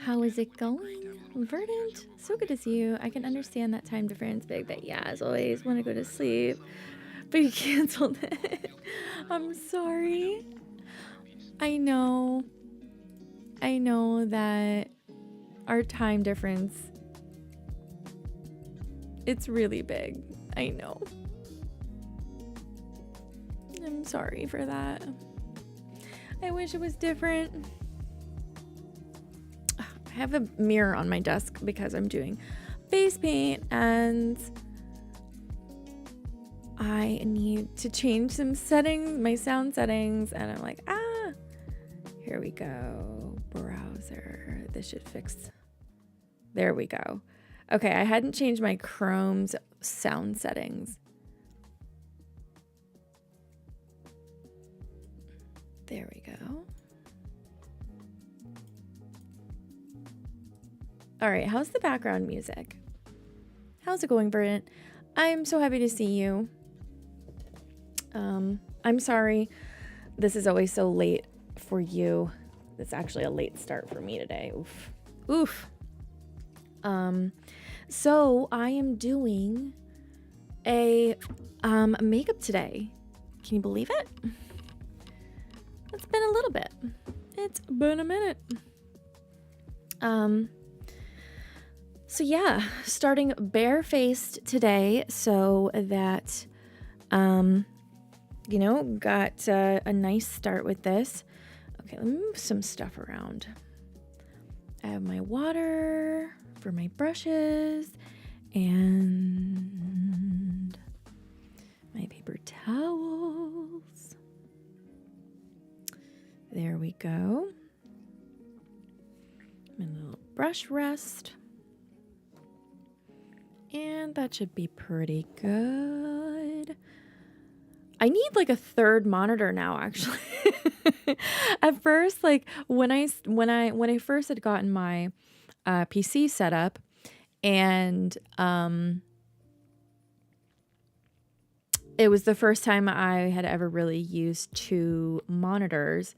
How is it going? Verdant, so good to see you. I can understand that time difference, big, but yeah, as always, want to go to sleep. But you canceled it. I'm sorry. I know that our time difference, it's really big. I know. I'm sorry for that. I wish it was different. I have a mirror on my desk because I'm doing face paint and I need to change some settings, my sound settings, and I'm like, here we go. Browser. This should fix. There we go. Okay, I hadn't changed my Chrome's sound settings. There we go. All right, how's the background music? How's it going, Verdant? I'm so happy to see you. I'm sorry this is always so late for you. It's actually a late start for me today. Oof. So I am doing a makeup today. Can you believe it? It's been a little bit. It's been a minute. So yeah, starting barefaced today so that, got a nice start with this. Okay, let me move some stuff around. I have my water for my brushes and my paper towels. There we go. My little brush rest. And that should be pretty good. I need like a third monitor now, actually. At first, like when I first had gotten my PC set up, and it was the first time I had ever really used 2 monitors.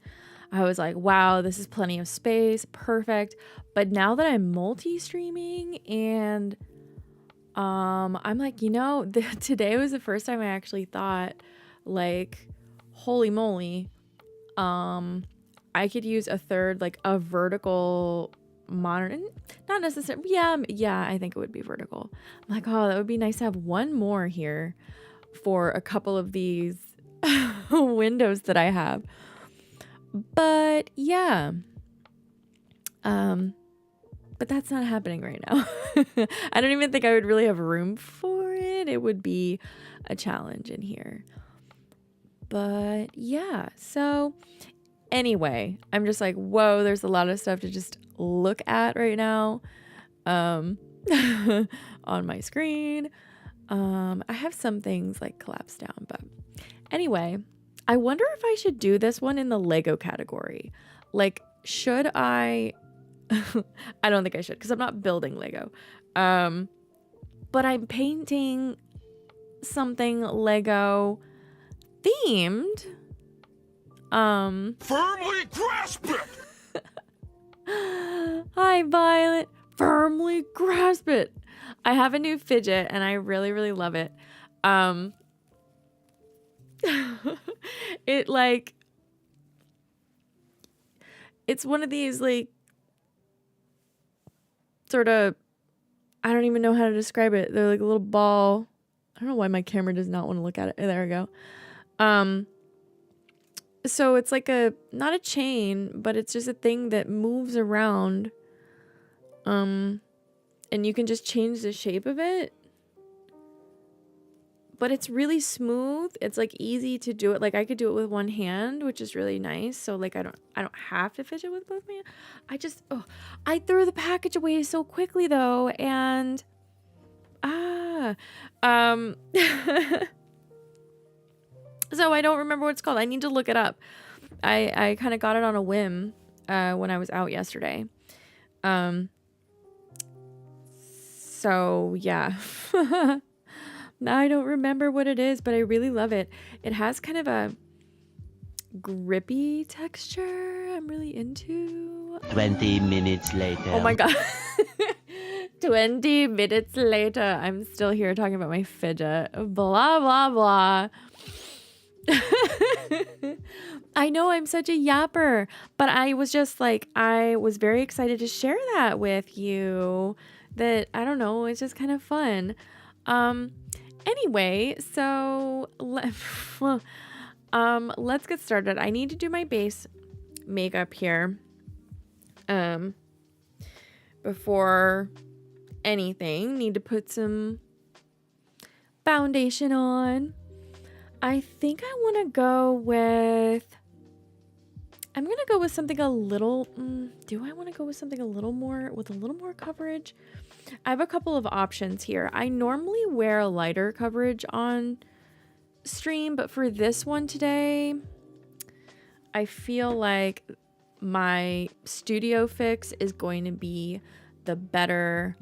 I was like, wow, this is plenty of space, perfect. But now that I'm multi-streaming and I'm like, today was the first time I actually thought, like, holy moly, I could use a third, like a vertical monitor. Not necessarily. Yeah, I think it would be vertical. I'm like, oh, that would be nice to have one more here for a couple of these windows that I have. But yeah, but that's not happening right now. I don't even think I would really have room for it. It would be a challenge in here. But yeah, so anyway, I'm just like, whoa, there's a lot of stuff to just look at right now on my screen. I have some things like collapsed down, but anyway, I wonder if I should do this one in the Lego category. Like, should I? I don't think I should because I'm not building Lego. But I'm painting something Lego themed. Firmly grasp it! Hi, Violet. Firmly grasp it. I have a new fidget and I really, really love it. It's one of these like sort of, I don't even know how to describe it. They're like a little ball. I don't know why my camera does not want to look at it. There we go. So it's like not a chain, but it's just a thing that moves around. And you can just change the shape of it. But it's really smooth. It's like easy to do it. Like I could do it with one hand, which is really nice. So like I don't have to fidget with both my hands. I threw the package away so quickly though, and so I don't remember what it's called. I need to look it up. I kind of got it on a whim when I was out yesterday. So yeah. Now I don't remember what it is, but I really love it. It has kind of grippy texture I'm really into. 20 minutes later. Oh my god. 20 minutes later, I'm still here talking about my fidget. Blah, blah, blah. I know I'm such a yapper, but I was just like, I was very excited to share that with you. That, I don't know, it's just kind of fun. Anyway, so let's get started. I need to do my base makeup here before anything. Need to put some foundation on. I think I want to go with, I'm going to go with something a little, do I want to go with something a little more, with a little more coverage? I have a couple of options here. I normally wear a lighter coverage on stream, but for this one today, I feel like my studio fix is going to be the better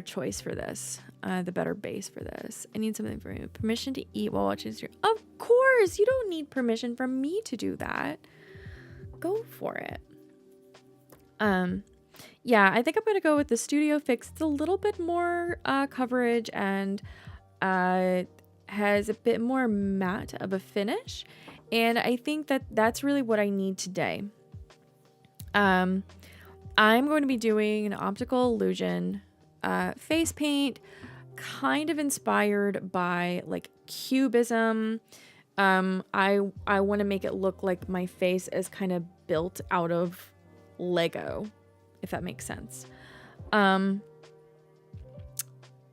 choice for this, the better base for this. I need something from you. Permission to eat while watching stream. Of course, you don't need permission from me to do that. Go for it. Yeah, I think I'm gonna go with the studio fix. It's a little bit more coverage and has a bit more matte of a finish, and I think that that's really what I need today. I'm going to be doing an optical illusion face paint, kind of inspired by like cubism. I want to make it look like my face is kind of built out of Lego, if that makes sense.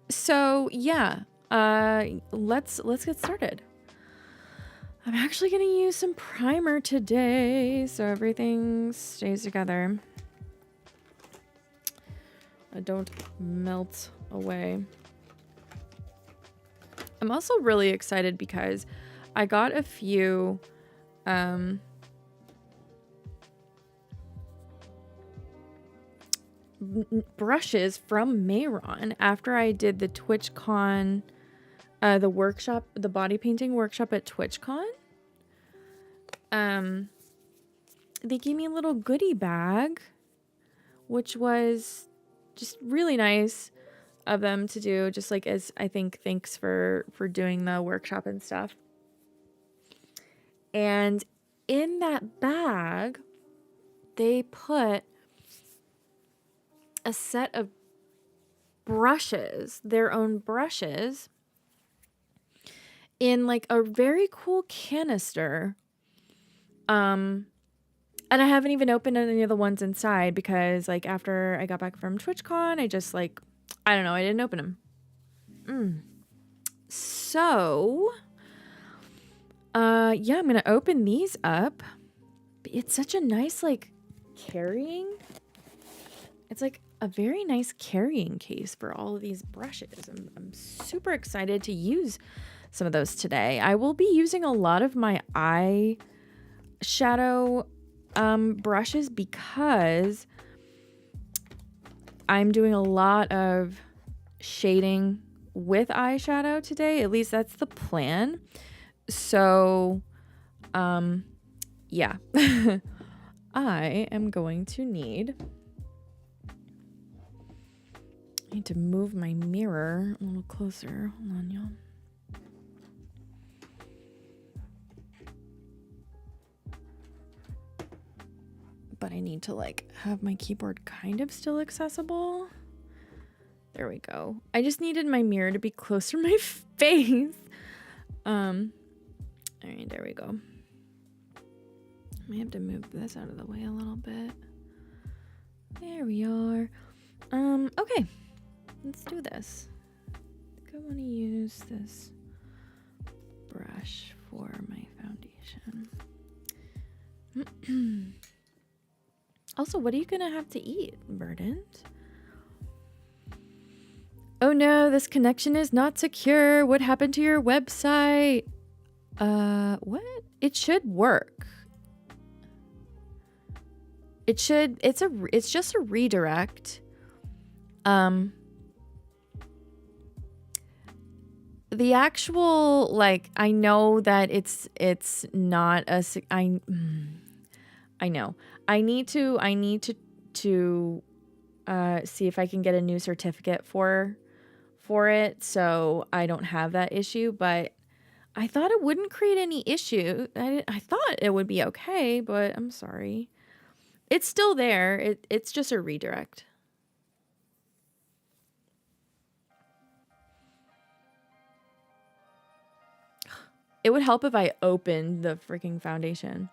So yeah, let's get started. I'm actually gonna use some primer today so everything stays together. I don't melt away. I'm also really excited because I got a few brushes from Mayron after I did the TwitchCon, the workshop, the body painting workshop at TwitchCon. They gave me a little goodie bag, which was just really nice of them to do, just like as I think thanks for doing the workshop and stuff. And in that bag, they put a set of brushes, their own brushes, in like a very cool canister. And I haven't even opened any of the ones inside because like after I got back from TwitchCon, I just like, I don't know, I didn't open them. So, yeah, I'm going to open these up. It's such a nice like carrying. It's like a very nice carrying case for all of these brushes. I'm super excited to use some of those today. I will be using a lot of my eyeshadow brushes because I'm doing a lot of shading with eyeshadow today. At least that's the plan. So, yeah. I am going to need to move my mirror a little closer. Hold on, y'all. But I need to like have my keyboard kind of still accessible. There we go. I just needed my mirror to be closer to my face. All right, there we go. I may have to move this out of the way a little bit. There we are. Okay. Let's do this. I think I want to use this brush for my foundation. Also, what are you gonna have to eat, Verdant? Oh no, this connection is not secure. What happened to your website? What? It should work. It should, it's just a redirect. the actual, like, I know that it's not a I know. I need to see if I can get a new certificate for it, so I don't have that issue, but I thought it wouldn't create any issue. I thought it would be okay, but I'm sorry. It's still there. It's just a redirect. It would help if I opened the freaking foundation.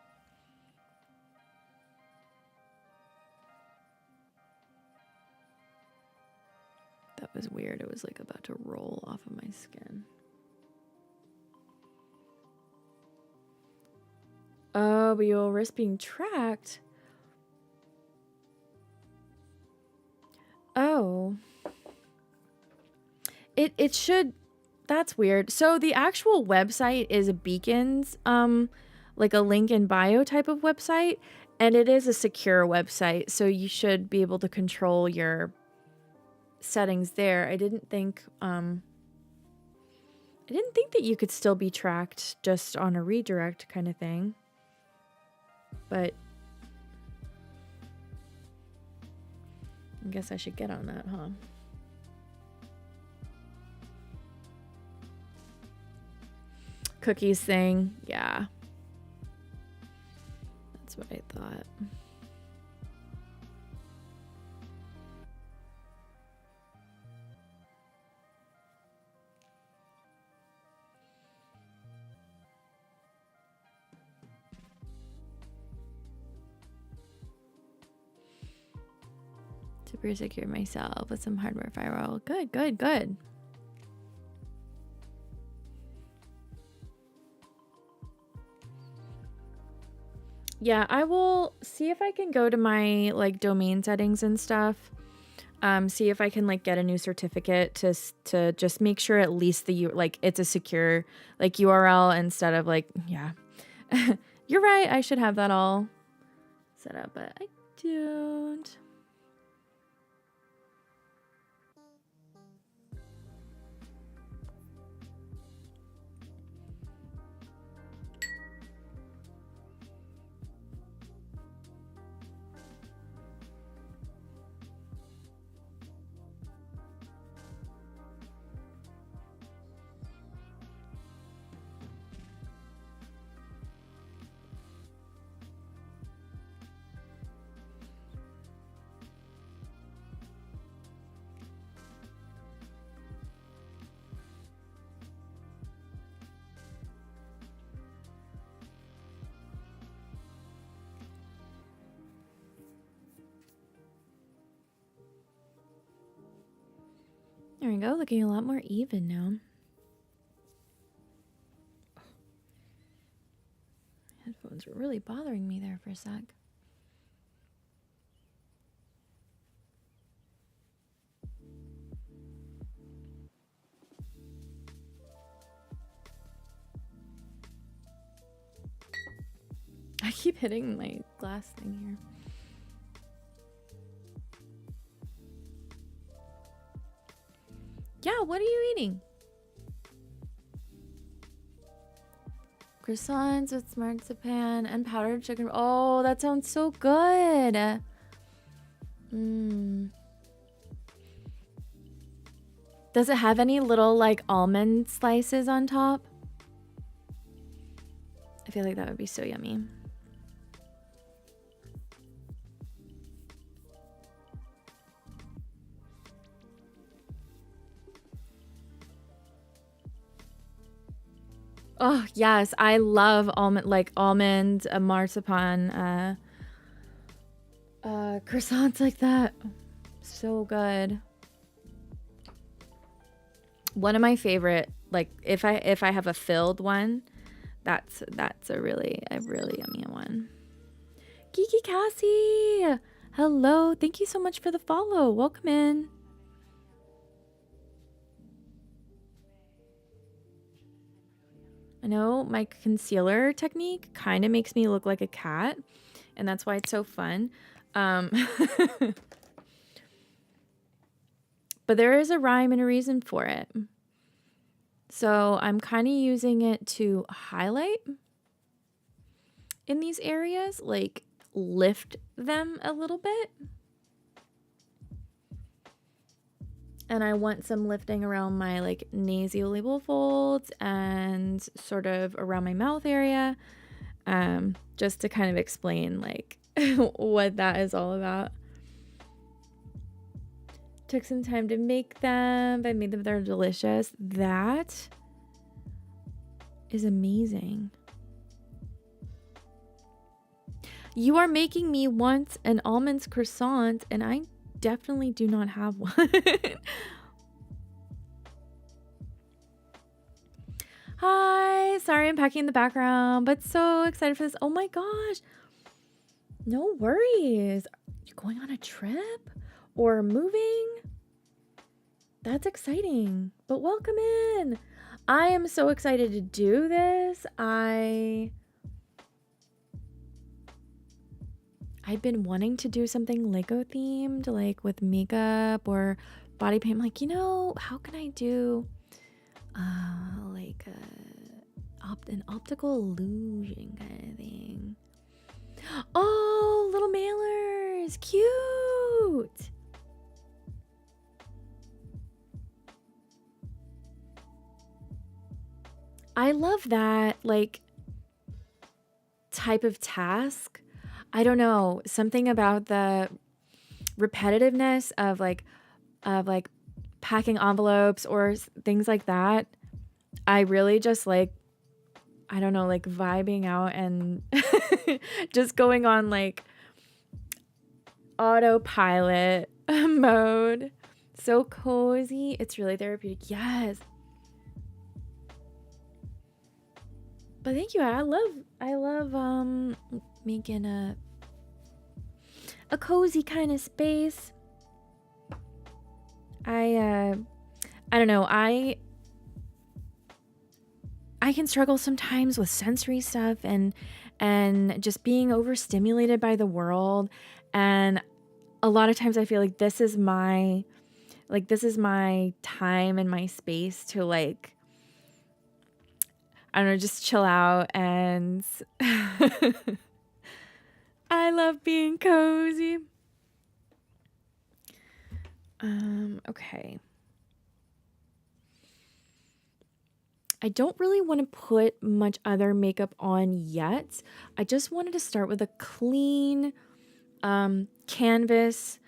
That was weird. It was like about to roll off of my skin. Oh, but you'll risk being tracked. Oh. It should. That's weird. So the actual website is a Beacons, like a link in bio type of website, and it is a secure website, so you should be able to control your settings there. I didn't think that you could still be tracked just on a redirect kind of thing. But I guess I should get on that, huh? Cookies thing, yeah. That's what I thought. Super secure myself with some hardware firewall. Good, good, good. Yeah, I will see if I can go to my like domain settings and stuff. See if I can like get a new certificate to just make sure at least like it's a secure like URL instead of like, yeah. You're right. I should have that all set up, but I don't. There we go, looking a lot more even now. Headphones were really bothering me there for a sec. I keep hitting my glass thing here. Yeah, what are you eating? Croissants with marzipan and powdered sugar. Oh, that sounds so good. Does it have any little like almond slices on top? I feel like that would be so yummy. Oh, yes. I love almond, marzipan, croissants like that. So good. One of my favorite, like if I have a filled one, that's a really yummy one. Geeky Cassie! Hello. Thank you so much for the follow. Welcome in. I know my concealer technique kind of makes me look like a cat, and that's why it's so fun. But there is a rhyme and a reason for it. So I'm kind of using it to highlight in these areas, like lift them a little bit. And I want some lifting around my like nasolabial folds and sort of around my mouth area, just to kind of explain like what that is all about. Took some time to make them, but I made them. They're delicious. That is amazing. You are making me want an almonds croissant, and I definitely do not have one. Hi, sorry I'm packing in the background, but so excited for this. Oh my gosh. No worries. Are you going on a trip or moving? That's exciting, but welcome in. I am so excited to do this. I've been wanting to do something Lego themed, like with makeup or body paint. I'm like, how can I do like an optical illusion kind of thing? Oh, little mailers, cute. I love that like type of task. I don't know, something about the repetitiveness of like packing envelopes or things like that. I really just like, I don't know, like vibing out and just going on like autopilot mode. So cozy. It's really therapeutic. Yes. But thank you. I love making a cozy kind of space. I don't know. I can struggle sometimes with sensory stuff and just being overstimulated by the world, and a lot of times I feel like this is my time and my space to like, I don't know, just chill out. And I love being cozy. Okay. I don't really want to put much other makeup on yet. I just wanted to start with a clean canvas.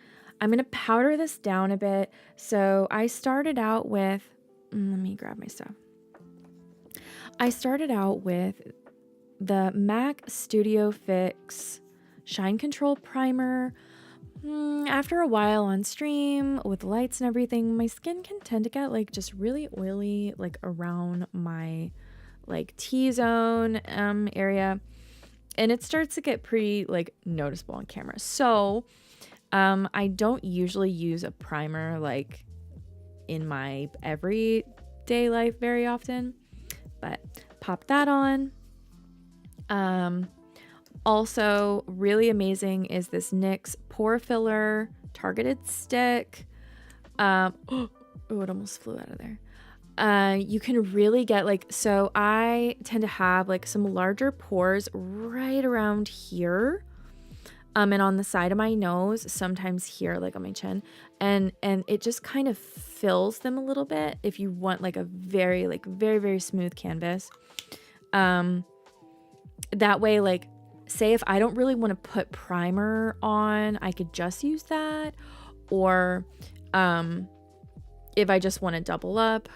I'm going to powder this down a bit. So I started out with, let me grab my stuff. I started out with the MAC Studio Fix Shine Control Primer. After a while on stream with lights and everything, my skin can tend to get like just really oily, like around my like T-zone area, and it starts to get pretty like noticeable on camera. So I don't usually use a primer like in my everyday life very often, but pop that on. Also really amazing is this NYX Pore Filler Targeted Stick. Oh, it almost flew out of there. You can really get like, so I tend to have like some larger pores right around here. And on the side of my nose, sometimes here, like on my chin, and it just kind of fills them a little bit if you want like a very, very smooth canvas. That way, like, say if I don't really want to put primer on, I could just use that. Or if I just want to double up,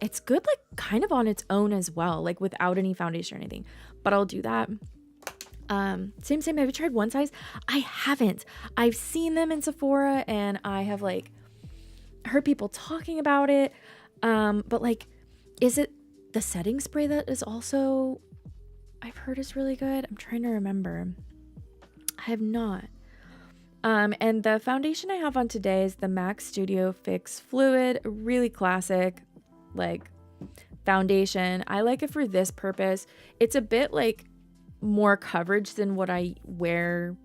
it's good like kind of on its own as well, like without any foundation or anything. But I'll do that. Same. Have you tried One Size? I haven't. I've seen them in Sephora and I have like heard people talking about it. But like, is it the setting spray that is also, I've heard is really good? I'm trying to remember. I have not. And the foundation I have on today is the MAC Studio Fix Fluid, really classic, like foundation. I like it for this purpose. It's a bit like more coverage than what I wear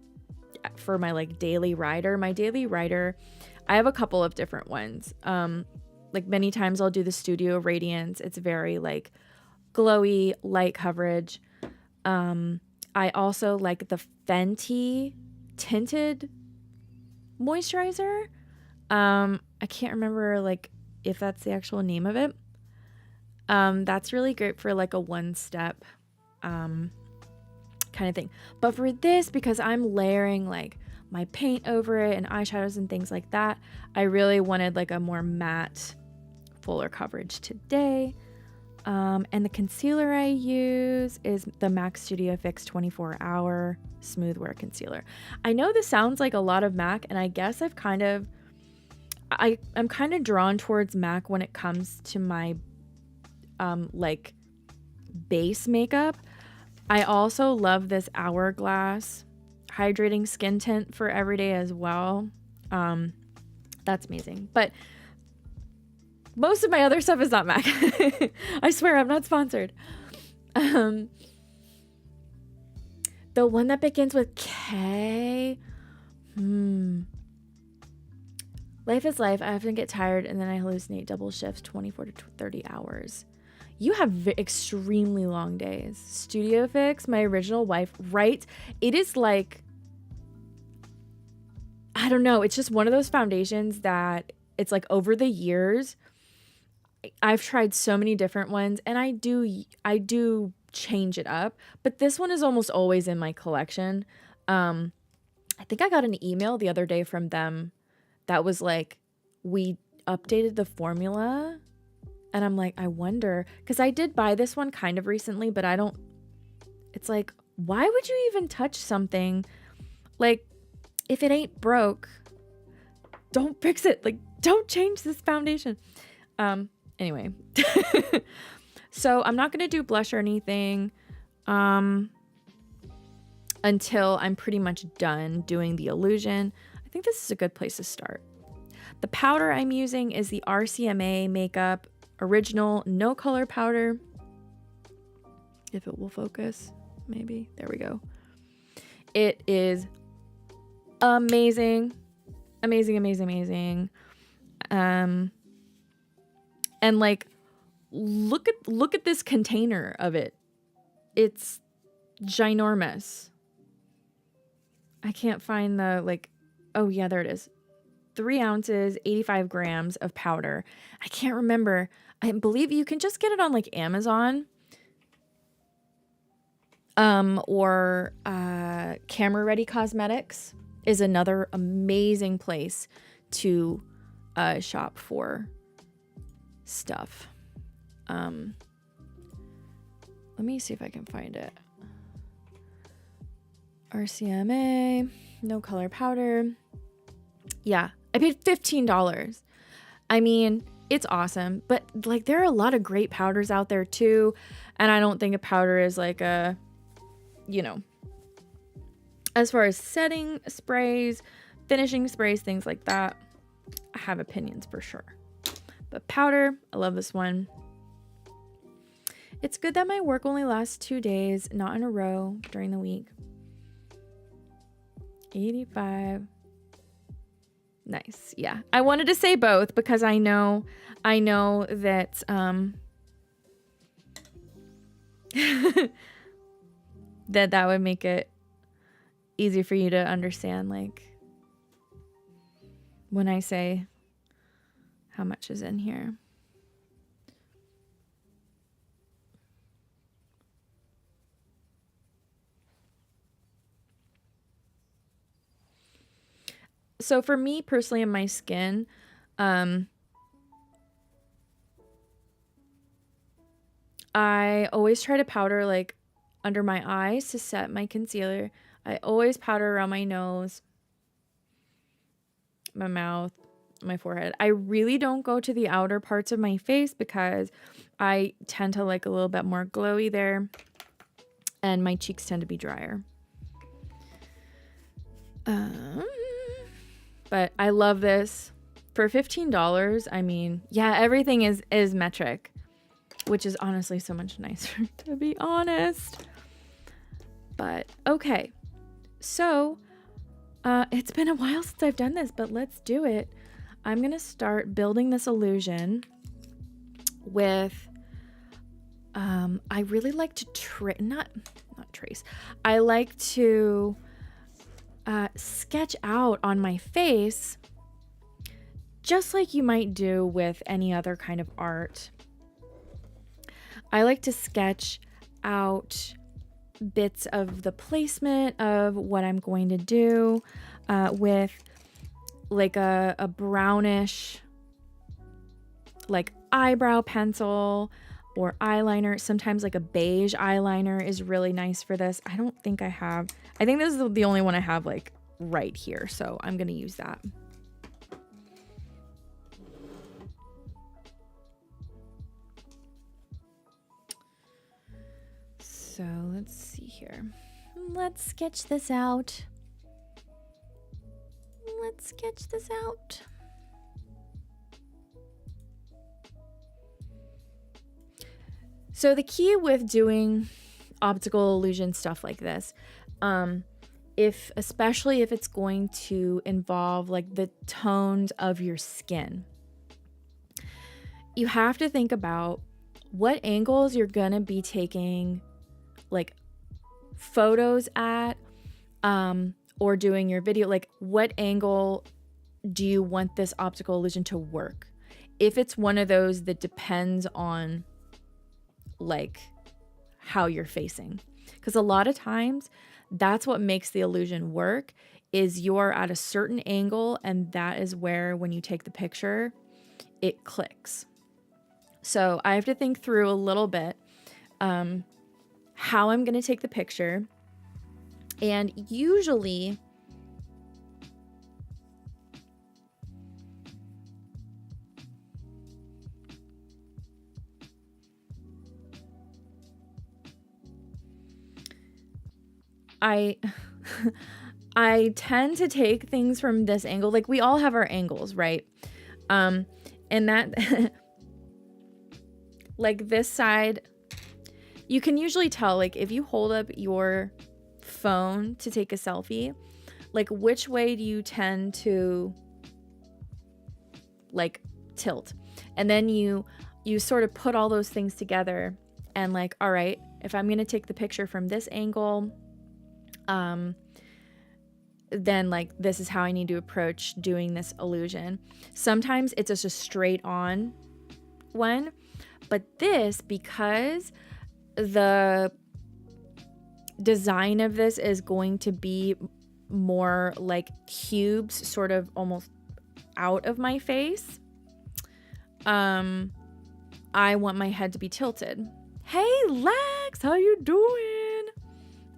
for my like daily rider. My daily rider, I have a couple of different ones. like many times I'll do the Studio Radiance. It's very like glowy, light coverage. I also like the Fenty tinted moisturizer. I can't remember like if that's the actual name of it. That's really great for like a one step kind of thing. But for this, because I'm layering like my paint over it and eyeshadows and things like that, I really wanted like a more matte, fuller coverage today. And the concealer I use is the MAC Studio Fix 24 Hour Smooth Wear Concealer. I know this sounds like a lot of MAC, and I guess I'm kind of drawn towards MAC when it comes to my like base makeup. I also love this Hourglass hydrating skin tint for everyday as well. That's amazing. But most of my other stuff is not MAC. I swear I'm not sponsored. The one that begins with K. Life is life. I often get tired and then I hallucinate double shifts 24 to 30 hours. You have extremely long days. Studio Fix, my original wife, right? It is like, I don't know. It's just one of those foundations that it's like over the years, I've tried so many different ones and I do change it up, but this one is almost always in my collection. I think I got an email the other day from them that was like, we updated the formula. And I'm like, I wonder, because I did buy this one kind of recently, but it's like, why would you even touch something? Like, if it ain't broke, don't fix it. Like, don't change this foundation. Anyway, so I'm not going to do blush or anything until I'm pretty much done doing the illusion. I think this is a good place to start. The powder I'm using is the RCMA Makeup Original No Color Powder. If it will focus, maybe. There we go. It is amazing. Amazing, amazing, amazing. And like, look at this container of it. It's ginormous. I can't find the like, oh yeah, there it is. 3 ounces, 85 grams of powder. I can't remember. I believe you can just get it on like Amazon. Or Camera Ready Cosmetics is another amazing place to shop for stuff. Let me see if I can find it. RCMA, no color powder. Yeah, I paid $15. I mean, it's awesome, but like there are a lot of great powders out there too, and I don't think a powder is like a, you know, as far as setting sprays, finishing sprays, things like that, I have opinions for sure. But powder, I love this one. It's good that my work only lasts 2 days, not in a row during the week. 85. Nice. Yeah. I wanted to say both because I know that that would make it easy for you to understand, like when I say how much is in here. So for me personally in my skin, I always try to powder like under my eyes to set my concealer. I always powder around my nose, my mouth, my forehead. I really don't go to the outer parts of my face because I tend to like a little bit more glowy there, and my cheeks tend to be drier. But I love this for $15. I mean, yeah, everything is metric, which is honestly so much nicer to be honest. But okay, so it's been a while since I've done this, but let's do it. I'm going to start building this illusion with, I really like to, not trace. I like to sketch out on my face, just like you might do with any other kind of art. I like to sketch out bits of the placement of what I'm going to do with like a brownish like eyebrow pencil or eyeliner. Sometimes like a beige eyeliner is really nice for this. I don't think I have. I think this is the only one I have like right here, so I'm going to use that. So let's see here. Let's sketch this out. Let's sketch this out. So the key with doing optical illusion stuff like this, especially if it's going to involve like the tones of your skin, you have to think about what angles you're gonna be taking like photos at, or doing your video. Like, what angle do you want this optical illusion to work? If it's one of those that depends on like how you're facing, because a lot of times that's what makes the illusion work, is you're at a certain angle, and that is where when you take the picture it clicks. So I have to think through a little bit how I'm going to take the picture, and usually I tend to take things from this angle. Like, we all have our angles, right? And that like this side, you can usually tell, like if you hold up your phone to take a selfie, like which way do you tend to like tilt? And then you sort of put all those things together and like, all right, if I'm going to take the picture from this angle, then like this is how I need to approach doing this illusion. Sometimes it's just a straight on one, but this, because the design of this is going to be more like cubes, sort of almost out of my face, I want my head to be tilted. Hey Lex, how you doing?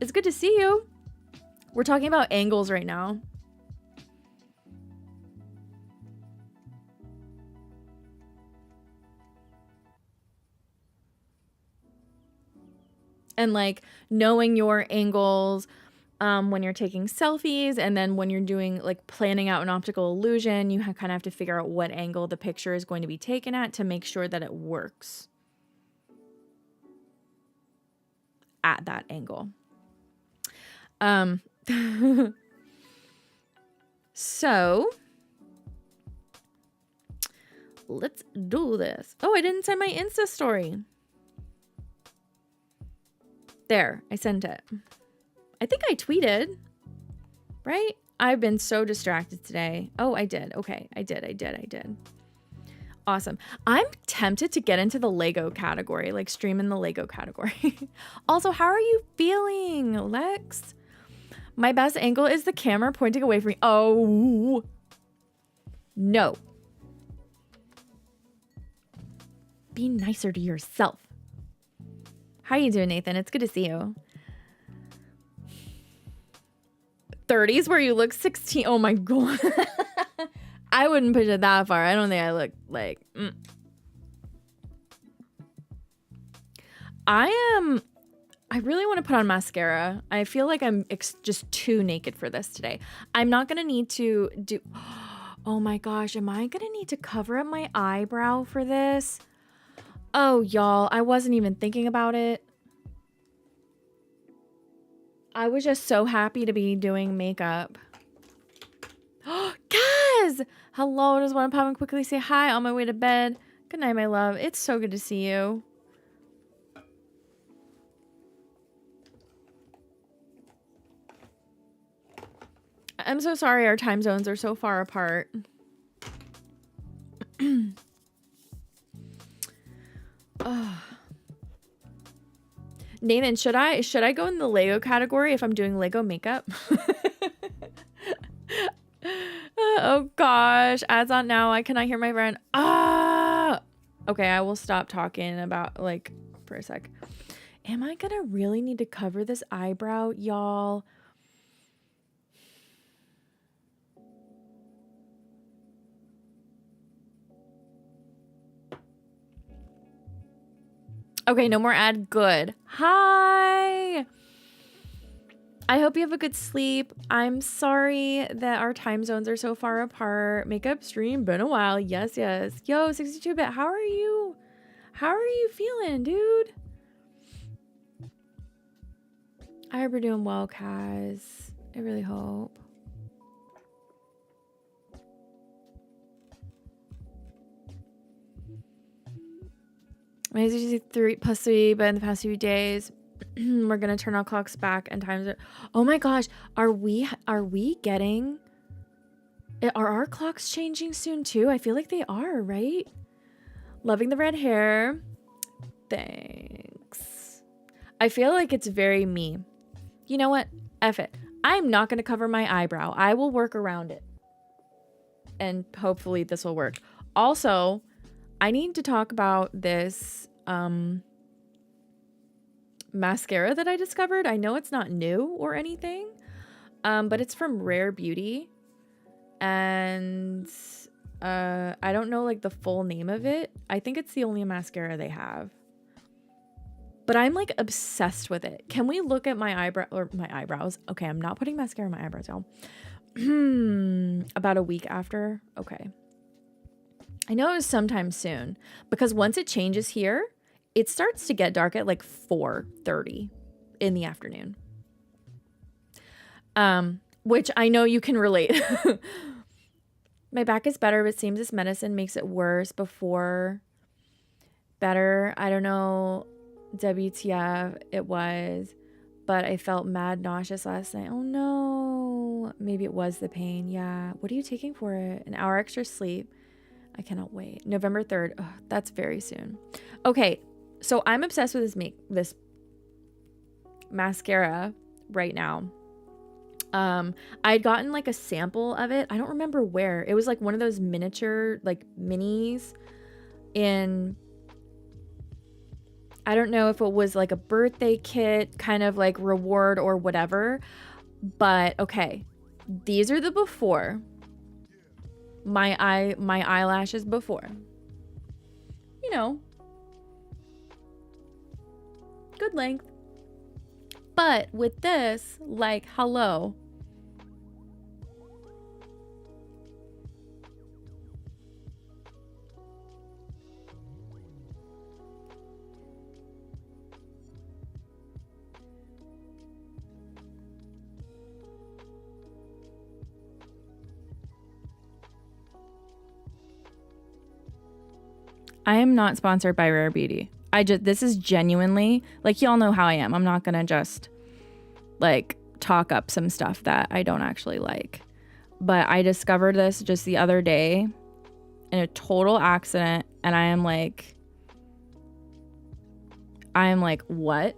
It's good to see you. We're talking about angles right now. And like knowing your angles when you're taking selfies, and then when you're doing like planning out an optical illusion, you kind of have to figure out what angle the picture is going to be taken at to make sure that it works at that angle. So let's do this. Oh, I didn't send my Insta story. There, I sent it. I think I tweeted, right? I've been so distracted today. Oh, I did. Okay, I did. Awesome. I'm tempted to get into the Lego category, like stream in the Lego category. Also, how are you feeling, Lex? My best angle is the camera pointing away from me. Oh, no. Be nicer to yourself. How you doing, Nathan? It's good to see you. 30s where you look 16. Oh my God. I wouldn't push it that far. I don't think I look like... I really want to put on mascara. I feel like I'm just too naked for this today. I'm not going to need to do... Oh my gosh. Am I going to need to cover up my eyebrow for this? Oh, y'all. I wasn't even thinking about it. I was just so happy to be doing makeup. Kaz! Hello, just want to pop and quickly say hi on my way to bed. Good night, my love. It's so good to see you. I'm so sorry our time zones are so far apart. Nathan, should I go in the Lego category if I'm doing Lego makeup? Oh gosh, ads on now. I cannot hear my friend. Okay, I will stop talking about like for a sec. Am I gonna really need to cover this eyebrow, y'all? Okay, no more ad. Good. Hi. I hope you have a good sleep. I'm sorry that our time zones are so far apart. Makeup stream, been a while. Yes, yes. Yo, 62-bit, how are you? How are you feeling, dude? I hope you're doing well, Kaz. I really hope. Maybe 3+3, but in the past few days, we're gonna turn our clocks back and times it. Oh my gosh, are we getting? Are our clocks changing soon too? I feel like they are, right? Loving the red hair. Thanks. I feel like it's very me. You know what? F it. I'm not gonna cover my eyebrow. I will work around it, and hopefully this will work. Also, I need to talk about this mascara that I discovered. I know it's not new or anything, but it's from Rare Beauty, and I don't know like the full name of it. I think it's the only mascara they have, but I'm like obsessed with it. Can we look at my eyebrows? Okay, I'm not putting mascara on my eyebrows, y'all. About a week after. Okay. I know it was sometime soon because once it changes here, it starts to get dark at like 4:30 in the afternoon. Which I know you can relate. My back is better, but seems this medicine makes it worse before better. I don't know WTF it was, but I felt mad nauseous last night. Oh no. Maybe it was the pain. Yeah. What are you taking for it? An hour extra sleep. I cannot wait. November 3rd. Ugh, that's very soon. Okay, so I'm obsessed with this mascara right now. I'd gotten like a sample of it. I don't remember where. It was like one of those miniature like minis in, I don't know if it was like a birthday kit kind of like reward or whatever. But okay, these are the before. My eyelashes before, you know, good length, but with this, like, hello. I am not sponsored by Rare Beauty. This is genuinely, like, y'all know how I am. I'm not gonna just like talk up some stuff that I don't actually like. But I discovered this just the other day in a total accident, and I am like, what?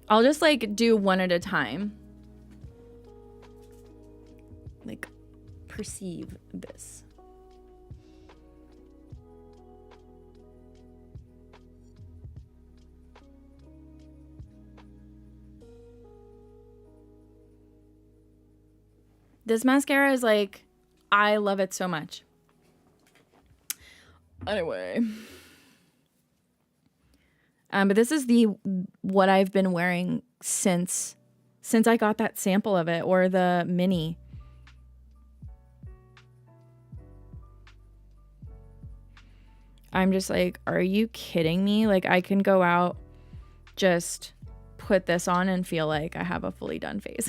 I'll just like do one at a time. Like, perceive this. This mascara is like, I love it so much. Anyway. But this is what I've been wearing since I got that sample of it, or the mini. I'm just like, are you kidding me? Like, I can go out just put this on and feel like I have a fully done face.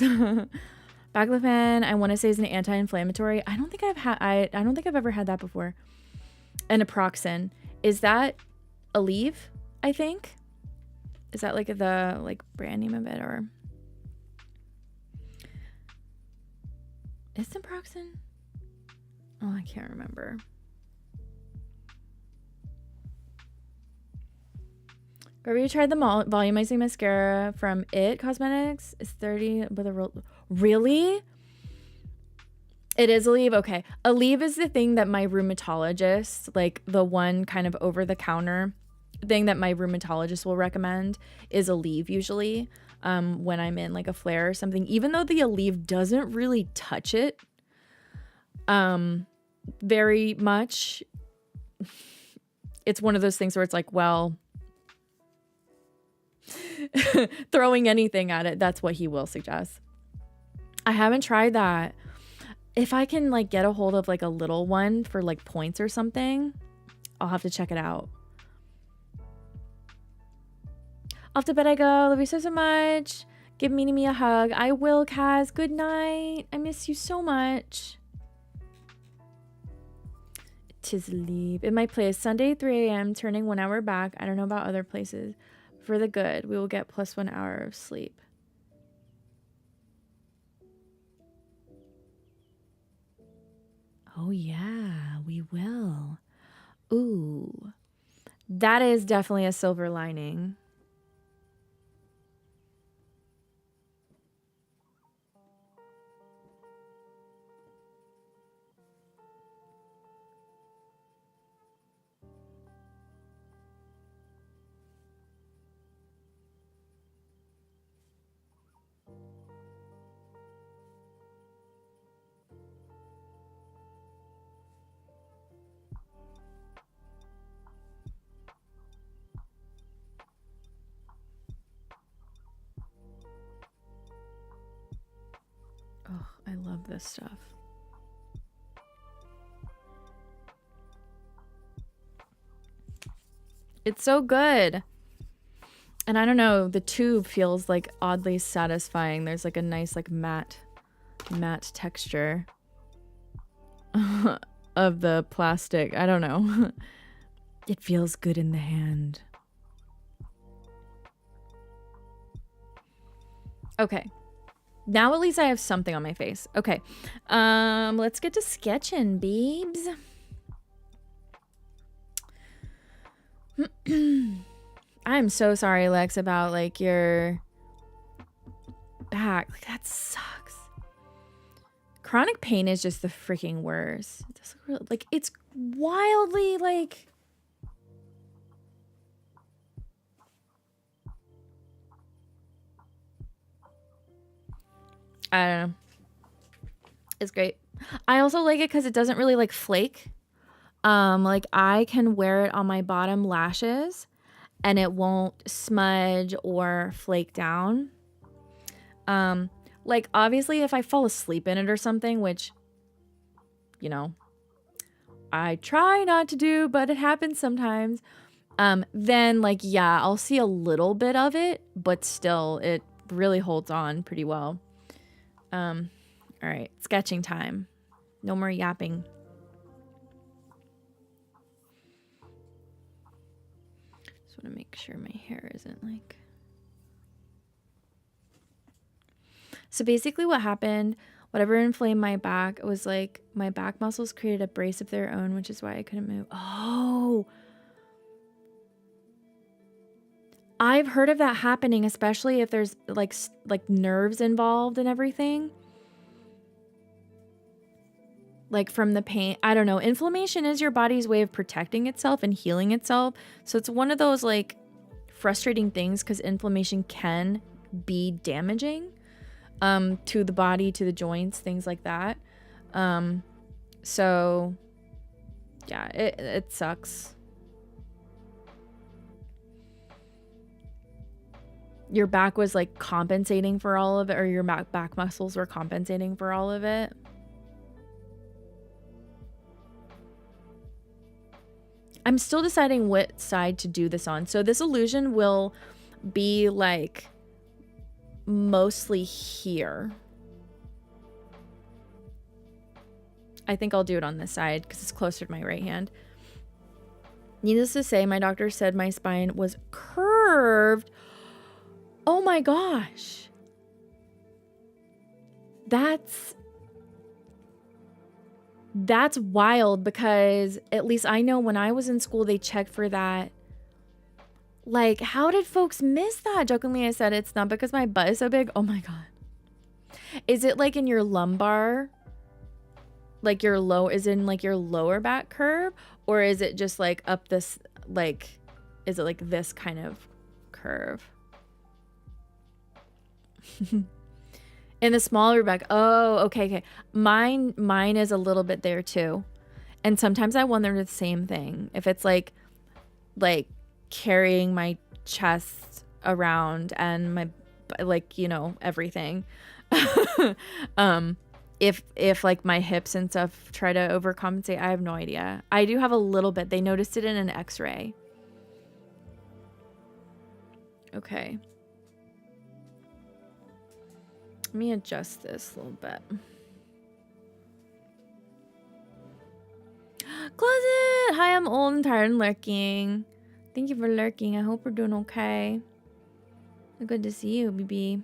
Baclofen, I want to say, is an anti-inflammatory. I don't think I've ever had that before. And naproxen, is that Aleve? I think. Is that like the brand name of it, or is naproxen? Oh, I can't remember. Have you tried the volumizing mascara from It Cosmetics? It's 30 with a really? It is Aleve. Okay. Aleve is the thing that my rheumatologist, like the one kind of over the counter thing that my rheumatologist will recommend is Aleve usually, when I'm in like a flare or something, even though the Aleve doesn't really touch it very much. It's one of those things where it's like, well, throwing anything at it, that's what he will suggest. I haven't tried that. If I can like get a hold of like a little one for like points or something, I'll have to check it out. Off to bed I go. Love you so much. Give me a hug. I will, Kaz. Good night. I miss you so much. Tis leave. In my place, Sunday 3 a.m. turning 1 hour back. I don't know about other places. For the good, we will get plus 1 hour of sleep. Oh yeah, we will. Ooh, that is definitely a silver lining. Oh, I love this stuff. It's so good. And I don't know, the tube feels like oddly satisfying. There's like a nice like matte texture of the plastic. I don't know. It feels good in the hand. Okay. Now at least I have something on my face. Okay. Let's get to sketching, babes. I'm so sorry, Lex, about like your back. Like that sucks. Chronic pain is just the freaking worst. It doesn't really, like it's wildly like I don't know. It's great. I also like it because it doesn't really like flake. Like I can wear it on my bottom lashes and it won't smudge or flake down. Like obviously if I fall asleep in it or something, which, you know, I try not to do, but it happens sometimes. Then like, yeah, I'll see a little bit of it, but still it really holds on pretty well. All right, sketching time. No more yapping. Just want to make sure my hair isn't like... So basically what happened, whatever inflamed my back, it was like my back muscles created a brace of their own, which is why I couldn't move. Oh, I've heard of that happening, especially if there's like nerves involved and everything. Like from the pain, I don't know. Inflammation is your body's way of protecting itself and healing itself. So it's one of those like frustrating things because inflammation can be damaging to the body, to the joints, things like that. So yeah, it sucks. Your back was like compensating for all of it, or your back muscles were compensating for all of it. I'm still deciding what side to do this on. So this illusion will be like mostly here. I think I'll do it on this side because it's closer to my right hand. Needless to say, my doctor said my spine was curved. Oh my gosh. That's wild, because at least I know when I was in school, they checked for that. Like, how did folks miss that? Jokingly, I said, it's not because my butt is so big. Oh my God. Is it like in your lumbar? Like your your lower back curve? Or is it just like up this, like, is it like this kind of curve? In the smaller back. Oh, okay. Mine is a little bit there too. And sometimes I wonder the same thing. If it's like carrying my chest around and my, like, you know, everything. If like my hips and stuff try to overcompensate, I have no idea. I do have a little bit. They noticed it in an x-ray. Okay. Let me adjust this a little bit. Closet! Hi, I'm old and tired and lurking. Thank you for lurking. I hope we're doing okay. Good to see you, BB.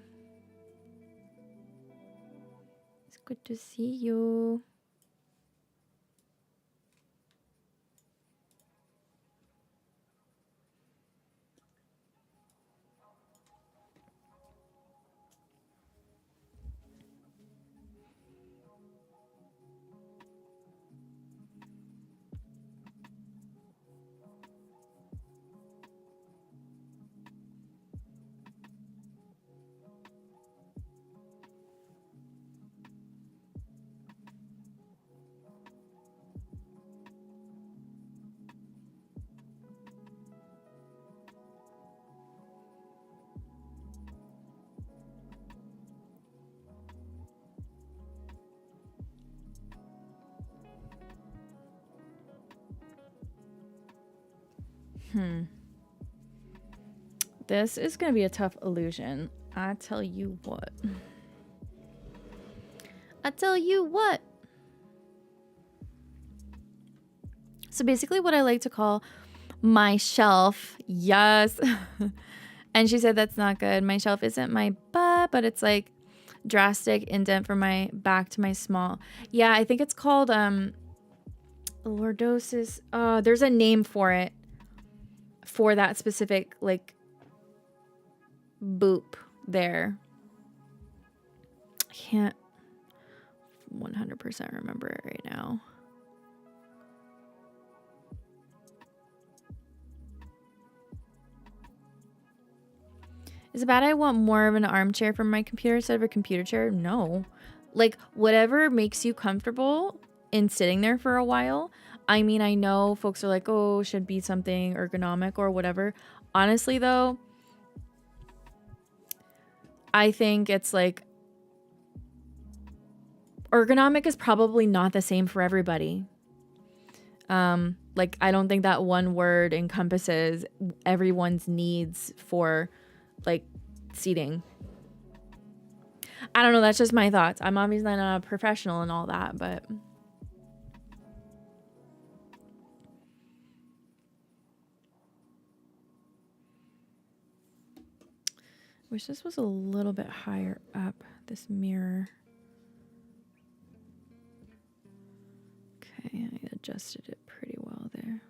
It's good to see you. This is going to be a tough illusion. I tell you what. So basically what I like to call my shelf. Yes. And she said that's not good. My shelf isn't my butt, but it's like drastic indent from my back to my small. Yeah, I think it's called lordosis. There's a name for it. For that specific like boop there. I can't 100% remember it right now. Is it bad I want more of an armchair from my computer instead of a computer chair? No. Like, whatever makes you comfortable in sitting there for a while. I mean, I know folks are like, oh, should be something ergonomic or whatever. Honestly, though, I think it's like ergonomic is probably not the same for everybody. Like, I don't think that one word encompasses everyone's needs for like seating. I don't know, that's just my thoughts. I'm obviously not a professional and all that, but wish this was a little bit higher up, this mirror. Okay, I adjusted it pretty well there.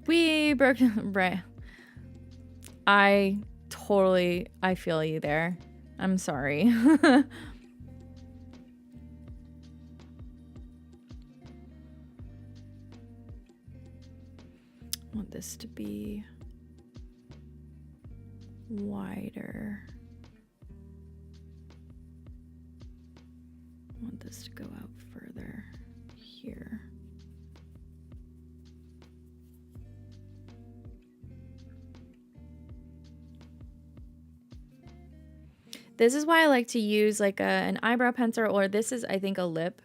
We broke right. I feel you there. I'm sorry. I want this to be wider. I want this to go out further here. This is why I like to use like an eyebrow pencil, or this is, I think, a lip.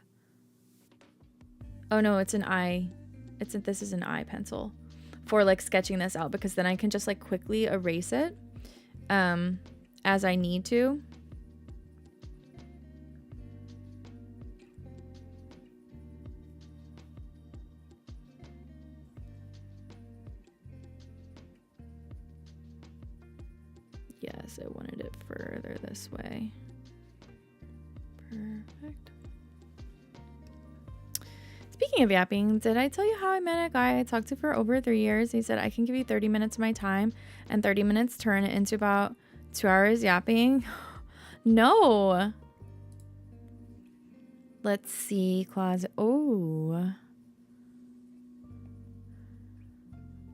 Oh no, it's an eye. This is an eye pencil for like sketching this out, because then I can just like quickly erase it as I need to. Yes, I wanted it further this way. Perfect. Speaking of yapping, did I tell you how I met a guy I talked to for over 3 years? He said, I can give you 30 minutes of my time, and 30 minutes turn it into about 2 hours yapping. No. Let's see, closet. Oh.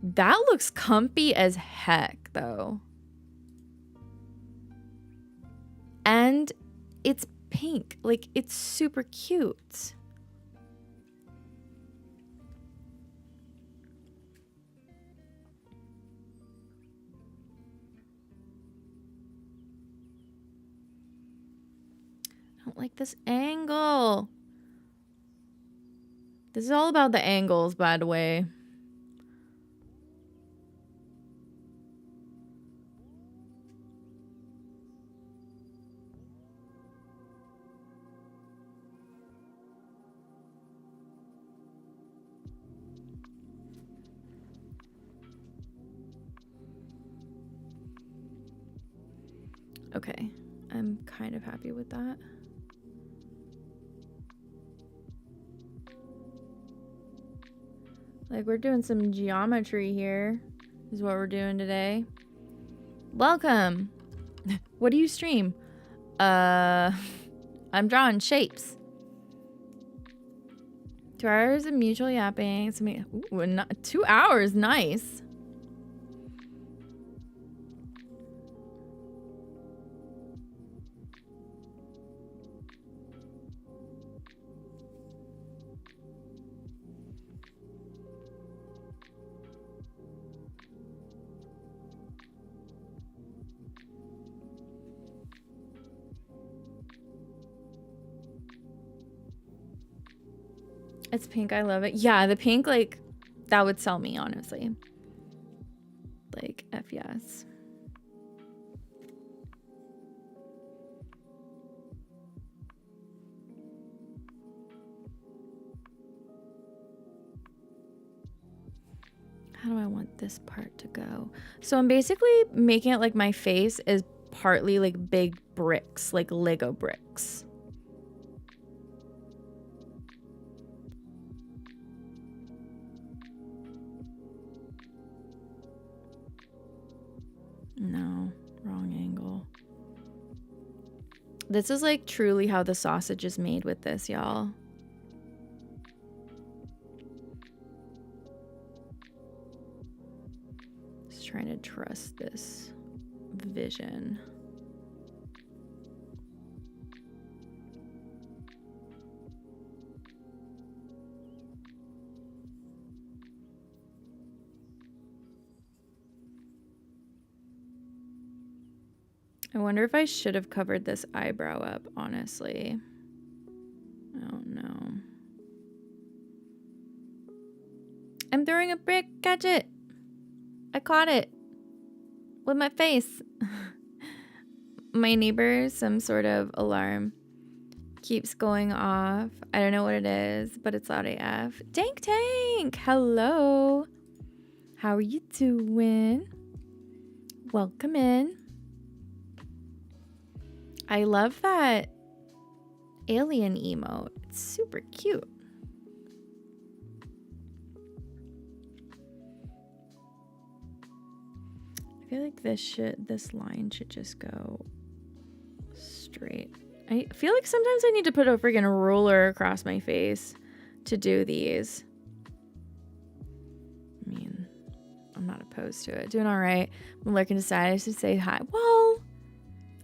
That looks comfy as heck, though. And it's pink. Like, it's super cute. I don't like this angle. This is all about the angles, by the way. Okay, I'm kind of happy with that. Like, we're doing some geometry here, is what we're doing today. Welcome. What do you stream? I'm drawing shapes. 2 hours of mutual yapping. Ooh, 2 hours, nice. It's pink. I love it. Yeah, the pink, like, that would sell me, honestly. Like, F yes. How do I want this part to go? So I'm basically making it like my face is partly like big bricks, like Lego bricks. No, wrong angle. This is like truly how the sausage is made with this, y'all. Just trying to trust this vision. I wonder if I should have covered this eyebrow up, honestly. I don't know. I'm throwing a brick. Catch it. I caught it. With my face. My neighbor, some sort of alarm keeps going off. I don't know what it is, but it's loud AF. Dank Tank. Hello. How are you doing? Welcome in. I love that alien emote. It's super cute. I feel like this line should just go straight. I feel like sometimes I need to put a freaking ruler across my face to do these. I mean, I'm not opposed to it. Doing all right. I'm lurking aside. I should say hi. Well,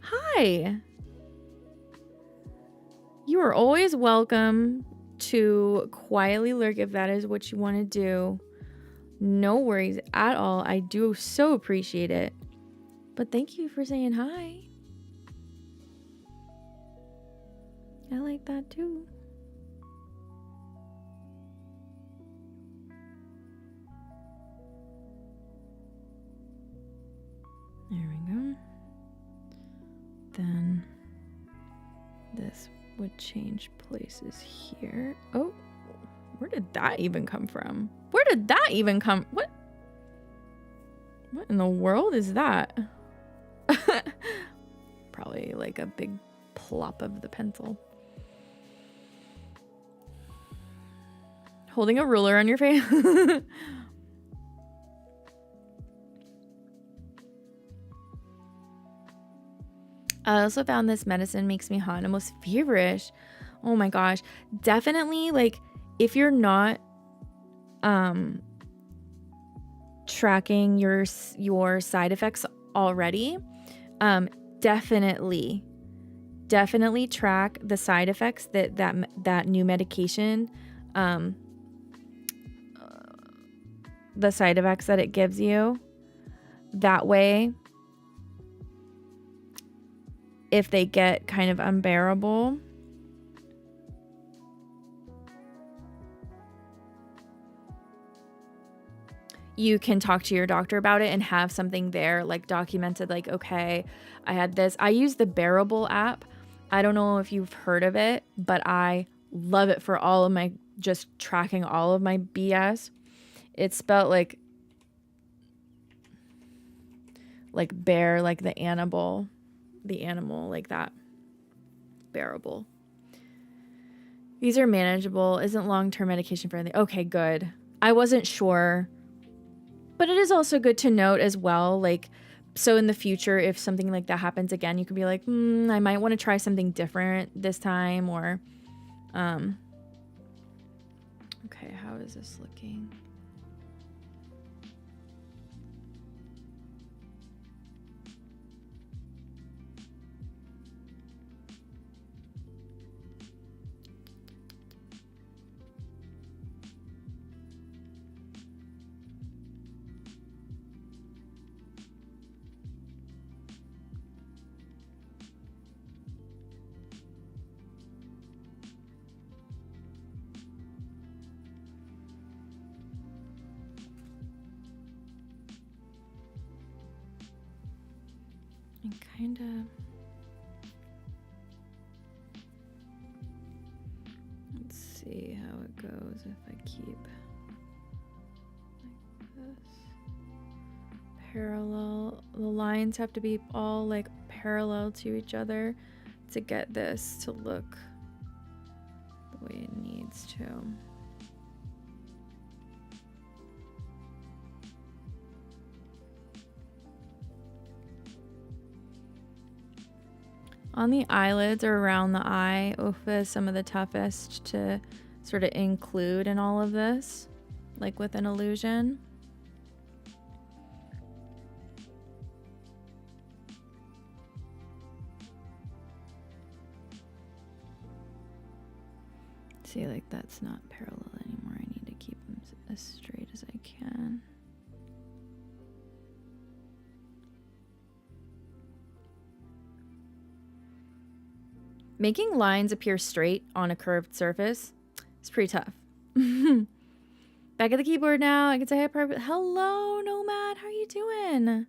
hi. You are always welcome to quietly lurk if that is what you want to do. No worries at all. I do so appreciate it. But thank you for saying hi. I like that too. There we go. Then this would change places here. Oh, where did that even come from? Where did that even come? What in the world is that? Probably like a big plop of the pencil. Holding a ruler on your face. I also found this medicine makes me hot and almost feverish. Oh my gosh. Definitely, like, if you're not tracking your side effects already, definitely track the side effects that new medication, the side effects that it gives you. That way, if they get kind of unbearable, you can talk to your doctor about it and have something there, like, documented, like, okay, I had this. I use the Bearable app. I don't know if you've heard of it, but I love it for all of my, just tracking all of my BS. It's spelled like bear, like the animal, like that. Bearable. These are manageable. Isn't long-term medication friendly. Okay, good. I wasn't sure. But it is also good to note as well, like, so in the future, if something like that happens again, you could be like, I might want to try something different this time, or, okay, how is this looking? Kind of, let's see how it goes if I keep like this. Parallel, the lines have to be all like parallel to each other to get this to look the way it needs to. On the eyelids or around the eye, is some of the toughest to sort of include in all of this, like with an illusion. See, like, that's not parallel anymore. I need to keep them as straight as I can. Making lines appear straight on a curved surface is pretty tough. Back at the keyboard now. I can say hi. Hello, Nomad. How are you doing?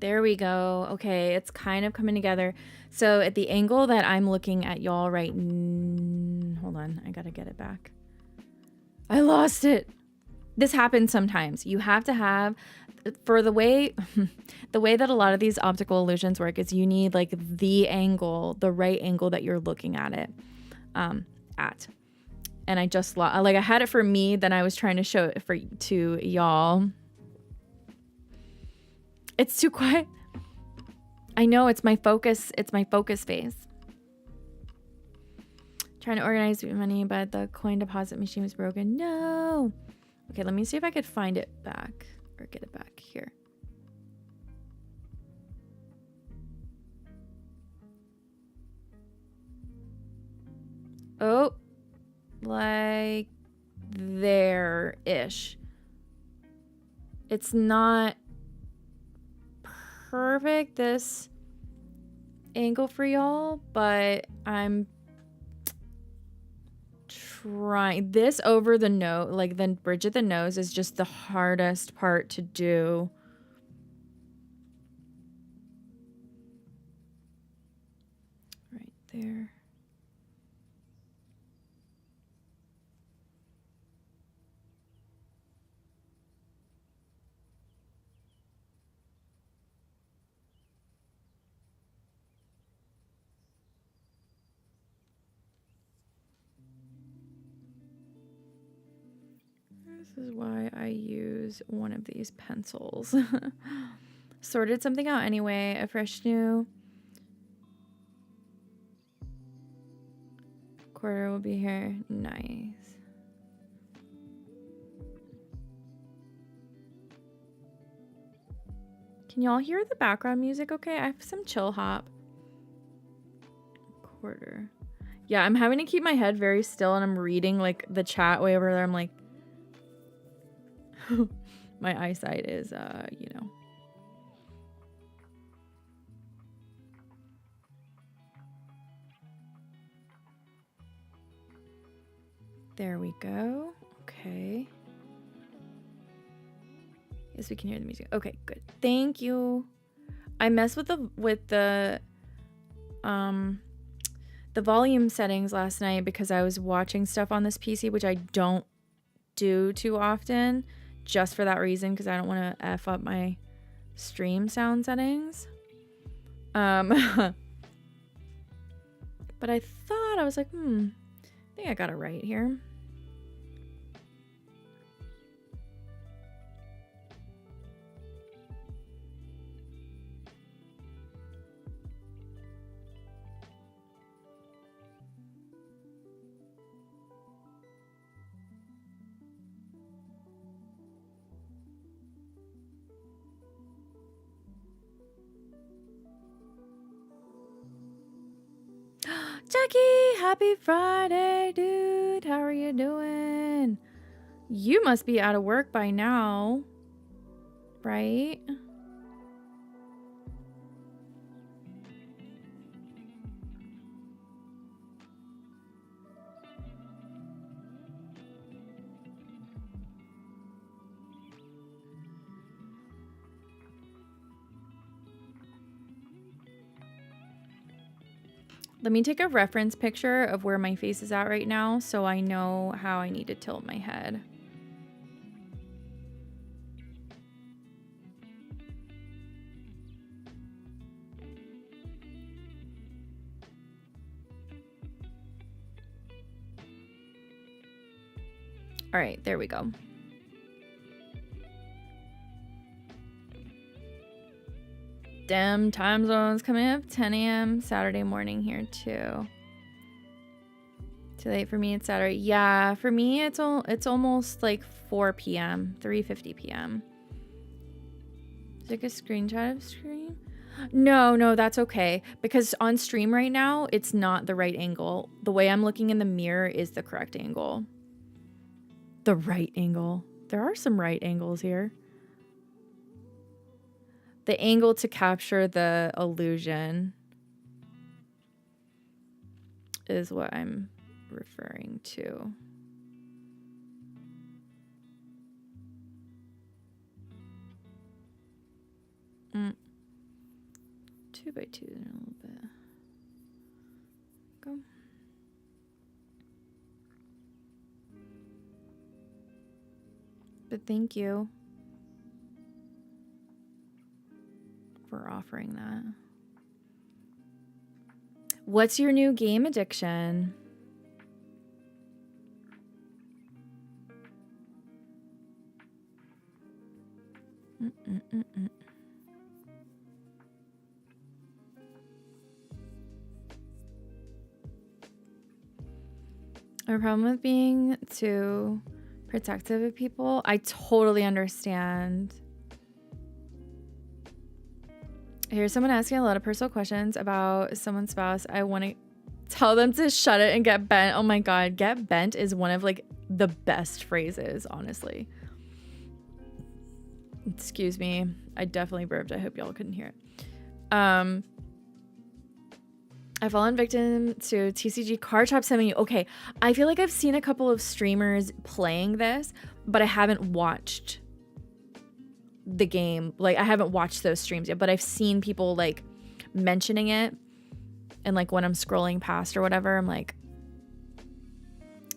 There we go. Okay, it's kind of coming together. So at the angle that I'm looking at y'all right hold on, I gotta get it back. I lost it. This happens sometimes. You have to have, for the way the way that a lot of these optical illusions work is you need like the angle, the right angle that you're looking at it at. And I just lost, like I had it for me, then I was trying to show it to y'all. It's too quiet. I know, it's my focus. It's my focus phase. Trying to organize money, but the coin deposit machine was broken. No. Okay, let me see if I could find it back or get it back here. Oh, like there-ish. It's not perfect, this angle for y'all, but I'm trying. This over the nose, like the bridge of the nose, is just the hardest part to do. Right there. This is why I use one of these pencils. Sorted something out anyway. A fresh new quarter will be here. Nice. Can y'all hear the background music okay? I have some chill hop. Quarter. Yeah, I'm having to keep my head very still and I'm reading like the chat way over there. I'm like, my eyesight is, you know. There we go. Okay. Yes, we can hear the music. Okay, good. Thank you. I messed with the volume settings last night because I was watching stuff on this PC, which I don't do too often, just for that reason, because I don't want to F up my stream sound settings. But I thought, I was like, I think I got it right here. Jackie, happy Friday, dude. How are you doing? You must be out of work by now, right? Let me take a reference picture of where my face is at right now so I know how I need to tilt my head. All right, there we go. Damn, time zones coming up. 10 a.m. Saturday morning here too. Too late for me. It's Saturday. Yeah, for me it's almost like 4 p.m. 3:50 p.m. Take a screenshot of stream. No, that's okay, because on stream right now it's not the right angle. The way I'm looking in the mirror is the correct angle. The right angle. There are some right angles here. The angle to capture the illusion is what I'm referring to. 2x2 in a little bit. Go. But thank you for offering that. What's your new game addiction? A problem with being too protective of people. I totally understand. Here's someone asking a lot of personal questions about someone's spouse. I want to tell them to shut it and get bent. Oh my God. Get bent is one of like the best phrases, honestly. Excuse me. I definitely burped. I hope y'all couldn't hear it. I've fallen victim to TCG card trap semi. Okay, I feel like I've seen a couple of streamers playing this, but I haven't watched the game. Like, I haven't watched those streams yet, but I've seen people like mentioning it. And like when I'm scrolling past or whatever, I'm like,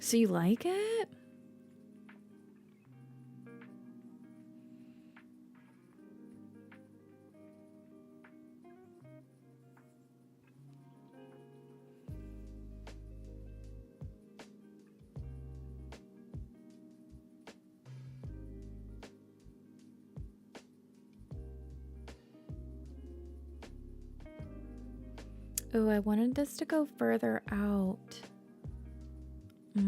so you like it? Oh, I wanted this to go further out. I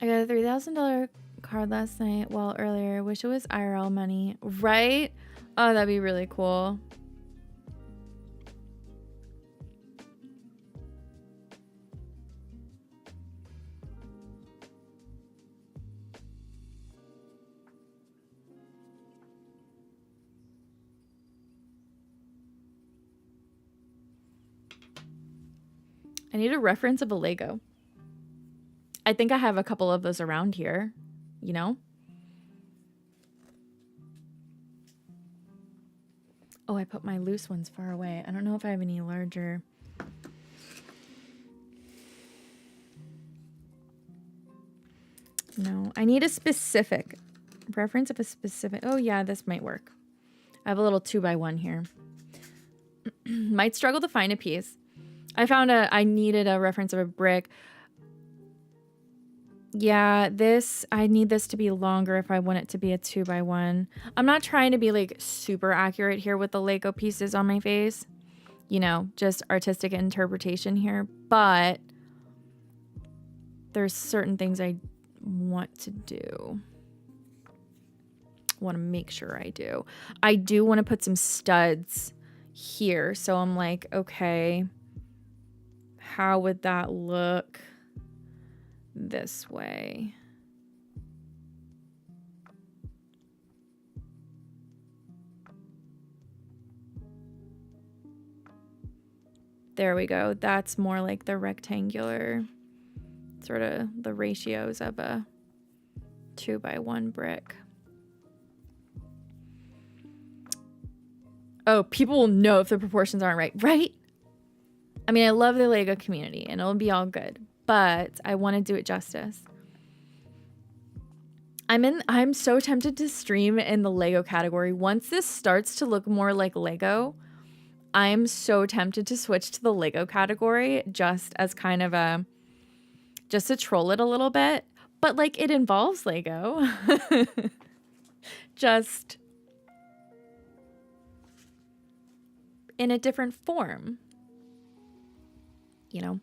got a $3,000 card last night. Well, earlier. Wish it was IRL money. Right? Oh, that'd be really cool. I need a reference of a Lego. I think I have a couple of those around here, you know? Oh, I put my loose ones far away. I don't know if I have any larger. No, I need a specific reference of a specific. Oh yeah, this might work. I have a little 2x1 here. Might struggle to find a piece. I needed a reference of a brick. Yeah, I need this to be longer if I want it to be a 2x1. I'm not trying to be like super accurate here with the Lego pieces on my face. You know, just artistic interpretation here. But there's certain things I want to do. Want to make sure I do. I do want to put some studs here. So I'm like, okay, how would that look this way? There we go. That's more like the rectangular, sort of the ratios of a 2x1 brick. Oh, people will know if the proportions aren't right, right? I mean, I love the Lego community and it'll be all good, but I want to do it justice. I'm so tempted to stream in the Lego category. Once this starts to look more like Lego, I'm so tempted to switch to the Lego category just as kind of just to troll it a little bit. But like, it involves Lego. Just in a different form. You know?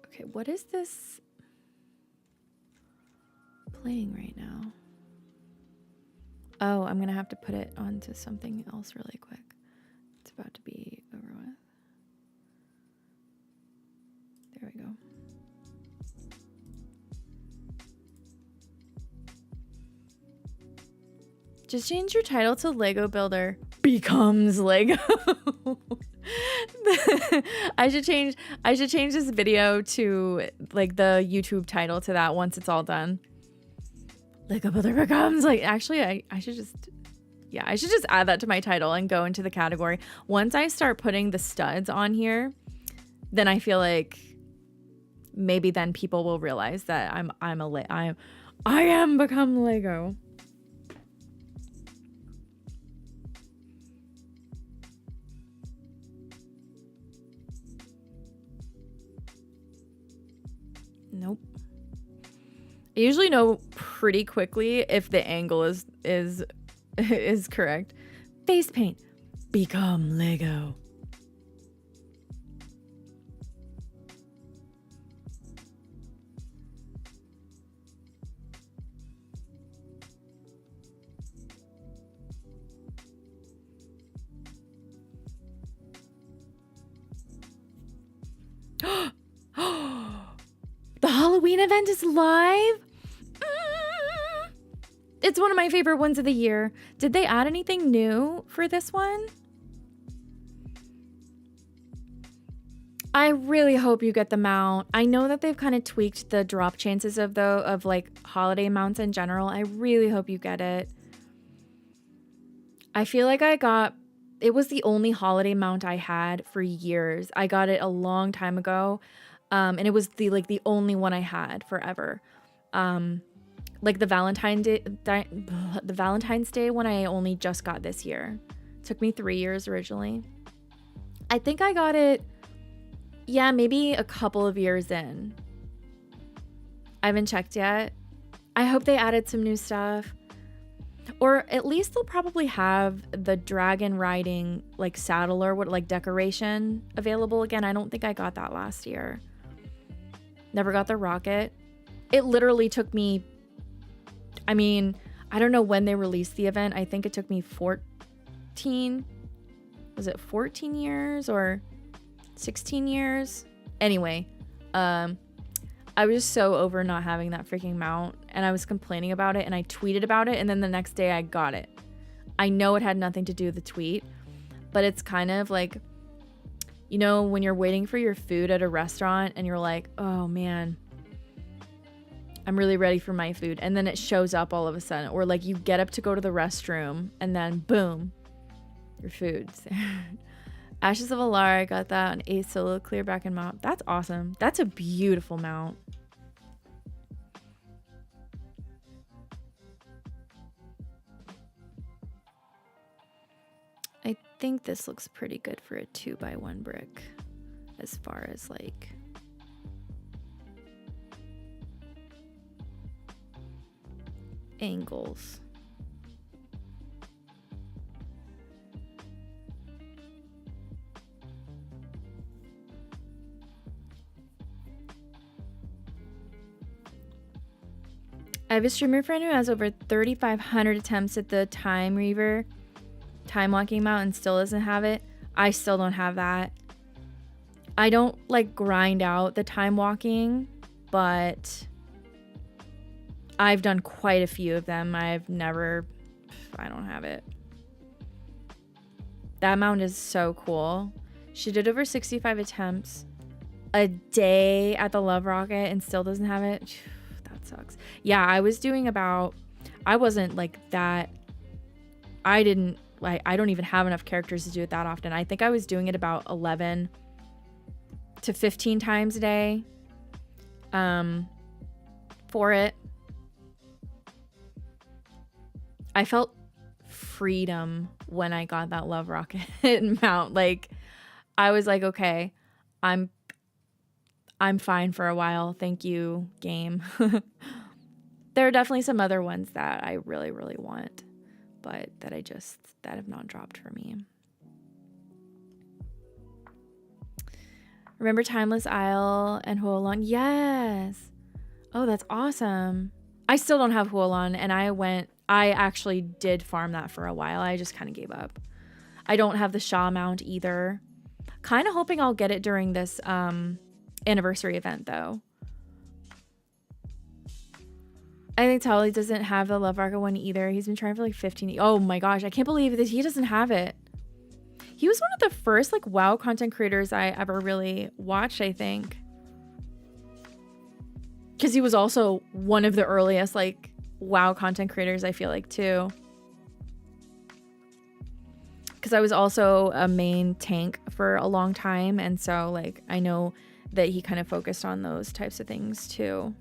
Okay, what is this playing right now? Oh, I'm going to have to put it onto something else really quick. It's about to be over with. There we go. Just change your title to Lego Builder becomes Lego. I should change this video to like the YouTube title to that once it's all done. Lego Builder becomes like, actually I should just add that to my title and go into the category. Once I start putting the studs on here, then I feel like maybe then people will realize that I am become Lego. Nope. I usually know pretty quickly if the angle is correct. Face paint. Become Lego. The Halloween event is live? It's one of my favorite ones of the year. Did they add anything new for this one? I really hope you get the mount. I know that they've kind of tweaked the drop chances of like holiday mounts in general. I really hope you get it. I feel like it was the only holiday mount I had for years. I got it a long time ago. And it was the only one I had forever. Like the Valentine's Day one I only just got this year. It took me 3 years originally. I think I got it, yeah, maybe a couple of years in. I haven't checked yet. I hope they added some new stuff. Or at least they'll probably have the dragon riding like saddle or what, like decoration available again. I don't think I got that last year. Never got the rocket. It literally took me, I mean, I don't know when they released the event. I think it took me 14 years or 16 years? Anyway, I was just so over not having that freaking mount, and I was complaining about it, and I tweeted about it, and then the next day I got it. I know it had nothing to do with the tweet, but it's kind of like, you know, when you're waiting for your food at a restaurant and you're like, oh man, I'm really ready for my food. And then it shows up all of a sudden. Or like you get up to go to the restroom and then boom, your food's there. Ashes of Alara, I got that on a solo clear back and mount. That's awesome. That's a beautiful mount. I think this looks pretty good for a 2x1 brick as far as like angles. I have a streamer friend who has over 3,500 attempts at the Time Reaver time walking mount and still doesn't have it. I still don't have that. I don't like grind out the time walking, but I've done quite a few of them. I don't have it. That mount is so cool. She did over 65 attempts a day at the Love Rocket and still doesn't have it. That sucks. Yeah, I wasn't like that. I don't even have enough characters to do it that often. I think I was doing it about 11 to 15 times a day for it. I felt freedom when I got that Love Rocket mount. Like, I was like, okay, I'm fine for a while. Thank you, game. There are definitely some other ones that I really, really want, but that have not dropped for me. Remember Timeless Isle and Huolon? Yes. Oh, that's awesome. I still don't have Huolon, and I actually did farm that for a while. I just kind of gave up. I don't have the Shaw mount either. Kind of hoping I'll get it during this anniversary event, though. I think Tolly doesn't have the Love Rocket one either. He's been trying for like 15 years. Oh my gosh, I can't believe that he doesn't have it. He was one of the first like WoW content creators I ever really watched, I think. Because he was also one of the earliest like WoW content creators, I feel like, too. Because I was also a main tank for a long time, and so like I know that he kind of focused on those types of things too.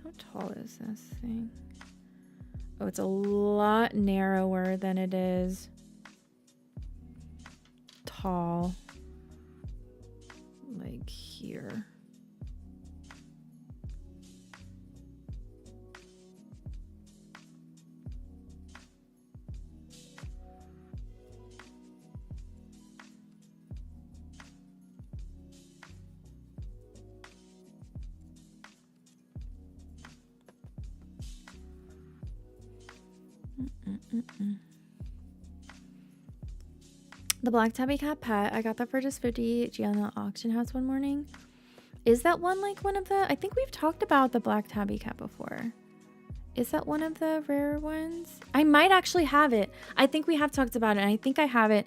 How tall is this thing? Oh, it's a lot narrower than it is tall. Like here. The black tabby cat pet, I got that for just 50 G on the auction house one morning. Is that one like one of the, I think we've talked about the black tabby cat before. Is that one of the rare ones? I might actually have it. I think we have talked about it, and I think I have it.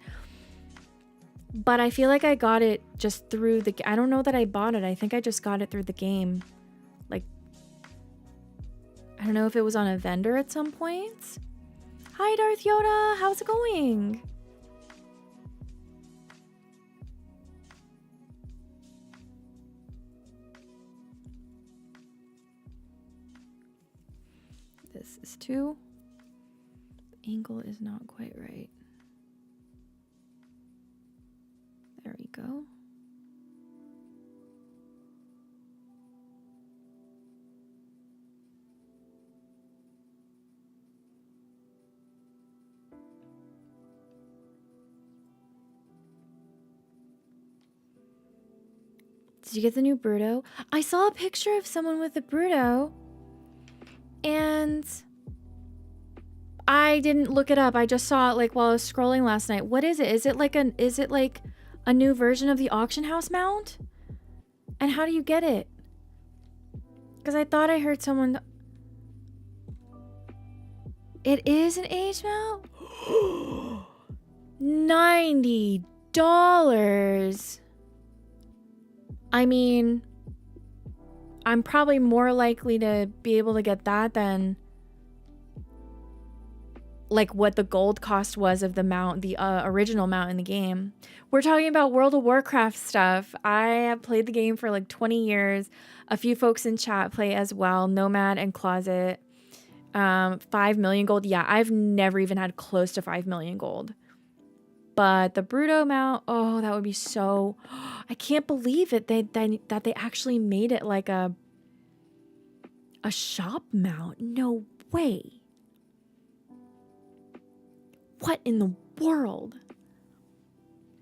But I feel like I got it just through the, I don't know that I bought it. I think I just got it through the game. Like, I don't know if it was on a vendor at some point. Hi, Darth Yoda. How's it going? This is 2. The angle is not quite right. There we go. Did you get the new Bruto? I saw a picture of someone with a Bruto, and I didn't look it up. I just saw it like while I was scrolling last night. What is it? Is it like a new version of the auction house mount? And how do you get it? Because I thought I heard someone. It is an age mount? $90. I mean, I'm probably more likely to be able to get that than like what the gold cost was of the mount, the original mount in the game. We're talking about World of Warcraft stuff. I have played the game for like 20 years. A few folks in chat play as well. Nomad and Closet. 5 million gold. Yeah, I've never even had close to 5 million gold. But the Bruto mount, oh, that would be so... I can't believe it that they actually made it like a shop mount. No way. What in the world?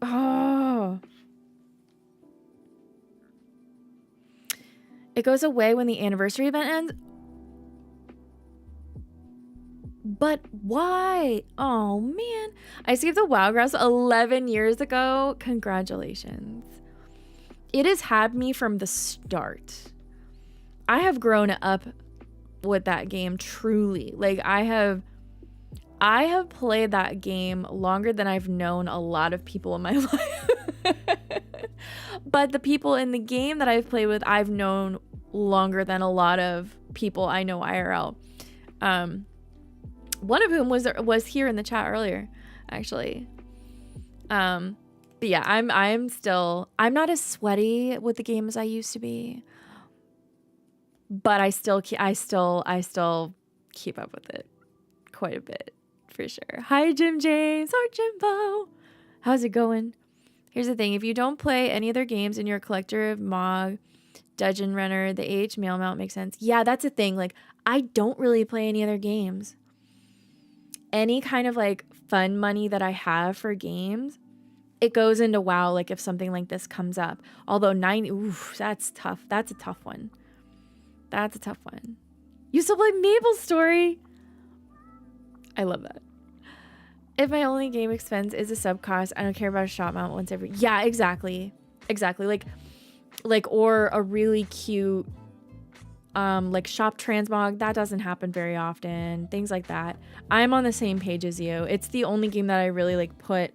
Oh. It goes away when the anniversary event ends. But why? Oh, man. I saved the WoW grass 11 years ago. Congratulations. It has had me from the start. I have grown up with that game, truly. Like, I have played that game longer than I've known a lot of people in my life. But the people in the game that I've played with, I've known longer than a lot of people I know IRL. One of whom was here in the chat earlier, actually. But yeah, I'm not as sweaty with the game as I used to be. But I still keep up with it quite a bit, for sure. Hi, Jim James. Hi, Jimbo. How's it going? Here's the thing. If you don't play any other games and you're a collector of Mog, Dungeon Runner, the AH mail mount makes sense. Yeah, that's a thing. Like, I don't really play any other games. Any kind of like fun money that I have for games, it goes into WoW. Like if something like this comes up, although 90, oof, that's tough. That's a tough one. That's a tough one. You still play MapleStory? I love that. If my only game expense is a sub cost, I don't care about a shop mount once every. Yeah, exactly. Like, or a really cute Like shop transmog, that doesn't happen very often. Things like that. I'm on the same page as you. It's the only game that I really like put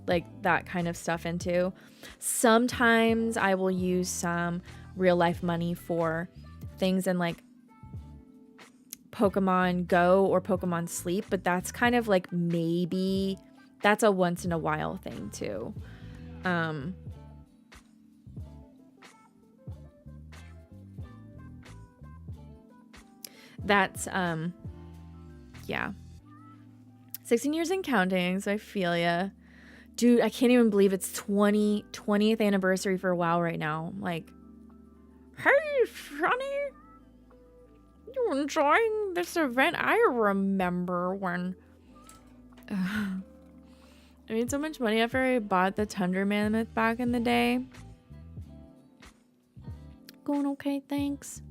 like that kind of stuff into. Sometimes I will use some real life money for things in like Pokemon Go or Pokemon Sleep, but that's kind of like maybe that's a once in a while thing too. That's yeah. 16 years and counting, so I feel ya. Dude, I can't even believe it's 20th anniversary for WoW right now. Like, hey, Shani, you enjoying this event? I remember when I made so much money after I bought the Tundra Mammoth back in the day. Going okay, thanks.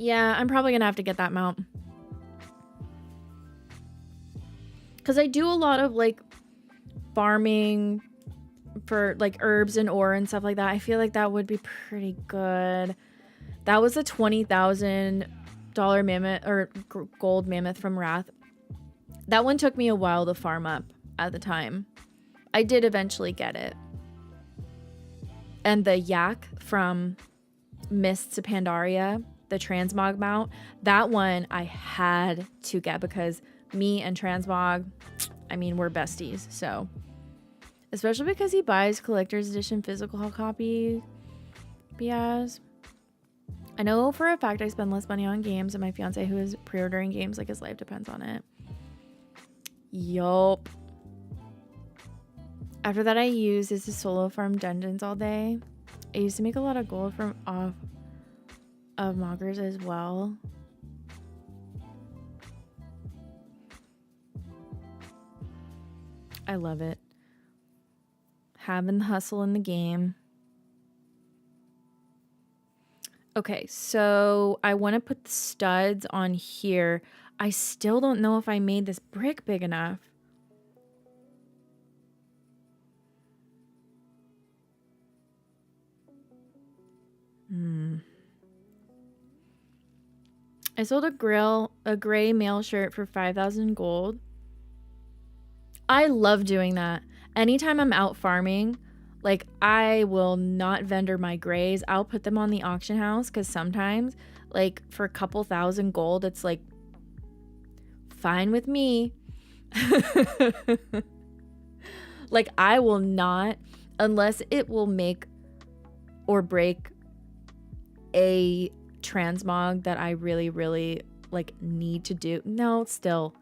Yeah, I'm probably gonna have to get that mount. Because I do a lot of like farming for like herbs and ore and stuff like that. I feel like that would be pretty good. That was a $20,000 mammoth or gold mammoth from Wrath. That one took me a while to farm up at the time. I did eventually get it. And the yak from Mists to Pandaria, the transmog mount, that one I had to get because me and transmog, I mean, we're besties. So, especially because he buys collector's edition physical copy BS. I know for a fact I spend less money on games than my fiance who is pre-ordering games like his life depends on it. Yup. After that I used is to solo farm dungeons all day. I used to make a lot of gold from off of moggers as well. I love it. Having the hustle in the game. Okay, so I want to put the studs on here. I still don't know if I made this brick big enough. I sold a gray mail shirt for 5,000 gold. I love doing that. Anytime I'm out farming, like I will not vendor my grays. I'll put them on the auction house because sometimes, like for a couple thousand gold, it's like fine with me. Like I will not, unless it will make or break a transmog that I really, really like need to do. No, still.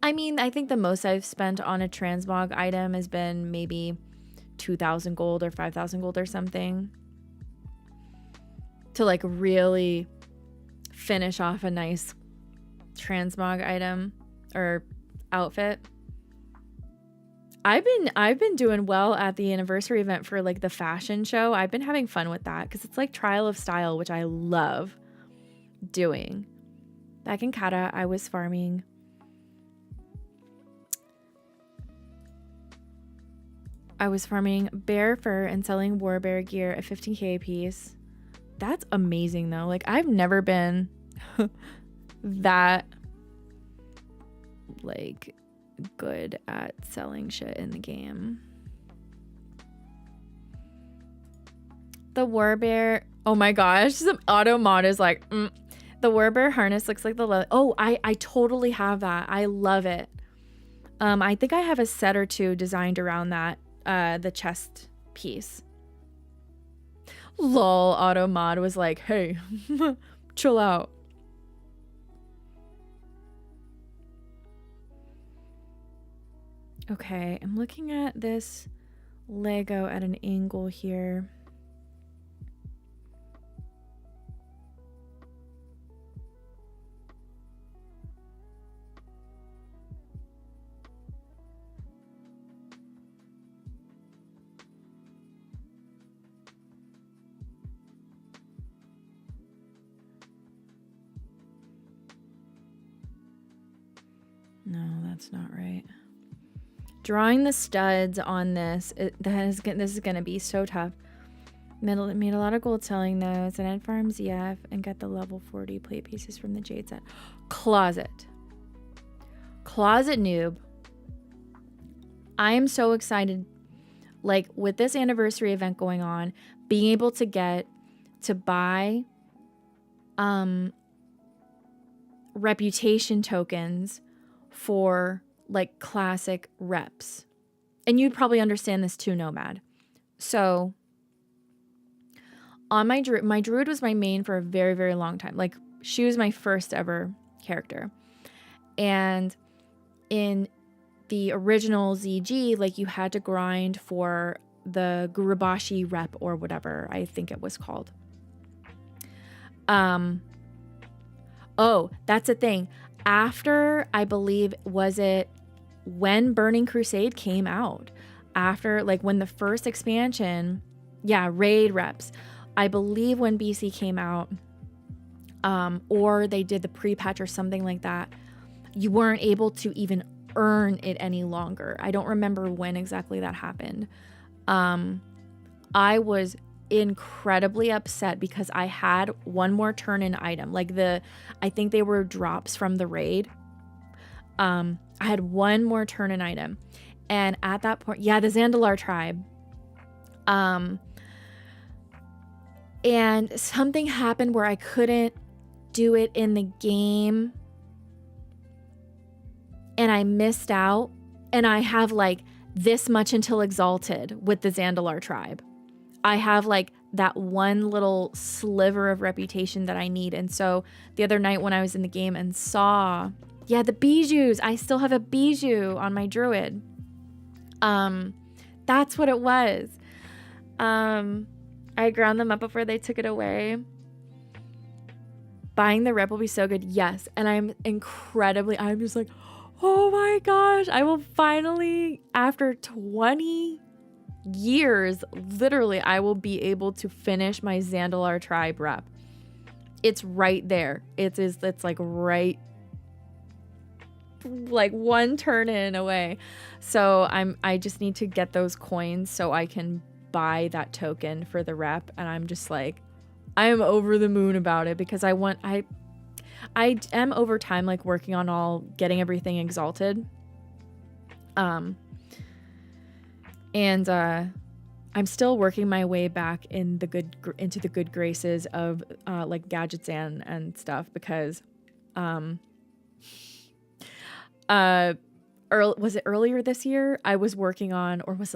I mean, I think the most I've spent on a transmog item has been maybe 2,000 gold or 5,000 gold or something to like really finish off a nice transmog item or outfit. I've been doing well at the anniversary event for like the fashion show. I've been having fun with that because it's like trial of style, which I love doing. Back in Kata, I was farming bear fur and selling war bear gear at 15k a piece. That's amazing though. Like I've never been that like good at selling shit in the game. The war bear, oh my gosh, some auto mod is like the war bear harness looks like the I totally have that. I love it. I think I have a set or two designed around that, the chest piece. Lol, auto mod was like, hey, chill out. Okay, I'm looking at this Lego at an angle here. No, that's not right. Drawing the studs on this, this is going to be so tough. Made a lot of gold selling those, and I'd farm ZF and get the level 40 plate pieces from the Jade set. Closet noob. I am so excited, like with this anniversary event going on, being able to get to buy reputation tokens for like classic reps. And you'd probably understand this too, Nomad. So on my druid was my main for a very, very long time. Like she was my first ever character. And in the original ZG, like you had to grind for the Gurubashi rep or whatever I think it was called. Oh, that's a thing. After, I believe, was it when Burning Crusade came out? After, like when the first expansion, yeah, raid reps. I believe when BC came out, or they did the pre-patch or something like that, you weren't able to even earn it any longer. I don't remember when exactly that happened. I was incredibly upset because I had one more turn in item. Like I think they were drops from the raid. I had one more turn in item. And at that point, yeah, the Zandalar tribe. And something happened where I couldn't do it in the game. And I missed out. And I have like this much until Exalted with the Zandalar tribe. I have like that one little sliver of reputation that I need. And so the other night when I was in the game and saw, yeah, the bijous, I still have a bijou on my druid. That's what it was. I ground them up before they took it away. Buying the rep will be so good. Yes. And I'm just like, oh my gosh, I will finally, after 20 years, literally, I will be able to finish my Zandalar tribe rep. It's right there. It's like right, like one turn in away. So I just need to get those coins so I can buy that token for the rep. And I'm just like, I am over the moon about it because I am over time like working on getting everything exalted. And I'm still working my way back into the good graces of like gadgets and stuff because was it earlier this year? I was working on, or was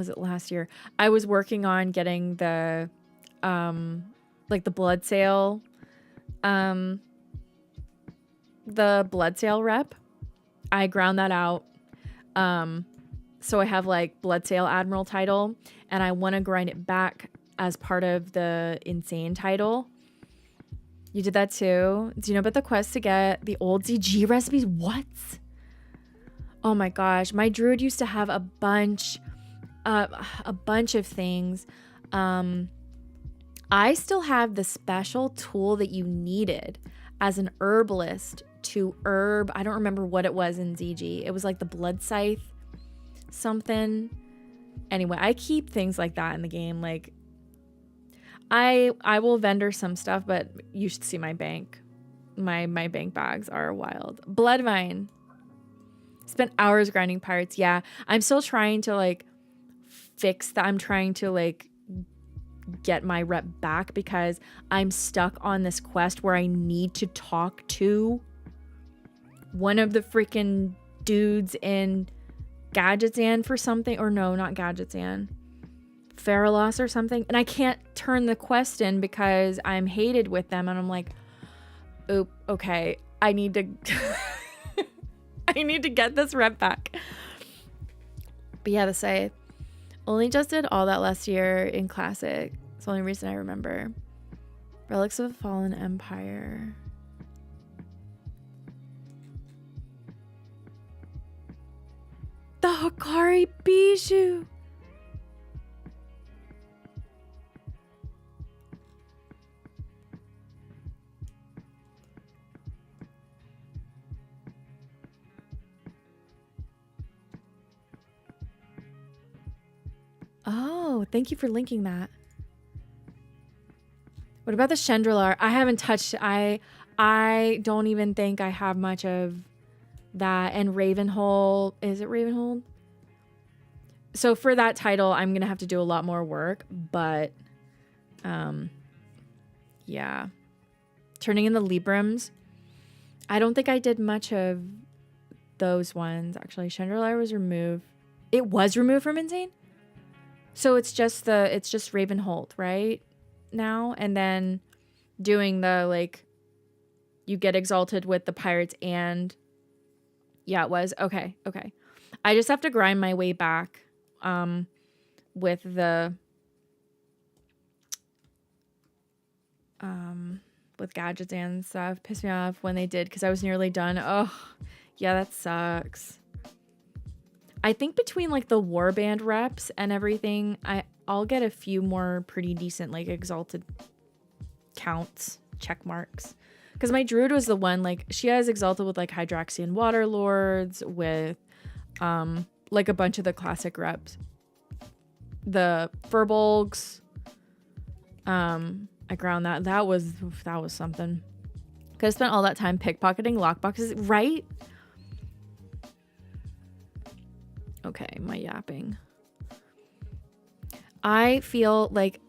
it last year? I was working on getting the like the blood sale rep. I ground that out. So I have like blood sale admiral title, and I want to grind it back as part of the insane title. You did that too? Do you know about the quest to get the old ZG recipes? What? Oh my gosh, my druid used to have a bunch of things. I still have the special tool that you needed as an herbalist to herb. I don't remember what it was in ZG. It was like the blood scythe something. Anyway, I keep things like that in the game. Like I will vendor some stuff, but you should see my bank. My bank bags are wild. Bloodvine. Spent hours grinding pirates. Yeah, I'm still trying to like fix that. I'm trying to like get my rep back because I'm stuck on this quest where I need to talk to one of the freaking dudes in Gadgetzan for something, or no, not Gadgetzan, Faralos or something, and I can't turn the quest in because I'm hated with them, and I'm like, oop, okay, I need to I need to get this rep back. But yeah, the scythe only just did all that last year in classic. It's the only reason I remember. Relics of a Fallen Empire. The Hikari Bijou. thank you for linking that. What about the Chandelier? I haven't touched. I don't even think I have much of that. And Ravenhold. Is it Ravenhold? So for that title, I'm gonna have to do a lot more work. But, yeah. Turning in the Librams. I don't think I did much of those ones. Actually, Chandelier was removed. It was removed from Insane. So it's just Ravenhold, right? Now, and then doing the like you get exalted with the pirates, and yeah, it was okay. I just have to grind my way back with the with gadgets and stuff. Pissed me off when they did because I was nearly done. Oh yeah, that sucks. I think between like the warband reps and everything, I'll get a few more pretty decent like exalted counts, check marks. Because my druid was the one, like, she has exalted with like Hydraxian Waterlords, with like a bunch of the classic reps. The Furbolgs. I ground that. That was something. Because I spent all that time pickpocketing lockboxes, right? Okay, my yapping. I feel like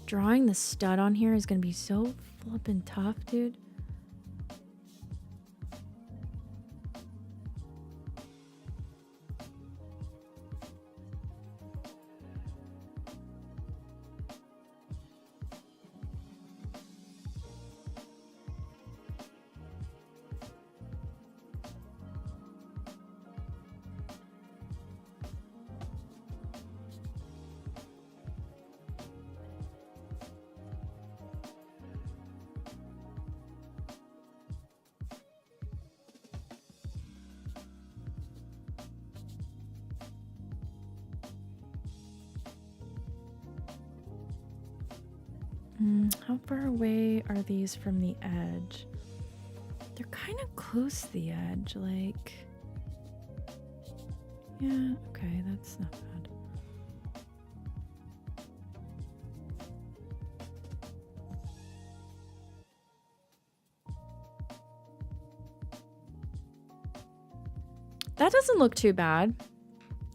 drawing the stud on here is going to be so flippin' tough, dude. How far away are these from the edge? They're kind of close to the edge, like... Yeah, okay, that's not bad. That doesn't look too bad.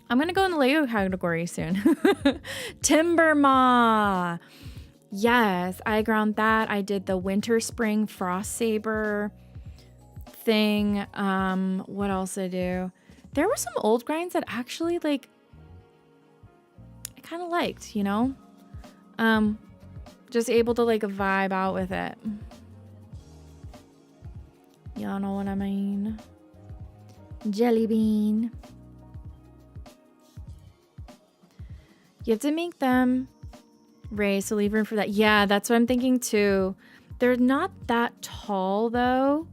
I'm gonna go in the Lego category soon. Timbermaw! Yes, I ground that. I did the Winter Spring Frost Saber thing. What else did I do? There were some old grinds that actually, like, I kind of liked, you know? Just able to, like, vibe out with it. Y'all know what I mean? Jelly bean. You have to make them raised, so leave room for that. Yeah, that's what I'm thinking too. They're not that tall though.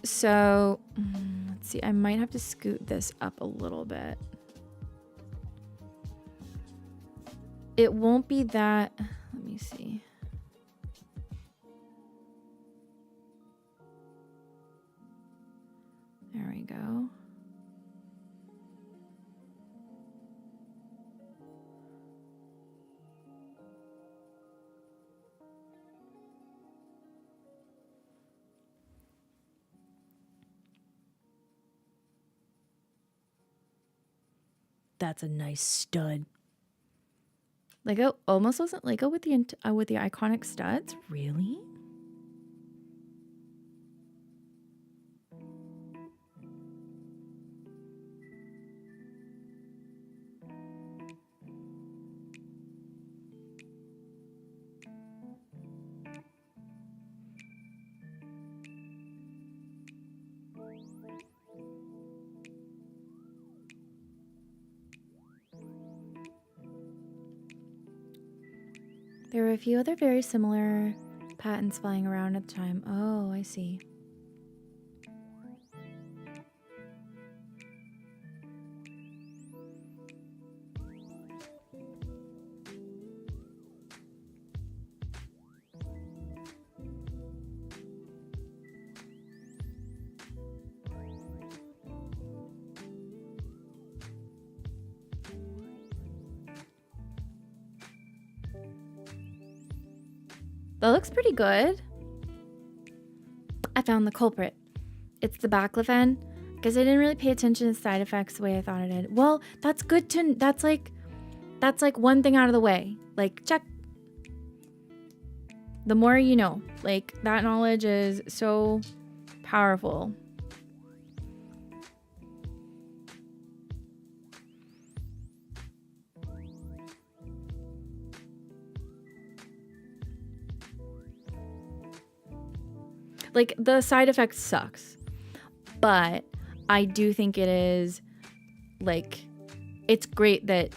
So, let's see. I might have to scoot this up a little bit. It won't be that... Let me see. There we go. That's a nice stud. Lego almost wasn't Lego with the iconic studs, really? There were a few other very similar patents flying around at the time. Oh, I see. That looks pretty good. I found the culprit. It's the baclofen. Because I didn't really pay attention to side effects the way I thought I did. Well, that's good to... That's like one thing out of the way. Like, check. The more you know. Like, that knowledge is so powerful. Like, the side effect sucks. But I do think it is, like, it's great that,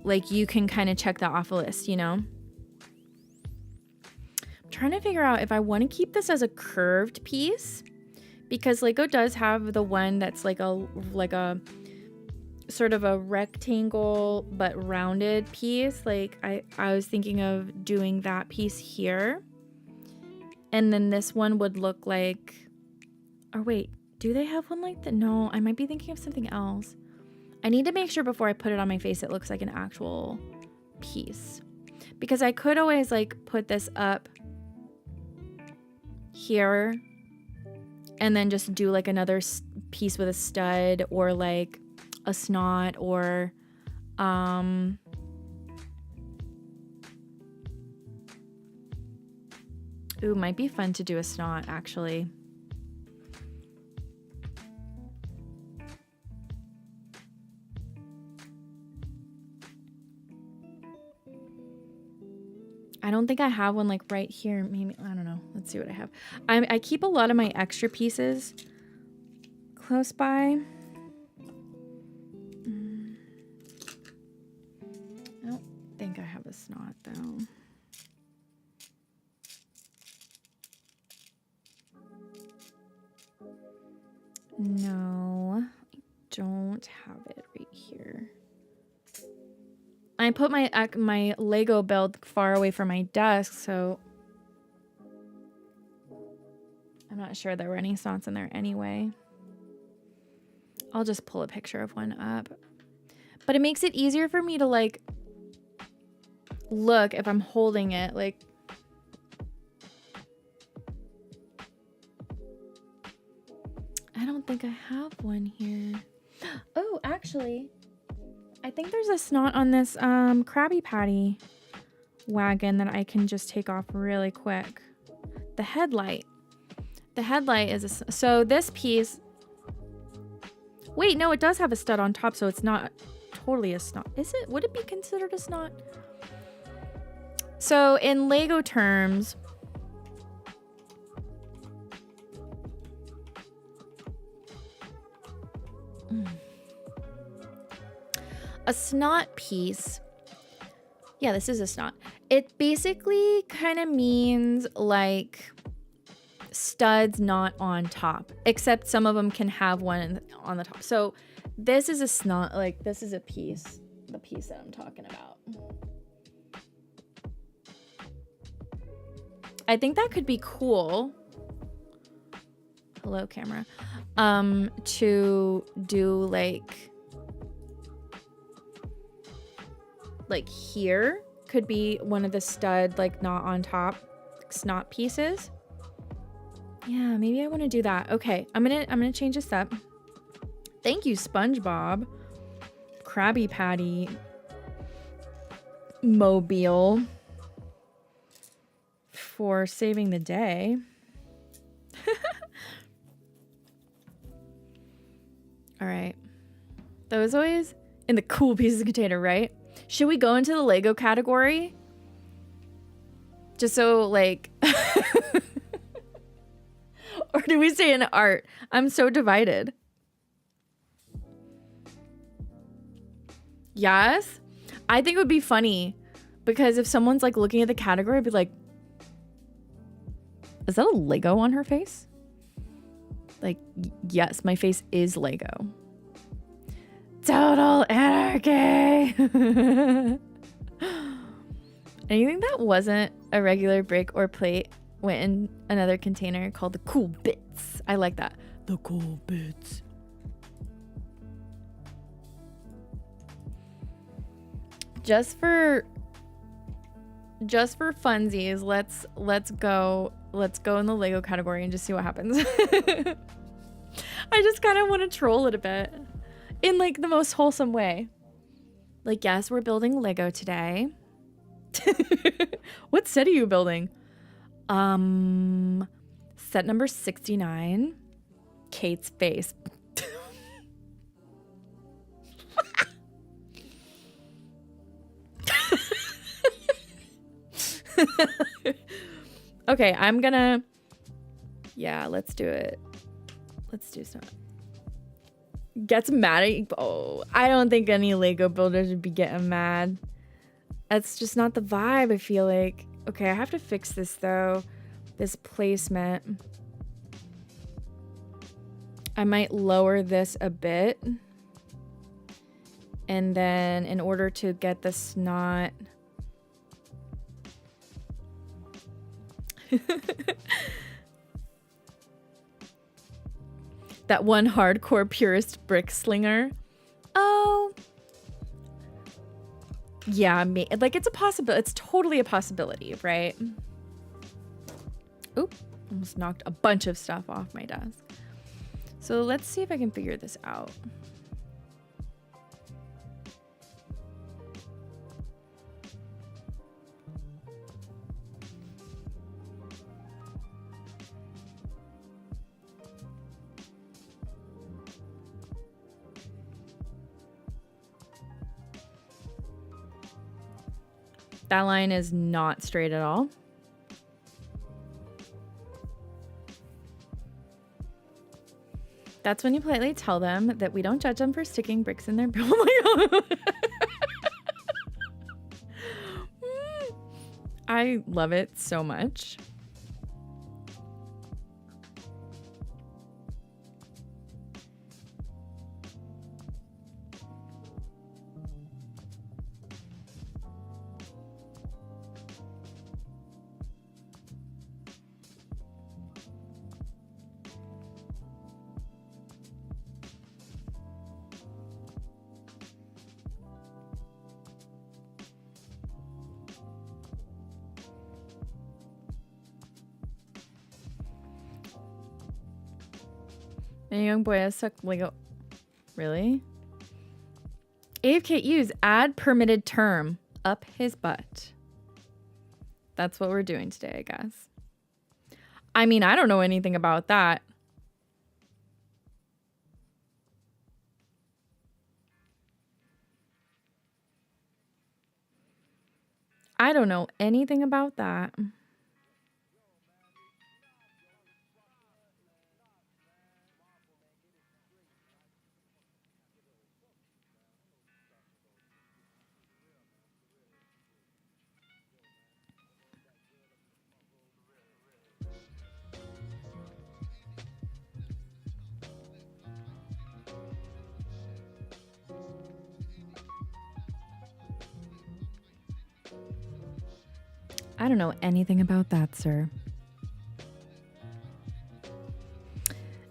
like, you can kind of check that off a list, you know? I'm trying to figure out if I want to keep this as a curved piece, because Lego does have the one that's like a sort of a rectangle but rounded piece. Like, I was thinking of doing that piece here. And then this one would look like, or wait, do they have one like that? No, I might be thinking of something else. I need to make sure before I put it on my face it looks like an actual piece. Because I could always like put this up here and then just do like another piece with a stud or like a snot or ooh, might be fun to do a snot actually. I don't think I have one like right here. Maybe, I don't know. Let's see what I have. I keep a lot of my extra pieces close by. I don't think I have a snot though. No, I don't have it right here. I put my Lego build far away from my desk, so I'm not sure there were any snots in there anyway. I'll just pull a picture of one up. But it makes it easier for me to like look if I'm holding it, like I don't think I have one here. Oh, actually, I think there's a snot on this Krabby Patty wagon that I can just take off really quick. The headlight. The headlight is so this piece. Wait, no, it does have a stud on top, so it's not totally a snot. Is it? Would it be considered a snot? So in Lego terms, a snot piece, yeah, this is a snot. It basically kind of means like studs not on top, except some of them can have one on the top. So this is a snot, like this is a piece, the piece that I'm talking about. I think that could be cool. Hello, camera. To do like here could be one of the stud, like not on top snot pieces. Yeah, maybe I want to do that. Okay, I'm gonna change this up. Thank you, SpongeBob. Krabby Patty Mobile for saving the day. All right. That was always in the cool pieces container, right? Should we go into the Lego category? Just so like... Or do we stay in art? I'm so divided. Yes? I think it would be funny because if someone's like looking at the category, I'd be like, is that a Lego on her face? Like, yes, my face is Lego. Total anarchy. Anything that wasn't a regular brick or plate went in another container called the cool bits. I like that. The cool bits. Just for just for funsies, let's go in the Lego category and just see what happens. I just kind of want to troll it a bit in like the most wholesome way. Like, yes, we're building Lego today. What set are you building? Set number 69. Kate's face. Okay, I'm gonna... Yeah, let's do it. Let's do some... Gets mad at you? Oh, I don't think any Lego builders would be getting mad. That's just not the vibe, I feel like. Okay, I have to fix this, though. This placement. I might lower this a bit. And then in order to get the snot... That one hardcore purist brick slinger. Oh. Yeah, like it's a possibility. It's totally a possibility, right? Oop, almost knocked a bunch of stuff off my desk. So let's see if I can figure this out. That line is not straight at all. That's when you politely tell them that we don't judge them for sticking bricks in their... Oh my god. I love it so much. A young boy has sucked Lego. Really? AFKUs add permitted term up his butt. That's what we're doing today, I guess. I mean, I don't know anything about that. I don't know anything about that. I don't know anything about that, sir.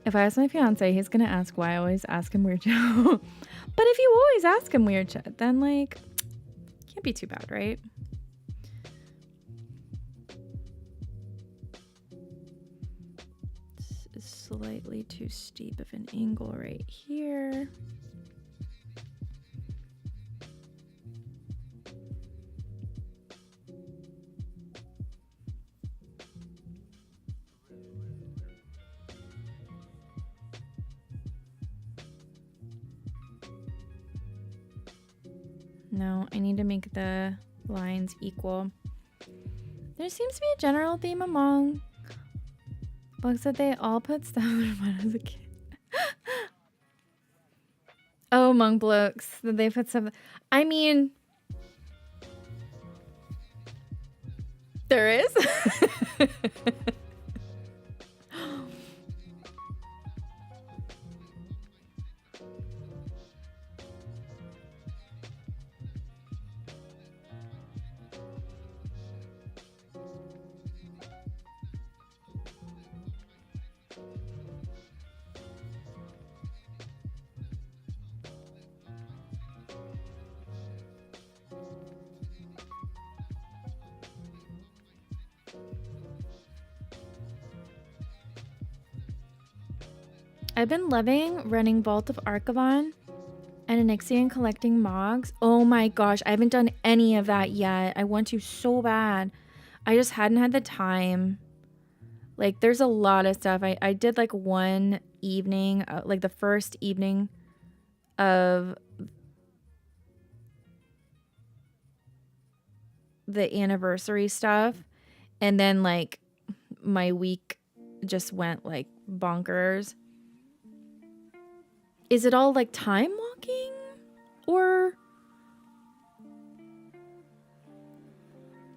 If I ask my fiance, he's gonna ask why I always ask him weird shit. But if you always ask him weird shit, then like, can't be too bad, right? This is slightly too steep of an angle right here. No, I need to make the lines equal. There seems to be a general theme among books that they all put stuff in their butt as a kid. Oh, among blokes that they put stuff. I mean, there is. I've been loving running Vault of Archivon and Onyxia and collecting Mogs. Oh my gosh, I haven't done any of that yet. I want to so bad. I just hadn't had the time. Like, there's a lot of stuff. I did like one evening, like the first evening of the anniversary stuff. And then like my week just went like bonkers. Is it all like time walking or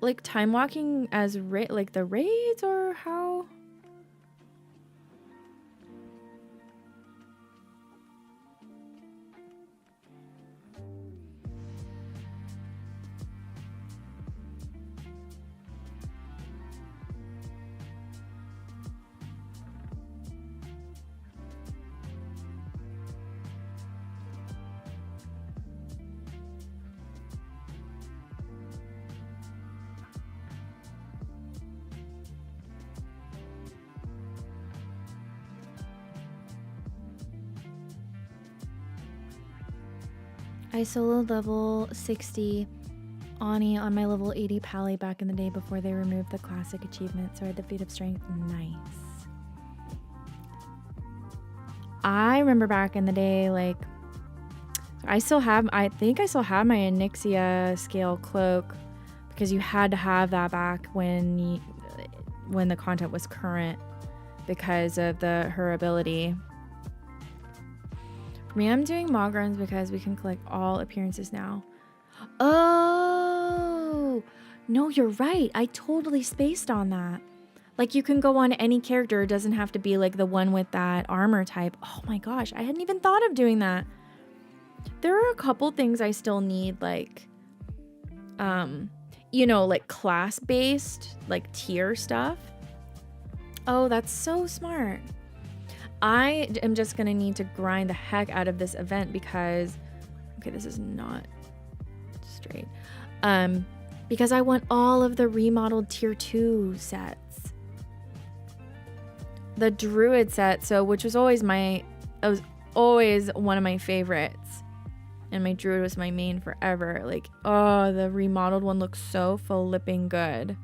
like time walking as like the raids or how? I soloed level 60 Ani on my level 80 Pally back in the day before they removed the classic achievement, so I had the feat of strength. Nice. I remember back in the day, like, I think I still have my Onyxia scale cloak because you had to have that back when the content was current because of her ability. For me, I'm doing Mog runs because we can collect all appearances now. Oh, no, you're right. I totally spaced on that. Like, you can go on any character. It doesn't have to be like the one with that armor type. Oh my gosh, I hadn't even thought of doing that. There are a couple things I still need, like, you know, like class-based, like tier stuff. Oh, that's so smart. I am just gonna need to grind the heck out of this event because, okay, this is not straight. Because I want all of the remodeled tier 2 sets. The druid set, which was always one of my favorites. And my druid was my main forever. Like, oh, the remodeled one looks so flipping good.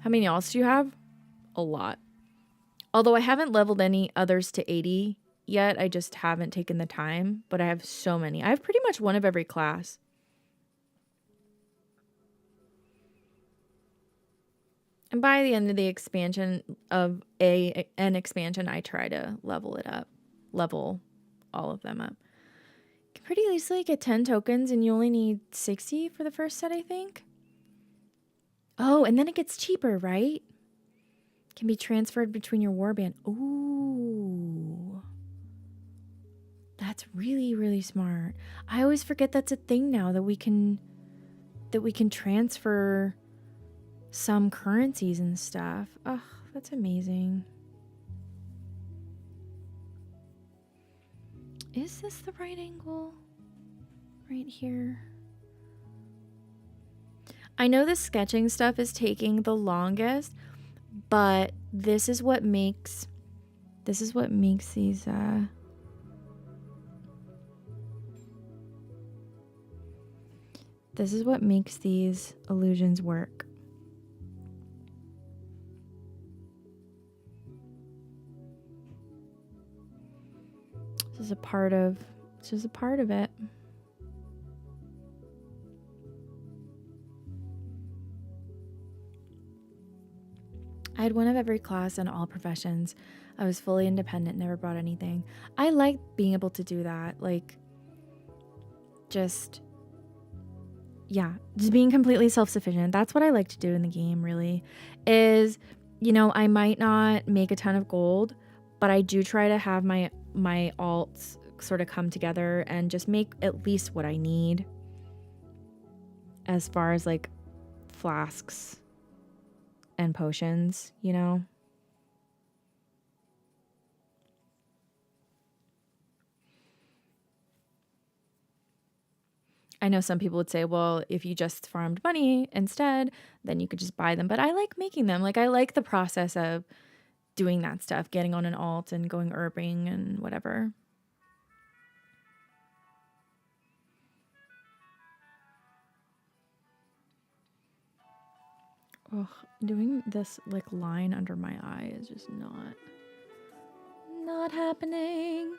How many else do you have? A lot. Although I haven't leveled any others to 80 yet. I just haven't taken the time. But I have so many. I have pretty much one of every class. And by the end of the expansion of an expansion, I try to level it up. Level all of them up. You can pretty easily get 10 tokens and you only need 60 for the first set, I think. Oh, and then it gets cheaper, right? Can be transferred between your warband. Ooh. That's really, really smart. I always forget that's a thing now that we can transfer some currencies and stuff. Oh, that's amazing. Is this the right angle? Right here. I know the sketching stuff is taking the longest, but this is what makes these this is what makes these illusions work. This is a part of it. I had one of every class and all professions. I was fully independent, never brought anything. I like being able to do that. Like, just being completely self-sufficient. That's what I like to do in the game, really. Is, you know, I might not make a ton of gold, but I do try to have my alts sort of come together and just make at least what I need as far as like flasks and potions, you know. I know some people would say, well, if you just farmed money instead, then you could just buy them. But I like making them. Like, I like the process of doing that stuff, getting on an alt and going herbing and whatever. Ugh, doing this like line under my eye is just not happening.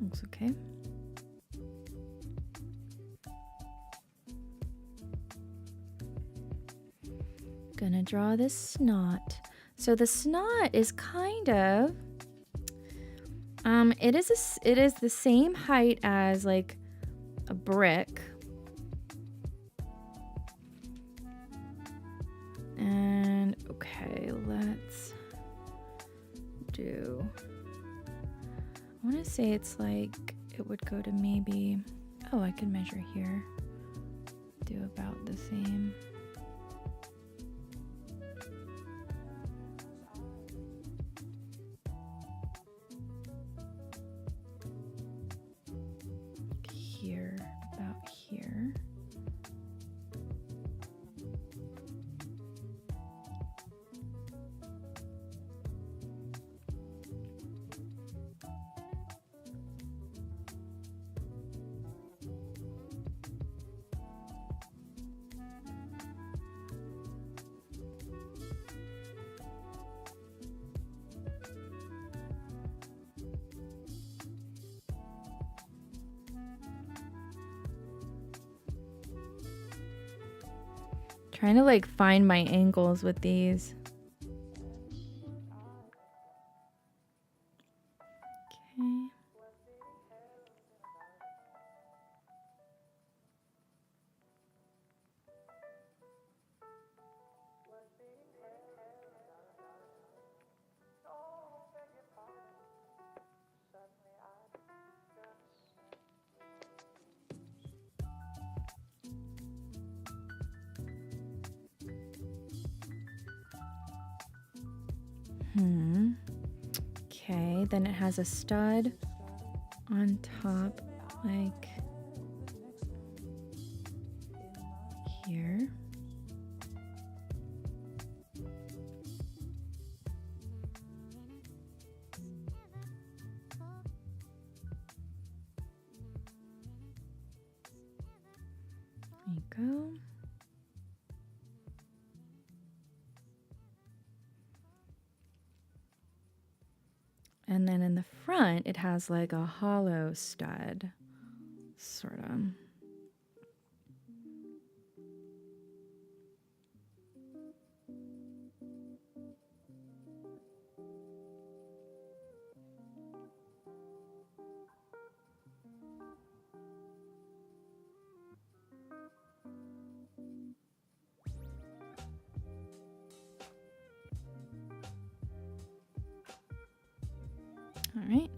Looks okay. Gonna draw this snot. So the snot is kind of it is the same height as like a brick. And okay, let's do, I want to say it's like it would go to maybe, oh, I can measure here. Do about the same. Here, about here. Trying to like find my angles with these. Okay. Okay, then it has a stud on top, like here. There you go. And then in the front, it has like a hollow stud, sort of. All right.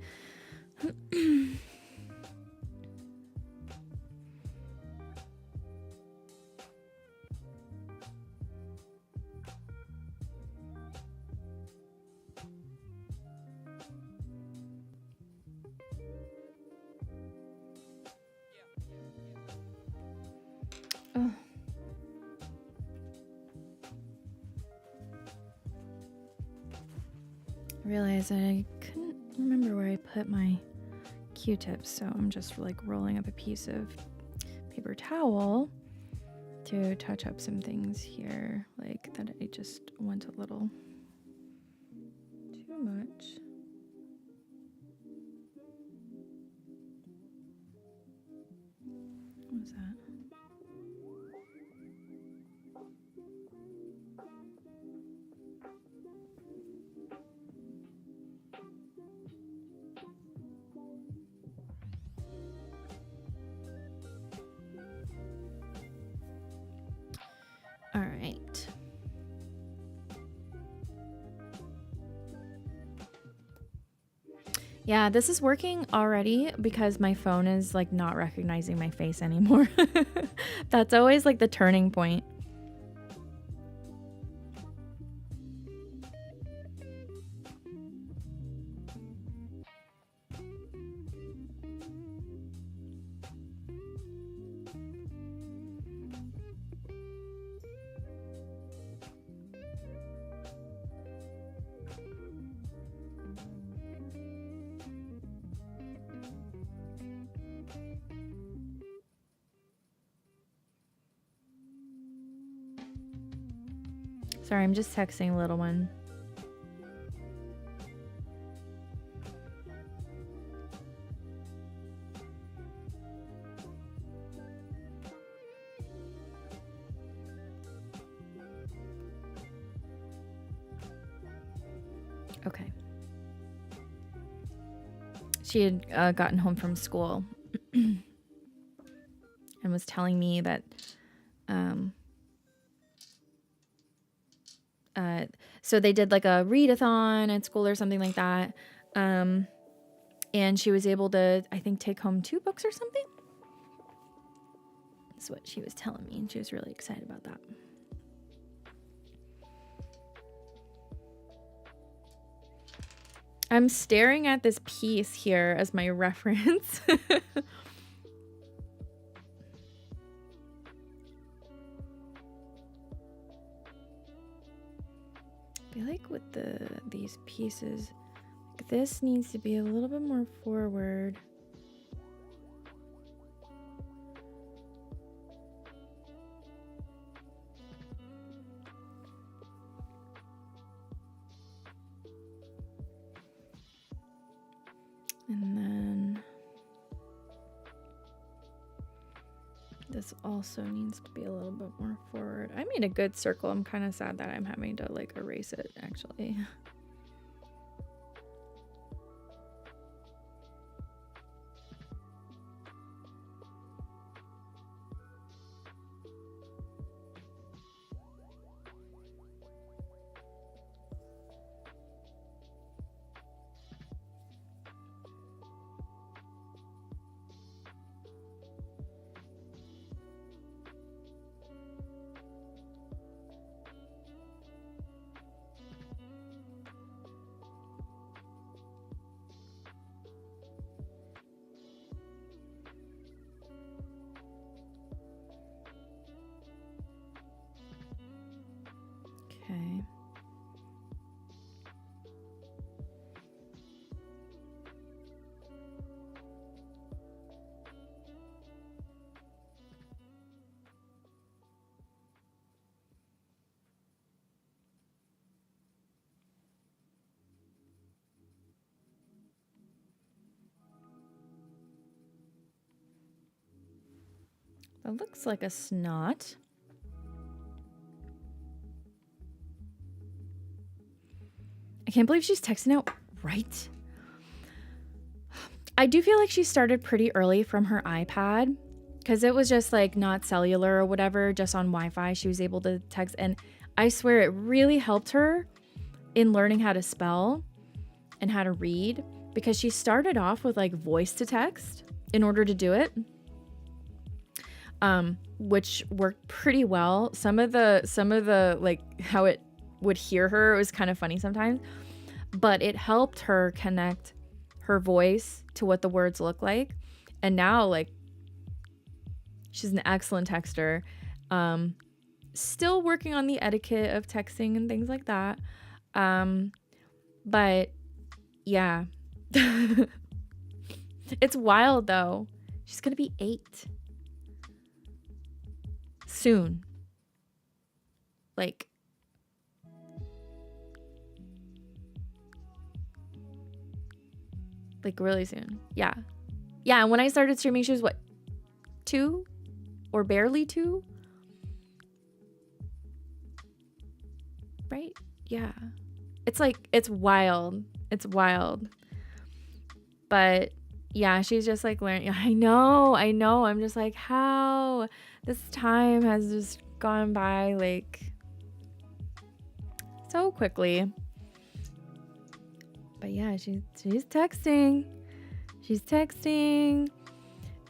Oh. I realized I couldn't remember where I put my Q-tips, so I'm just like rolling up a piece of paper towel to touch up some things here, like that I just went a little too much. What was that? All right. Yeah, this is working already because my phone is like not recognizing my face anymore. That's always like the turning point. Sorry, I'm just texting a little one. Okay. She had gotten home from school and was telling me that so they did like a readathon at school or something like that. And she was able to, I think, take home 2 books or something. That's what she was telling me, and she was really excited about that. I'm staring at this piece here as my reference. I feel like with these pieces, this needs to be a little bit more forward. And then this also needs to be a little bit more forward. I made a good circle. I'm kind of sad that I'm having to like erase it actually. Okay. That looks like a snot. I can't believe she's texting out right. I do feel like she started pretty early from her iPad because it was just like not cellular or whatever, just on Wi-Fi. She was able to text, and I swear it really helped her in learning how to spell and how to read because she started off with like voice to text in order to do it. Which worked pretty well. Some of the like how it would hear her, it was kind of funny sometimes, but it helped her connect her voice to what the words look like. And now like she's an excellent texter. Still working on the etiquette of texting and things like that. But yeah. It's wild though. She's gonna be 8 soon. Like really soon. Yeah. Yeah, and when I started streaming, she was what? 2? Or barely 2? Right? Yeah. It's like, it's wild. It's wild. But yeah, she's just like learning. I know. I'm just like, how? This time has just gone by like so quickly. But yeah, she's texting. She's texting.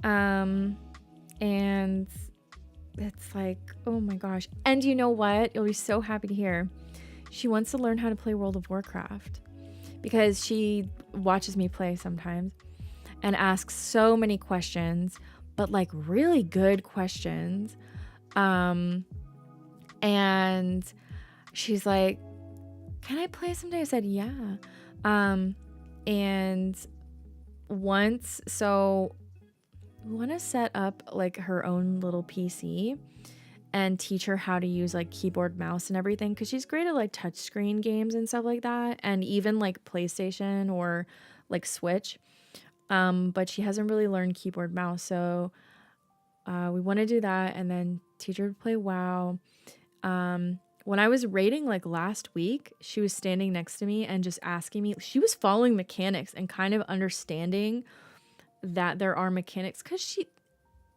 And it's like, oh my gosh. And you know what? You'll be so happy to hear. She wants to learn how to play World of Warcraft because she watches me play sometimes and asks so many questions, but like really good questions. And she's like, can I play someday? I said, yeah. And once, so we want to set up like her own little PC, and teach her how to use like keyboard, mouse, and everything, because she's great at like touchscreen games and stuff like that, and even like PlayStation or like Switch. But she hasn't really learned keyboard, mouse, so we want to do that, and then teach her to play WoW. When I was raiding like last week, she was standing next to me and just asking me. She was following mechanics and kind of understanding that there are mechanics, because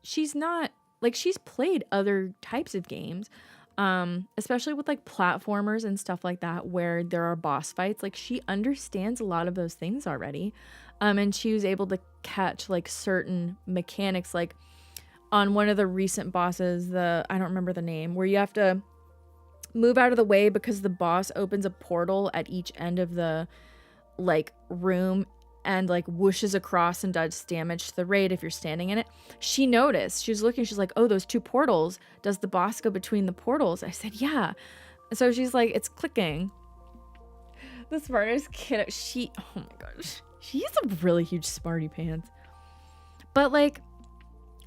she's not like, she's played other types of games, especially with like platformers and stuff like that where there are boss fights. Like, she understands a lot of those things already, and she was able to catch like certain mechanics, like on one of the recent bosses, I don't remember the name, where you have to move out of the way because the boss opens a portal at each end of the like room and like whooshes across and does damage to the raid if you're standing in it. She noticed. She was looking. She's like, oh, those two portals. Does the boss go between the portals? I said, yeah. So she's like, it's clicking. The smartest kid. Oh my gosh. She has a really huge smarty pants. But like,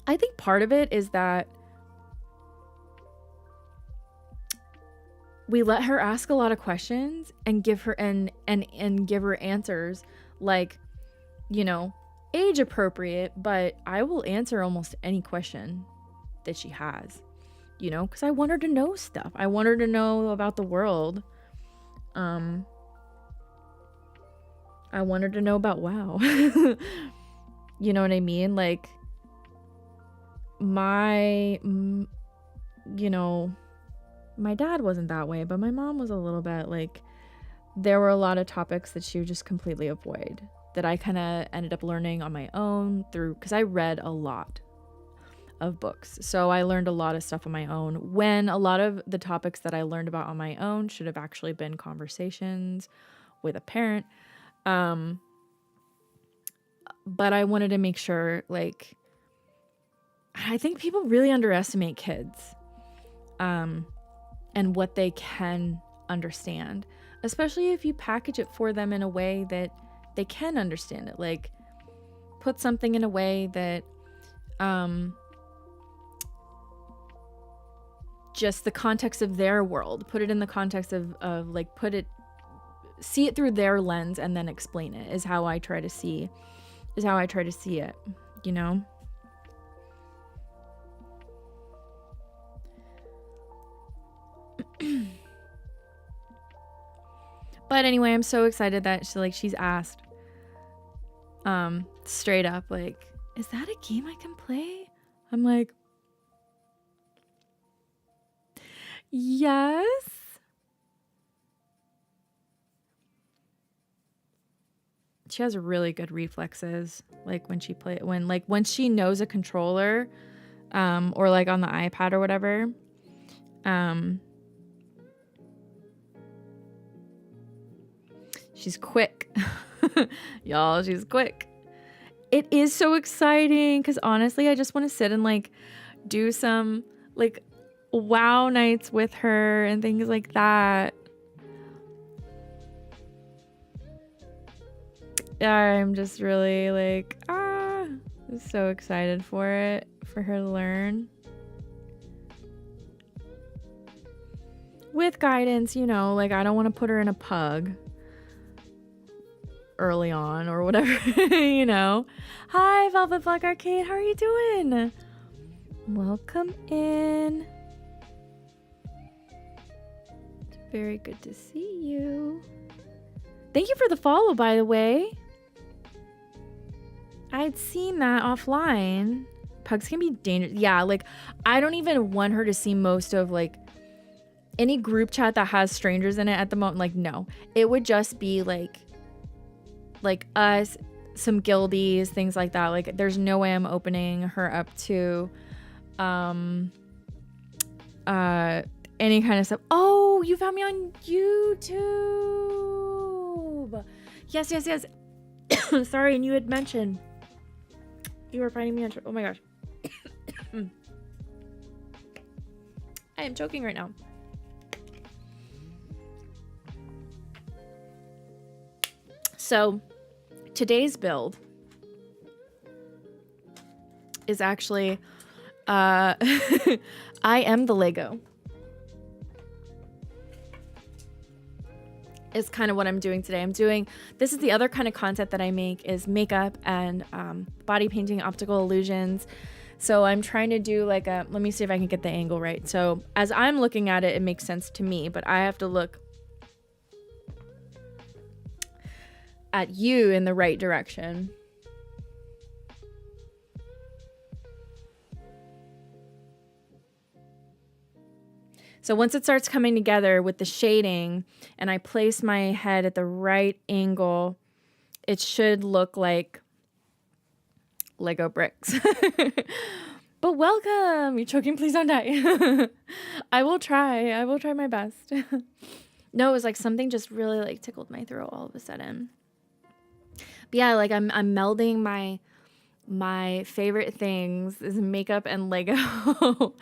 I think part of it is that we let her ask a lot of questions and give her and give her answers, like, you know, age appropriate, but I will answer almost any question that she has, you know, because I want her to know stuff. I want her to know about the world. I want her to know about WoW. You know what I mean? Like, you know, my dad wasn't that way, but my mom was a little bit like, there were a lot of topics that she would just completely avoid, that I kind of ended up learning on my own because I read a lot of books. So I learned a lot of stuff on my own, when a lot of the topics that I learned about on my own should have actually been conversations with a parent. But I wanted to make sure, like, I think people really underestimate kids, and what they can understand, especially if you package it for them in a way that they can understand it. Like, put something in a way that just the context of their world, put it in the context of like, see it through their lens and then explain it, is how I try to see it, you know? But anyway, I'm so excited that she's asked straight up, like, is that a game I can play? I'm like, yes. She has really good reflexes, like when she knows a controller, or like on the iPad or whatever, she's quick. Y'all, she's quick. It is so exciting, because honestly, I just want to sit and like do some like WoW nights with her and things like that. I'm just really like, I'm so excited for it, for her to learn. With guidance, you know, like, I don't want to put her in a pug early on or whatever, you know. Hi, Velvet Black Arcade, how are you doing? Welcome in. It's very good to see you. Thank you for the follow, by the way. I'd seen that offline. Pugs can be dangerous. Yeah, like, I don't even want her to see most of, like, any group chat that has strangers in it at the moment. Like, no. It would just be, like us, some guildies, things like that. Like, there's no way I'm opening her up to any kind of stuff. Oh, you found me on YouTube. Yes. Sorry, and you had mentioned you were finding me on. Oh my gosh. I am choking right now. So, today's build is actually Uh, I am the Lego. Is kind of what I'm doing today. This is the other kind of content that I make is makeup and body painting, optical illusions. So I'm trying to do like let me see if I can get the angle right. So as I'm looking at it, it makes sense to me, but I have to look at you in the right direction. So once it starts coming together with the shading and I place my head at the right angle, it should look like Lego bricks. But welcome. You're choking. Please don't die. I will try my best. No, it was like something just really like tickled my throat all of a sudden. But yeah, like I'm melding my favorite things is makeup and Lego.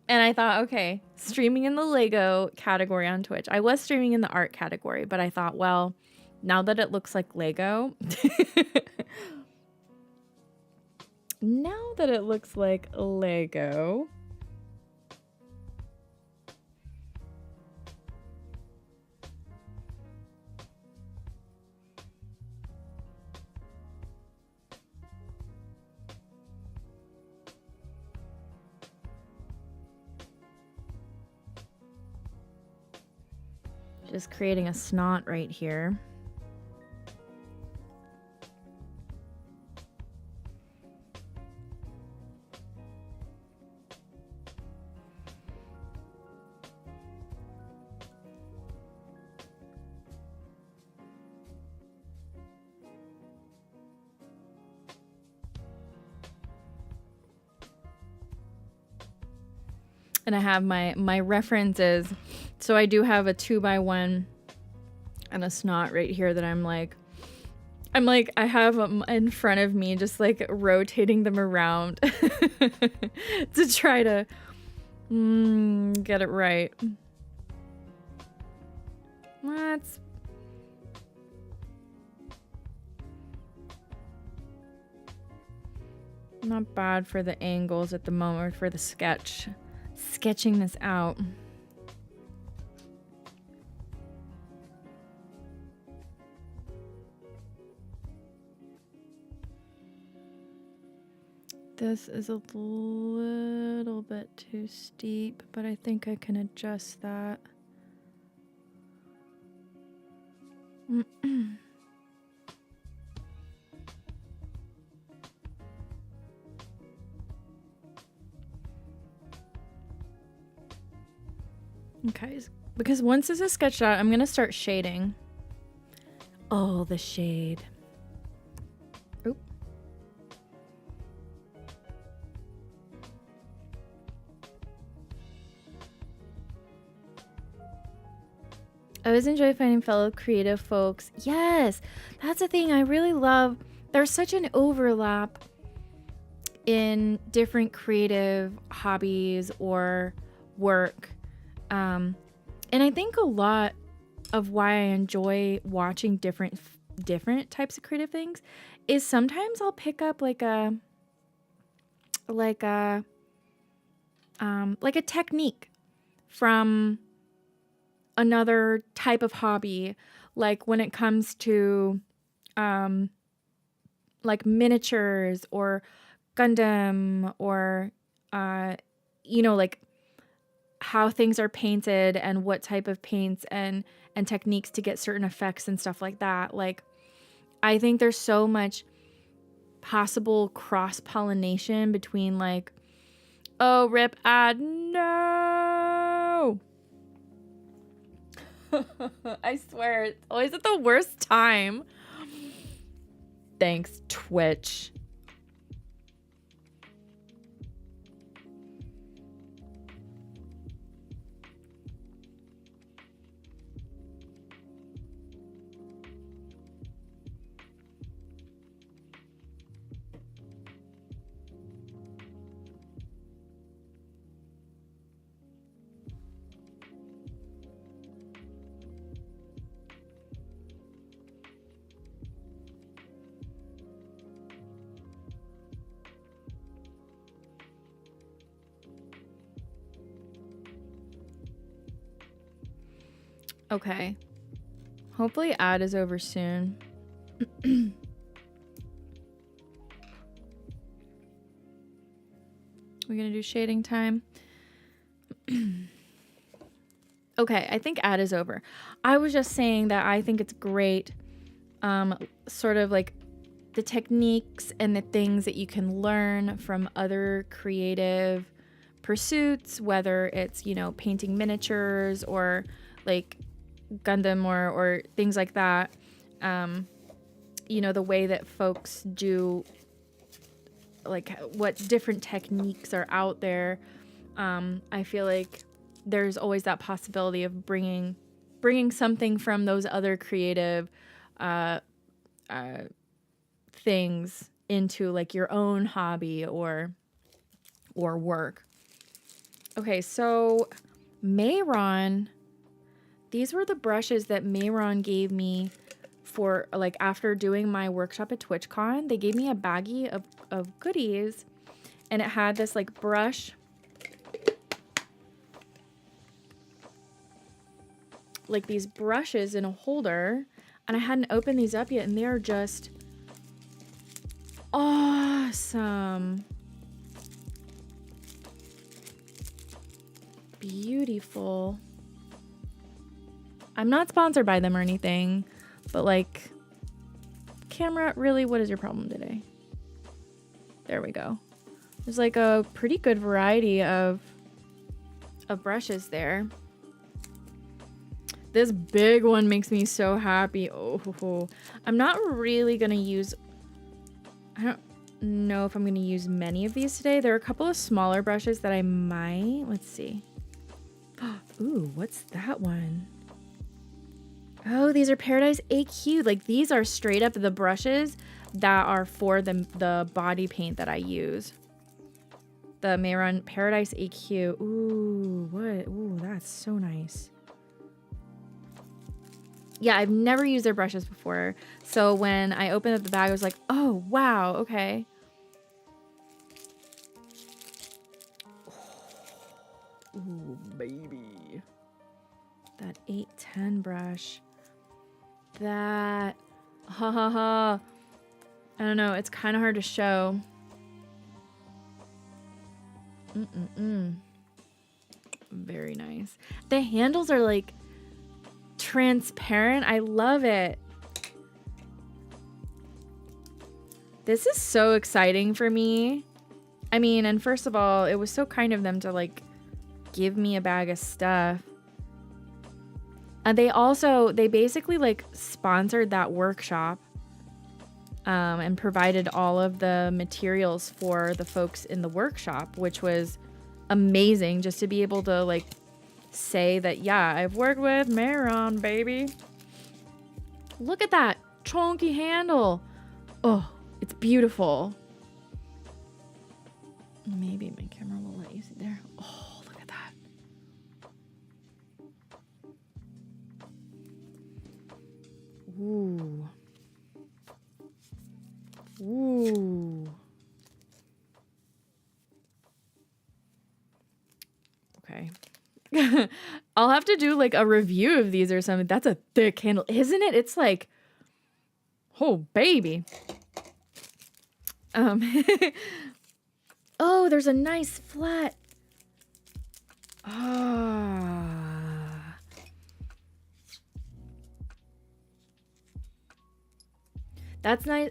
And I thought, okay, streaming in the Lego category on Twitch. I was streaming in the art category, but I thought, well, now that it looks like Lego, just creating a snot right here. And I have my references. So I do have a 2x1 and a snot right here that I'm like I have in front of me, just like rotating them around to try to get it right. That's not bad for the angles at the moment for the sketching this out. This is a little bit too steep, but I think I can adjust that. Okay, because once this is sketched out, I'm going to start shading. Oh, the shade. Oop. I always enjoy finding fellow creative folks. Yes, that's the thing I really love. There's such an overlap in different creative hobbies or work. And I think a lot of why I enjoy watching different types of creative things is sometimes I'll pick up like a technique from another type of hobby, like when it comes to like miniatures or Gundam or like how things are painted and what type of paints and techniques to get certain effects and stuff like that. Like, I think there's so much possible cross-pollination between like, oh, rip ad, no. I swear, it's always at the worst time. Thanks, Twitch. Okay. Hopefully ad is over soon. We're gonna do shading time. Okay, I think ad is over. I was just saying that I think it's great, sort of like the techniques and the things that you can learn from other creative pursuits, whether it's, you know, painting miniatures or like Gundam or things like that. You know, the way that folks do, like what different techniques are out there. I feel like there's always that possibility of bringing something from those other creative things into like your own hobby or work. Okay, so Mayron, these were the brushes that Mayron gave me for like after doing my workshop at TwitchCon. They gave me a baggie of goodies, and it had this like brush, like these brushes in a holder, and I hadn't opened these up yet, and they're just awesome. Beautiful. I'm not sponsored by them or anything, but like, camera, really, what is your problem today? There we go. There's like a pretty good variety of brushes there. This big one makes me so happy. Oh, I'm not really gonna use, I don't know if I'm gonna use many of these today. There are a couple of smaller brushes that I might, let's see. Ooh, what's that one? Oh, these are Paradise AQ. Like these are straight up the brushes that are for the body paint that I use. The Mayron Paradise AQ. Ooh, what? Ooh, that's so nice. Yeah, I've never used their brushes before. So when I opened up the bag, I was like, oh, wow, okay. Ooh, baby. That 810 brush. That, I don't know, it's kind of hard to show. Very nice. The handles are like transparent. I love it. This is so exciting for me. I mean, and first of all, it was so kind of them to like give me a bag of stuff. And they basically like sponsored that workshop and provided all of the materials for the folks in the workshop, which was amazing just to be able to like say that, yeah, I've worked with Mayron, baby. Look at that chunky handle. Oh, it's beautiful. Maybe my camera will let you see there. Oh, look at that. Ooh. Ooh. Okay. I'll have to do like a review of these or something. That's a thick handle, isn't it? It's like, oh, baby. Oh, there's a nice flat. Ah. That's nice.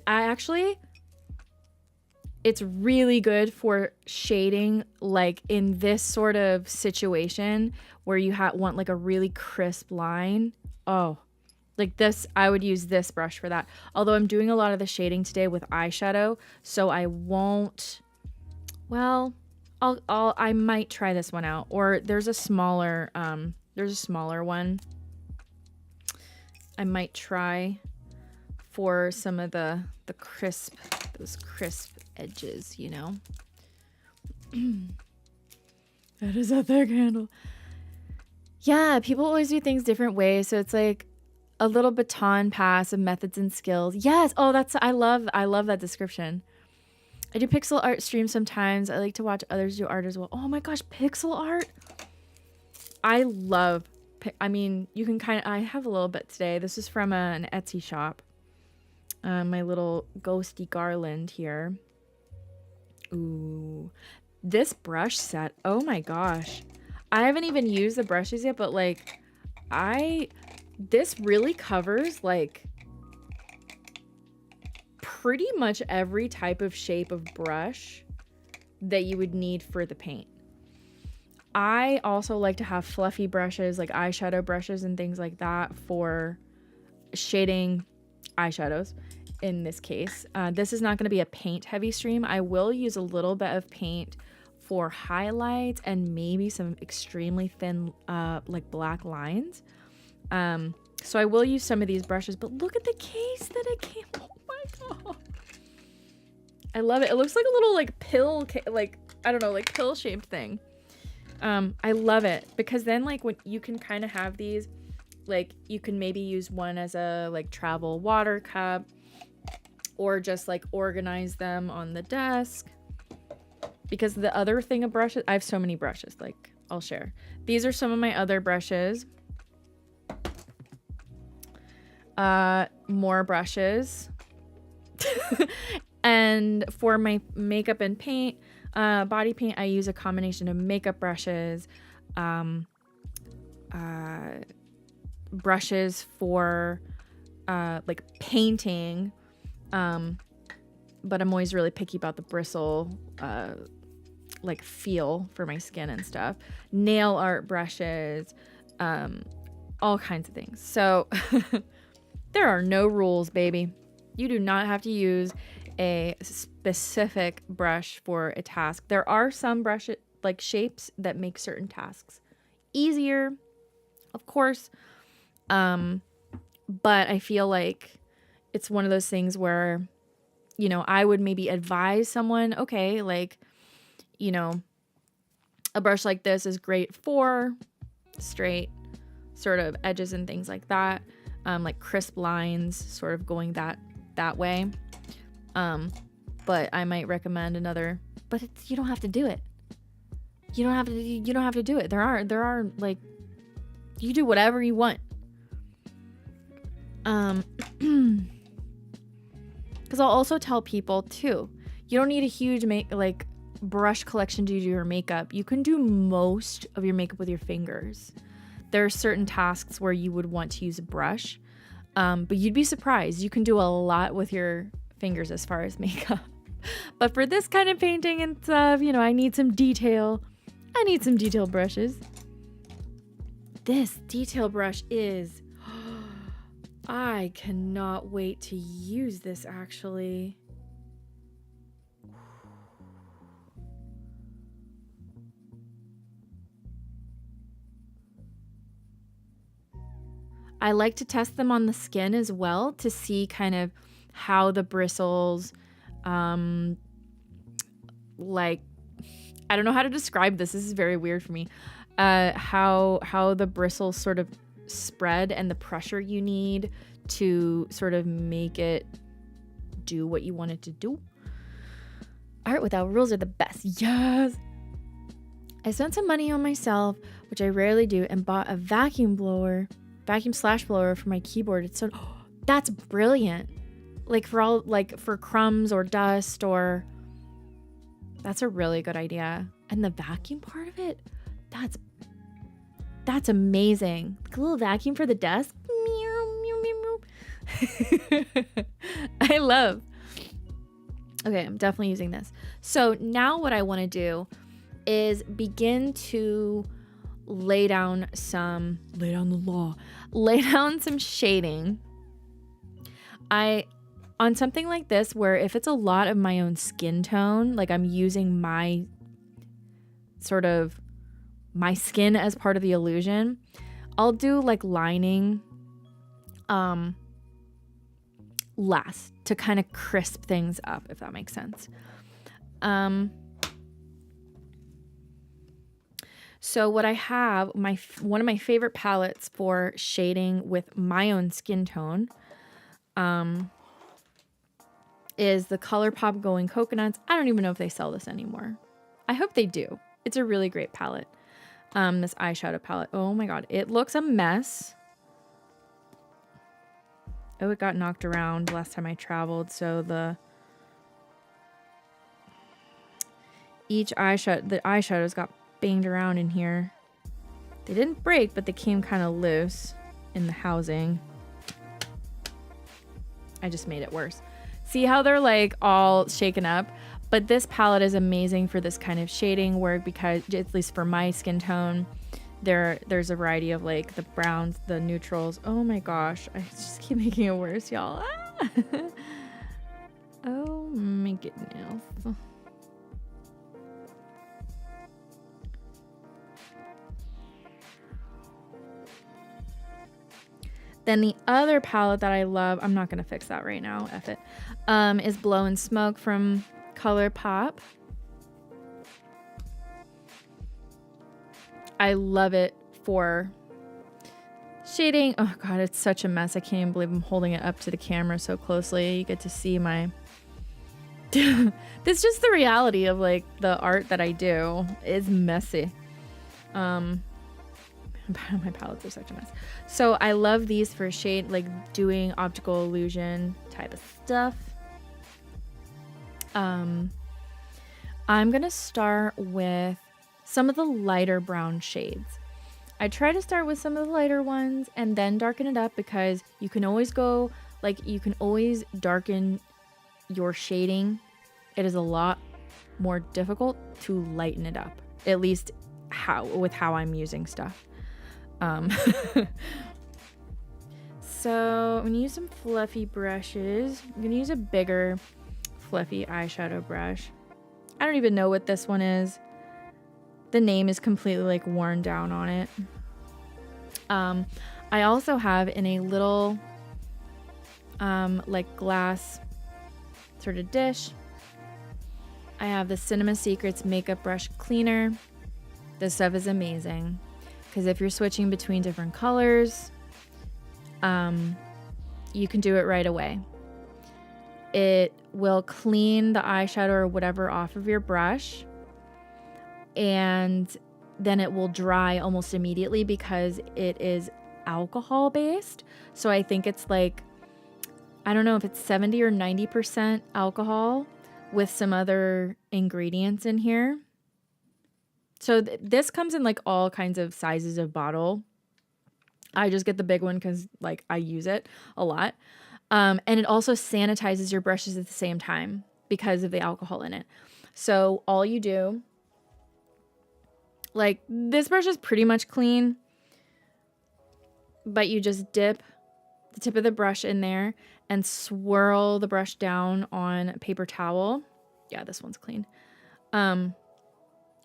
It's really good for shading, like in this sort of situation where you want like a really crisp line. Oh, like this, I would use this brush for that. Although I'm doing a lot of the shading today with eyeshadow, so I won't, well, I might try this one out. Or there's a smaller one I might try for some of those crisp edges, you know. That is a thick handle. Yeah, people always do things different ways, so it's like a little baton pass of methods and skills. Yes. Oh, I love that description. I do pixel art streams sometimes. I like to watch others do art as well. Oh my gosh, pixel art. I love I mean, you can kind of, I have a little bit today. This is from an Etsy shop. My little ghosty garland here. Ooh, this brush set. Oh my gosh. I haven't even used the brushes yet, but like this really covers like pretty much every type of shape of brush that you would need for the paint. I also like to have fluffy brushes, like eyeshadow brushes and things like that for shading eyeshadows in this case. This is not going to be a paint heavy stream. I will use a little bit of paint for highlights and maybe some extremely thin like black lines. So I will use some of these brushes, but look at the case that it came. Oh my god. I love it. It looks like a little like pill, like, I don't know, like pill shaped thing. I love it because then like when you can kind of have these, like you can maybe use one as a like travel water cup or just like organize them on the desk. Because the other thing of brushes, I have so many brushes, like I'll share. These are some of my other brushes. More brushes. And for my makeup and paint, body paint, I use a combination of makeup brushes, brushes for like painting, but I'm always really picky about the bristle like feel for my skin and stuff. Nail art brushes, all kinds of things. So there are no rules, baby. You do not have to use a specific brush for a task. There are some brush like shapes that make certain tasks easier, of course. But I feel like it's one of those things where, you know, I would maybe advise someone, okay, like, you know, a brush like this is great for straight sort of edges and things like that. Like crisp lines, sort of going that way. But I might recommend another, but you don't have to do it. You don't have to do it. There are like, you do whatever you want. Because I'll also tell people too, you don't need a huge brush collection to do your makeup. You can do most of your makeup with your fingers. There are certain tasks where you would want to use a brush, but you'd be surprised. You can do a lot with your fingers as far as makeup. But for this kind of painting and stuff, you know, I need some detail. I need some detail brushes. This detail brush is... I cannot wait to use this, actually. I like to test them on the skin as well to see kind of how the bristles, like, I don't know how to describe this. This is very weird for me. How the bristles sort of spread and the pressure you need to sort of make it do what you want it to do. Art without rules are the best. Yes. I spent some money on myself, which I rarely do, and bought a vacuum slash blower for my keyboard. It's so, that's brilliant. Like for crumbs or dust, or that's a really good idea. And the vacuum part of it, that's amazing. Like a little vacuum for the desk. I love. Okay, I'm definitely using this. So now what I want to do is begin to lay down some shading. On something like this, where if it's a lot of my own skin tone, like I'm using my skin as part of the illusion, I'll do like lining last to kind of crisp things up, if that makes sense. So what I have, one of my favorite palettes for shading with my own skin tone, is the ColourPop Going Coconuts. I don't even know if they sell this anymore. I hope they do. It's a really great palette. This eyeshadow palette. Oh my god, it looks a mess. Oh, it got knocked around last time I traveled, so the eyeshadows got banged around in here. They didn't break, but they came kind of loose in the housing. I just made it worse. See how they're like all shaken up? But this palette is amazing for this kind of shading work because, at least for my skin tone, there's a variety of like the browns, the neutrals. Oh my gosh, I just keep making it worse, y'all. Ah! Oh my goodness. Then the other palette that I love, I'm not gonna fix that right now, F it, is Blow and Smoke from ColourPop. I love it for shading. Oh god, it's such a mess. I can't even believe I'm holding it up to the camera so closely. You get to see my this is just the reality of like the art that I do. It's messy. My palettes are such a mess. So I love these for shade, like doing optical illusion type of stuff. I'm gonna start with some of the lighter brown shades. I try to start with some of the lighter ones and then darken it up because you can always go, like you can always darken your shading. It is a lot more difficult to lighten it up, at least with how I'm using stuff. So I'm gonna use some fluffy brushes. I'm gonna use a bigger fluffy eyeshadow brush. I don't even know what this one is. The name is completely like worn down on it. I also have in a little like glass sort of dish, I have the Cinema Secrets makeup brush cleaner. This stuff is amazing because if you're switching between different colors, you can do it right away. It will clean the eyeshadow or whatever off of your brush, and then it will dry almost immediately because it is alcohol based. So I think it's like, I don't know if it's 70 or 90% alcohol with some other ingredients in here. So this comes in like all kinds of sizes of bottle. I just get the big one because like I use it a lot. And it also sanitizes your brushes at the same time because of the alcohol in it. So all you do, like this brush is pretty much clean, but you just dip the tip of the brush in there and swirl the brush down on a paper towel. Yeah, this one's clean. And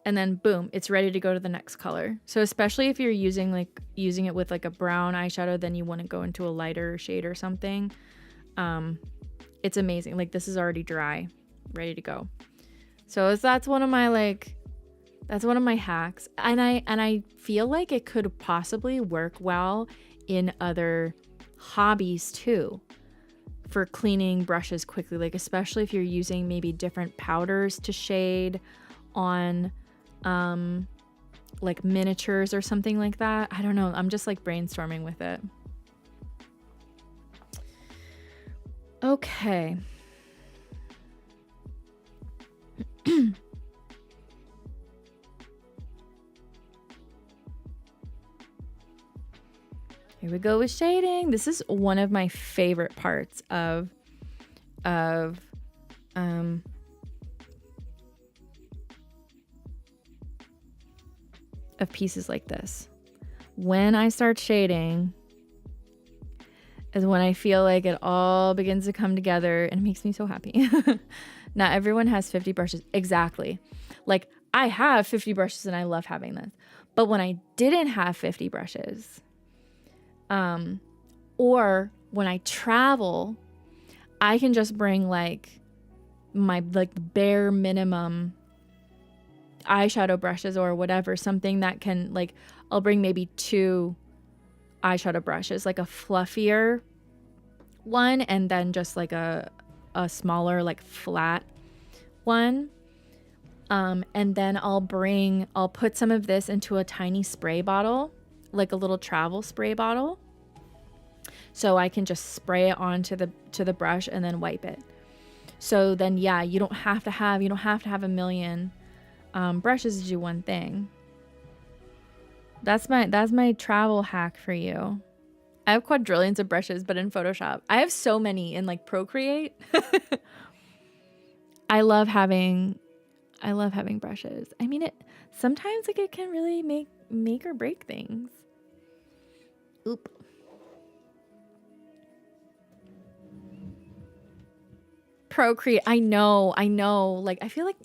then boom, it's ready to go to the next color. So especially if you're using it with like a brown eyeshadow, then you want to go into a lighter shade or something. It's amazing. Like this is already dry, ready to go. So that's one of my hacks. And I feel like it could possibly work well in other hobbies too, for cleaning brushes quickly, like especially if you're using maybe different powders to shade on like miniatures or something like that. I don't know. I'm just like brainstorming with it. Okay. Here we go with shading. This is one of my favorite parts of pieces like this. When I start shading is when I feel like it all begins to come together and it makes me so happy. Not everyone has 50 brushes. Exactly. Like I have 50 brushes and I love having this. But when I didn't have 50 brushes, or when I travel, I can just bring like my like bare minimum eyeshadow brushes or whatever, something that can like, I'll bring maybe 2 eyeshadow brushes, like a fluffier one and then just like a smaller like flat one. And then I'll put some of this into a tiny spray bottle, like a little travel spray bottle. So I can just spray it onto the brush and then wipe it. So then, yeah, you don't have to have a million brushes to do one thing. That's my travel hack for you. I have quadrillions of brushes, but in Photoshop. I have so many in like Procreate. I love having brushes. I mean, sometimes like it can really make or break things. Oop. Procreate. I know. Like I feel like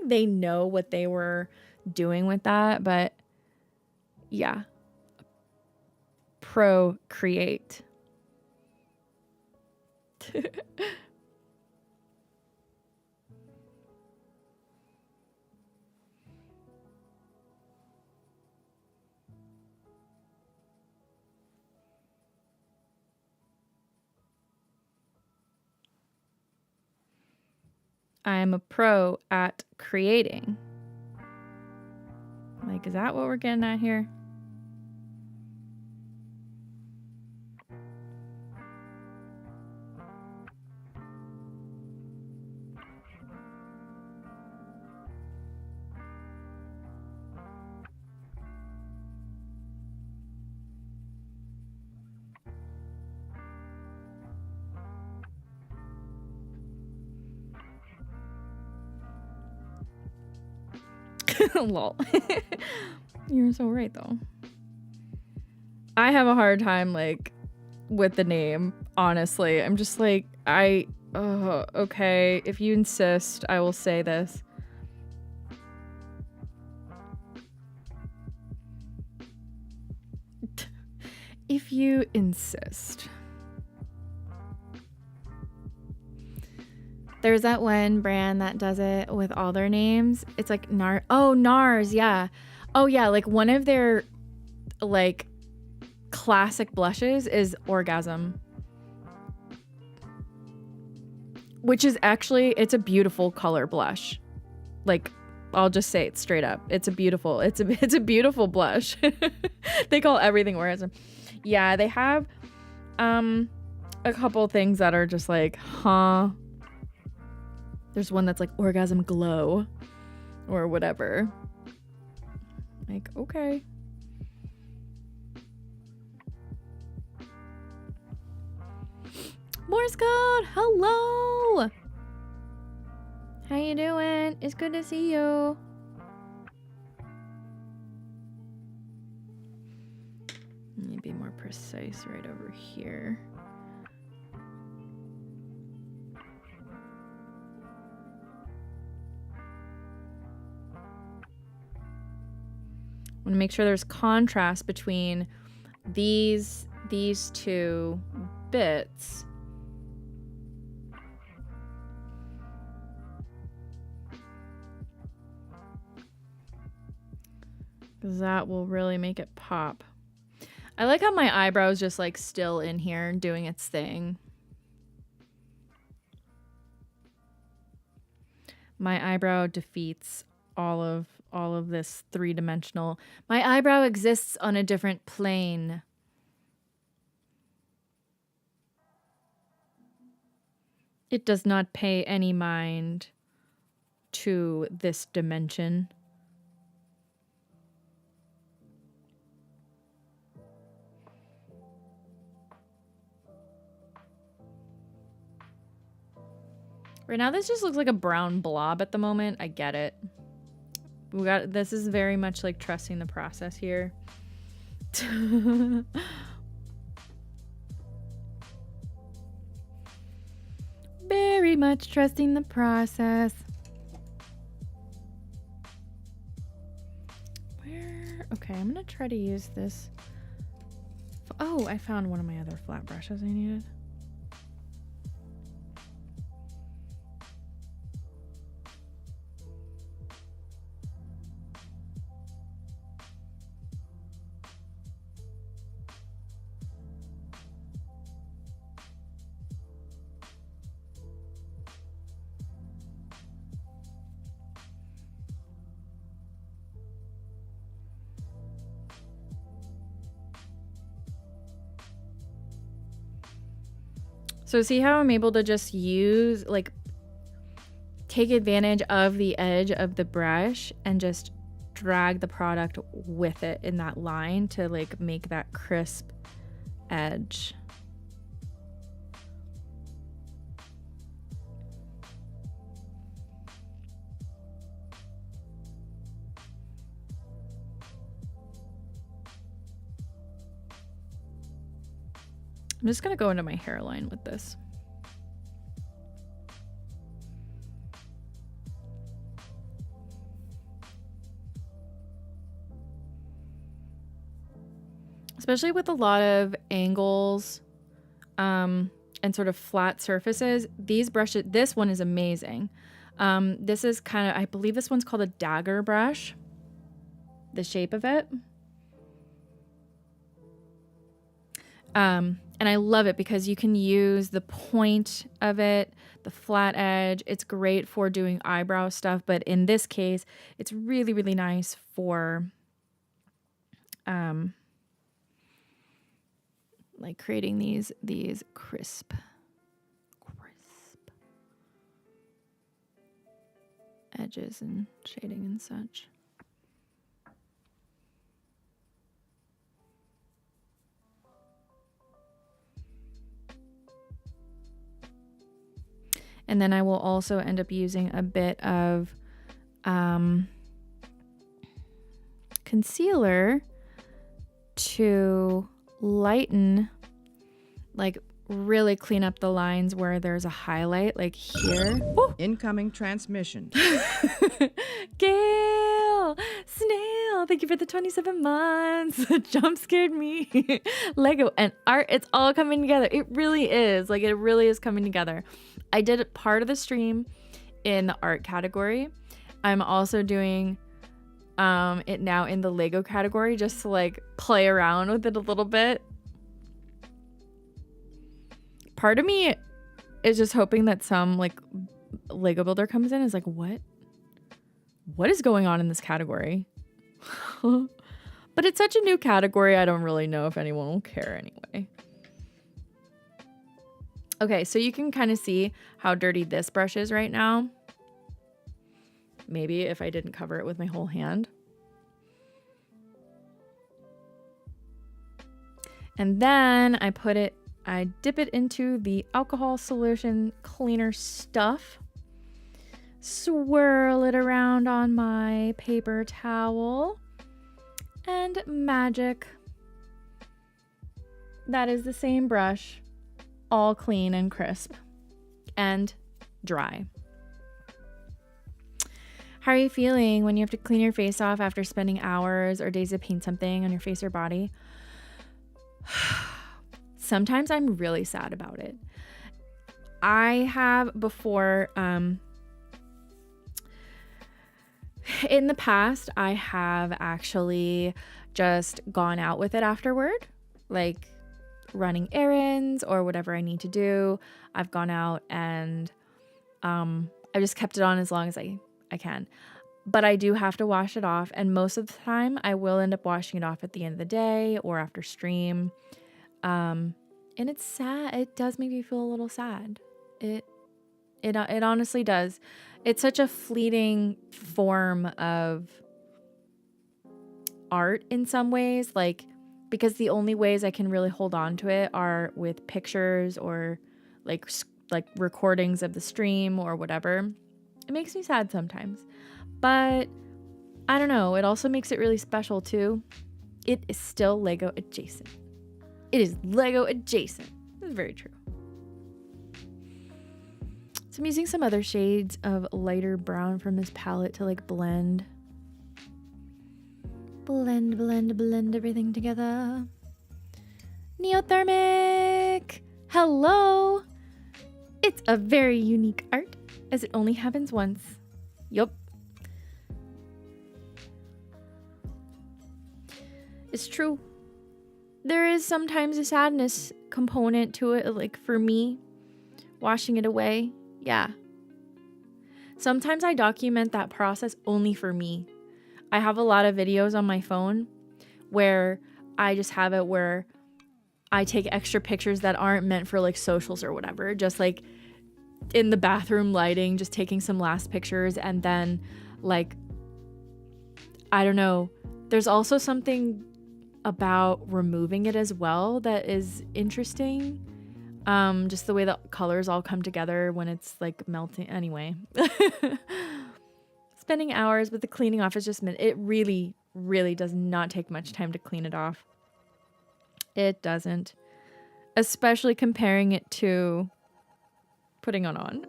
they know what they were doing with that, but yeah. Procreate. I'm a pro at creating. Like, is that what we're getting at here? Lol. You're so right though. I have a hard time like with the name, honestly. I'm just like, okay, if you insist, I will say this. If you insist. There's that one brand that does it with all their names. It's like NARS, yeah. Oh yeah, like one of their like classic blushes is Orgasm. Which is actually, it's a beautiful color blush. Like, I'll just say it straight up. It's a beautiful blush. They call everything Orgasm. Yeah, they have a couple things that are just like, huh. There's one that's like Orgasm Glow or whatever. Like, okay. Morse code, hello. How you doing? It's good to see you. Let me be more precise right over here. I want to make sure there's contrast between these two bits. Because that will really make it pop. I like how my eyebrow's just like still in here doing its thing. My eyebrow defeats all of this three-dimensional. My eyebrow exists on a different plane. It does not pay any mind to this dimension. Right now, this just looks like a brown blob at the moment. I get it. This is very much like trusting the process here. Very much trusting the process. Okay, I'm gonna try to use this. Oh, I found one of my other flat brushes I needed. So see how I'm able to just use, like, take advantage of the edge of the brush and just drag the product with it in that line to like make that crisp edge. I'm just gonna go into my hairline with this. Especially with a lot of angles and sort of flat surfaces, these brushes, this one is amazing. This is kind of, I believe this one's called a dagger brush, the shape of it. And I love it because you can use the point of it, the flat edge. It's great for doing eyebrow stuff, but in this case, it's really, really nice for like creating these crisp edges and shading and such. And then I will also end up using a bit of concealer to lighten, like really clean up the lines where there's a highlight, like here. Ooh. Incoming transmission. Gail, Snail, thank you for the 27 months. Jump scared me. Lego and art, it's all coming together. It really is. Like, it really is coming together. I did part of the stream in the art category. I'm also doing it now in the Lego category just to like play around with it a little bit. Part of me is just hoping that some like Lego builder comes in and is like, what is going on in this category? But it's such a new category, I don't really know if anyone will care anyway. Okay, so you can kind of see how dirty this brush is right now. Maybe if I didn't cover it with my whole hand. And then I dip it into the alcohol solution cleaner stuff. Swirl it around on my paper towel. And magic. That is the same brush. All clean and crisp. And dry. How are you feeling when you have to clean your face off after spending hours or days to paint something on your face or body? Sometimes I'm really sad about it. I have before, in the past, I have actually just gone out with it afterward, like running errands or whatever I need to do. I've gone out and I just kept it on as long as I can. But I do have to wash it off, and most of the time I will end up washing it off at the end of the day or after stream. And it's sad. It does make me feel a little sad. It honestly does. It's such a fleeting form of art in some ways, like, because the only ways I can really hold on to it are with pictures or like recordings of the stream or whatever. It makes me sad sometimes, but I don't know. It also makes it really special too. It is still Lego adjacent. It is Lego adjacent. That's very true. So I'm using some other shades of lighter brown from this palette to like blend everything together. Neothermic! Hello! It's a very unique art, as it only happens once. Yup. It's true. There is sometimes a sadness component to it, like for me, washing it away. Yeah. Sometimes I document that process only for me. I have a lot of videos on my phone where I just have it where I take extra pictures that aren't meant for like socials or whatever, just like in the bathroom lighting, just taking some last pictures. And then like, I don't know, there's also something about removing it as well that is interesting. Just the way the colors all come together when it's like melting. Anyway, spending hours, but the cleaning off is just, it really, really does not take much time to clean it off. It doesn't, especially comparing it to putting it on.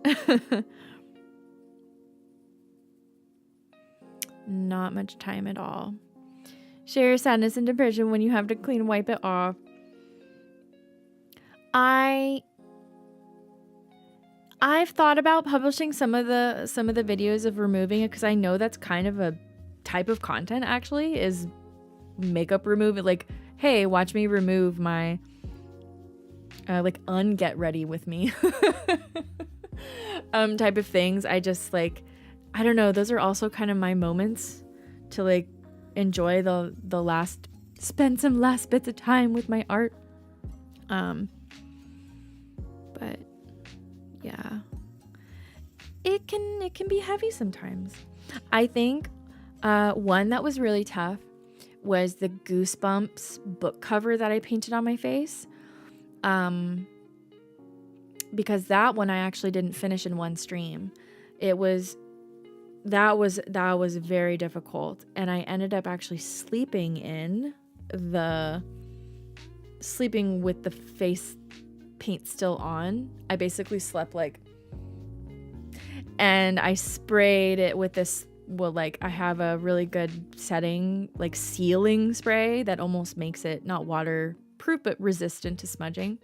Not much time at all. Share your sadness and depression when you have to clean and wipe it off. I've thought about publishing some of the videos of removing it, because I know that's kind of a type of content actually, is makeup remove. Like, hey, watch me remove my like unget ready with me type of things. I just like, I don't know, those are also kind of my moments to like enjoy the last, spend some last bits of time with my art. But yeah, it can be heavy sometimes. I think one that was really tough was the Goosebumps book cover that I painted on my face. Because that one I actually didn't finish in one stream. That was very difficult, and I ended up actually sleeping with the face paint still on. I basically slept like, and I sprayed it with this, well, like I have a really good setting, like sealing spray that almost makes it not waterproof but resistant to smudging.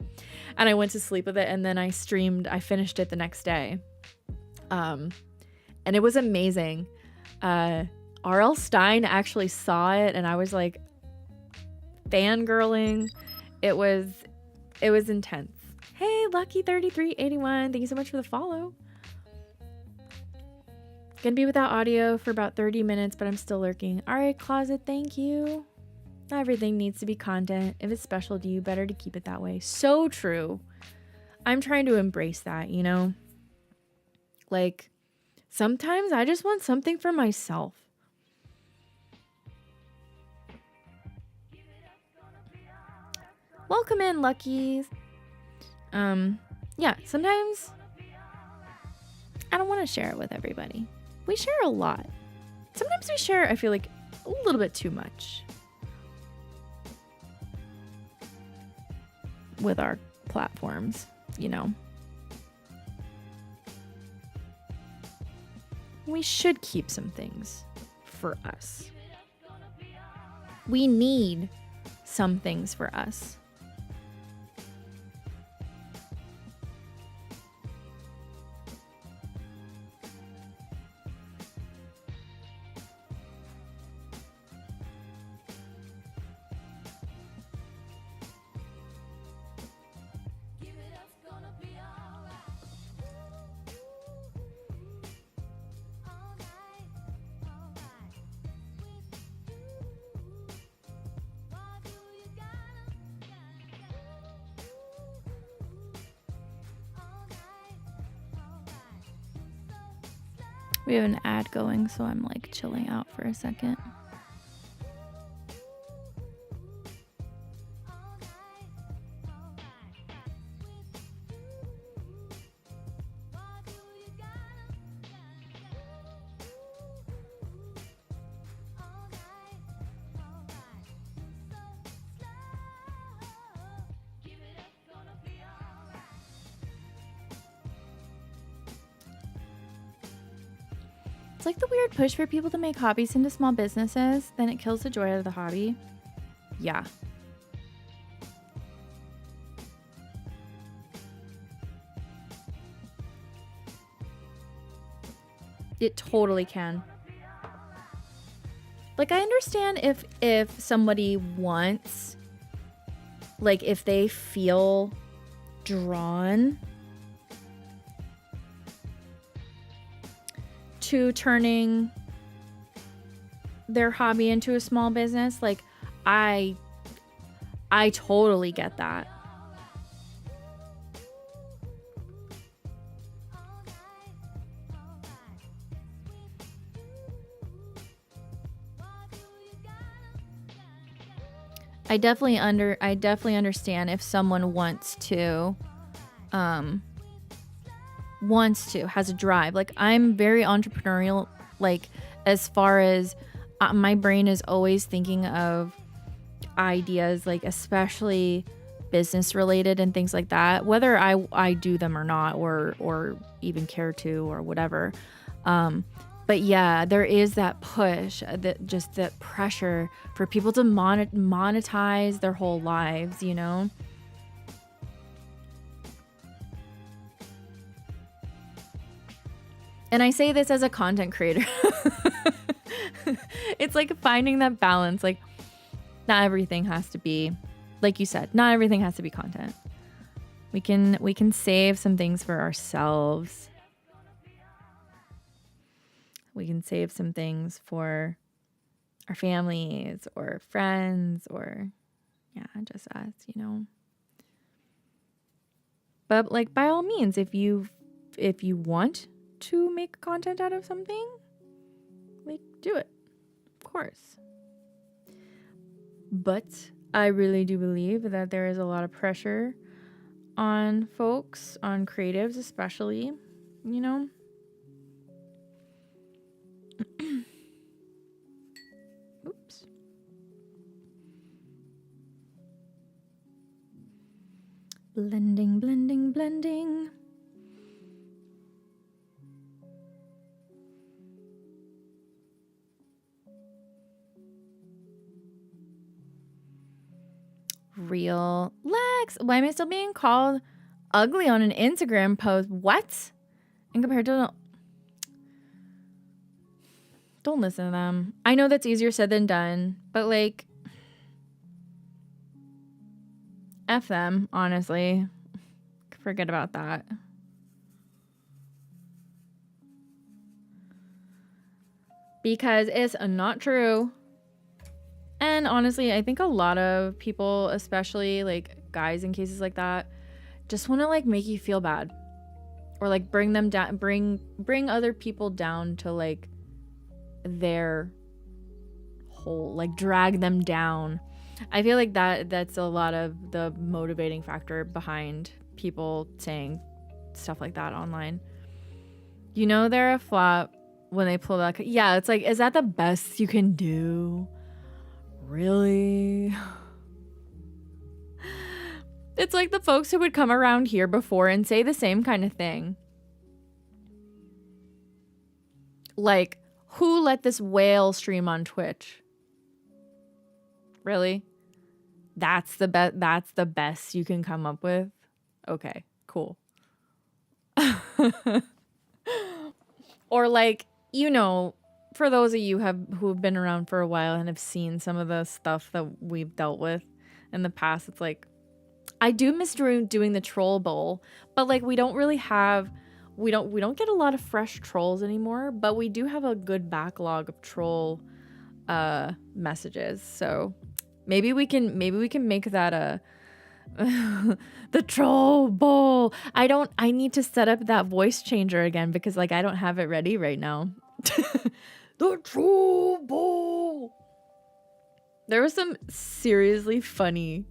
And I went to sleep with it, and then I finished it the next day. And it was amazing. R.L. Stine actually saw it, and I was like fangirling. It was intense. Hey, Lucky3381, thank you so much for the follow. Gonna be without audio for about 30 minutes, but I'm still lurking. All right, Closet, thank you. Not everything needs to be content. If it's special to you, better to keep it that way. So true. I'm trying to embrace that, you know? Like, sometimes I just want something for myself. Welcome in, Luckies. Yeah, sometimes I don't want to share it with everybody. We share a lot. Sometimes we share, I feel like, a little bit too much with our platforms, you know. We should keep some things for us. We need some things for us. We have an ad going, so I'm like chilling out for a second. It's like the weird push for people to make hobbies into small businesses, then it kills the joy out of the hobby. Yeah. It totally can. Like, I understand if somebody wants, like, if they feel drawn to turning their hobby into a small business. Like, I I totally get that. I definitely understand if someone wants to has a drive. Like, I'm very entrepreneurial, like, as far as my brain is always thinking of ideas, like, especially business related and things like that, whether I do them or not, or even care to, or whatever. But yeah, there is that push, that pressure for people to monetize their whole lives, you know? And I say this as a content creator. It's like finding that balance. Like, not everything has to be, like you said, not everything has to be content. We can save some things for ourselves. We can save some things for our families or friends, or just us, you know. But, like, by all means, if you want to make content out of something, like, do it, of course. But I really do believe that there is a lot of pressure on folks, on creatives especially, you know. Oops. Blending. Real Lex. Why am I still being called ugly on an Instagram post? What? And compared to... Don't listen to them. I know that's easier said than done, but, like, F them, honestly. Forget about that. Because it's not true. And honestly, I think a lot of people, especially, like, guys in cases like that, just want to, like, make you feel bad. Or, like, bring them down, bring other people down to, like, their whole, like, drag them down. I feel like that's a lot of the motivating factor behind people saying stuff like that online. You know, they're a flop when they pull that. Yeah, it's like, is that the best you can do? Really? It's like the folks who would come around here before and say the same kind of thing. Like, who let this whale stream on Twitch? Really? That's the best you can come up with? Okay, cool. Or, like, you know, for those of you who have been around for a while and have seen some of the stuff that we've dealt with in the past, it's like, I do miss doing the troll bowl, but, like, we don't really have, we don't get a lot of fresh trolls anymore, but we do have a good backlog of troll messages. So maybe we can make that a the troll bowl. I need to set up that voice changer again, because, like, I don't have it ready right now. The troll bowl. There were some seriously funny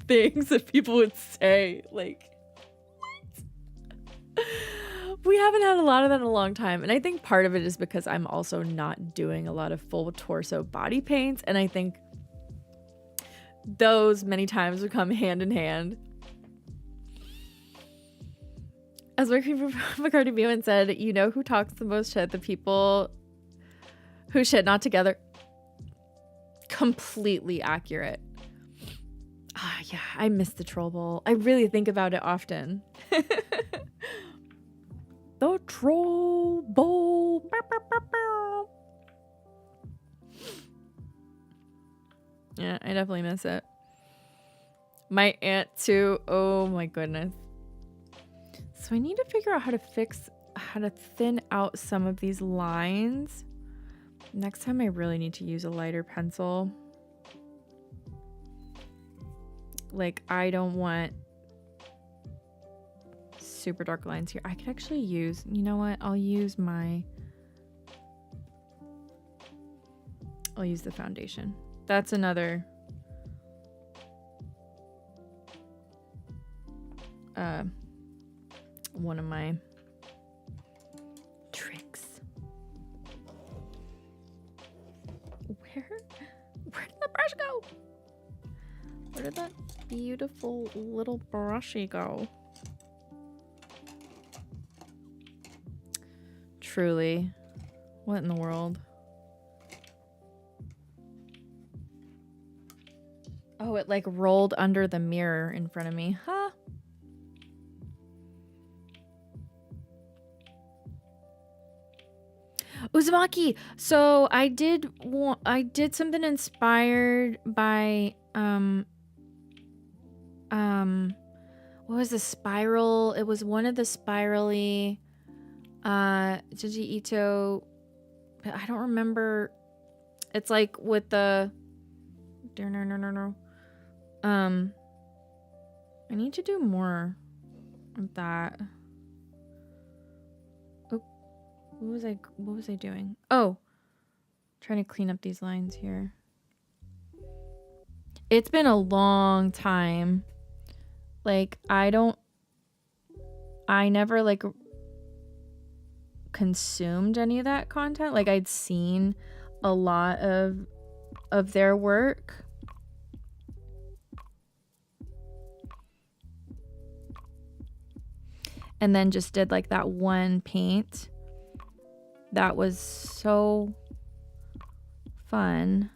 things that people would say, like, what? We haven't had a lot of that in a long time, and I think part of it is because I'm also not doing a lot of full torso body paints, and I think those many times would come hand in hand. As McCarty Beeman said, you know who talks the most shit? The people who shit not together. Completely accurate. Ah, yeah, I miss the troll bowl. I really think about it often. The troll bowl. Yeah, I definitely miss it. My aunt too. Oh my goodness. So I need to figure out how to thin out some of these lines. Next time I really need to use a lighter pencil. Like, I don't want super dark lines here. I could actually use, you know what? I'll use the foundation. That's another one of my tricks. Where did the brush go? Where did that beautiful little brushy go? Truly, what in the world? Oh, it like rolled under the mirror in front of me. Huh? Uzumaki. So I did something inspired by what was the spiral? It was one of the spirally Junji Ito, but I don't remember. It's like with the I need to do more of that. Oh, what was I doing? Oh, trying to clean up these lines here. It's been a long time. Like, I never like consumed any of that content. Like, I'd seen a lot of their work. And then just did like that one paint. That was so fun.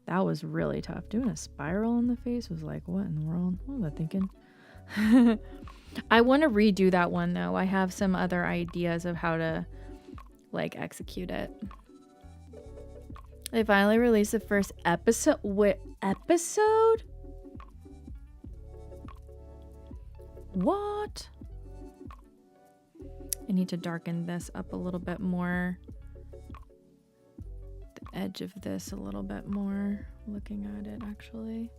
That was really tough. Doing a spiral in the face was like, what in the world? What was I thinking? I want to redo that one though. I have some other ideas of how to like execute it. They finally released the first episode. What episode? What? I need to darken this up a little bit more. The edge of this a little bit more. Looking at it actually.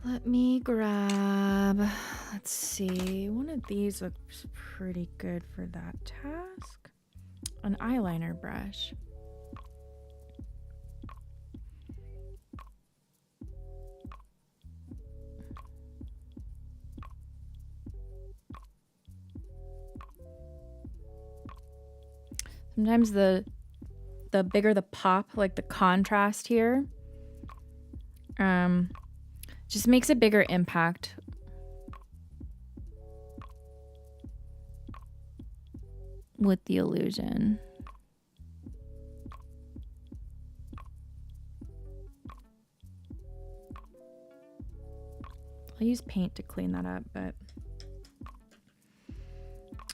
Let me grab, let's see, one of these looks pretty good for that task. An eyeliner brush. Sometimes the bigger the pop, like the contrast here, just makes a bigger impact. With the illusion. I'll use paint to clean that up, but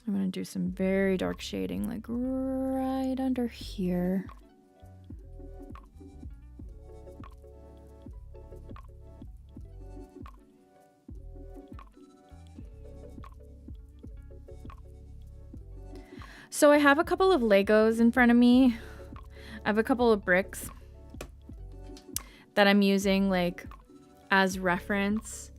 I'm gonna do some very dark shading, like right under here. So I have a couple of Legos in front of me. I have a couple of bricks that I'm using like as reference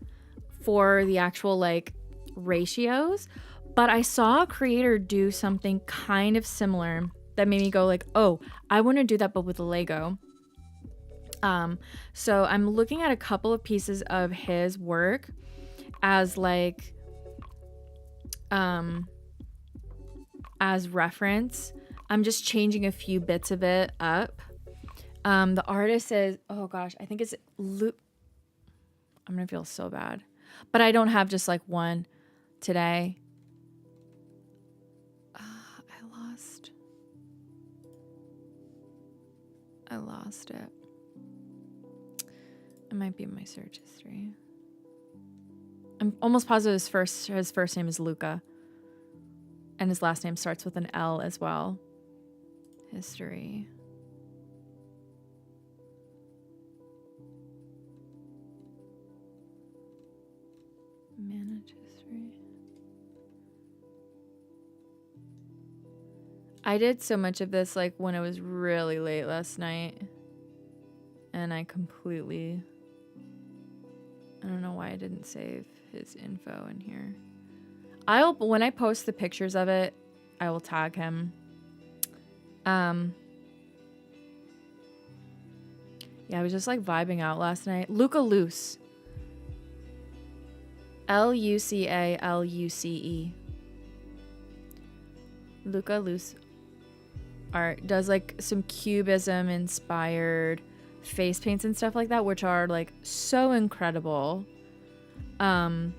for the actual like ratios. But I saw a creator do something kind of similar that made me go like, oh, I want to do that, but with a Lego. So I'm looking at a couple of pieces of his work as like, as reference. I'm just changing a few bits of it up. The artist is, oh gosh, I think it's I'm gonna feel so bad, but I don't have just like one today. I lost it. It might be in my search history. I'm almost positive his first name is Luca. And his last name starts with an L as well. History. Manage history. I did so much of this like when it was really late last night. And I completely I don't know why I didn't save his info in here. When I post the pictures of it, I will tag him. Yeah, I was just like vibing out last night. Luca Luce. Lucaluce. Luca Luce art does like some cubism inspired face paints and stuff like that, which are like so incredible. And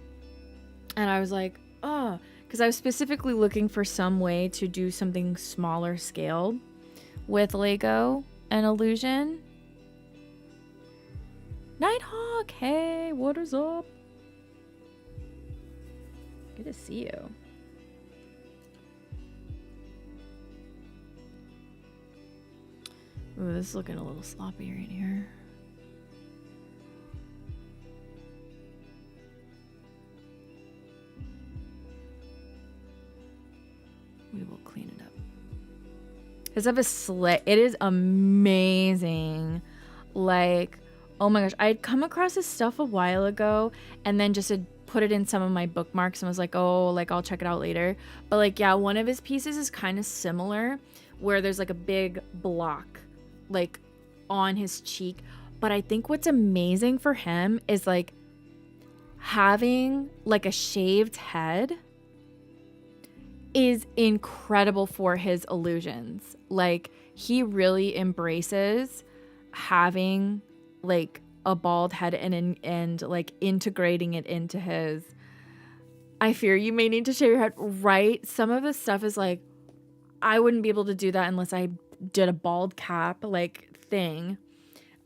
I was like, oh, because I was specifically looking for some way to do something smaller scale with Lego and Illusion. Nighthawk, hey, what is up? Good to see you. Ooh, this is looking a little sloppy right here. We will clean it up. Does have a slit? It is amazing. Like, oh my gosh, I had come across this stuff a while ago and then just had put it in some of my bookmarks and was like, oh, like I'll check it out later. But like, yeah, one of his pieces is kind of similar where there's like a big block like on his cheek. But I think what's amazing for him is like having like a shaved head is incredible for his illusions. Like he really embraces having like a bald head and like integrating it into his. I fear you may need to shave your head, right? Some of the stuff is like, I wouldn't be able to do that unless I did a bald cap like thing.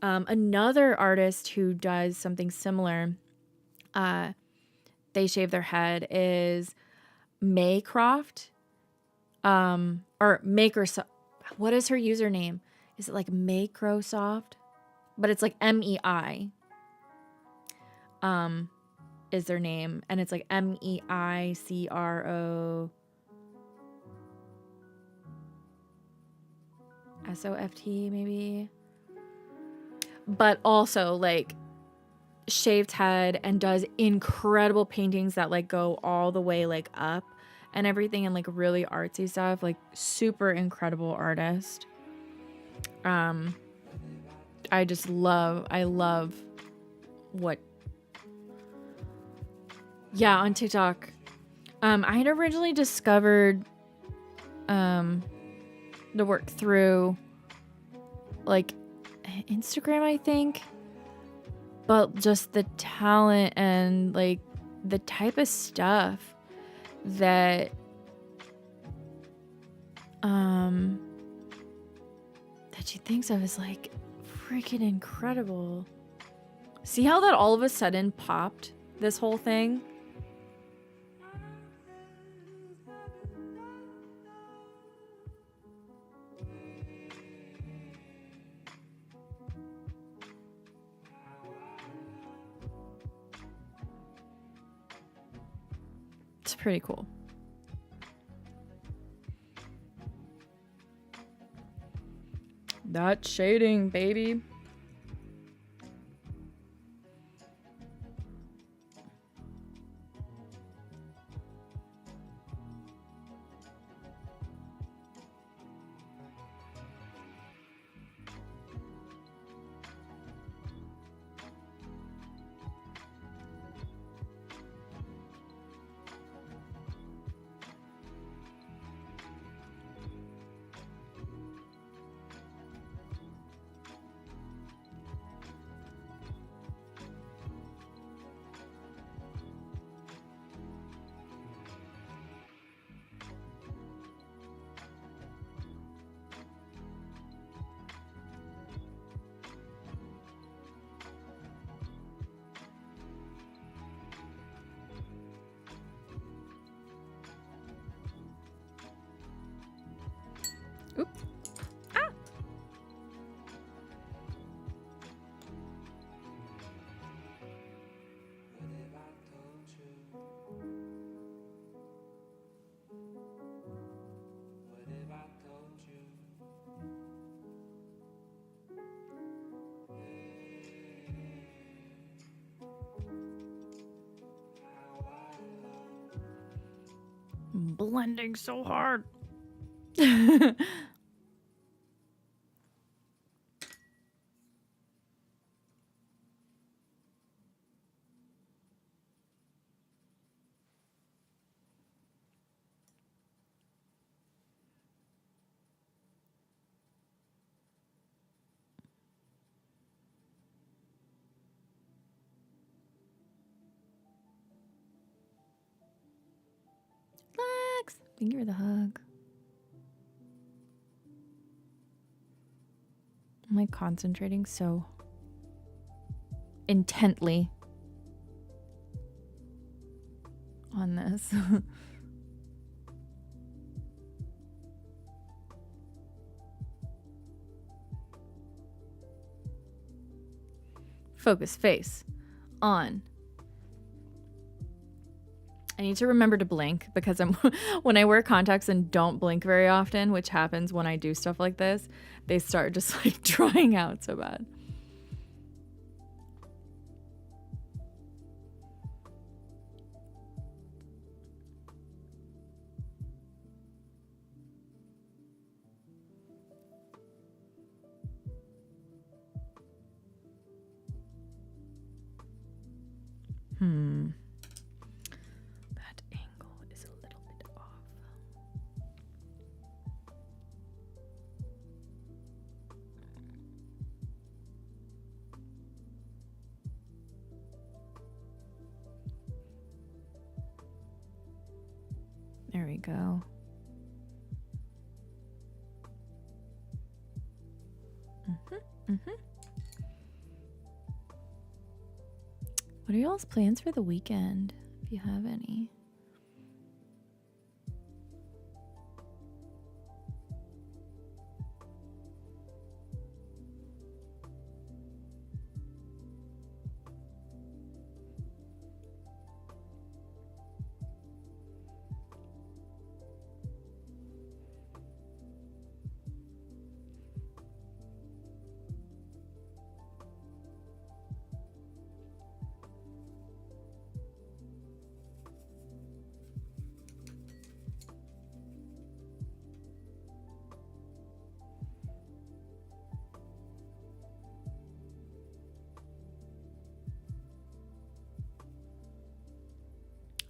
Another artist who does something similar, they shave their head, is Maycroft, or Makersoft. What is her username? Is it like Microsoft? But it's like MEI. Is their name, and it's like MEICRO SOFT maybe. But also like shaved head and does incredible paintings that like go all the way like up and everything, and like really artsy stuff. Like super incredible artist. I love what. Yeah, on TikTok. I had originally discovered the work through like Instagram, I think. But just the talent and like the type of stuff that that she thinks of is like freaking incredible. See how that all of a sudden popped, this whole thing? It's pretty cool. That shading, baby. blending so hard. Relax. Thank you for the hug. I'm like concentrating so intently on this. Focus, face, on. I need to remember to blink because when I wear contacts and don't blink very often, which happens when I do stuff like this, they start just like drying out so bad. That angle is a little bit off. There we go. What are y'all's plans for the weekend, if you have any?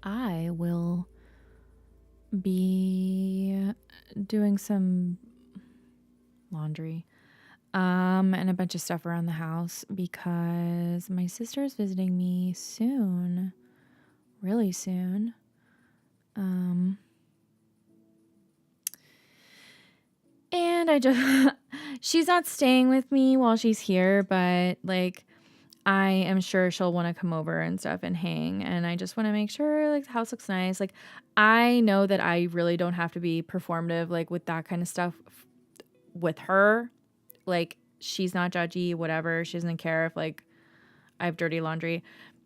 I will be doing some laundry and a bunch of stuff around the house because my sister's visiting me soon, really soon. And I just she's not staying with me while she's here, but like I am sure she'll want to come over and stuff and hang. And I just want to make sure like the house looks nice. Like I know that I really don't have to be performative like with that kind of stuff with her. Like she's not judgy, whatever. She doesn't care if like I have dirty laundry,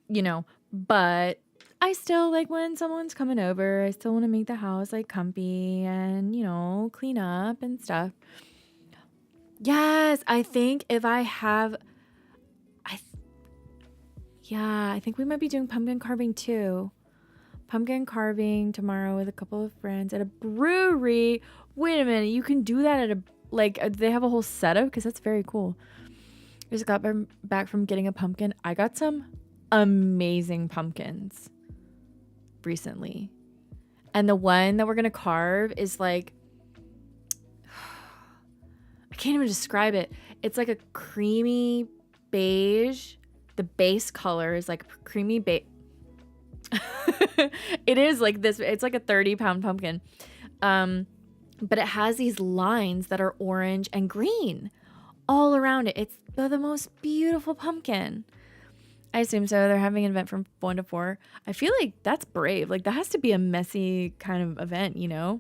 you know. But I still like when someone's coming over, I still want to make the house like comfy and, you know, clean up and stuff. Yes, I think if I have I think we might be doing pumpkin carving too. Pumpkin carving tomorrow with a couple of friends at a brewery. Wait a minute, you can do that at a they have a whole setup because that's very cool. I just got back from getting a pumpkin. I got some amazing pumpkins recently, and the one that we're gonna carve is like I can't even describe it. It's like a creamy beige. The base color is like creamy beige. It is like this. It's like a 30-pound pumpkin. But it has these lines that are orange and green all around it. It's the most beautiful pumpkin. I assume so. They're having an event from 1 to 4. I feel like that's brave. Like that has to be a messy kind of event, you know?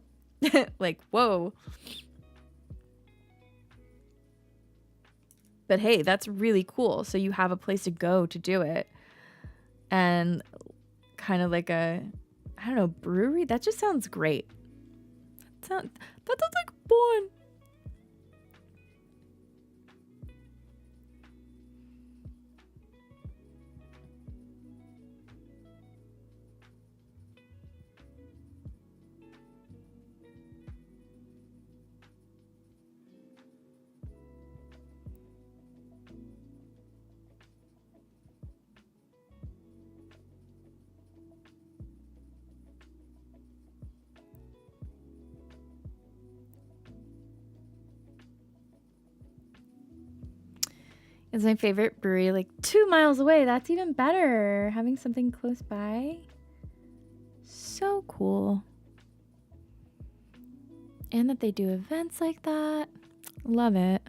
Like, whoa. But hey, that's really cool. So you have a place to go to do it. And kind of like a, I don't know, brewery? That just sounds great. That sounds like fun. It's my favorite brewery, like 2 miles away. That's even better. Having something close by. So cool. And that they do events like that. Love it.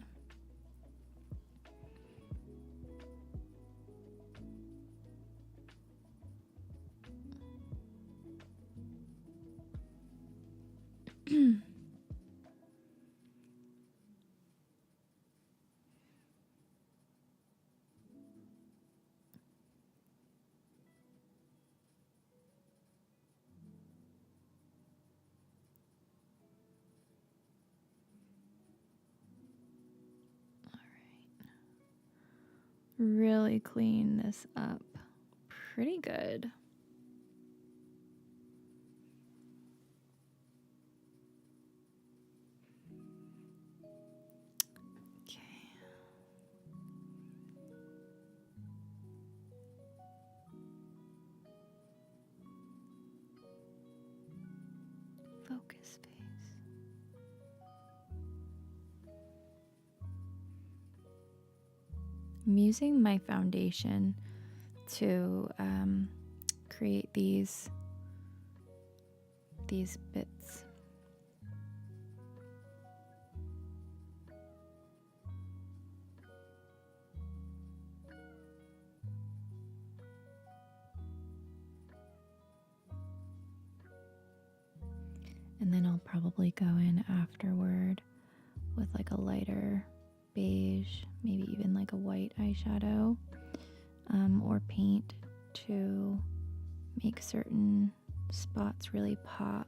Really clean this up pretty good. Okay. Focus face. I'm using my foundation to create these bits. And then I'll probably go in afterward with like a lighter beige, maybe even like a white eyeshadow, or paint to make certain spots really pop.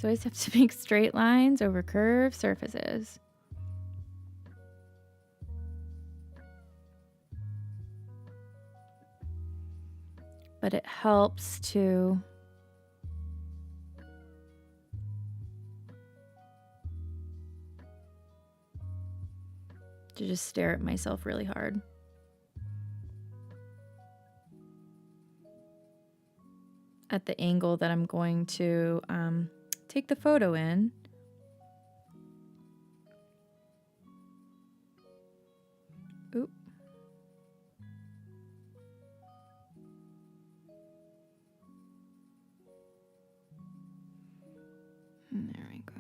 So I always have to make straight lines over curved surfaces. But it helps to just stare at myself really hard. At the angle that I'm going to take the photo in. Oop. And there we go.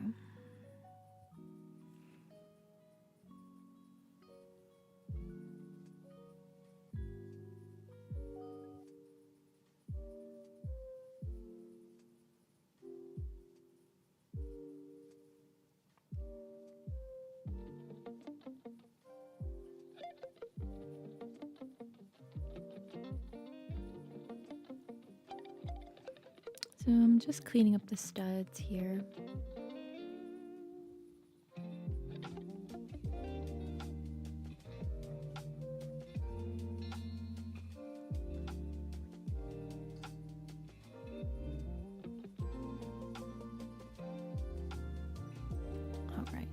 So I'm just cleaning up the studs here. All right.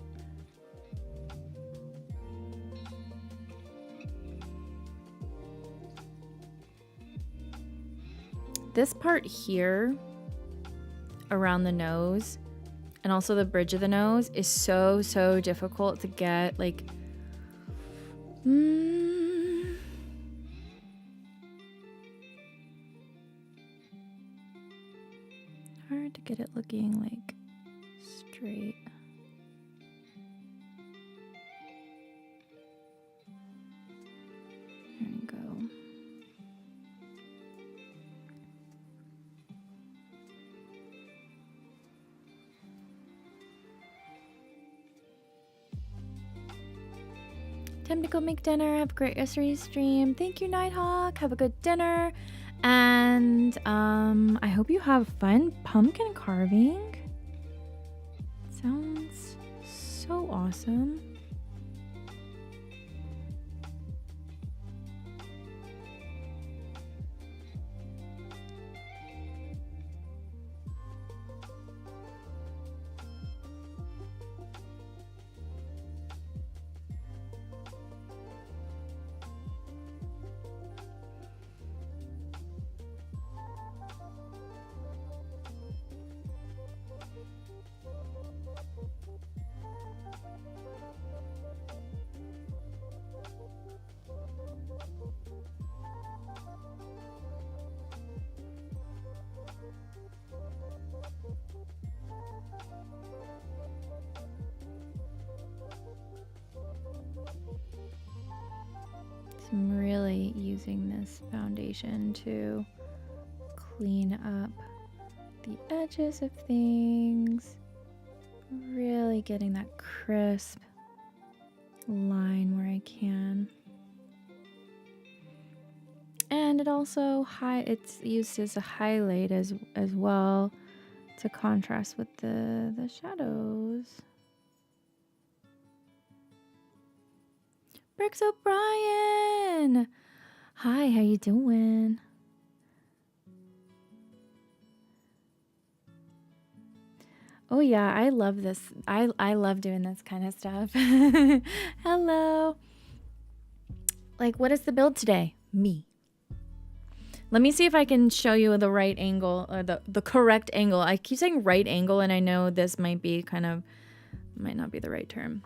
This part here around the nose and also the bridge of the nose is so difficult to get like hard to get it looking like straight. There we go. Time to go make dinner. Have a great rest of your stream. Thank you, Nighthawk. Have a good dinner. And I hope you have fun pumpkin carving. Sounds so awesome. I'm really using this foundation to clean up the edges of things. Really getting that crisp line where I can. And it also it's used as a highlight as well to contrast with the shadows. Brooks O'Brien! Hi, how you doing? Oh yeah, I love this. I love doing this kind of stuff. Hello. Like, what is the build today? Me. Let me see if I can show you the right angle, or the correct angle. I keep saying right angle, and I know this might not be the right term.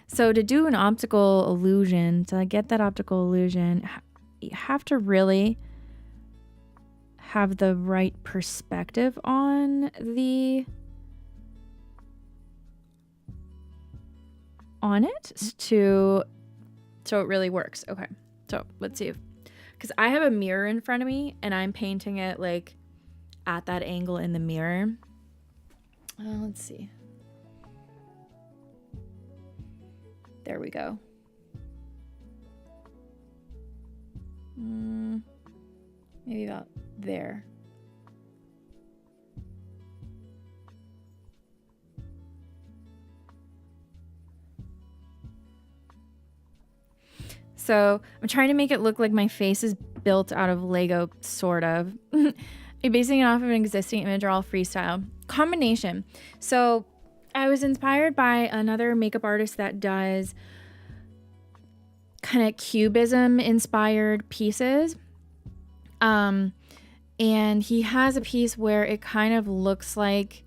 So to do an optical illusion, to get that optical illusion, you have to really have the right perspective on it so it really works. Okay, so let's see, because I have a mirror in front of me and I'm painting it like at that angle in the mirror. Let's see. There we go. Maybe about there. So I'm trying to make it look like my face is built out of Lego, sort of. I'm basing it off of an existing image, or all freestyle. Combination. So I was inspired by another makeup artist that does kind of cubism inspired pieces. And he has a piece where it kind of looks like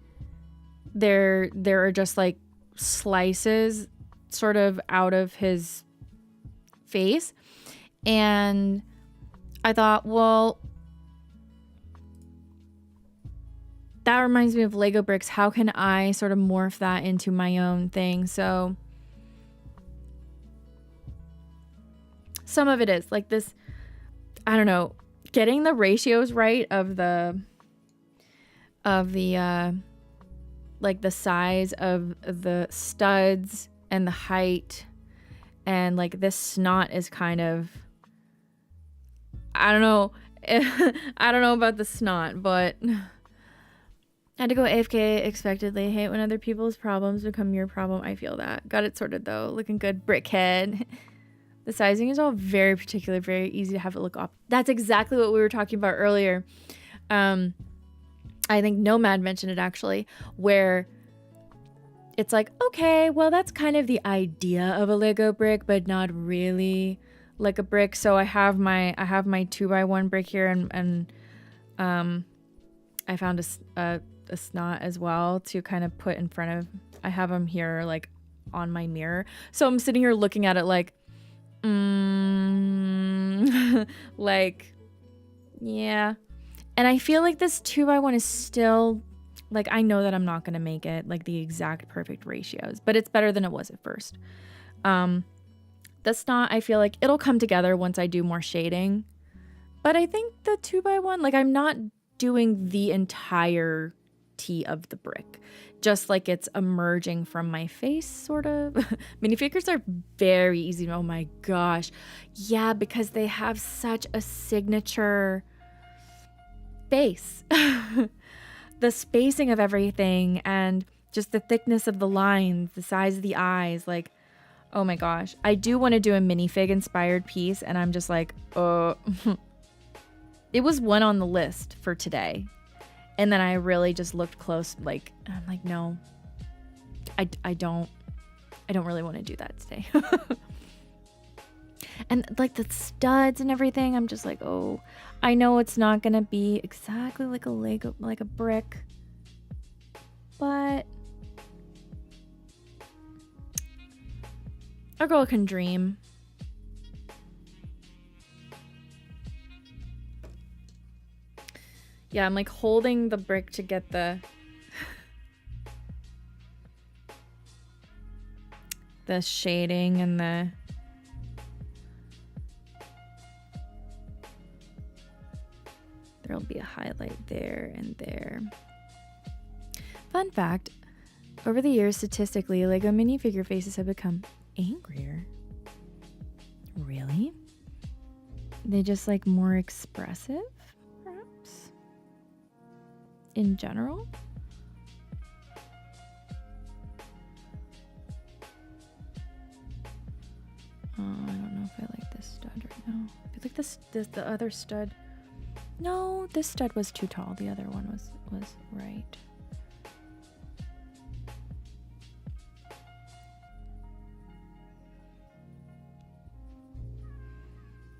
there are just like slices sort of out of his face. And I thought, well, that reminds me of Lego bricks. How can I sort of morph that into my own thing? So some of it is like this, I don't know, getting the ratios right of the like the size of the studs and the height, and like this snot is kind of, I don't know I don't know about the snot, but I had to go AFK expectedly. Hate when other people's problems become your problem. I feel that. Got it sorted though. Looking good, brickhead. The sizing is all very particular, very easy to have it look up. That's exactly what we were talking about earlier. I think Nomad mentioned it actually, where it's like, okay, well, that's kind of the idea of a Lego brick, but not really like a brick. So I have my 2x1 brick here, and I found a snot as well to kind of put in front of. I have them here like on my mirror, so I'm sitting here looking at it like, like, yeah. And I feel like this 2x1 is still, like, I know that I'm not going to make it like the exact perfect ratios, but it's better than it was at first. The snot, I feel like it'll come together once I do more shading. But I think the 2x1, like, I'm not doing the entirety of the brick, just like it's emerging from my face, sort of. Minifigures are very easy. Oh my gosh. Yeah, because they have such a signature space. The spacing of everything and just the thickness of the lines, the size of the eyes, like, oh my gosh. I do want to do a minifig inspired piece, and I'm just like, it was one on the list for today. And then I really just looked close, like, I'm like, no, I don't really want to do that today. And like the studs and everything, I'm just like, oh, I know it's not gonna be exactly like a Lego, like a brick, but a girl can dream. Yeah, I'm like holding the brick to get the shading and the there'll be a highlight there and there. Fun fact, over the years, statistically, Lego minifigure faces have become angrier. Really? They just like more expressive, perhaps? In general? Oh, I don't know if I like this stud right now. I feel like this the other stud. No, this stud was too tall. The other one was right.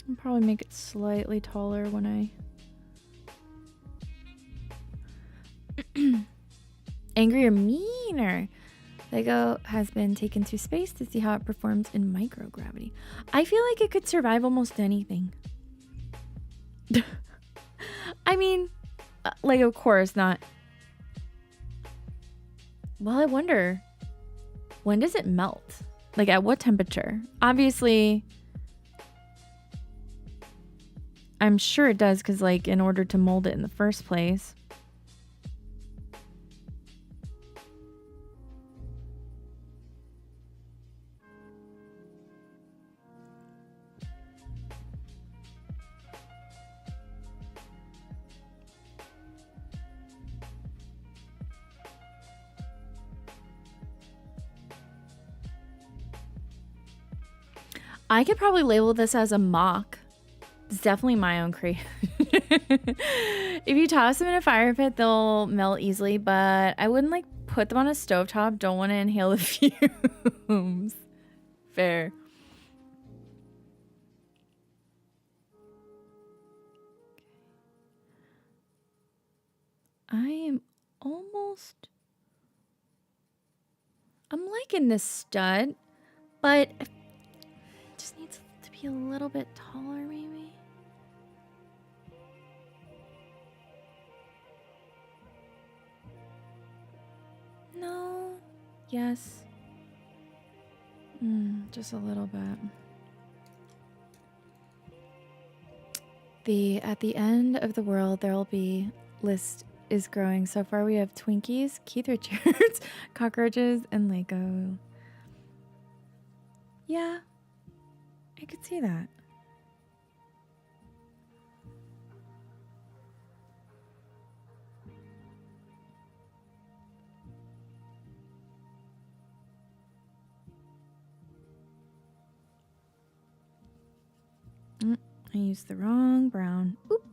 I'll probably make it slightly taller when I angry or meaner. Lego has been taken through space to see how it performs in microgravity. I feel like it could survive almost anything. I mean, like, of course not. Well, I wonder, when does it melt? Like, at what temperature? Obviously, I'm sure it does, because, like, in order to mold it in the first place. I could probably label this as a mock. It's definitely my own creation. If you toss them in a fire pit, they'll melt easily, but I wouldn't like put them on a stovetop. Don't want to inhale the fumes. Fair. I'm liking this stud, but it just needs to be a little bit taller, maybe. No. Yes. Just a little bit. At the end of the world, there will be list is growing. So far, we have Twinkies, Keith Richards, cockroaches, and Lego. Yeah, I could see that. I used the wrong brown. Oops.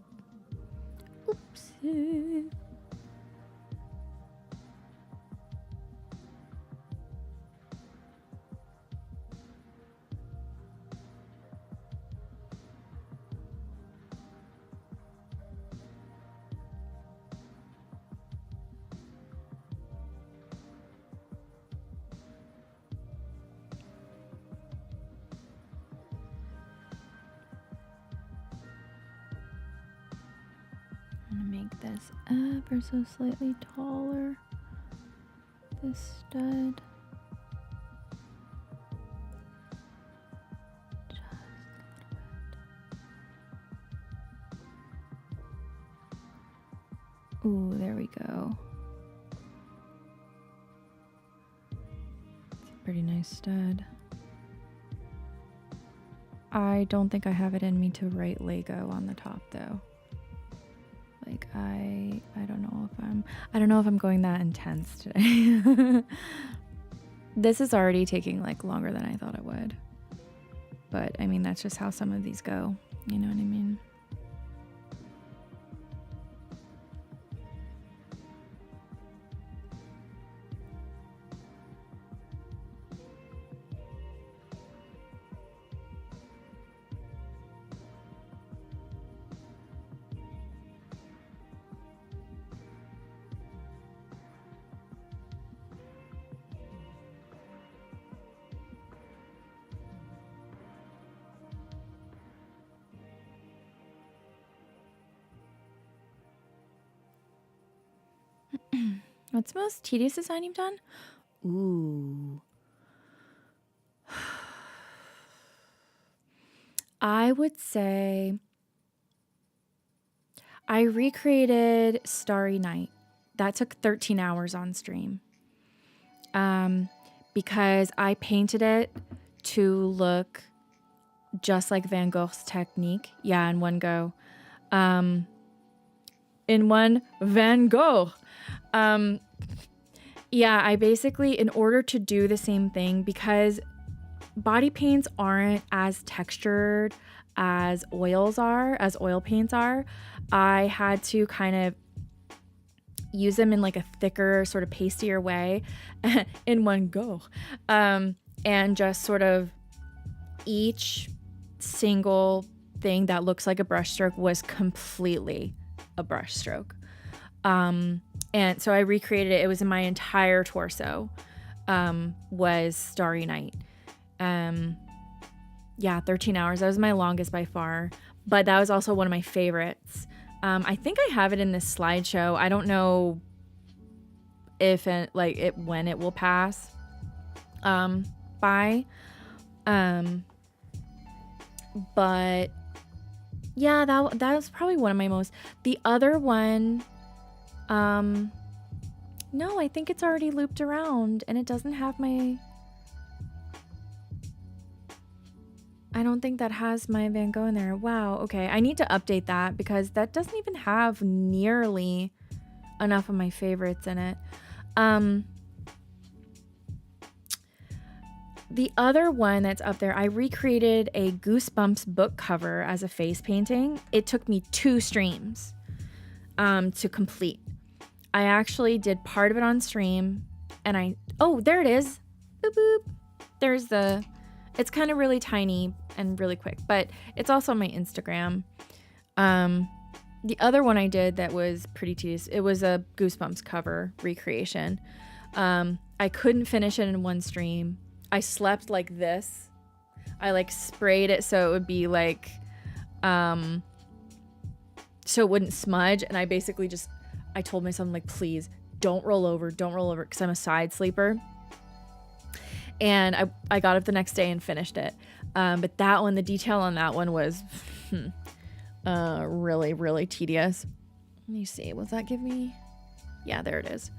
This ever so slightly taller. This stud. Just a little bit. Ooh, there we go. It's a pretty nice stud. I don't think I have it in me to write Lego on the top though. Like I don't know if I'm going that intense today. This is already taking like longer than I thought it would. But I mean, that's just how some of these go. You know what I mean? What's the most tedious design you've done? Ooh. I would say I recreated Starry Night. That took 13 hours on stream. Because I painted it to look just like Van Gogh's technique. Yeah, in one go. In one Van Gogh. Yeah, I basically, in order to do the same thing, because body paints aren't as textured as oils are, as oil paints are, I had to kind of use them in like a thicker, sort of pastier way in one go. And just sort of each single thing that looks like a brushstroke was completely a brushstroke. And so I recreated it. It was in my entire torso, was Starry Night. Yeah, 13 hours. That was my longest by far, but that was also one of my favorites. I think I have it in this slideshow. I don't know if when it will pass by. But yeah, that was probably one of my most. The other one, no, I think it's already looped around and it doesn't have my. I don't think that has my Van Gogh in there. Wow, okay. I need to update that because that doesn't even have nearly enough of my favorites in it. The other one that's up there, I recreated a Goosebumps book cover as a face painting. It took me 2 streams to complete. I actually did part of it on stream and oh, there it is. Boop, boop. There's it's kind of really tiny and really quick, but it's also on my Instagram. The other one I did that was pretty tedious, it was a Goosebumps cover recreation. I couldn't finish it in one stream. I slept like this. I like sprayed it so it would be like, so it wouldn't smudge. And I basically I told myself, like, please don't roll over, because I'm a side sleeper. And I got up the next day and finished it. But that one, the detail on that one was really, really tedious. Let me see. Will that give me? Yeah, there it is.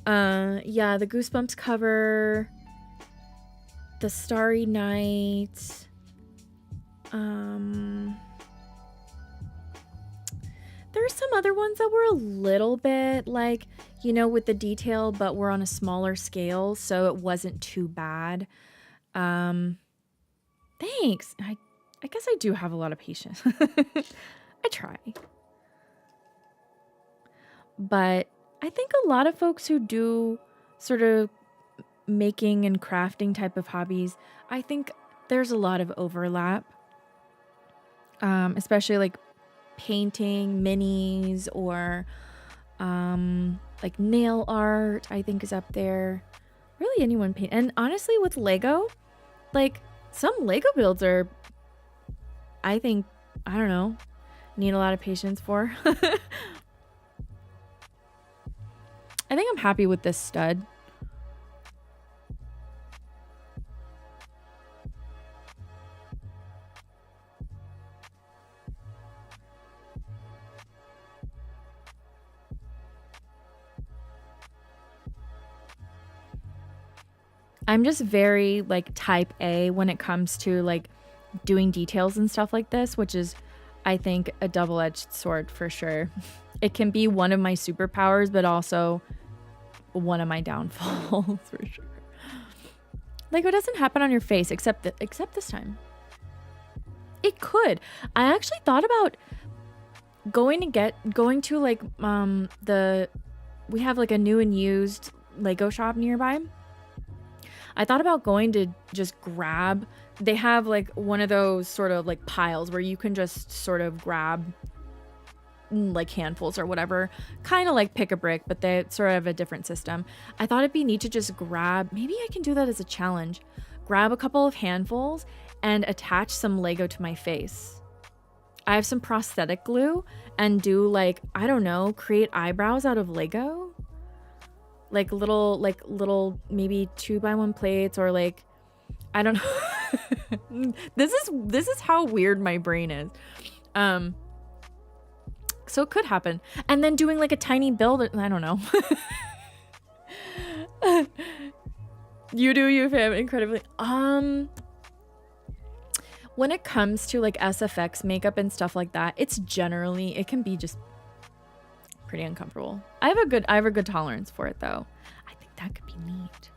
Yeah, the Goosebumps cover, the Starry Night. There's some other ones that were a little bit like, with the detail, but were on a smaller scale, so it wasn't too bad. Thanks. I guess I do have a lot of patience. I try. But I think a lot of folks who do sort of making and crafting type of hobbies, I think there's a lot of overlap. Especially like painting, minis, or like nail art, I think is up there. Really anyone paint. And honestly, with Lego, like some Lego builds are, I think, I don't know, need a lot of patience for. I think I'm happy with this stud. I'm just very like type A when it comes to like doing details and stuff like this, which is, I think, a double-edged sword for sure. It can be one of my superpowers, but also one of my downfalls for sure. Lego doesn't happen on your face except this time. It could. I actually thought about going to like we have like a new and used Lego shop nearby. I thought about going to just grab, they have like one of those sort of like piles where you can just sort of grab like handfuls or whatever, kind of like pick a brick, but they sort of have a different system. I thought it'd be neat to just grab, maybe I can do that as a challenge, grab a couple of handfuls and attach some Lego to my face. I have some prosthetic glue and do like, I don't know, create eyebrows out of Lego. Like little maybe 2x1 plates, or like, I don't know. This is how weird my brain is. So it could happen. And then doing like a tiny build, I don't know. You fam, incredibly. When it comes to like SFX makeup and stuff like that, it can be just pretty uncomfortable. I have a good tolerance for it though. I think that could be neat.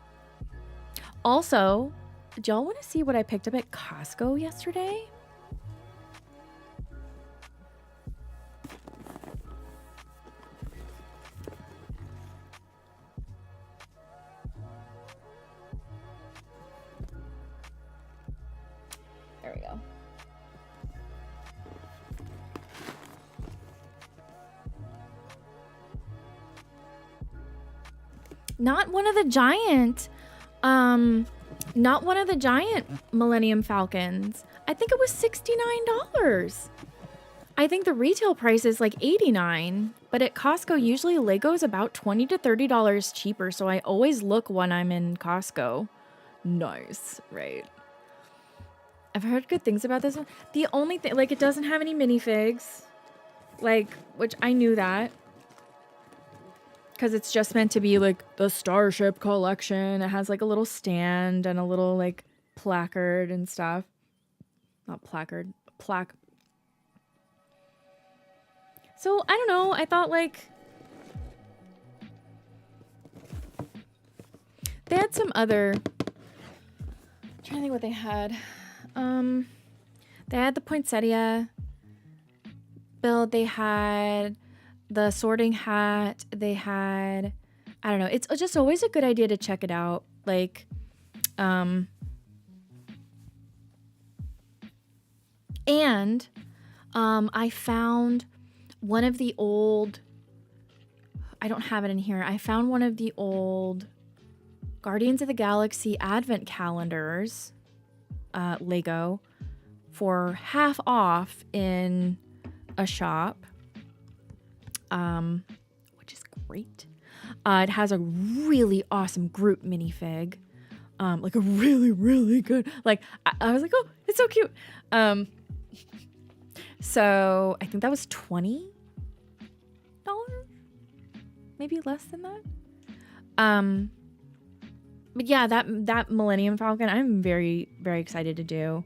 Also, do y'all want to see what I picked up at Costco yesterday? There we go. Not one of the giant Millennium Falcons. I think it was $69. I think the retail price is like $89, but at Costco usually Lego's about $20 to $30 cheaper, so I always look when I'm in Costco. Nice, right? I've heard good things about this one. The only thing, like, it doesn't have any minifigs, like, which I knew that. Because it's just meant to be, like, the Starship collection. It has, like, a little stand and a little, like, placard and stuff. Not placard, plaque. So, I don't know. I thought, like, they had some other... I'm trying to think what they had. They had the poinsettia build. They had the sorting hat. They had, I don't know. It's just always a good idea to check it out. Like, and I found one of the old, I don't have it in here. I found one of the old Guardians of the Galaxy Advent calendars, Lego, for half off in a shop, which is great. It has a really awesome Groot minifig, like a really, really good, like, I was like, oh, it's so cute. So I think that was $20, maybe less than that. But yeah, that Millennium Falcon, I'm very, very excited to do.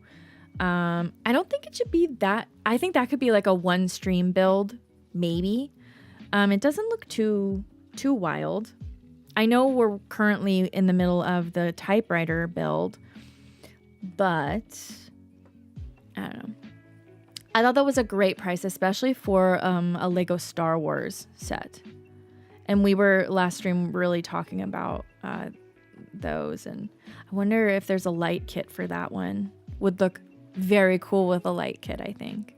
I don't think it should be that. I think that could be like a one stream build, maybe. It doesn't look too wild. I know we're currently in the middle of the typewriter build, but I don't know. I thought that was a great price, especially for a Lego Star Wars set. And we were last stream really talking about those, and I wonder if there's a light kit for that one. Would look very cool with a light kit, I think.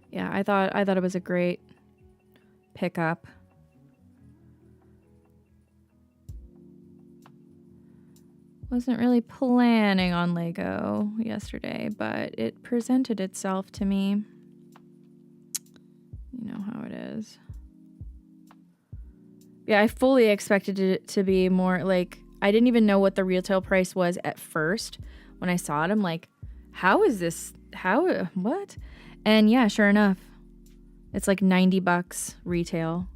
Yeah, I thought it was a great pickup. Wasn't really planning on Lego yesterday, but it presented itself to me. You know how it is. Yeah, I fully expected it to be more like, I didn't even know what the retail price was at first. When I saw it, I'm like, how is this? What? And yeah, sure enough, it's like $90 retail.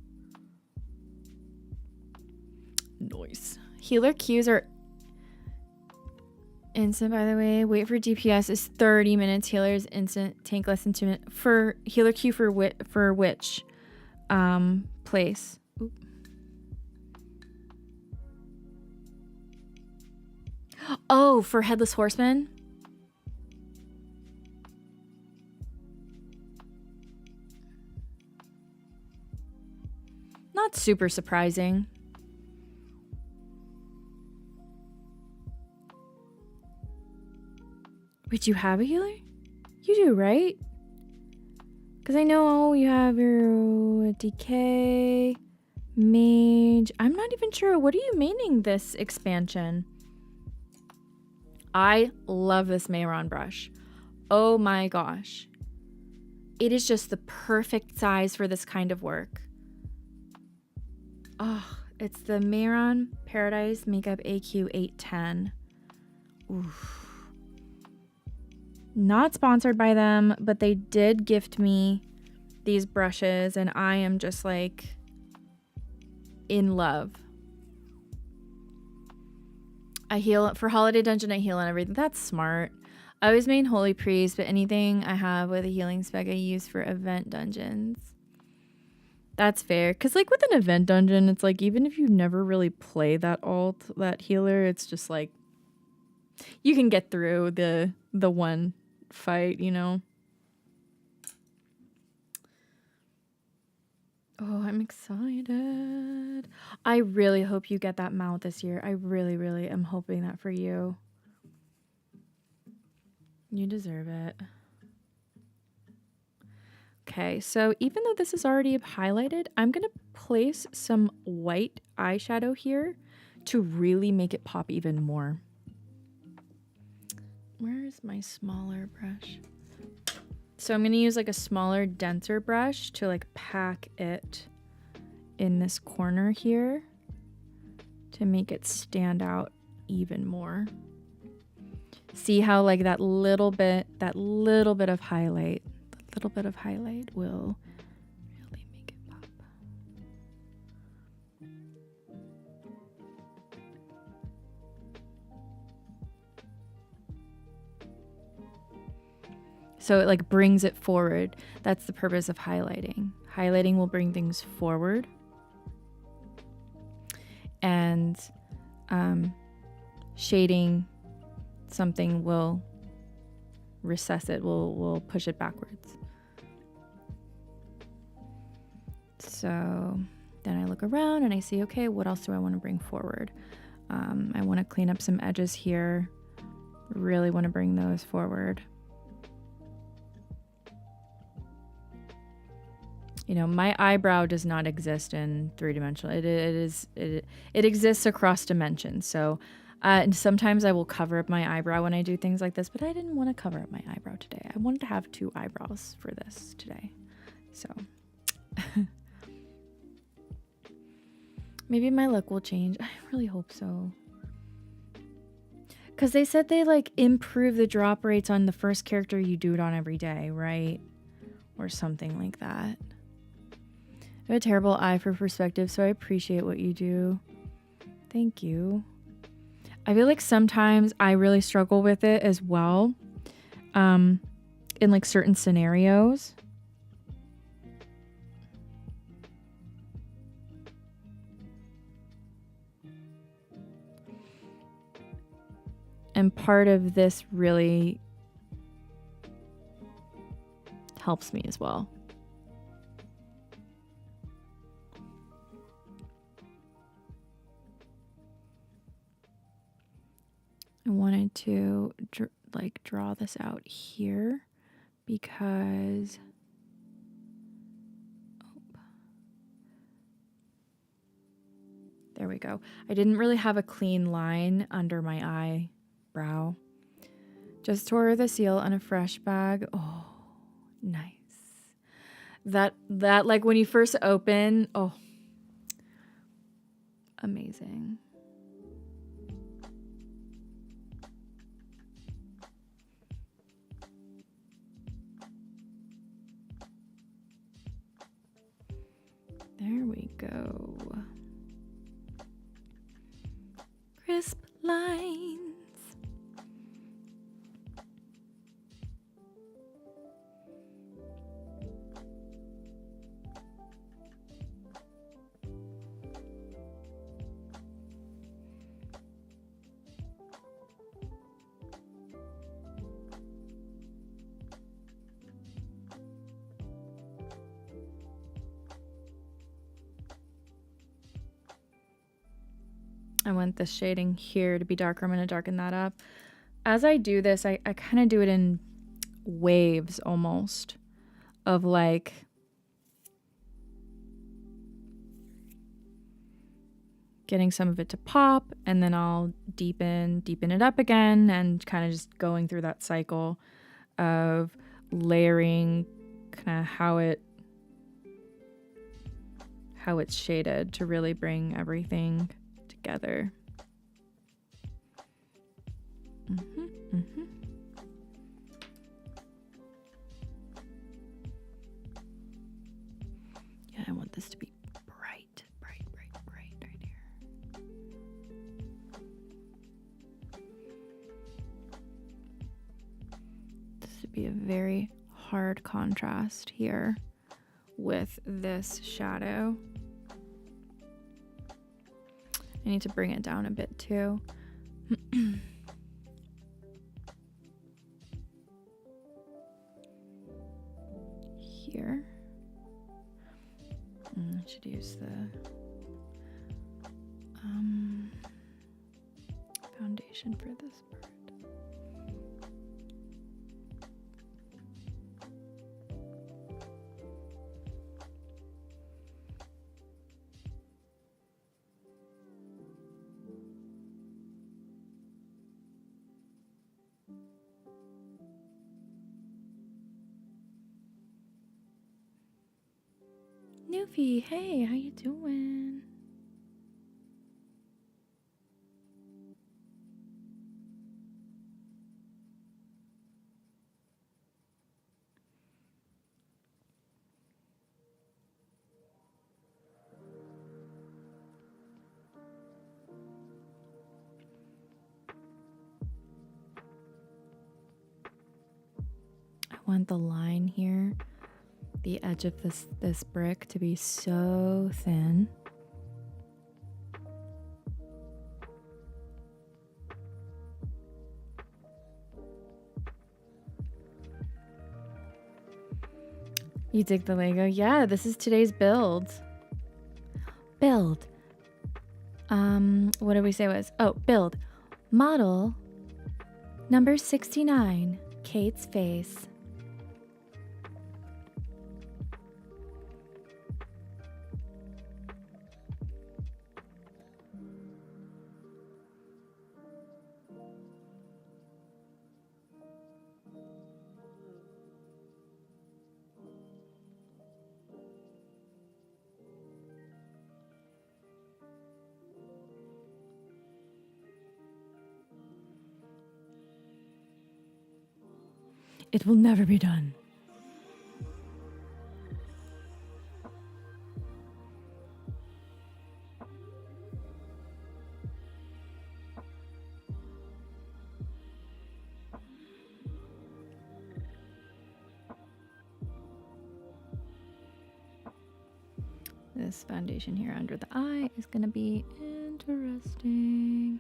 Nice. Healer Qs are instant, by the way. Wait for DPS is 30 minutes. Healer is instant. Tank less than 2 minutes. For Healer Q for which place? Oop. Oh, for Headless Horseman? Not super surprising. Wait, you have a healer? You do, right? Because I know you have your DK, Mage. I'm not even sure. What are you maining this expansion? I love this Mayron brush. Oh my gosh. It is just the perfect size for this kind of work. Oh, it's the Mayron Paradise Makeup AQ 810. Oof. Not sponsored by them, but they did gift me these brushes, and I am just like in love. I heal for Holiday Dungeon, I heal on everything. That's smart. I always main Holy Priest, but anything I have with a healing spec I use for event dungeons. That's fair. Because like with an event dungeon, it's like even if you never really play that alt, that healer, it's just like you can get through the one fight, you know. Oh, I'm excited. I really hope you get that mount this year. I really, really am hoping that for you. You deserve it. Okay, so even though this is already highlighted, I'm going to place some white eyeshadow here to really make it pop even more. Where is my smaller brush? So I'm going to use like a smaller, denser brush to like pack it in this corner here to make it stand out even more. See how like that little bit of highlight, will really make it pop. So it like brings it forward. That's the purpose of highlighting. Highlighting will bring things forward. And shading something will recess it, will push it backwards. So then I look around and I see, okay, what else do I want to bring forward? I want to clean up some edges here. Really want to bring those forward. You know, my eyebrow does not exist in three-dimensional. It exists across dimensions. So and sometimes I will cover up my eyebrow when I do things like this, but I didn't want to cover up my eyebrow today. I wanted to have 2 eyebrows for this today. So maybe my look will change. I really hope so. Because they said they like improve the drop rates on the first character you do it on every day, right? Or something like that. I have a terrible eye for perspective, so I appreciate what you do. Thank you. I feel like sometimes I really struggle with it as well. In like certain scenarios. And part of this really helps me as well. I wanted to draw this out here because there we go. I didn't really have a clean line under my eyebrow. Just tore the seal on a fresh bag. Oh, nice. That like when you first open, oh, amazing. There we go. Crisp lines. I want this shading here to be darker. I'm going to darken that up. As I do this, I kind of do it in waves almost of like getting some of it to pop, and then I'll deepen it up again, and kind of just going through that cycle of layering kind of how it's shaded to really bring everything together. Yeah, I want this to be bright right here. This would be a very hard contrast here with this shadow. I need to bring it down a bit too. Here. I should use the foundation for this part. Newfie, hey, how you doing? I want the line here, the edge of this brick, to be so thin. You dig the Lego? Yeah, this is today's build. Build. What did we say was? Oh, build. Model number 69, Kate's face. It will never be done. This foundation here under the eye is going to be interesting.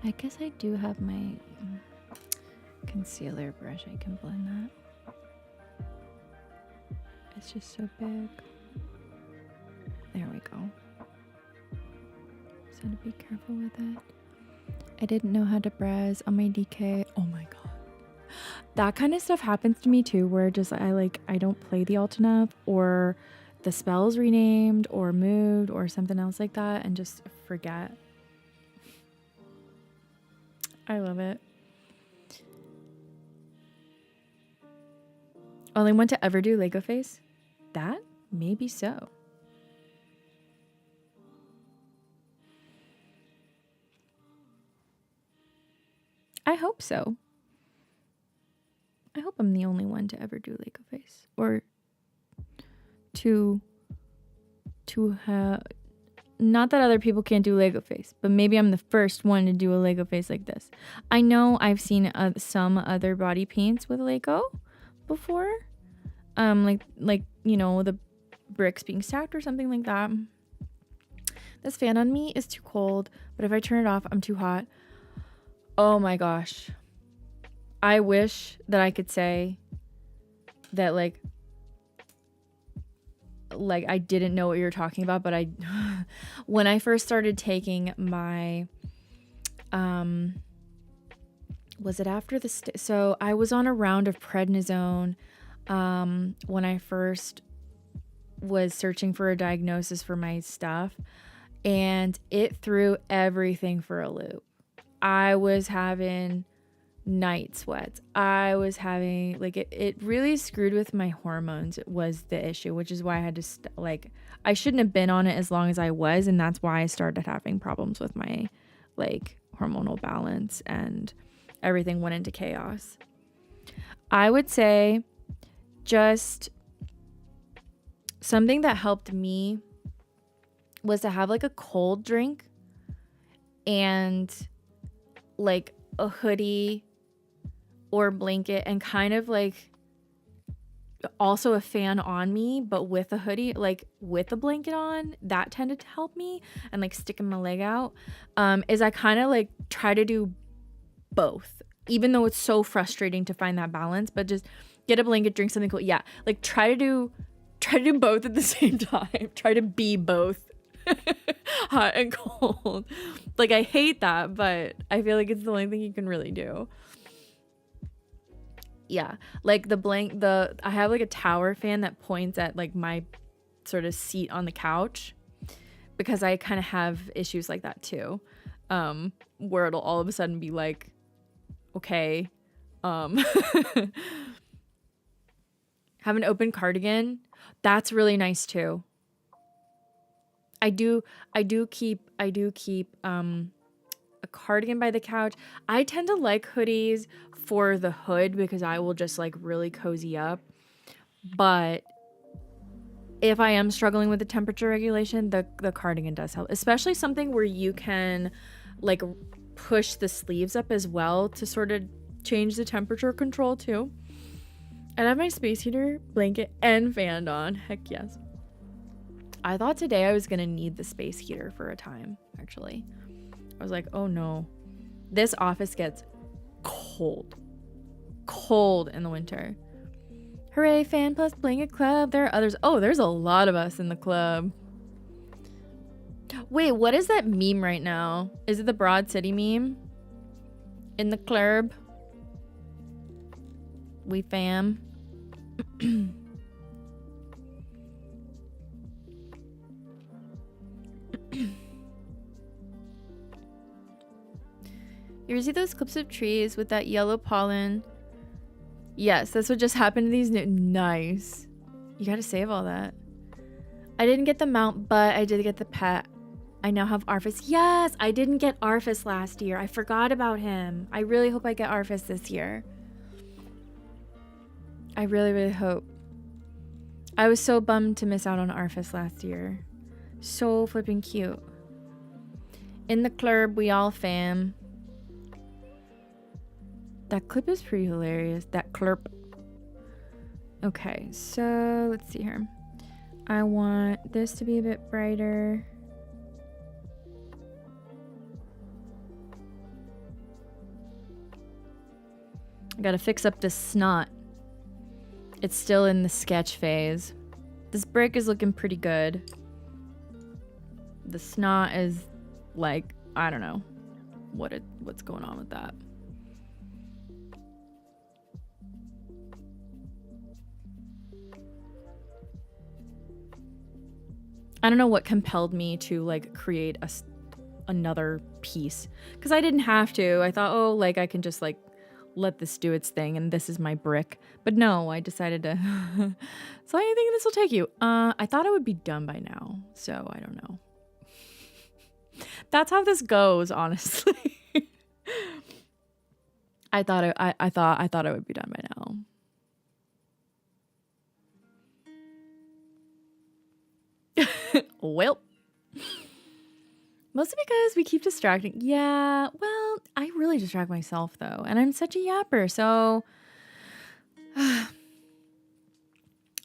I guess I do have my concealer brush. I can blend that. It's just so big. There we go. Just had to be careful with it. I didn't know how to brez on my DK. Oh my god. That kind of stuff happens to me too, where just I don't play the alt enough, or the spell's renamed or moved or something else like that, and just forget. I love it. Only one to ever do Lego face? That? Maybe so. I hope so. I hope I'm the only one to ever do Lego face, or to have, not that other people can't do Lego face, but maybe I'm the first one to do a Lego face like this. I know I've seen some other body paints with Lego before, like you know, the bricks being stacked or something like that. This fan on me is too cold, but if I turn it off, I'm too hot. Oh my gosh. I wish that I could say that like I didn't know what you were talking about, but I when I first started taking my was it after the so I was on a round of prednisone when I first was searching for a diagnosis for my stuff, and it threw everything for a loop. I was having night sweats. I was having like it really screwed with my hormones was the issue, which is why I had to I shouldn't have been on it as long as I was, and that's why I started having problems with my like hormonal balance, and everything went into chaos. I would say just something that helped me was to have like a cold drink and like a hoodie or blanket, and kind of like also a fan on me, but with a hoodie, like with a blanket on. That tended to help me, and like sticking my leg out. Is I kind of like try to do both, even though it's so frustrating to find that balance, but just get a blanket, drink something cool. Yeah, like try to do both at the same time. Try to be both hot and cold. Like I hate that, but I feel like it's the only thing you can really do. Yeah, like I have like a tower fan that points at like my sort of seat on the couch, because I kind of have issues like that too, where it'll all of a sudden be like, okay, have an open cardigan. That's really nice too. I do keep a cardigan by the couch. I tend to like hoodies for the hood because I will just like really cozy up. But if I am struggling with the temperature regulation, the cardigan does help, especially something where you can like push the sleeves up as well to sort of change the temperature control too. And I have my space heater, blanket, and fan on. Heck yes. I thought today I was gonna need the space heater for a time, actually. I was like, oh no, this office gets cold in the winter. Hooray, fan plus blanket club. There are others. Oh, there's a lot of us in the club. Wait, what is that meme right now? Is it the Broad City meme? In the club. We fam. You ever see those clips of trees with that yellow pollen? Yes, that's what just happened to these nice. You gotta save all that. I didn't get the mount, but I did get the pet. I now have Arfus. Yes, I didn't get Arfus last year. I forgot about him. I really hope I get Arfus this year. I really, really hope. I was so bummed to miss out on Arfus last year. So flipping cute. In the club, we all fam. That clip is pretty hilarious. That clip. Okay, so let's see here. I want this to be a bit brighter. I gotta fix up this snot. It's still in the sketch phase. This brick is looking pretty good. The snot is like, I don't know what's going on with that. I don't know what compelled me to like create another piece, because I didn't have to. I thought, oh, like I can just like let this do its thing, and this is my brick. But no, I decided to. So I think this will take you. I thought it would be done by now, so I don't know. That's how this goes, honestly. I thought I would be done by now. Well, mostly because we keep distracting. Yeah, well, I really distract myself though, and I'm such a yapper, so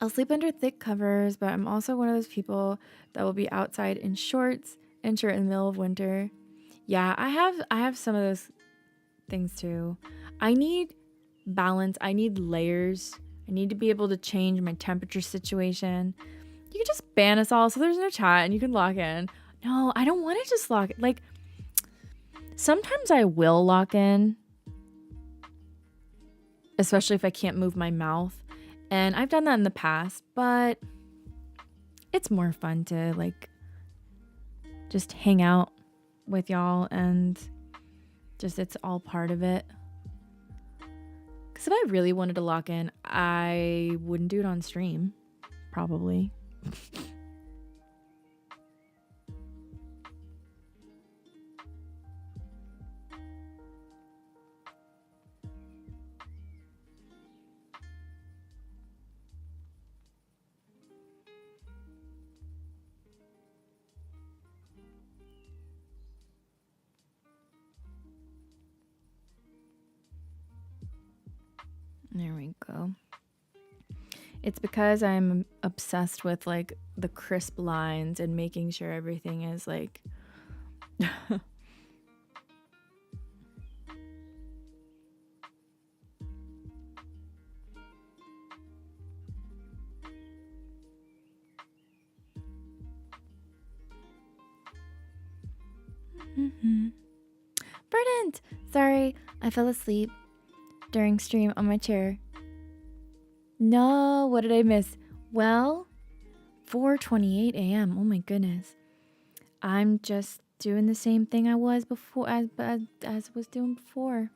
I'll sleep under thick covers, but I'm also one of those people that will be outside in shorts and shirt in the middle of winter. Yeah, I have some of those things too. I need balance. I need layers. I need to be able to change my temperature situation. You can just ban us all so there's no chat and you can lock in. No, I don't want to just lock it. Like, sometimes I will lock in, especially if I can't move my mouth. And I've done that in the past, but it's more fun to like just hang out with y'all and just it's all part of it. Because if I really wanted to lock in, I wouldn't do it on stream, probably. There we go. It's because I'm obsessed with like the crisp lines and making sure everything is like Verdant! Sorry, I fell asleep during stream on my chair. No, what did I miss? Well, 4:28 a.m. Oh my goodness. I'm just doing the same thing I was before as I was doing before.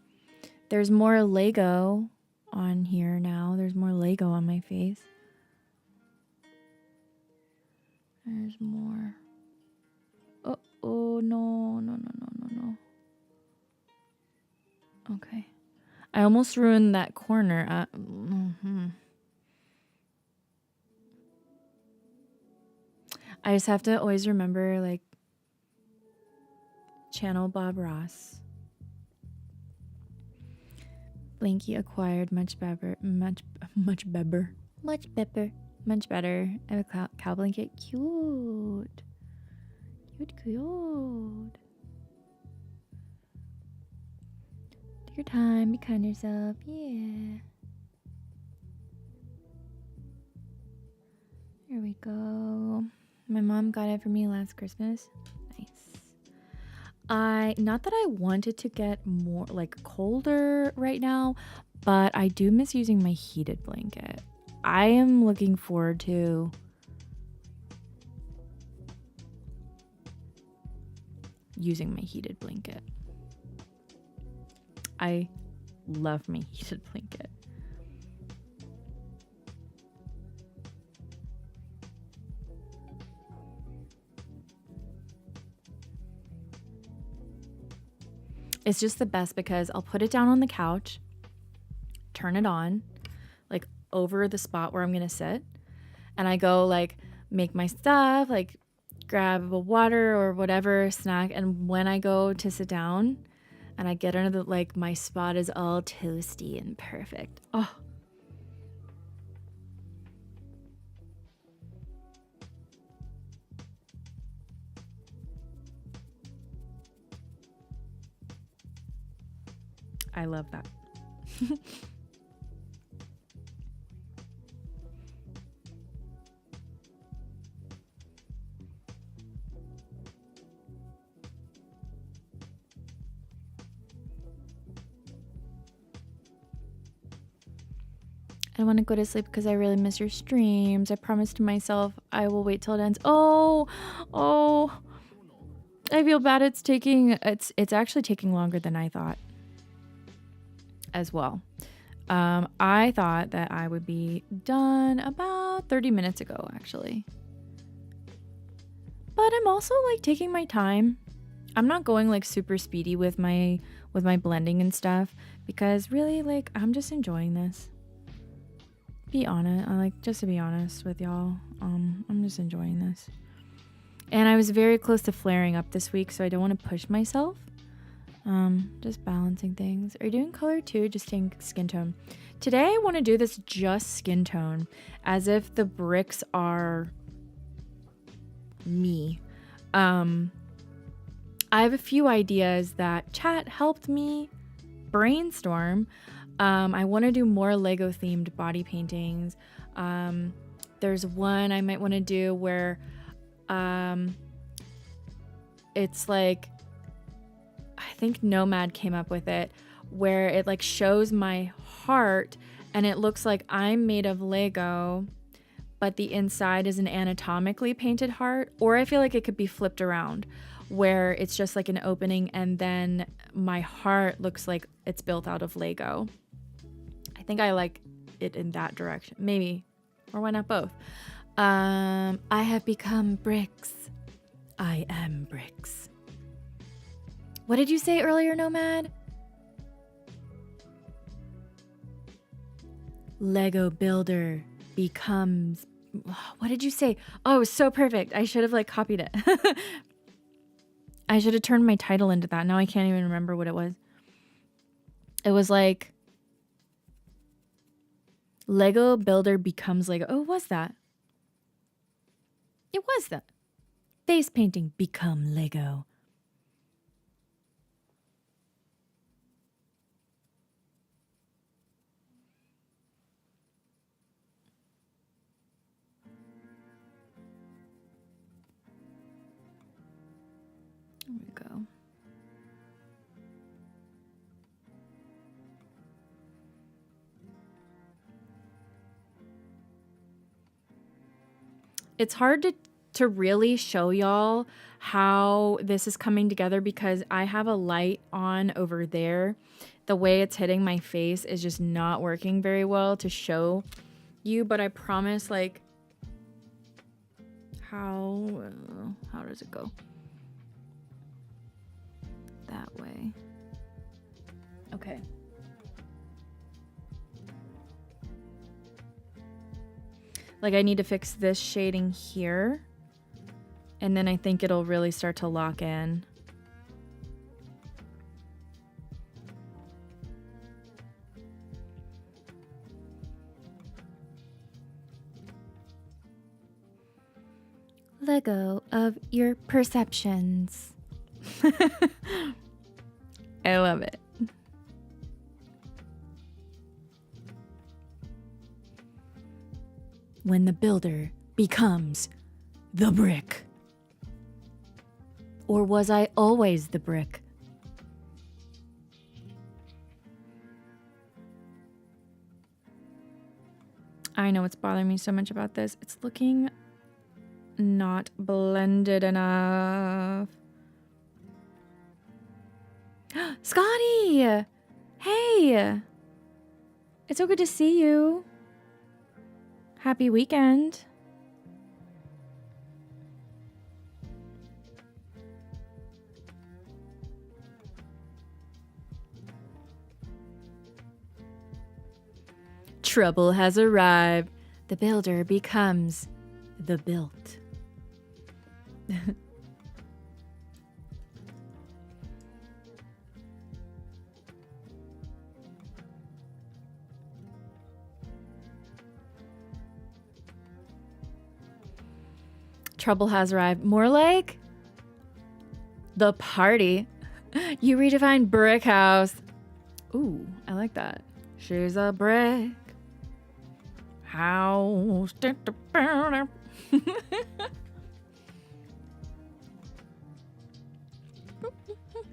There's more Lego on here now. There's more Lego on my face. There's more. Oh no. Okay. I almost ruined that corner. I just have to always remember, like, channel Bob Ross. Blanky acquired much better. I have a cow blanket. Cute. Take your time. Be kind to yourself. Yeah. Here we go. My mom got it for me last Christmas. Nice. Not that I wanted to get more like colder right now, but I do miss using my heated blanket. I am looking forward to using my heated blanket. I love my heated blanket. It's just the best because I'll put it down on the couch, turn it on, like over the spot where I'm going to sit, and I go like make my stuff, like grab a water or whatever snack, and when I go to sit down and I get under the, like, my spot is all toasty and perfect. Oh. I love that. I want to go to sleep because I really miss your streams. I promised to myself I will wait till it ends. Oh, I feel bad. It's actually taking longer than I thought as well. I thought that I would be done about 30 minutes ago, actually. But I'm also like taking my time. I'm not going like super speedy with my blending and stuff because really, like, I'm just enjoying this. Be honest, just to be honest with y'all, I'm just enjoying this. And I was very close to flaring up this week, so I don't want to push myself. Just balancing things. Are you doing color too? Just staying skin tone. Today I want to do this just skin tone, as if the bricks are me. I have a few ideas that chat helped me brainstorm. I want to do more Lego themed body paintings. There's one I might want to do where it's like, I think Nomad came up with it, where it like shows my heart and it looks like I'm made of Lego, but the inside is an anatomically painted heart. Or I feel like it could be flipped around, where it's just like an opening and then my heart looks like it's built out of Lego. I think I like it in that direction, maybe, or why not both? I have become bricks. I am bricks. What did you say earlier, Nomad? Lego builder becomes... What did you say? Oh, it was so perfect. I should have like copied it. I should have turned my title into that. Now I can't even remember what it was. It was like... Lego builder becomes Lego. Oh, was that? It was that. Face painting become Lego. There we go. It's hard to really show y'all how this is coming together because I have a light on over there. The way it's hitting my face is just not working very well to show you, but I promise, like, how does it go? That way. Okay. Like, I need to fix this shading here. And then I think it'll really start to lock in. Lego of your perceptions. I love it. When the builder becomes the brick. Or was I always the brick? I know what's bothering me so much about this. It's looking not blended enough. Scotty! Hey! It's so good to see you. Happy weekend. Trouble has arrived. The builder becomes the built. Trouble has arrived. More like the party. You redefined brick house. Ooh, I like that. She's a brick house.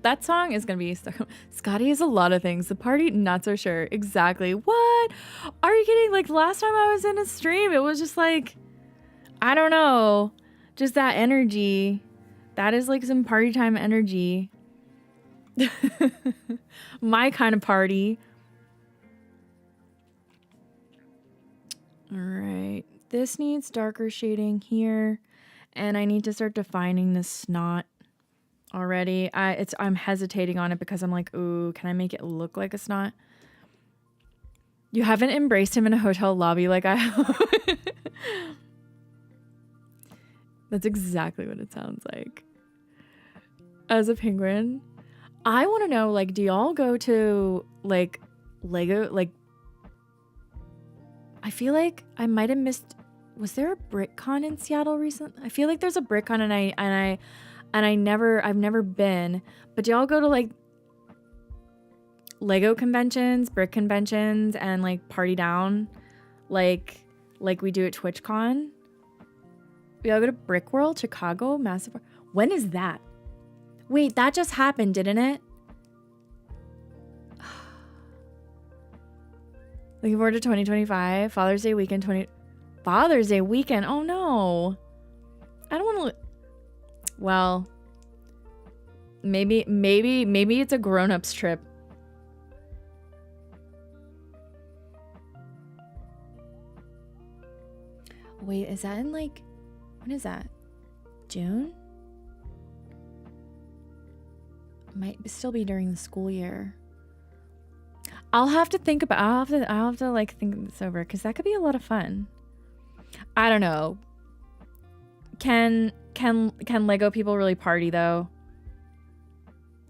That song is gonna be so... Scotty is a lot of things. The party, not so sure. Exactly. What? Are you kidding? Like last time I was in a stream, it was just like, I don't know, just that energy. That is like some party time energy. My kind of party. All right. This needs darker shading here. And I need to start defining the snot already. I'm hesitating on it because I'm like, ooh, can I make it look like a snot? You haven't embraced him in a hotel lobby like I have. That's exactly what it sounds like. As a penguin, I want to know, like, do y'all go to, like, Lego? Like, I feel like I might have missed. Was there a BrickCon in Seattle recently? I feel like there's a BrickCon, I've never been. But do y'all go to, like, Lego conventions, brick conventions, and, like, party down, like we do at TwitchCon? We all go to Brick World, Chicago, massive. When is that? Wait, that just happened, didn't it? Looking forward to 2025. Father's Day weekend. Father's Day weekend. Oh no. I don't want to. Well, maybe it's a grown-ups trip. Wait, is that in, like, when is that? June? Might still be during the school year. I'll have to think about. I'll have to like think this over because that could be a lot of fun. I don't know. Can Lego people really party though?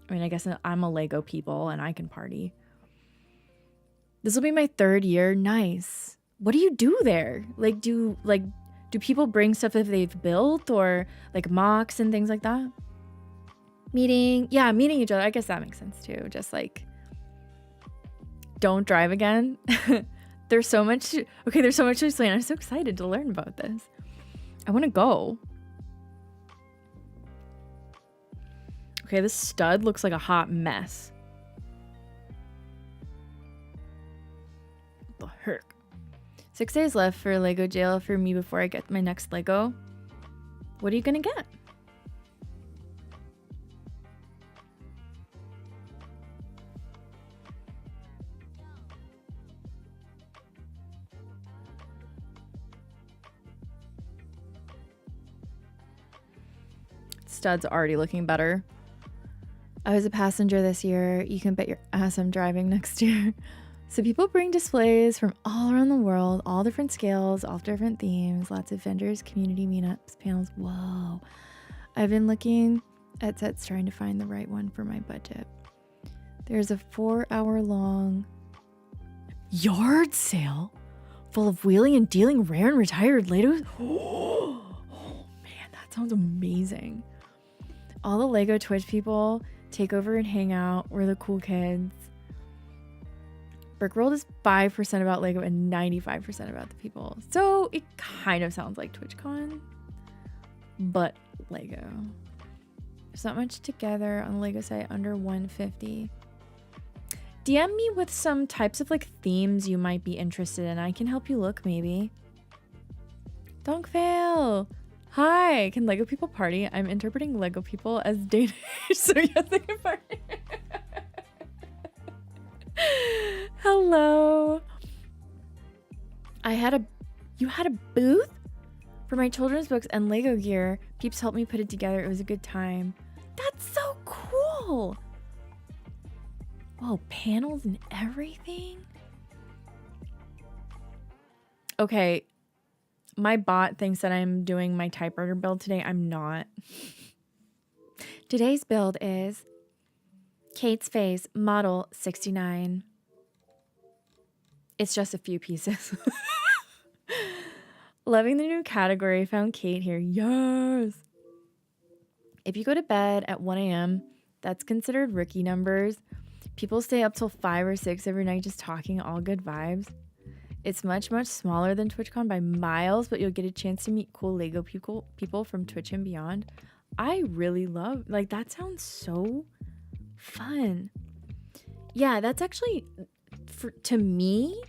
I mean, I guess I'm a Lego people and I can party. This will be my 3rd year. Nice. What do you do there? Like, do people bring stuff that they've built or like mocks and things like that? Meeting each other. I guess that makes sense too. Just like, don't drive again. There's so much to explain. I'm so excited to learn about this. I want to go. Okay, this stud looks like a hot mess. The heck? 6 days left for Lego jail for me before I get my next Lego. What are you gonna get? Stud's already looking better. I was a passenger this year. You can bet your ass I'm driving next year. So people bring displays from all around the world, all different scales, all different themes, lots of vendors, community meetups, panels. Whoa. I've been looking at sets trying to find the right one for my budget. There's a 4-hour-long yard sale full of wheeling and dealing rare and retired Legos. Oh man, that sounds amazing. All the Lego Twitch people take over and hang out. We're the cool kids. Brickworld is 5% about Lego and 95% about the people. So it kind of sounds like TwitchCon, but Lego. There's not much together on the Lego site under 150. DM me with some types of like themes you might be interested in. I can help you look maybe. Don't fail. Hi, can Lego people party? I'm interpreting Lego people as Danish, so yes, they can party. Hello. You had a booth for my children's books and Lego gear. Peeps helped me put it together. It was a good time. That's so cool. Whoa, panels and everything. Okay. My bot thinks that I'm doing my typewriter build today. I'm not. Today's build is Kate's Face Model 69. It's just a few pieces. Loving the new category. Found Kate here. Yes. If you go to bed at 1 a.m., that's considered rookie numbers. People stay up till 5 or 6 every night just talking, all good vibes. It's much, much smaller than TwitchCon by miles, but you'll get a chance to meet cool Lego people from Twitch and beyond. I really love, like, that sounds so fun. Yeah, that's actually, to me,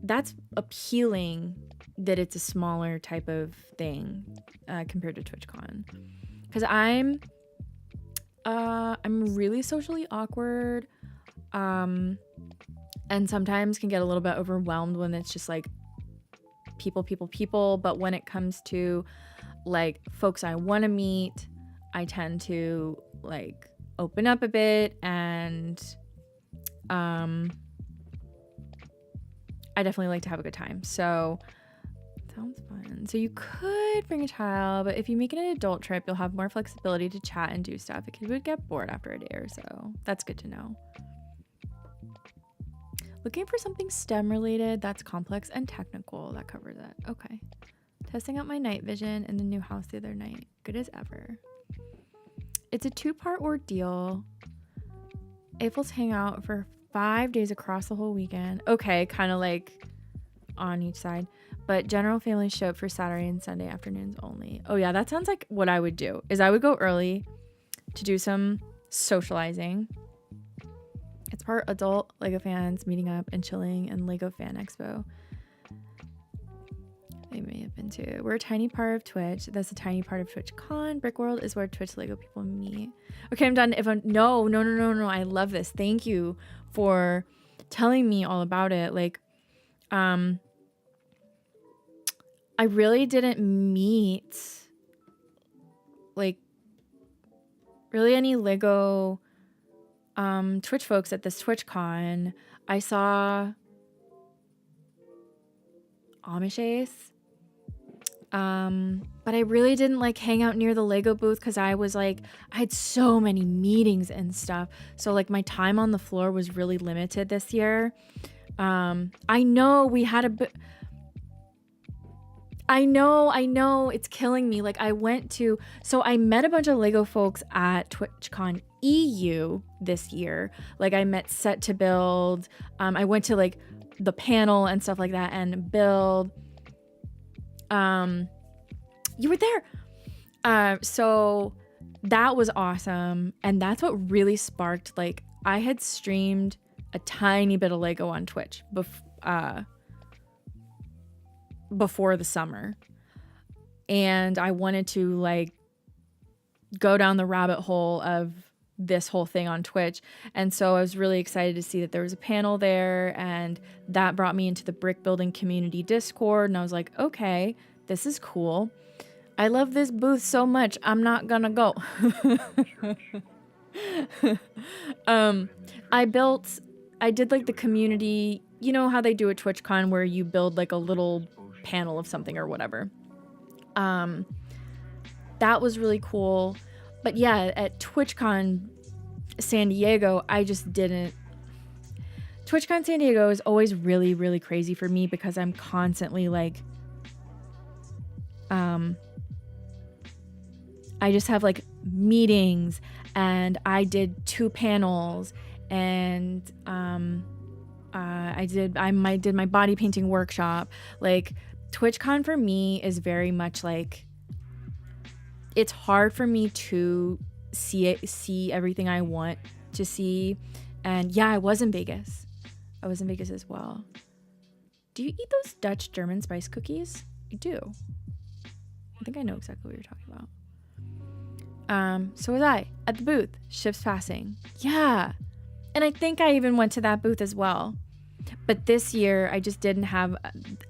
that's appealing that it's a smaller type of thing compared to TwitchCon. Because I'm really socially awkward. And sometimes can get a little bit overwhelmed when it's just like people. But when it comes to like folks I want to meet, I tend to like open up a bit, and I definitely like to have a good time. So sounds fun. So you could bring a child, but if you make it an adult trip, you'll have more flexibility to chat and do stuff. A kid would get bored after a day or so. That's good to know. Looking for something STEM related that's complex and technical. That covers it. Okay. Testing out my night vision in the new house the other night. Good as ever. It's a 2-part ordeal. April's hang out for 5 days across the whole weekend. Okay, kind of like on each side. But general family show up for Saturday and Sunday afternoons only. Oh yeah, that sounds like what I would do. Is I would go early to do some socializing. It's part adult Lego fans meeting up and chilling and Lego Fan Expo. They may have been too. We're a tiny part of Twitch. That's a tiny part of TwitchCon. Brick World is where Twitch Lego people meet. Okay, I'm done. No. I love this. Thank you for telling me all about it. Like, I really didn't meet like really any Lego Twitch folks at this TwitchCon. I saw Amish Ace. But I really didn't like hang out near the Lego booth because I was like, I had so many meetings and stuff. So like my time on the floor was really limited this year. I know we had a bit. I know it's killing me. Like I met a bunch of Lego folks at TwitchCon EU this year. Like I met Set to Build. I went to like the panel and stuff like that and build. You were there. So that was awesome. And that's what really sparked, like I had streamed a tiny bit of Lego on Twitch before the summer, and I wanted to like go down the rabbit hole of this whole thing on Twitch. And so I was really excited to see that there was a panel there, and that brought me into the brick building community Discord, and I was like, okay, this is cool. I love this booth so much, I'm not gonna go. I did like the community, you know how they do at TwitchCon where you build like a little panel of something or whatever. That was really cool. But yeah, at TwitchCon San Diego, I just didn't. TwitchCon San Diego is always really, really crazy for me because I'm constantly like, I just have like meetings, and I did 2 panels, and I did my body painting workshop. Like TwitchCon for me is very much like, it's hard for me to see everything I want to see. And yeah, I was in Vegas as well. Do you eat those Dutch German spice cookies? I do. I think I know exactly what you're talking about. So was I at the booth, ships passing. Yeah. And I think I even went to that booth as well. But this year I just didn't have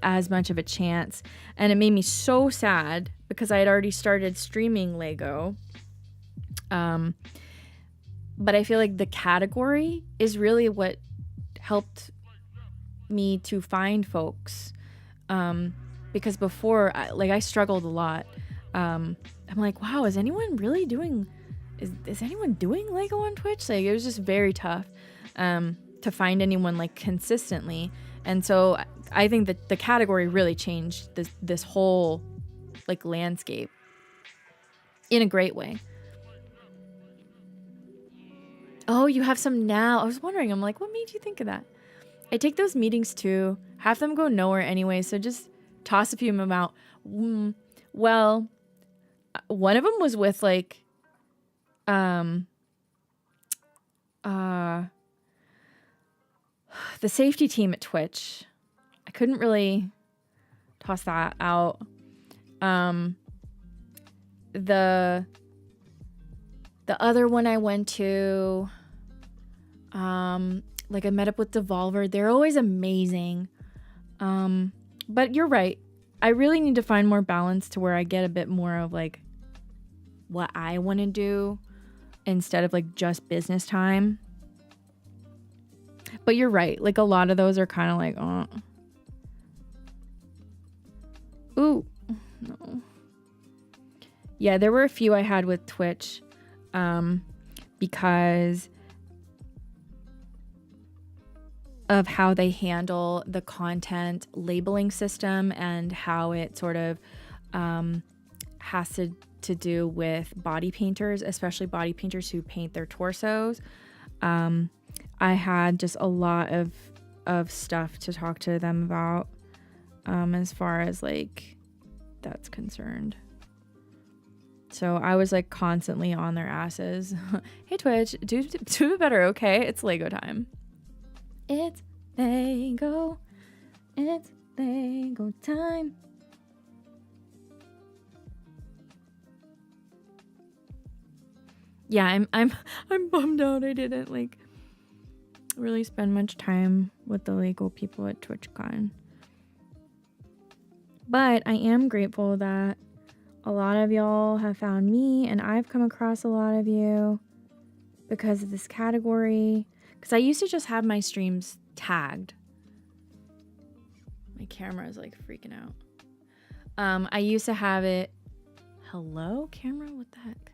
as much of a chance, and it made me so sad because I had already started streaming Lego. But I feel like the category is really what helped me to find folks. Because before, I struggled a lot. I'm like, wow, is anyone really doing, is anyone doing Lego on Twitch? Like, it was just very tough to find anyone like consistently. And so I think that the category really changed this whole like landscape in a great way. Oh, you have some now. I was wondering, I'm like, what made you think of that? I take those meetings too. Half them go nowhere anyway, so just toss a few of them out. Well, one of them was with like, the safety team at Twitch. I couldn't really toss that out. The other one I went to, like I met up with Devolver. They're always amazing. But you're right. I really need to find more balance to where I get a bit more of like what I want to do instead of like just business time. But you're right. Like a lot of those are kind of like, oh. Ooh, no. Yeah, there were a few I had with Twitch because of how they handle the content labeling system and how it sort of has to do with body painters, especially body painters who paint their torsos. I had just a lot of stuff to talk to them about as far as like that's concerned. So I was like constantly on their asses. Hey Twitch, do it better, okay? It's Lego time. It's Lego. It's Lego time. Yeah, I'm bummed out. I didn't like really spend much time with the Lego people at TwitchCon. But I am grateful that a lot of y'all have found me and I've come across a lot of you because of this category. Because I used to just have my streams tagged. My camera is like freaking out. I used to have it. Hello, camera? What the heck?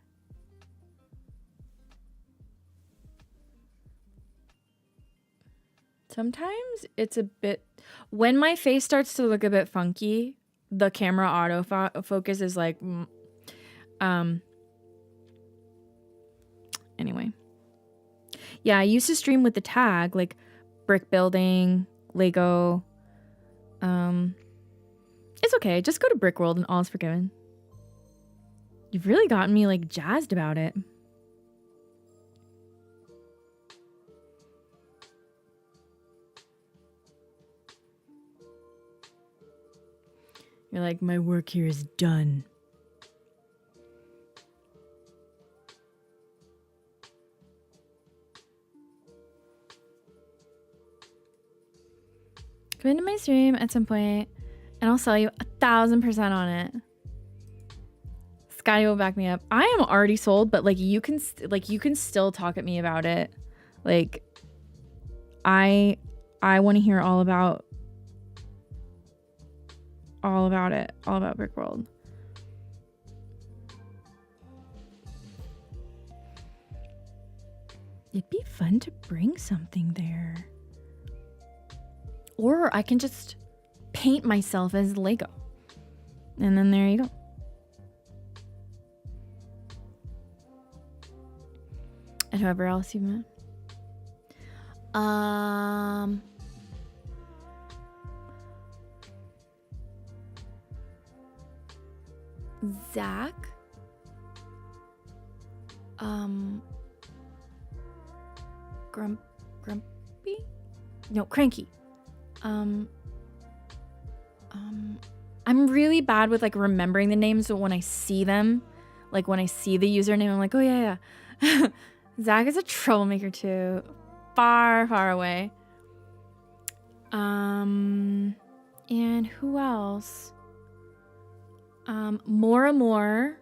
Sometimes it's a bit. When my face starts to look a bit funky, the camera autofocus is like. Anyway. Yeah, I used to stream with the tag, like brick building, Lego. It's okay. Just go to Brick World and all is forgiven. You've really gotten me like jazzed about it. You're like, my work here is done. Come into my stream at some point and I'll sell you 1,000% on it. Scotty will back me up. I am already sold, but like you can still talk at me about it. Like I want to hear all about it, all about Brick World. It'd be fun to bring something there. Or I can just paint myself as Lego. And then there you go. And whoever else you met. Zach. Grumpy? No, Cranky. I'm really bad with like remembering the names, but when I see them, like when I see the username, I'm like, oh yeah. Zach is a troublemaker too. Far, far away. And who else? More.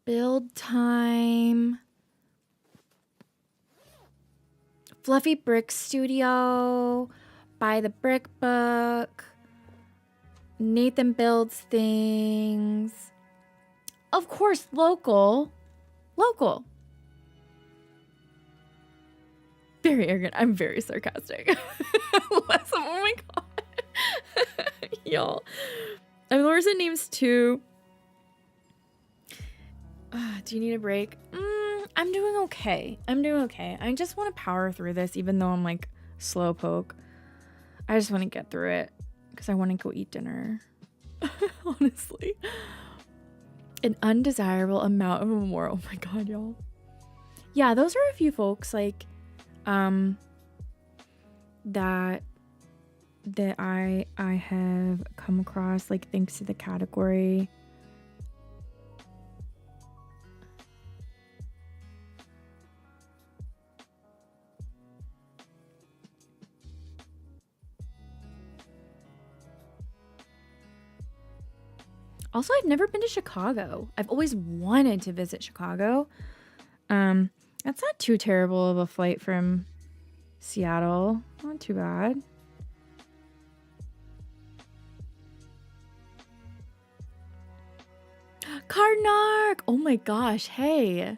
Build time. Fluffy Brick Studio. Buy the Brick Book. Nathan Builds Things. Of course, local. Very arrogant. I'm very sarcastic. Oh my god. Y'all. I'm Laura's in names too. Do you need a break? I'm doing okay. I just want to power through this, even though I'm like slowpoke. I just want to get through it because I want to go eat dinner. Honestly. An undesirable amount of memorial. Oh my god, y'all. Yeah, those are a few folks like that I have come across, like thanks to the category. Also, I've never been to Chicago. I've always wanted to visit Chicago. That's not too terrible of a flight from Seattle. Not too bad. Cardnark! Oh my gosh, hey.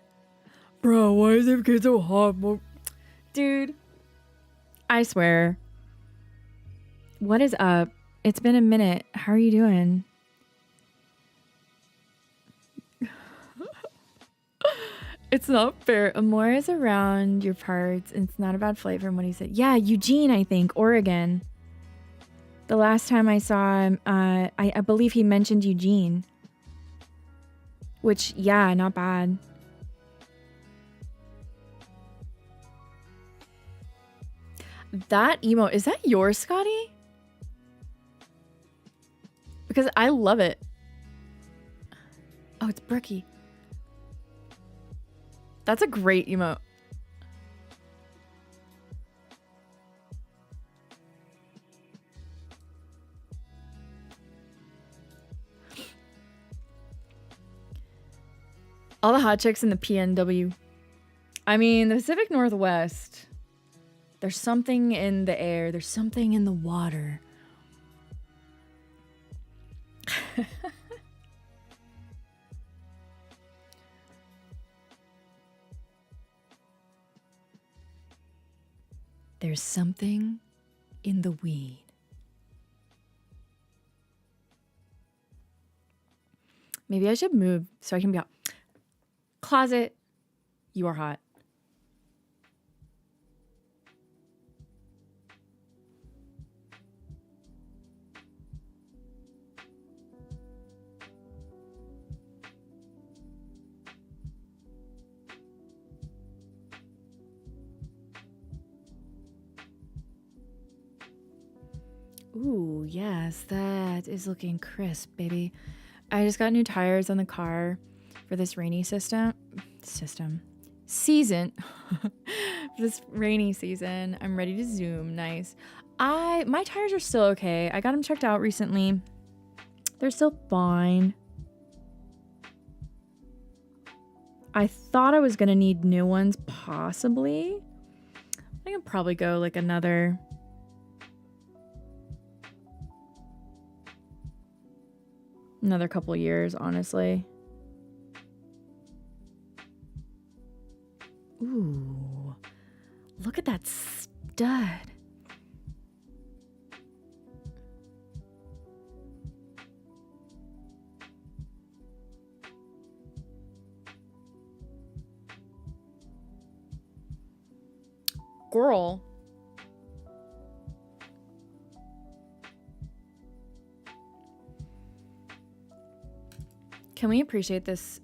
Bro, why is it get so hot? Dude, I swear. What is up? It's been a minute. How are you doing? It's not fair. Amore is around your parts. And it's not a bad flight from what he said. Yeah, Eugene, I think. Oregon. The last time I saw him, I believe he mentioned Eugene. Which, yeah, not bad. That emote, is that yours, Scotty? Because I love it. Oh, it's Brookie. That's a great emote. All the hot chicks in the PNW. I mean, the Pacific Northwest. There's something in the air. There's something in the water. There's something in the weed. Maybe I should move so I can be out. Closet, you are hot. Ooh, yes, that is looking crisp, baby. I just got new tires on the car for this rainy season. For this rainy season. I'm ready to zoom. Nice. My tires are still okay. I got them checked out recently. They're still fine. I thought I was gonna need new ones, possibly. I can probably go like another couple years, honestly. Ooh, look at that stud. Girl. Can we appreciate this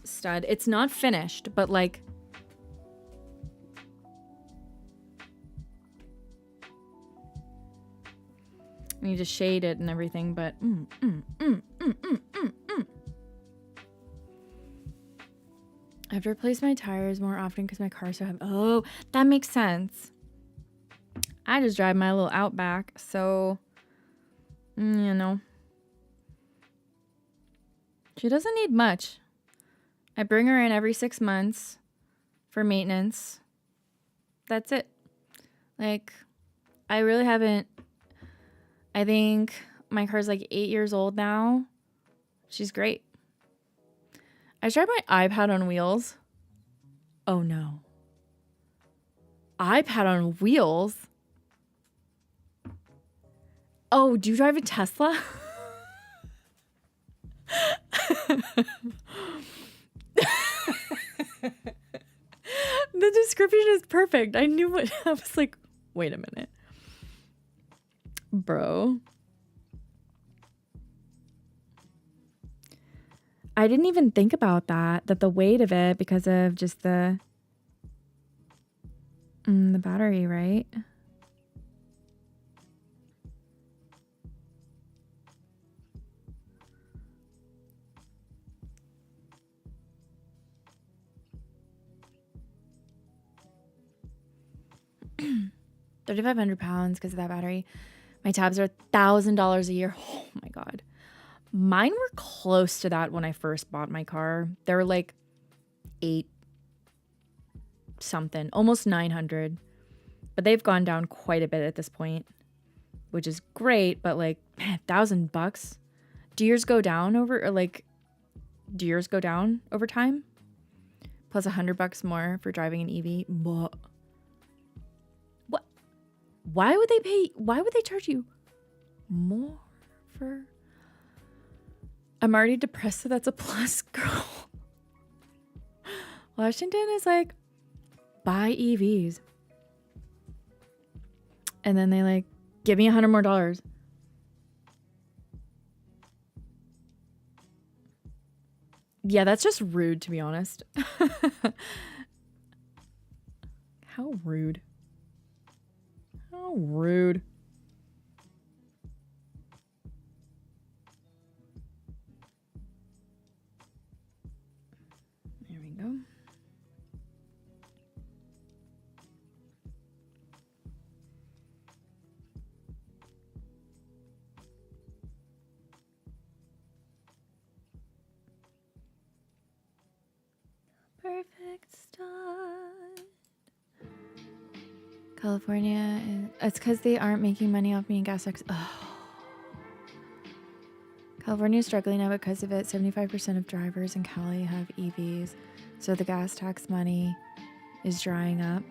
stud? It's not finished, but like I need to shade it and everything, but I have to replace my tires more often because my car's so heavy. Oh, that makes sense. I just drive my little Outback, so you know. She doesn't need much. I bring her in every 6 months for maintenance. That's it. Like, I really haven't. I think my car's like 8 years old now. She's great. I tried my iPad on wheels. Oh no. iPad on wheels? Oh, do you drive a Tesla? The description is perfect. I knew what I was like, wait a minute. Bro. I didn't even think about that the weight of it because of just the battery, right? £3,500 because of that battery. My tabs are $1,000 a year. Oh my God. Mine were close to that when I first bought my car. They were like 8 something, almost 900. But they've gone down quite a bit at this point, which is great. But like, man, $1,000. Do yours go down over time? Plus $100 more for driving an EV. What? Why would they charge you more for? I'm already depressed, so that's a plus, girl. Washington is like, buy EVs. And then they like, give me $100 more. Yeah, that's just rude, to be honest. How rude. How rude. There we go. Perfect start. California, it's because they aren't making money off me and gas tax. Oh. California is struggling now because of it. 75% of drivers in Cali have EVs, so the gas tax money is drying up.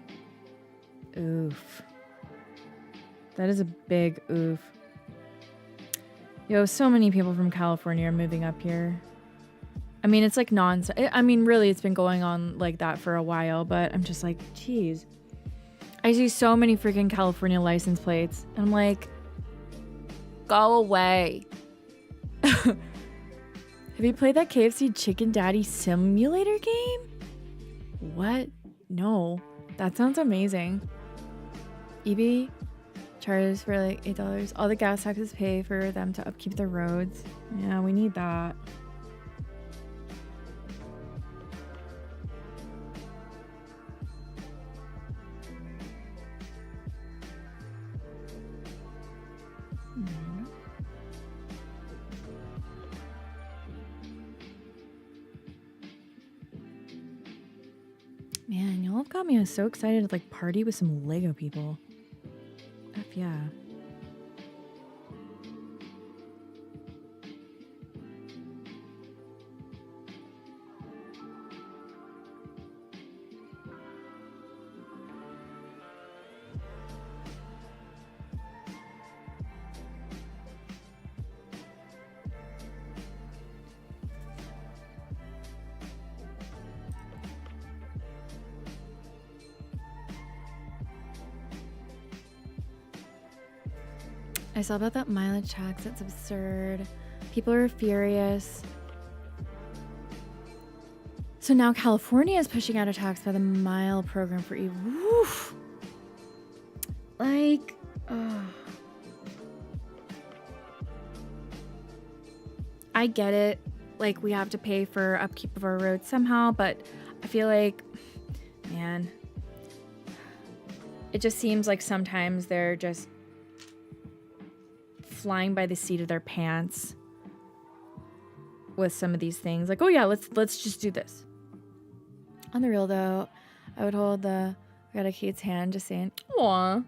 Oof. That is a big oof. Yo, so many people from California are moving up here. I mean, it's like really, it's been going on like that for a while, but I'm just like, geez. I see so many freaking California license plates, and I'm like, go away. Have you played that KFC Chicken Daddy Simulator game? What? No. That sounds amazing. EV charges for like $8. All the gas taxes pay for them to upkeep the roads. Yeah, we need that. Man, y'all have got me so excited to like party with some Lego people. F yeah. I saw about that mileage tax. It's absurd. People are furious. So now California is pushing out a tax by the mile program for EV. Woof. Like, I get it. Like, we have to pay for upkeep of our roads somehow, but I feel like, man, it just seems like sometimes they're just flying by the seat of their pants with some of these things. Like, oh yeah, let's just do this. On the real though, I would hold Kate's hand just saying, aw.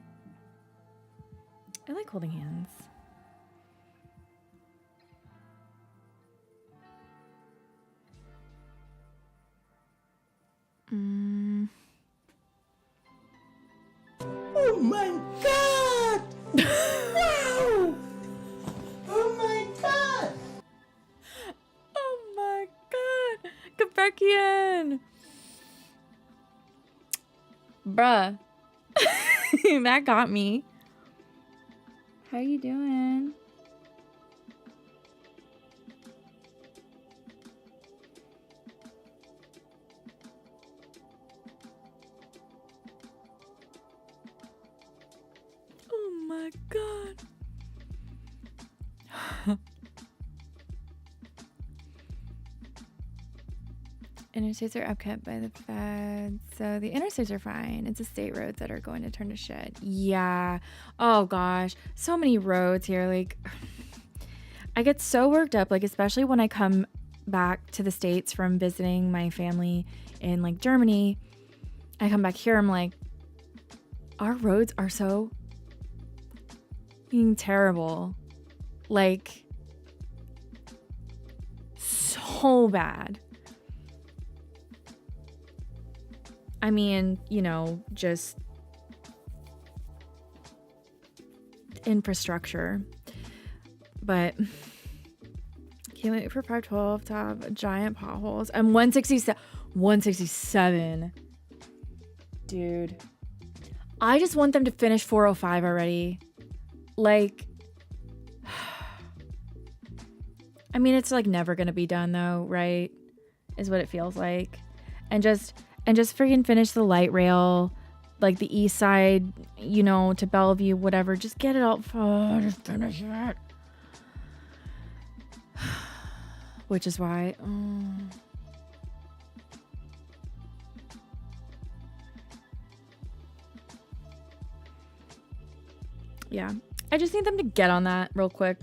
I like holding hands. Oh my god! Wow! Oh my god! Oh my god! Quebecian! Bruh. That got me. How you doing? Oh my god. Interstates are upkept by the feds, so the interstates are fine. It's the state roads that are going to turn to shit. Yeah. Oh gosh, so many roads here. Like, I get so worked up, like, especially when I come back to the States from visiting my family in like Germany. I come back here, I'm like, our roads are so terrible. Like, so bad. I mean, you know, just infrastructure. But can't wait for 512 to have giant potholes. I'm 167. Dude. I just want them to finish 405 already. Like, I mean, it's like never gonna be done though, right? Is what it feels like. And just freaking finish the light rail, like the east side, you know, to Bellevue, whatever. Just get it all. Oh, just finish it. Which is why. Yeah, I just need them to get on that real quick.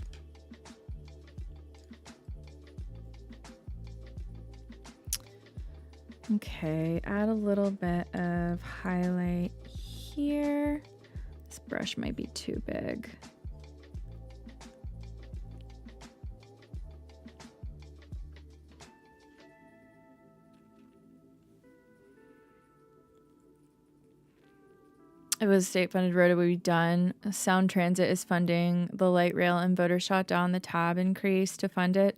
Okay, add a little bit of highlight here. This brush might be too big. It was state-funded road, it would be done. Sound Transit is funding the light rail and voter shot down the tab increase to fund it.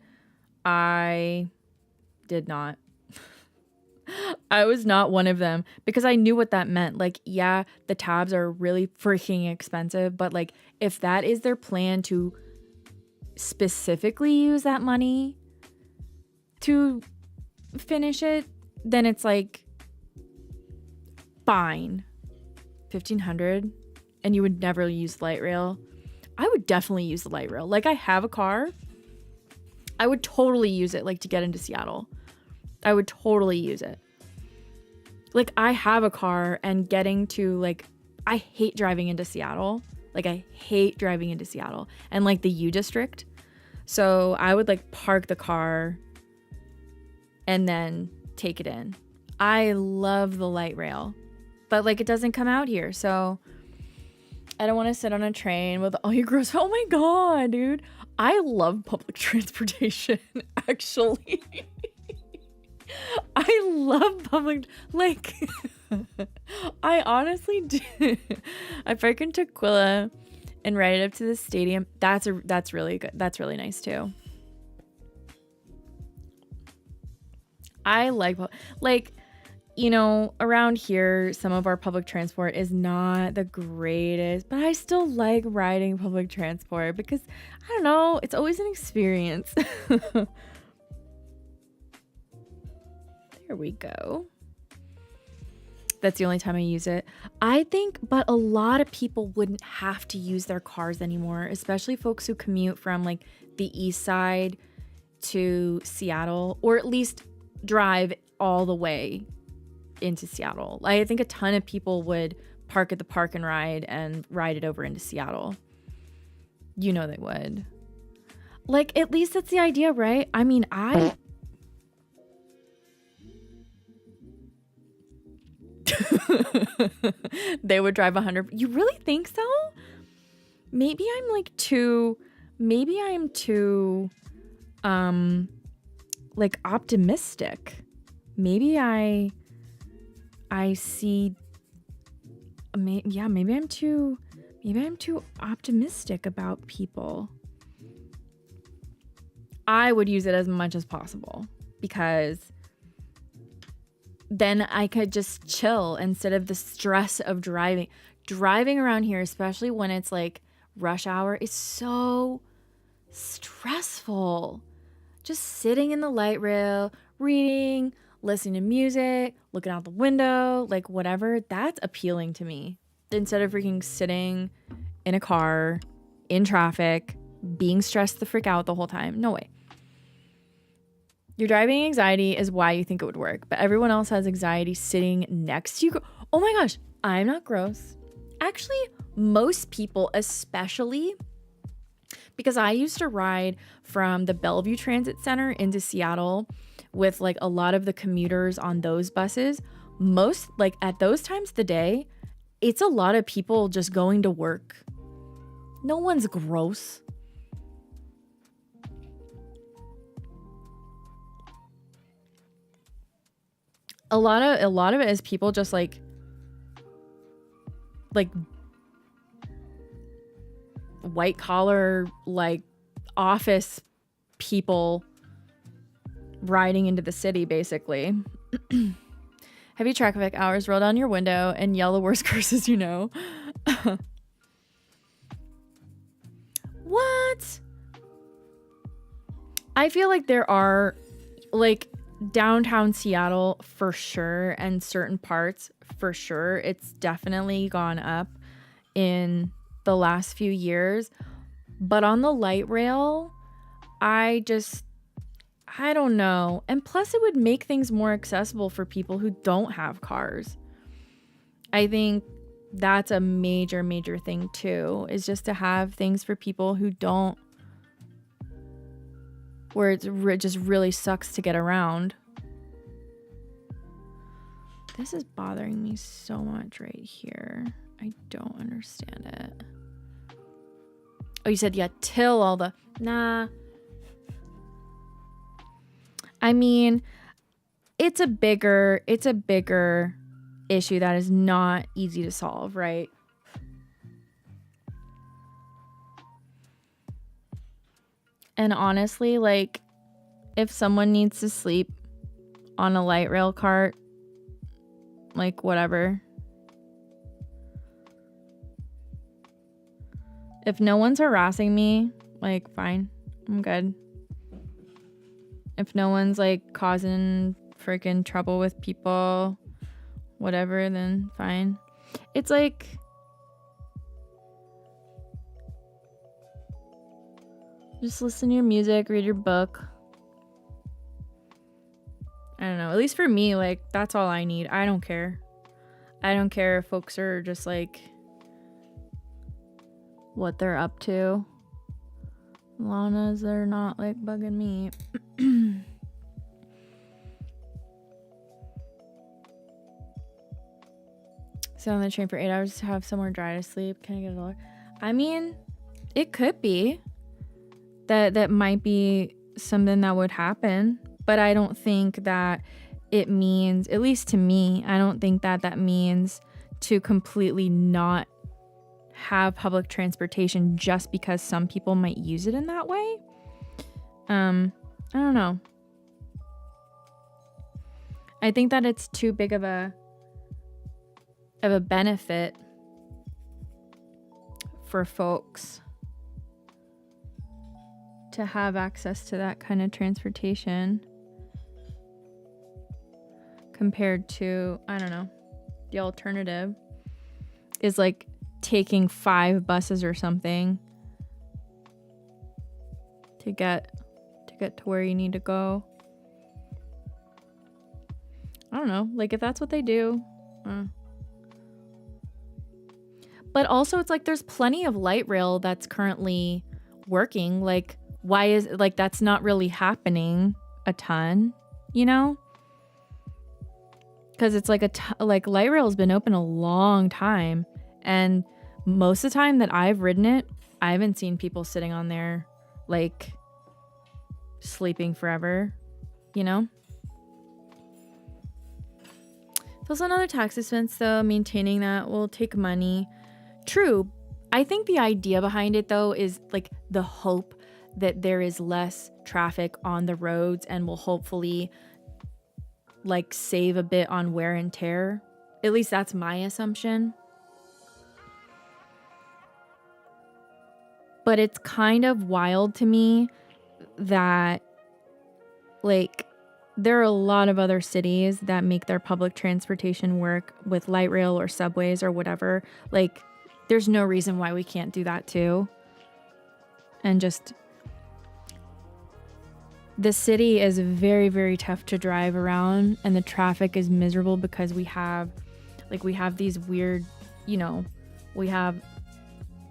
I did not. I was not one of them because I knew what that meant. Like, yeah, the tabs are really freaking expensive, but like if that is their plan to specifically use that money to finish it, then it's like fine. 1,500 and you would never use light rail. I would definitely use the light rail. Like, I have a car. I would totally use it, like, to get into Seattle. I would totally use it. Like, I have a car and getting to, like, I hate driving into Seattle. Like, I hate driving into Seattle and like the U district. So I would like park the car and then take it in. I love the light rail. But, like, it doesn't come out here, so I don't want to sit on a train with all you gross. Oh, my God, dude. I love public transportation, actually. I love public, like, I honestly do. I freaking took Quilla and ride it up to the stadium. That's really good. That's really nice, too. I like, you know, around here, some of our public transport is not the greatest, but I still like riding public transport because, I don't know, it's always an experience. There we go. That's the only time I use it. I think, but a lot of people wouldn't have to use their cars anymore, especially folks who commute from like the east side to Seattle, or at least drive all the way into Seattle. I think a ton of people would park at the park and ride it over into Seattle. You know they would. Like, at least that's the idea, right? I mean, they would drive 100. You really think so? Maybe I'm too like optimistic. Maybe I see, maybe I'm too optimistic about people. I would use it as much as possible because then I could just chill instead of the stress of driving. Driving around here, especially when it's like rush hour, is so stressful. Just sitting in the light rail, reading, listening to music, looking out the window, like whatever, that's appealing to me. Instead of freaking sitting in a car, in traffic, being stressed the frick out the whole time. No way. Your driving anxiety is why you think it would work, but everyone else has anxiety sitting next to you. Oh my gosh, I'm not gross. Actually, most people, especially Because I used to ride from the Bellevue Transit Center into Seattle with like a lot of the commuters on those buses. Most, like at those times of the day, it's a lot of people just going to work. No one's gross. A lot of it is people just like white collar, like office people riding into the city, basically. Heavy traffic hours, roll down your window and yell the worst curses you know. What? I feel like there are, like, downtown Seattle for sure, and certain parts for sure, it's definitely gone up in the last few years. But on the light rail, I don't know. And plus it would make things more accessible for people who don't have cars. I think that's a major, major thing too, is just to have things for people who don't, where it just really sucks to get around. This is bothering me so much right here. I don't understand it. Oh, you said, yeah, till all the... Nah. I mean, it's a bigger issue that is not easy to solve, right? And honestly, like, if someone needs to sleep on a light rail cart, like, whatever. If no one's harassing me, like, fine. I'm good. If no one's, like, causing freaking trouble with people, whatever, then fine. It's like... just listen to your music, read your book. I don't know. At least for me, like, that's all I need. I don't care. I don't care if folks are just, like, what they're up to. As long as they're not, like, bugging me. Sit on the train for 8 hours to have somewhere dry to sleep. Can I get $1? I mean, it could be. That might be something that would happen, but I don't think that it means, at least to me, I don't think that means to completely not have public transportation just because some people might use it in that way. I don't know. I think that it's too big of a benefit for folks to have access to that kind of transportation compared to, I don't know, the alternative is like taking 5 buses or something to get to where you need to go. I don't know, like if that's what they do. But also it's like there's plenty of light rail that's currently working. Like, why is, like, that's not really happening a ton, you know? Because it's like like light rail has been open a long time, and most of the time that I've ridden it, I haven't seen people sitting on there like sleeping forever, you know? It's also another tax expense though. Maintaining that will take money. True. I think the idea behind it though is like the hope that there is less traffic on the roads and will hopefully like save a bit on wear and tear. At least that's my assumption. But it's kind of wild to me that like there are a lot of other cities that make their public transportation work with light rail or subways or whatever. Like there's no reason why we can't do that too. And just the city is very, very tough to drive around, and the traffic is miserable because we have these weird, you know, we have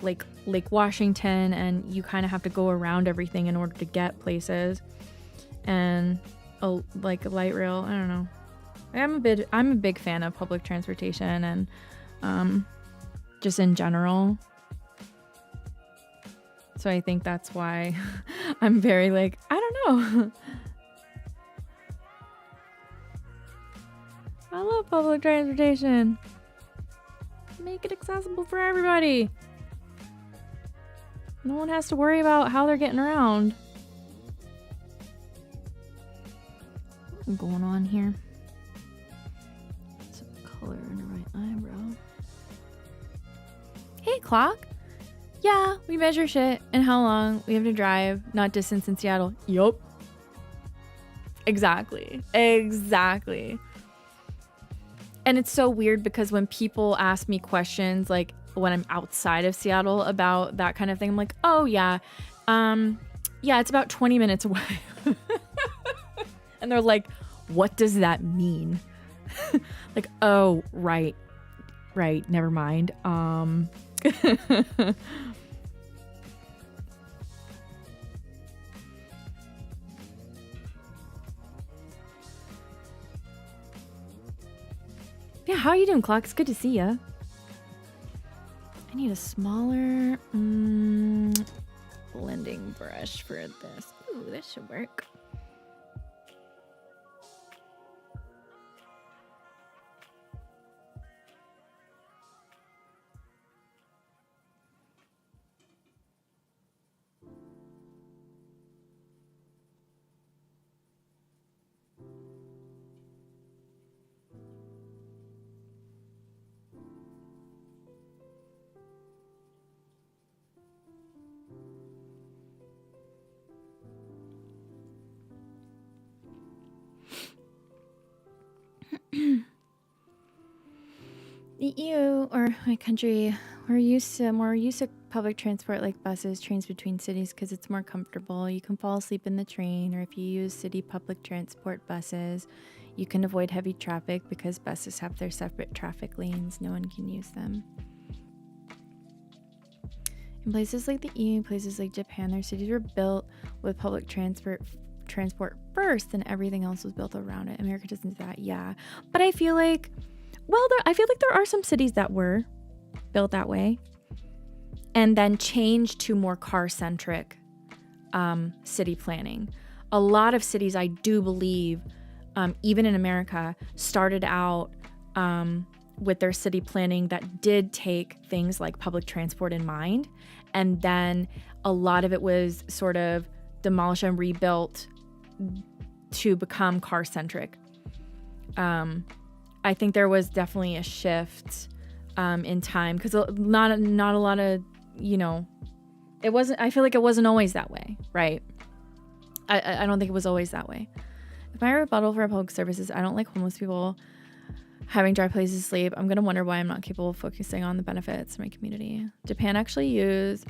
Lake Washington, and you kind of have to go around everything in order to get places. And like a light rail, I don't know. I'm a big fan of public transportation and just in general. So I think that's why I'm very like, I don't know. I love public transportation. Make it accessible for everybody. No one has to worry about how they're getting around. What's going on here? Some color in the right eyebrow. Hey, clock. Yeah, we measure shit and how long we have to drive, not distance in Seattle. Yup. Exactly. And it's so weird because when people ask me questions, like when I'm outside of Seattle about that kind of thing, I'm like, oh yeah, it's about 20 minutes away. And they're like, what does that mean? Like, oh, right, never mind. Yeah, how are you doing, Clock? It's good to see ya. I need a smaller blending brush for this. Ooh, this should work. The EU or my country, we're used to public transport like buses, trains between cities because it's more comfortable. You can fall asleep in the train, or if you use city public transport buses, you can avoid heavy traffic because buses have their separate traffic lanes. No one can use them. In places like the EU, places like Japan, their cities were built with public transport first, and everything else was built around it. America doesn't do that, yeah. But I feel like there are some cities that were built that way and then changed to more car-centric city planning. A lot of cities, I do believe, even in America, started out with their city planning that did take things like public transport in mind. And then a lot of it was sort of demolished and rebuilt to become car-centric. I think there was definitely a shift in time because not a lot of, it wasn't, I feel like it wasn't always that way, right? I don't think it was always that way. If my rebuttal for public services, I don't like homeless people having dry places to sleep. I'm going to wonder why I'm not capable of focusing on the benefits in my community. Japan actually used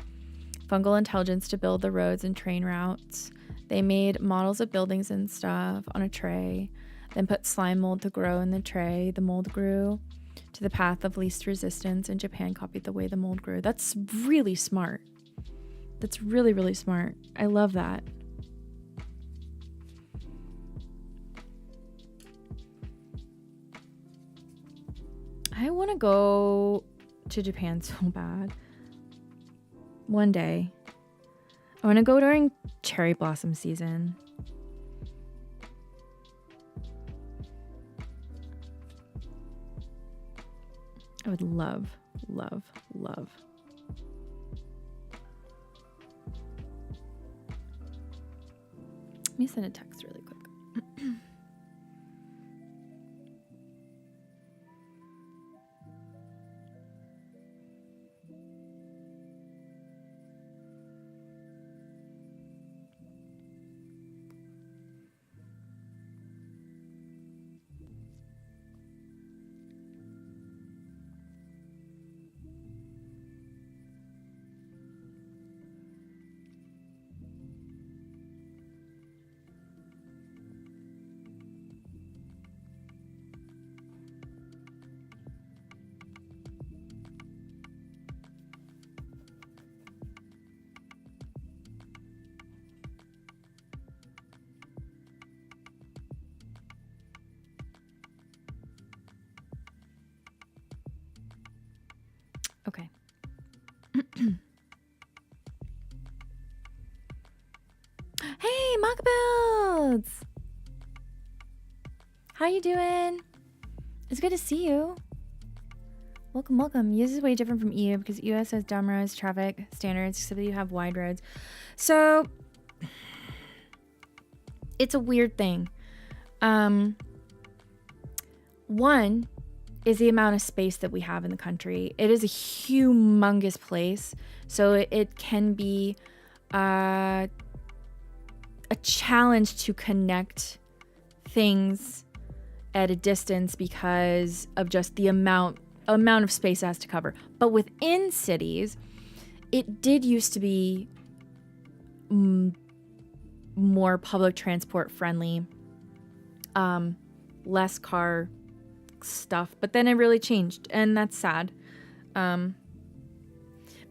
fungal intelligence to build the roads and train routes. They made models of buildings and stuff on a tray, then put slime mold to grow in the tray. The mold grew to the path of least resistance, and Japan copied the way the mold grew. That's really smart. That's really, really smart. I love that. I want to go to Japan so bad. One day. I want to go during cherry blossom season. I would love. Let me send a text really quick. Hey, Mockbuilds! How you doing? It's good to see you. Welcome, welcome. US is way different from EU because US has dumb roads, traffic standards, except that you have wide roads. So, it's a weird thing. One is the amount of space that we have in the country. It is a humongous place, so it can be a challenge to connect things at a distance because of just the amount of space it has to cover. But within cities, it did used to be more public transport friendly, less car stuff, but then it really changed, and that's sad. But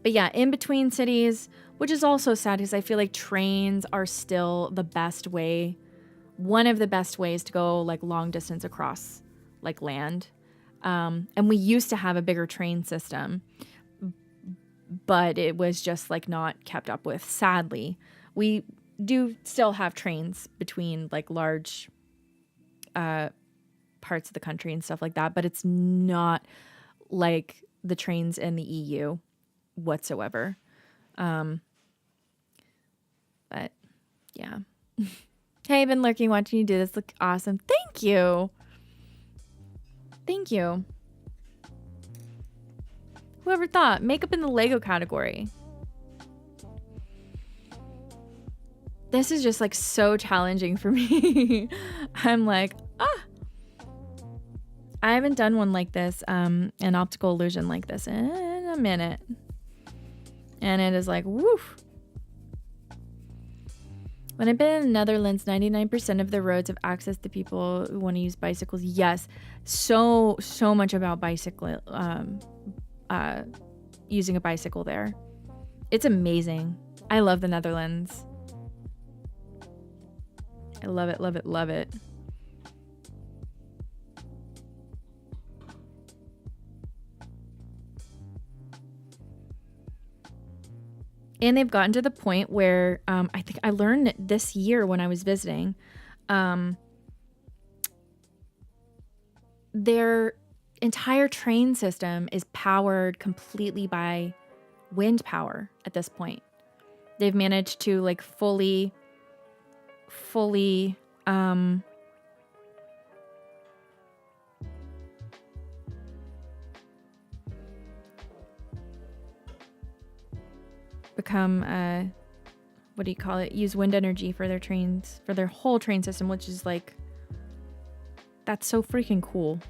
yeah, in between cities, which is also sad because I feel like trains are still the best way, one of the best ways to go like long distance across like land. And we used to have a bigger train system, but it was just like not kept up with. Sadly, we do still have trains between like large parts of the country and stuff like that, but it's not like the trains in the EU whatsoever. But yeah. Hey, I've been lurking, watching you do this. Look awesome. Thank you. Thank you. Whoever thought? Makeup in the Lego category. This is just like so challenging for me. I'm like, I haven't done one like this, an optical illusion like this in a minute. And it is like, woof. When I've been in the Netherlands, 99% of the roads have access to people who want to use bicycles. Yes, so much about bicycle, using a bicycle there. It's amazing. I love the Netherlands. I love it, love it, love it. And they've gotten to the point where I think I learned this year when I was visiting, their entire train system is powered completely by wind power at this point. They've managed to like fully become what do you call it? Use wind energy for their trains, for their whole train system, which is like, that's so freaking cool.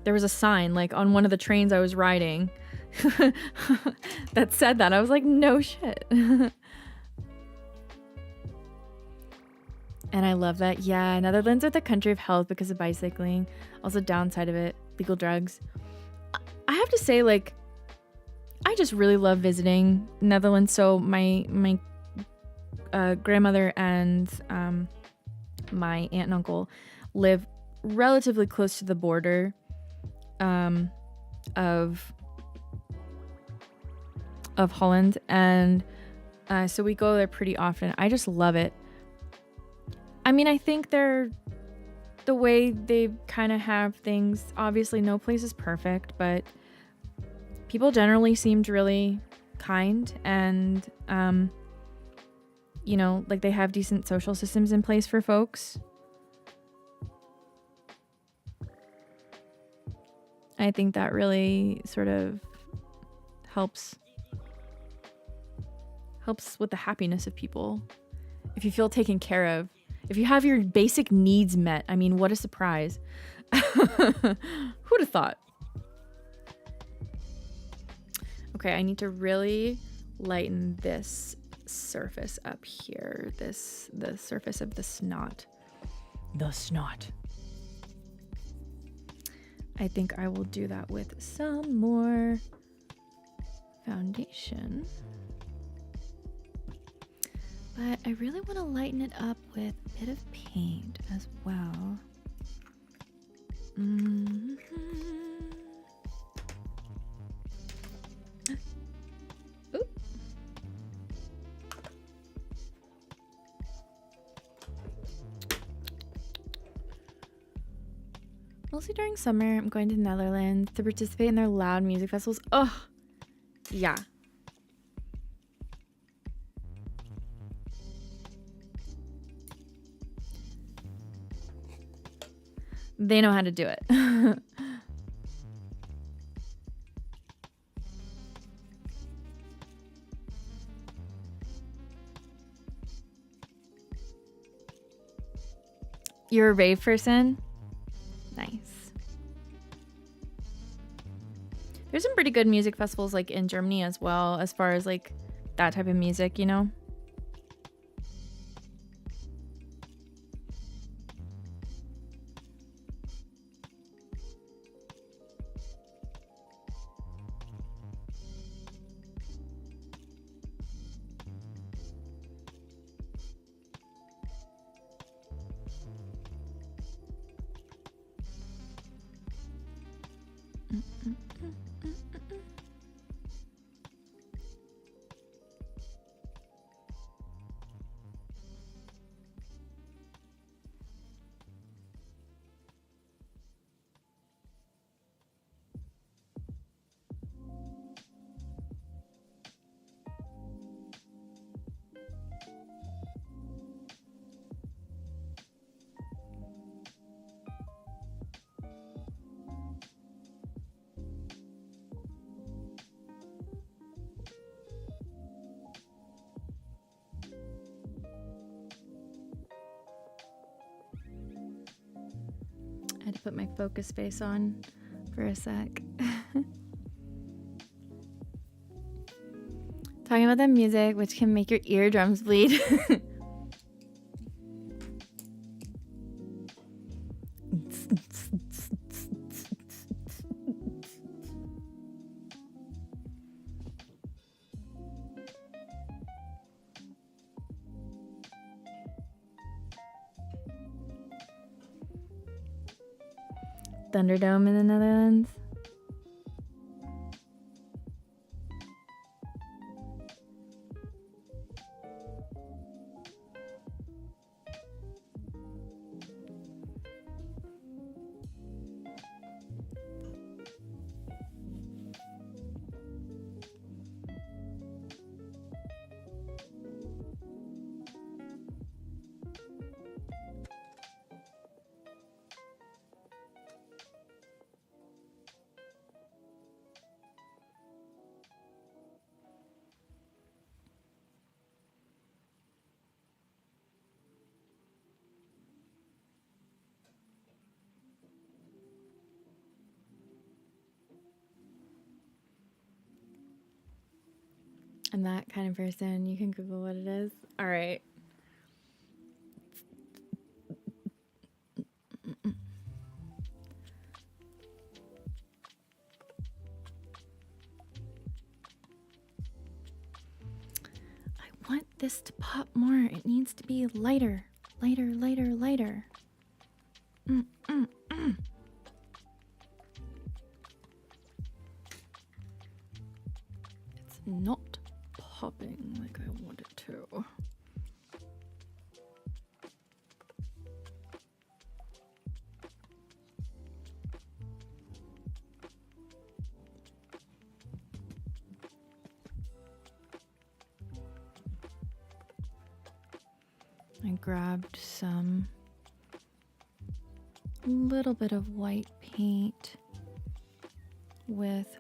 There was a sign like on one of the trains I was riding that said that. I was like, no shit. And I love that. Yeah, Netherlands are the country of health because of bicycling. Also, downside of it, legal drugs. I have to say, like, I just really love visiting Netherlands. So my grandmother and my aunt and uncle live relatively close to the border of Holland, and so we go there pretty often. I just love it. I mean, I think they're the way they kind of have things. Obviously, no place is perfect, but people generally seemed really kind, and you know, like they have decent social systems in place for folks. I think that really sort of helps with the happiness of people. If you feel taken care of, if you have your basic needs met, I mean, what a surprise. Who'd have thought? Okay, I need to really lighten this surface up here. The surface of the snot. The snot. I think I will do that with some more foundation. But I really want to lighten it up with a bit of paint as well. Mm-hmm. Ooh. Mostly during summer, I'm going to the Netherlands to participate in their loud music festivals. Oh, yeah. They know how to do it. You're a rave person? Nice. There's some pretty good music festivals like in Germany as well, as far as like that type of music, you know? I had to put my focus face on for a sec. Talking about the music, which can make your eardrums bleed. Thunderdome in the Netherlands. I'm that kind of person. You can Google what it is. All right. I want this to pop more. It needs to be lighter. Lighter, lighter, lighter. It's not popping like I want it to. I grabbed some little bit of white paint with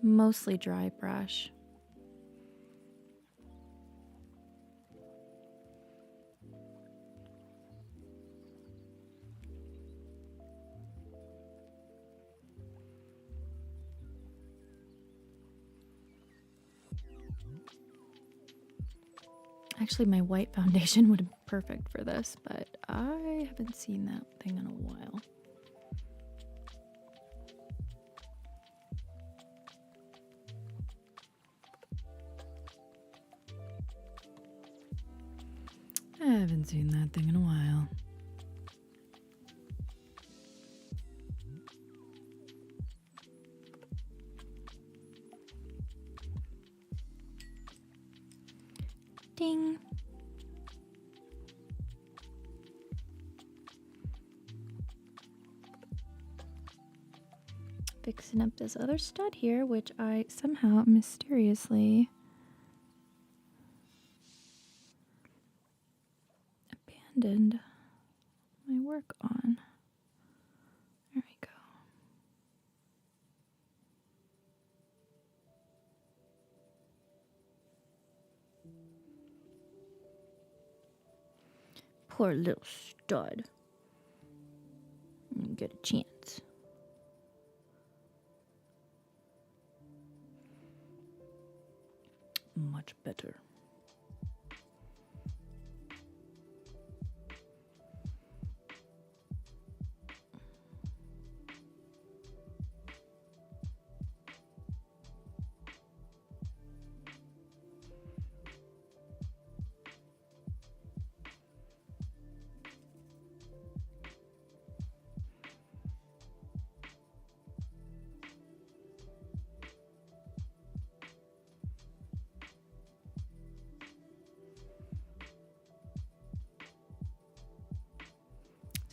mostly dry brush. Actually, my white foundation would have been perfect for this, but I haven't seen that thing in a while. haven't seen that thing in a while. Ding. Fixing up this other stud here, which I somehow mysteriously abandoned my work on. There we go. Poor little stud. Didn't get a chance. Much better.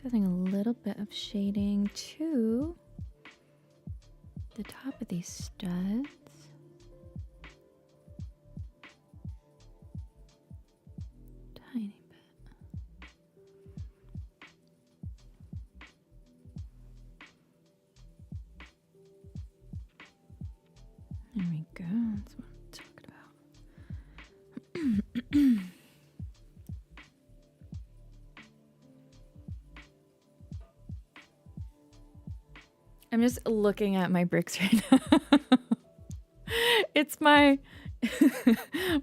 Adding a little bit of shading to the top of these studs. Tiny bit. There we go. That's what I'm talking about. I'm just looking at my bricks right now. It's my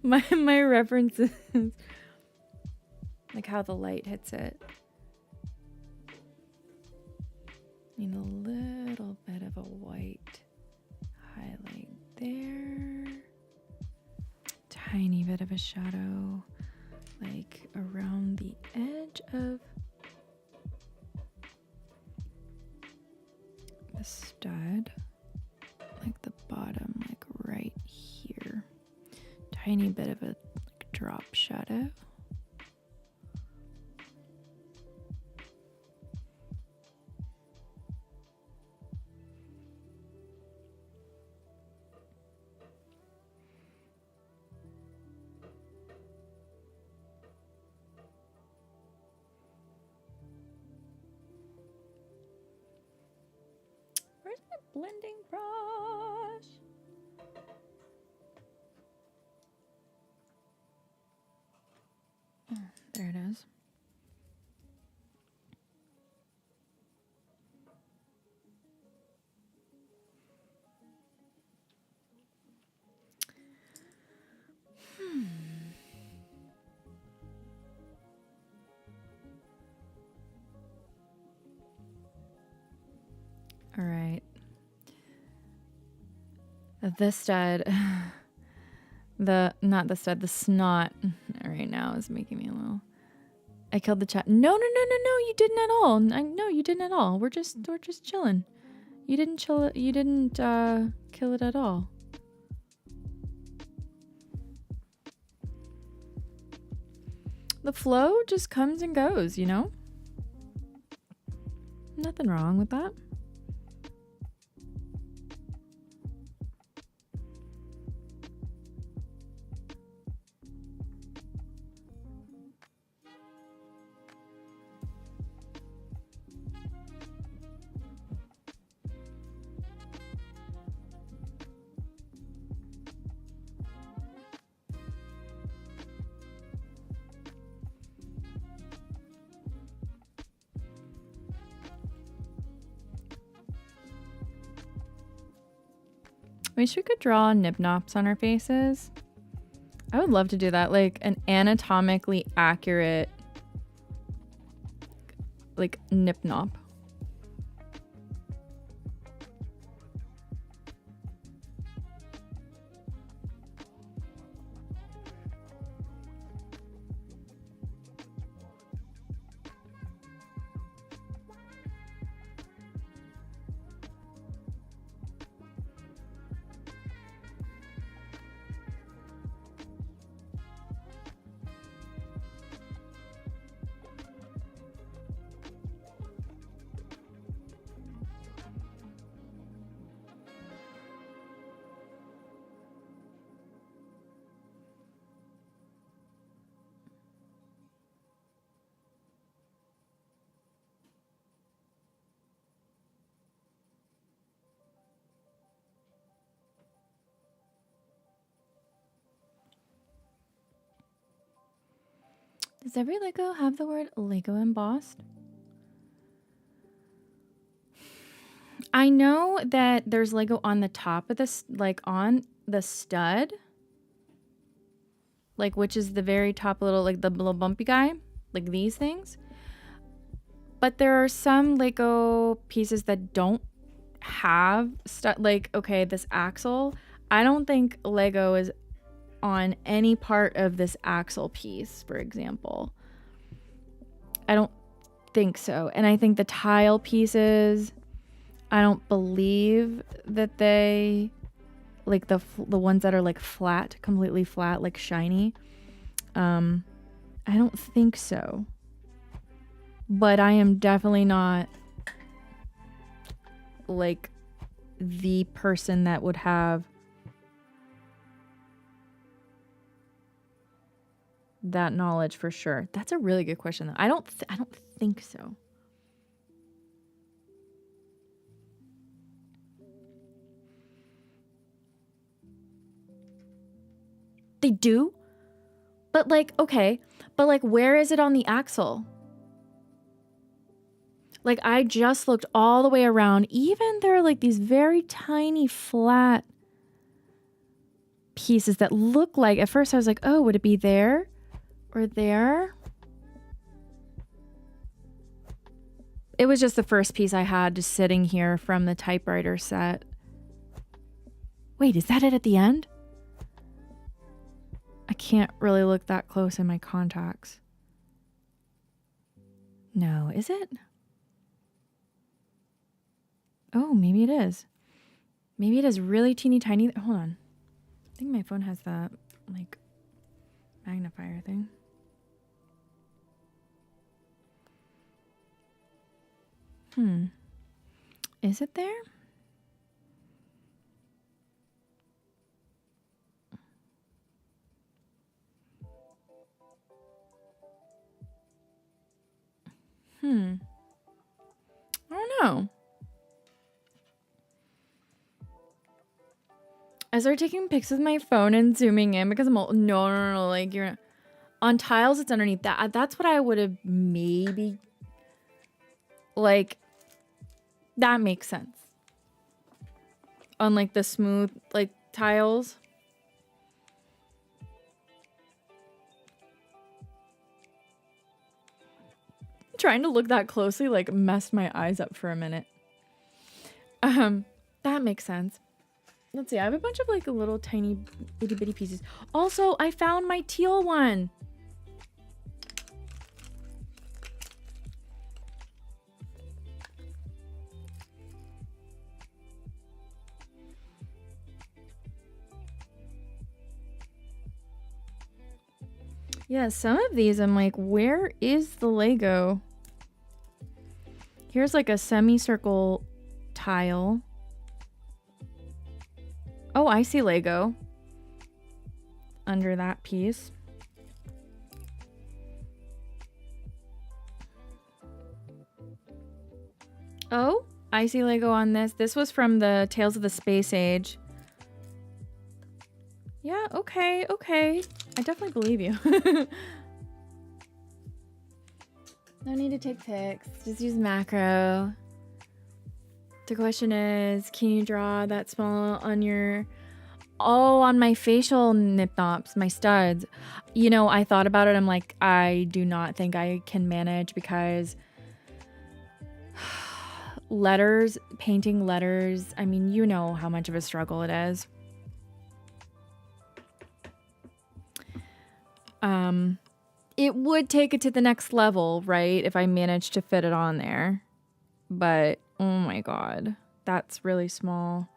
my references, like how the light hits it. Need a little bit of a white highlight there. Tiny bit of a shadow, like around the edge of the stud, like the bottom, like right here. Tiny bit of a like drop shadow. Where's my blending brush? Oh, there it is. All right. The stud, not the stud, the snot right now is making me a little. I killed the chat. No, you didn't at all. No, you didn't at all. We're just chilling. You didn't chill it. You didn't kill it at all. The flow just comes and goes, you know? Nothing wrong with that. Wish we could draw nip nops on our faces. I would love to do that, like an anatomically accurate, like nip nop. Does every Lego have the word Lego embossed? I know that there's Lego on the top of this, like on the stud, like which is the very top little, like the little bumpy guy, like these things. But there are some Lego pieces that don't have like, okay, this axle. I don't think Lego is on any part of this axle piece, for example. I don't think so. And I think the tile pieces, I don't believe that they, like the ones that are like flat, completely flat, like shiny. I don't think so. But I am definitely not like the person that would have that knowledge for sure. That's a really good question though. I don't think so. They do? But like, okay, but like where is it on the axle? Like I just looked all the way around. Even there are like these very tiny flat pieces that look like, at first I was like, oh, would it be there or there? It was just the first piece I had just sitting here from the typewriter set. Wait, is that it at the end? I can't really look that close in my contacts. No, is it? Oh, maybe it is. Maybe it is really teeny tiny. Hold on. I think my phone has that, like, magnifier thing. Is it there? I don't know. I started taking pics with my phone and zooming in because I'm all, no, like you're on tiles. It's underneath that. That's what I would have maybe, like, that makes sense. On like the smooth, like tiles. Trying to look that closely, like messed my eyes up for a minute. That makes sense. Let's see, I have a bunch of like little tiny itty bitty pieces. Also, I found my teal one. Yeah, some of these I'm like, where is the Lego? Here's like a semicircle tile. Oh, I see Lego under that piece. Oh, I see Lego on this. This was from the Tales of the Space Age. Yeah, okay. I definitely believe you. No need to take pics. Just use macro. The question is, can you draw that small on your... Oh, on my facial nip-nops, my studs. You know, I thought about it. I'm like, I do not think I can manage because... letters, painting letters. I mean, you know how much of a struggle it is. It would take it to the next level, right? If I managed to fit it on there. But, oh my god. That's really small.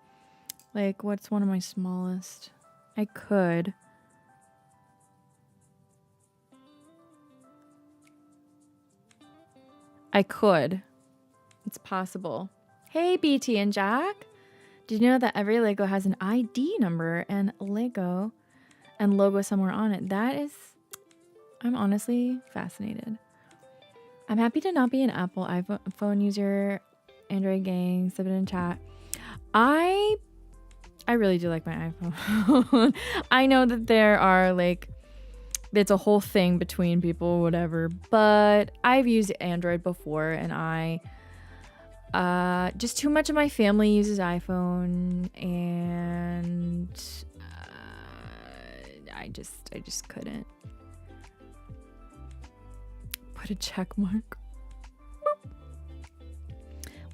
Like, what's one of my smallest? I could. It's possible. Hey, BT and Jack. Did you know that every Lego has an ID number and Lego and logo somewhere on it? That is... I'm honestly fascinated. I'm happy to not be an Apple iPhone user. Android gang, sub it in chat. I really do like my iPhone. I know that there are like it's a whole thing between people, whatever. But I've used Android before, and just too much of my family uses iPhone, and I just couldn't put a check mark.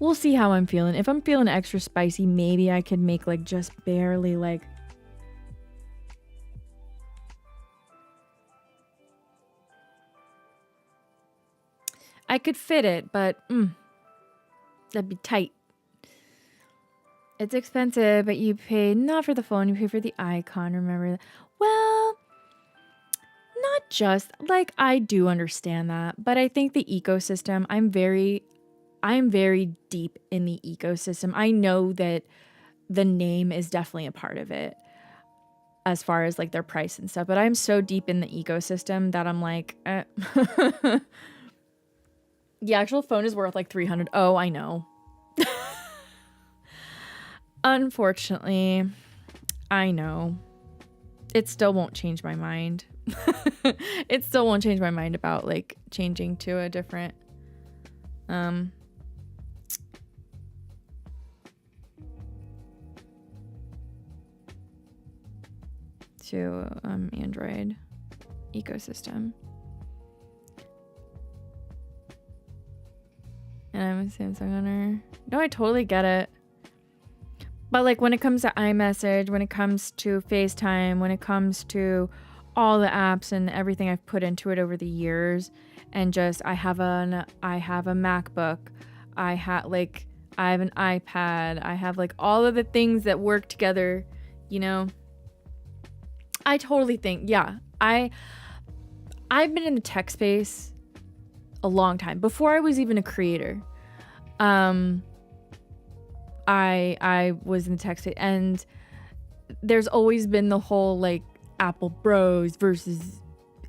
We'll see how I'm feeling. If I'm feeling extra spicy, maybe I could make like just barely like. I could fit it, but that'd be tight. It's expensive, but you pay not for the phone, you pay for the icon. Remember that? Well, not just like I do understand that, but I think the ecosystem, I'm very deep in the ecosystem. I know that the name is definitely a part of it as far as like their price and stuff, but I'm so deep in the ecosystem that I'm like, the actual phone is worth like $300. Oh, I know. Unfortunately, I know. It still won't change my mind. It still won't change my mind about like changing to a different Android ecosystem. And I'm a Samsung owner. No, I totally get it. But like when it comes to iMessage, when it comes to FaceTime, when it comes to all the apps and everything I've put into it over the years, and just I have a MacBook, I have an iPad, I have like all of the things that work together, you know. I totally think, yeah, I've been in the tech space a long time before I was even a creator. I was in the tech space, and there's always been the whole like Apple bros versus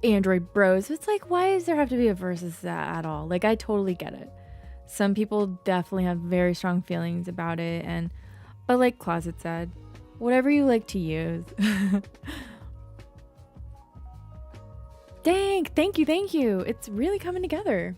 Android bros. It's like, why does there have to be a versus that at all? Like, I totally get it. Some people definitely have very strong feelings about it, but like Closet said, whatever you like to use. Thank you. It's really coming together.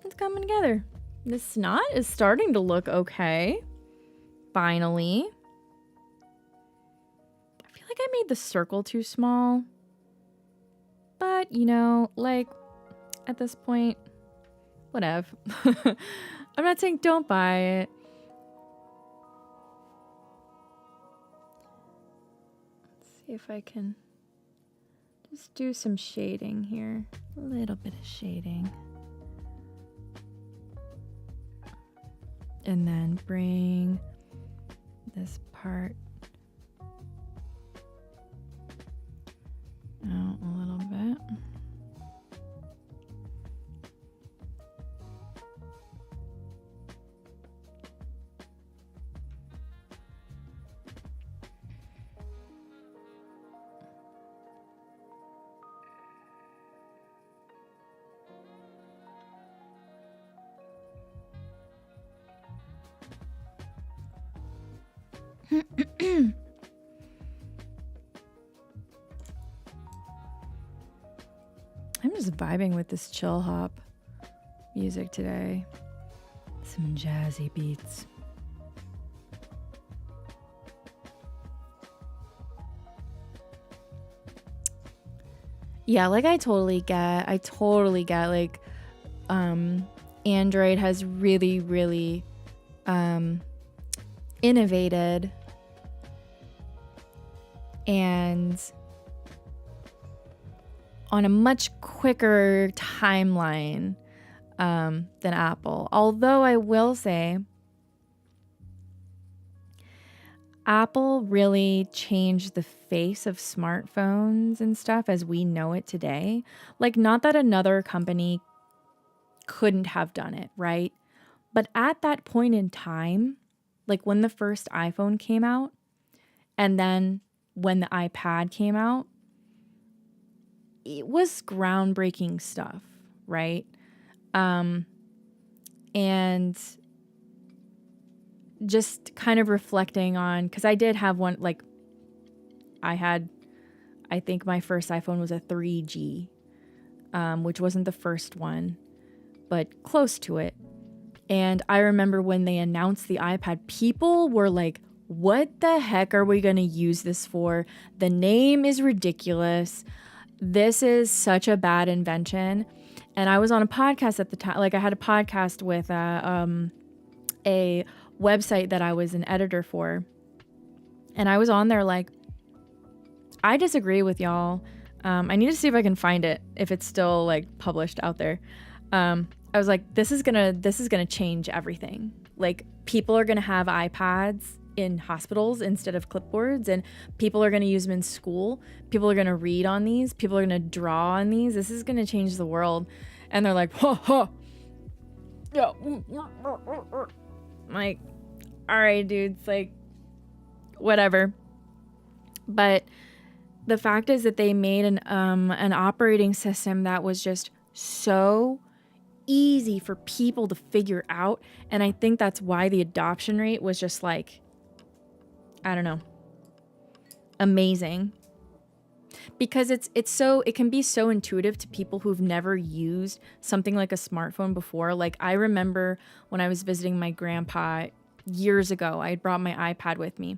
It's coming together. The snot is starting to look okay. Finally. I feel like I made the circle too small. But, you know, like, at this point, whatever. I'm not saying don't buy it. Let's see if I can just do some shading here. A little bit of shading. And then bring this part out a little bit. I'm just vibing with this chill hop music today. Some jazzy beats. Yeah, like I totally get like Android has really innovated and on a much quicker timeline than Apple. Although I will say Apple really changed the face of smartphones and stuff as we know it today. Like, not that another company couldn't have done it, right? But at that point in time, like when the first iPhone came out, and then when the iPad came out, it was groundbreaking stuff, right? And just kind of reflecting on, because I did have one, like, I think my first iPhone was a 3G, which wasn't the first one, but close to it. And I remember when they announced the iPad, people were like, what the heck are we going to use this for? The name is ridiculous. This is such a bad invention. And I was on a podcast at the time. Like, I had a podcast with a website that I was an editor for. And I was on there like, I disagree with y'all. I need to see if I can find it, if it's still like published out there. I was like, this is gonna change everything. Like, people are gonna have iPads in hospitals instead of clipboards, and people are gonna use them in school. People are gonna read on these. People are gonna draw on these. This is gonna change the world. And they're like, ha. Yeah. I'm like, all right, dudes, like, whatever. But the fact is that they made an operating system that was just so easy for people to figure out. And I think that's why the adoption rate was just like, I don't know, amazing. Because it can be so intuitive to people who've never used something like a smartphone before. Like, I remember when I was visiting my grandpa years ago, I had brought my iPad with me.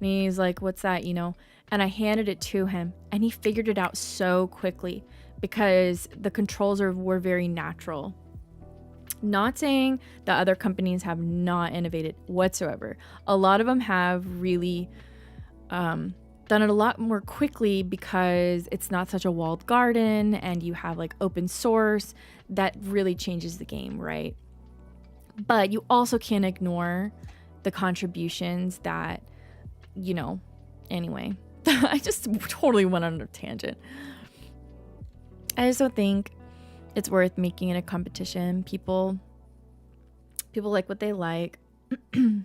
And he's like, what's that, And I handed it to him, and he figured it out so quickly because the controls were very natural. Not saying that other companies have not innovated whatsoever. A lot of them have really done it a lot more quickly because it's not such a walled garden, and you have like open source that really changes the game, right? But you also can't ignore the contributions that, anyway. I just totally went on a tangent. I just don't think it's worth making it a competition. People like what they like. To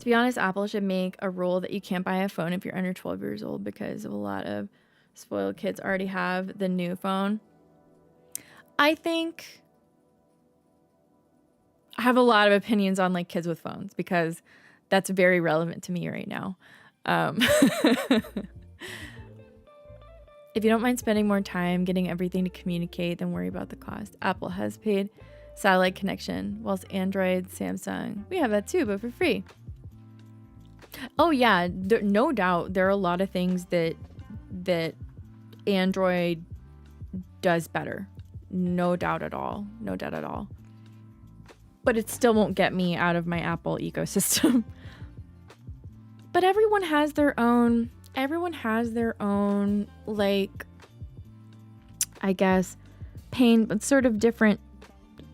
be honest, Apple should make a rule that you can't buy a phone if you're under 12 years old, because of a lot of spoiled kids already have the new phone. I think I have a lot of opinions on like kids with phones, because that's very relevant to me right now. If you don't mind spending more time getting everything to communicate, then worry about the cost. Apple has paid satellite connection, whilst Android, Samsung, we have that too, but for free. Oh yeah, no doubt there are a lot of things that Android does better. No doubt at all. No doubt at all. But it still won't get me out of my Apple ecosystem. But everyone has their own, like, I guess, pain, but sort of different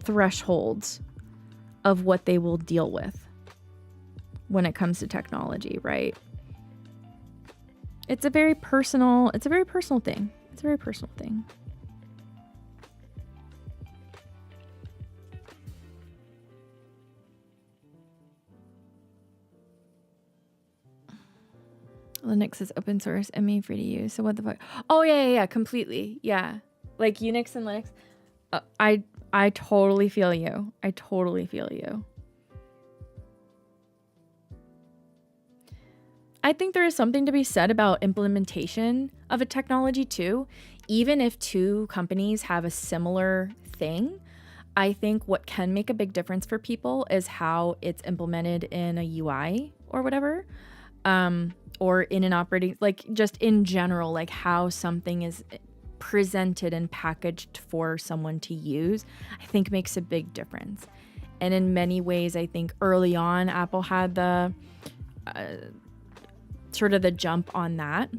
thresholds of what they will deal with when it comes to technology, right? It's a very personal thing. It's a very personal thing. Linux is open source and made free to use. So what the fuck? Oh yeah, completely. Yeah, like Unix and Linux. I totally feel you. I think there is something to be said about implementation of a technology too. Even if two companies have a similar thing, I think what can make a big difference for people is how it's implemented in a UI or whatever. Or in an operating, like just in general, like how something is presented and packaged for someone to use, I think makes a big difference. And in many ways, I think early on, Apple had the sort of the jump on that.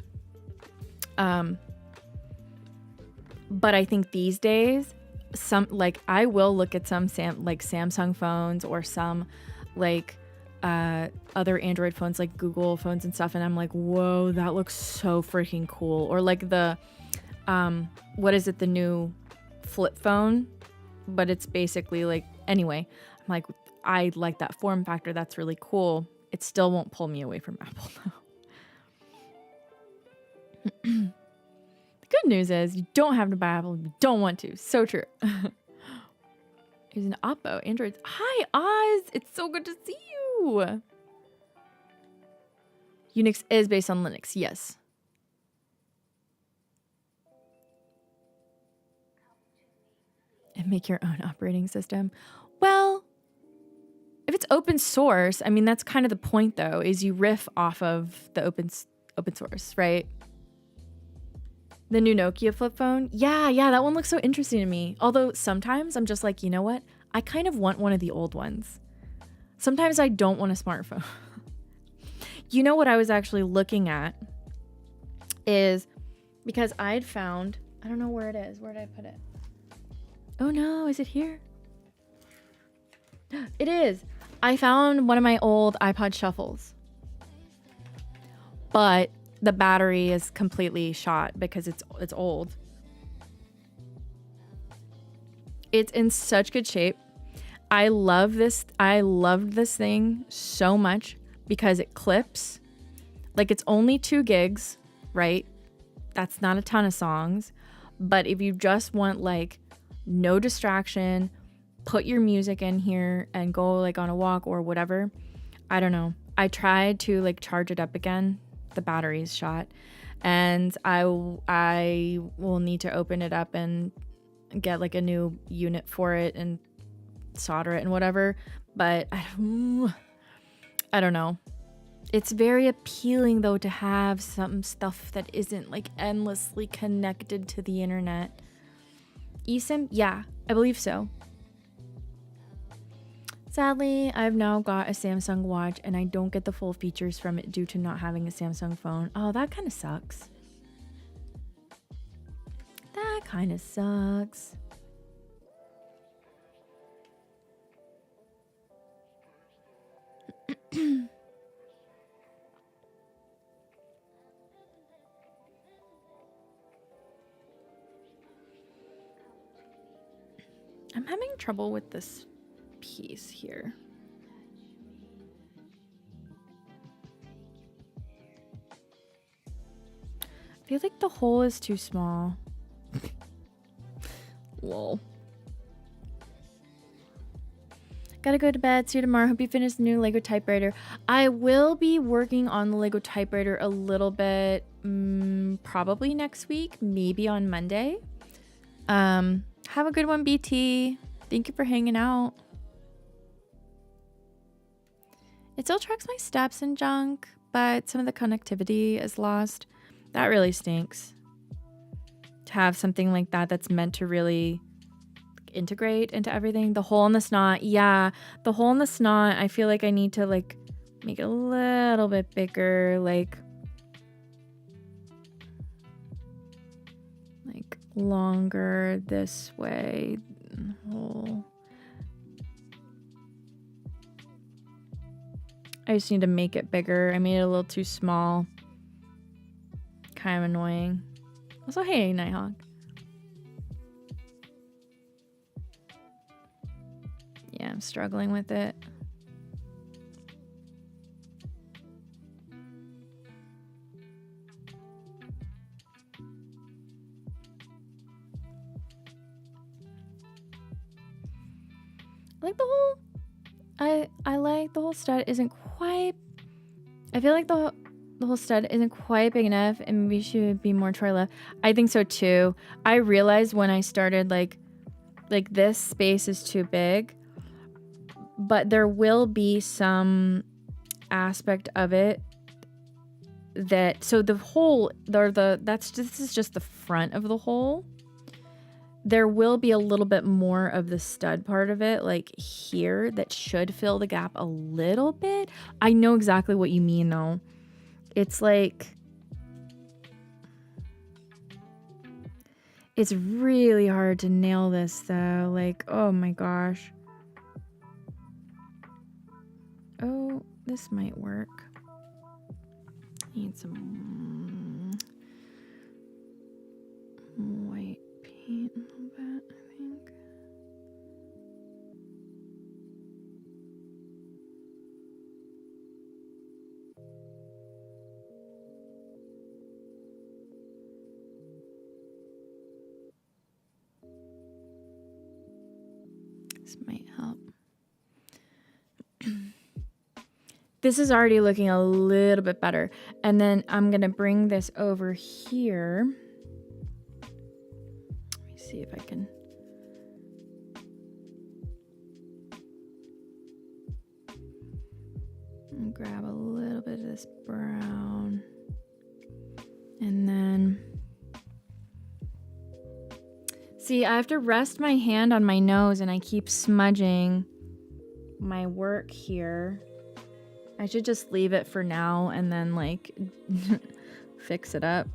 But I think these days, I will look at some Samsung phones or some like other Android phones, like Google phones and stuff, and I'm like, whoa, that looks so freaking cool. Or like the what is it, the new flip phone, but it's basically like, anyway, I'm like, I like that form factor, that's really cool. It still won't pull me away from Apple though. The good news is you don't have to buy Apple if you don't want to. So true. He's an Oppo, Android. Hi, Oz. It's so good to see you. Unix is based on Linux, yes. And make your own operating system. Well, if it's open source, I mean, that's kind of the point, though, is you riff off of the open source, right? The new Nokia flip phone. Yeah, that one looks so interesting to me. Although sometimes I'm just like, you know what? I kind of want one of the old ones. Sometimes I don't want a smartphone. You know what I was actually looking at is because I'd found, I don't know where it is. Where did I put it? Oh no, is it here? It is. I found one of my old iPod shuffles. But the battery is completely shot because it's old. It's in such good shape. I loved this thing so much because it clips. Like, it's only 2 gigs, right? That's not a ton of songs. But if you just want like no distraction, put your music in here and go like on a walk or whatever. I don't know. I tried to like charge it up again. The battery's shot. And I will need to open it up and get like a new unit for it and solder it and whatever. But I don't know. It's very appealing though to have some stuff that isn't like endlessly connected to the internet. eSIM? Yeah, I believe so. Sadly, I've now got a Samsung watch and I don't get the full features from it due to not having a Samsung phone. Oh, that kind of sucks. That kind of sucks. I'm having trouble with this piece here. I feel like the hole is too small. Lol. Gotta go to bed. See you tomorrow. Hope you finish the new Lego typewriter. I will be working on the Lego typewriter a little bit, probably next week, maybe on Monday. Have a good one, BT. Thank you for hanging out. It still tracks my steps and junk, but some of the connectivity is lost. That really stinks. To have something like that that's meant to really integrate into everything. The hole in the snot. Yeah, the hole in the snot, I feel like I need to like make it a little bit bigger, like longer this way. Hole. I just need to make it bigger. I made it a little too small. Kind of annoying. Also, hey, Nighthawk. Yeah, I'm struggling with it. Like the whole I like the whole stud isn't quite, I feel like the whole stud isn't quite big enough and maybe should be more toward left. I think so too. I realized when I started like this space is too big, but there will be some aspect of it that, so the hole, this is just the front of the hole. There will be a little bit more of the stud part of it, like here, that should fill the gap a little bit. I know exactly what you mean, though. It's like, it's really hard to nail this, though. Like, oh my gosh. Oh, this might work. Need some white paint a little bit, I think. This might help. This is already looking a little bit better. And then I'm going to bring this over here. Let me see if I can. And grab a little bit of this brown. And then. See, I have to rest my hand on my nose and I keep smudging my work here. I should just leave it for now and then like fix it up.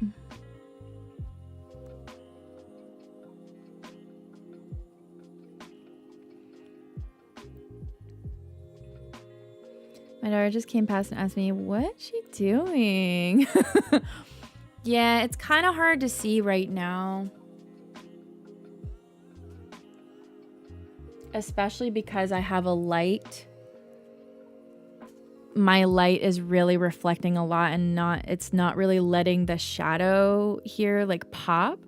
My daughter just came past and asked me, what's she doing? Yeah, it's kind of hard to see right now. Especially because I have a light. My light is really reflecting a lot and it's not really letting the shadow here like pop.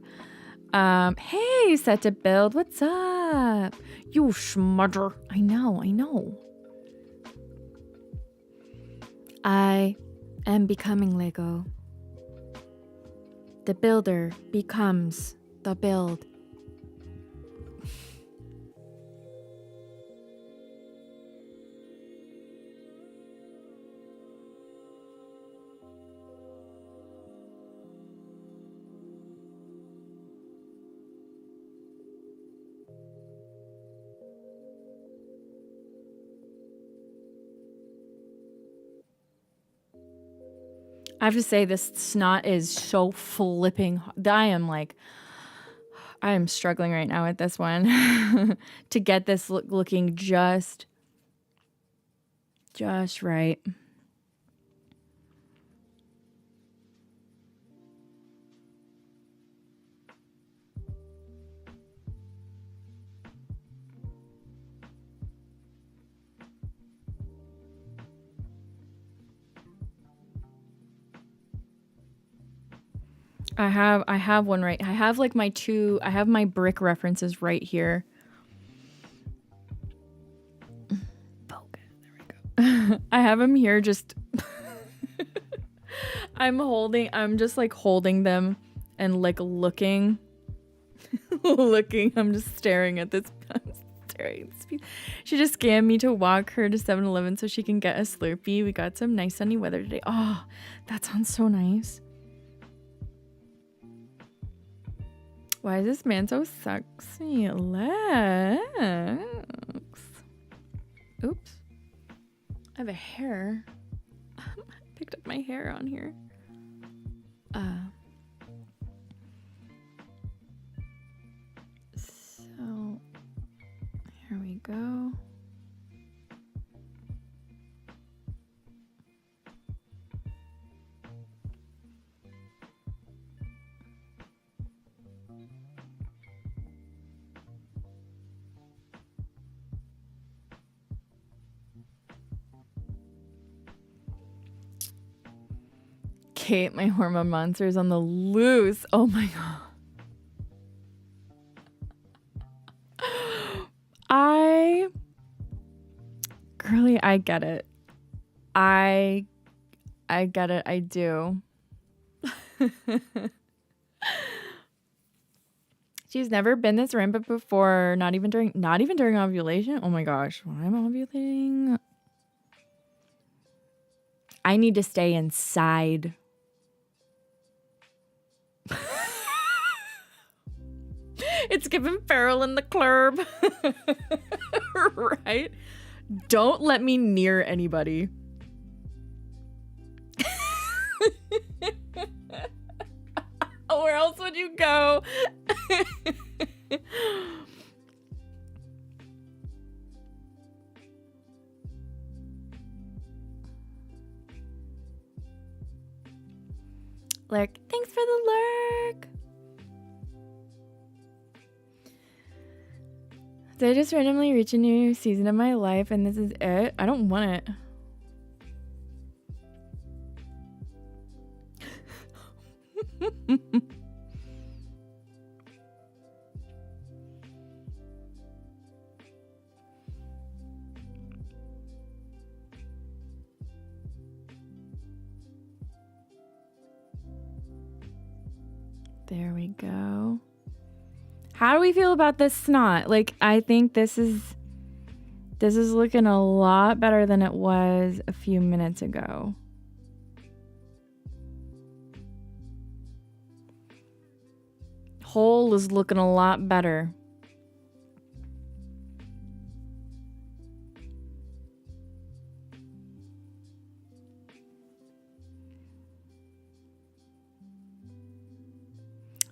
Hey, set to build. What's up? You schmudger. I know. I am becoming Lego. The builder becomes the build. I have to say, this snot is so flipping. I am struggling right now with this one to get this looking just right. I have one right. I have like I have my brick references right here. Focus. There we go. I have them here just I'm just like holding them and like looking. I'm just staring at this. She just scanned me to walk her to 7-Eleven so she can get a Slurpee. We got some nice sunny weather today. Oh, that sounds so nice. Why is this man so sexy? Lex. Oops. I have a hair. I picked up my hair on here. So here we go. Kate, my hormone monster is on the loose. Oh my god. Girly, I get it. I get it. I do. She's never been this rampant before, not even during ovulation. Oh my gosh, when I'm ovulating, I need to stay inside. It's giving feral in the club. Right? Don't let me near anybody. Where else would you go? Lurk, thanks for the lurk. Did I just randomly reach a new season of my life and this is it? I don't want it. There we go. How do we feel about this snot? Like, I think this is looking a lot better than it was a few minutes ago. Hole is looking a lot better.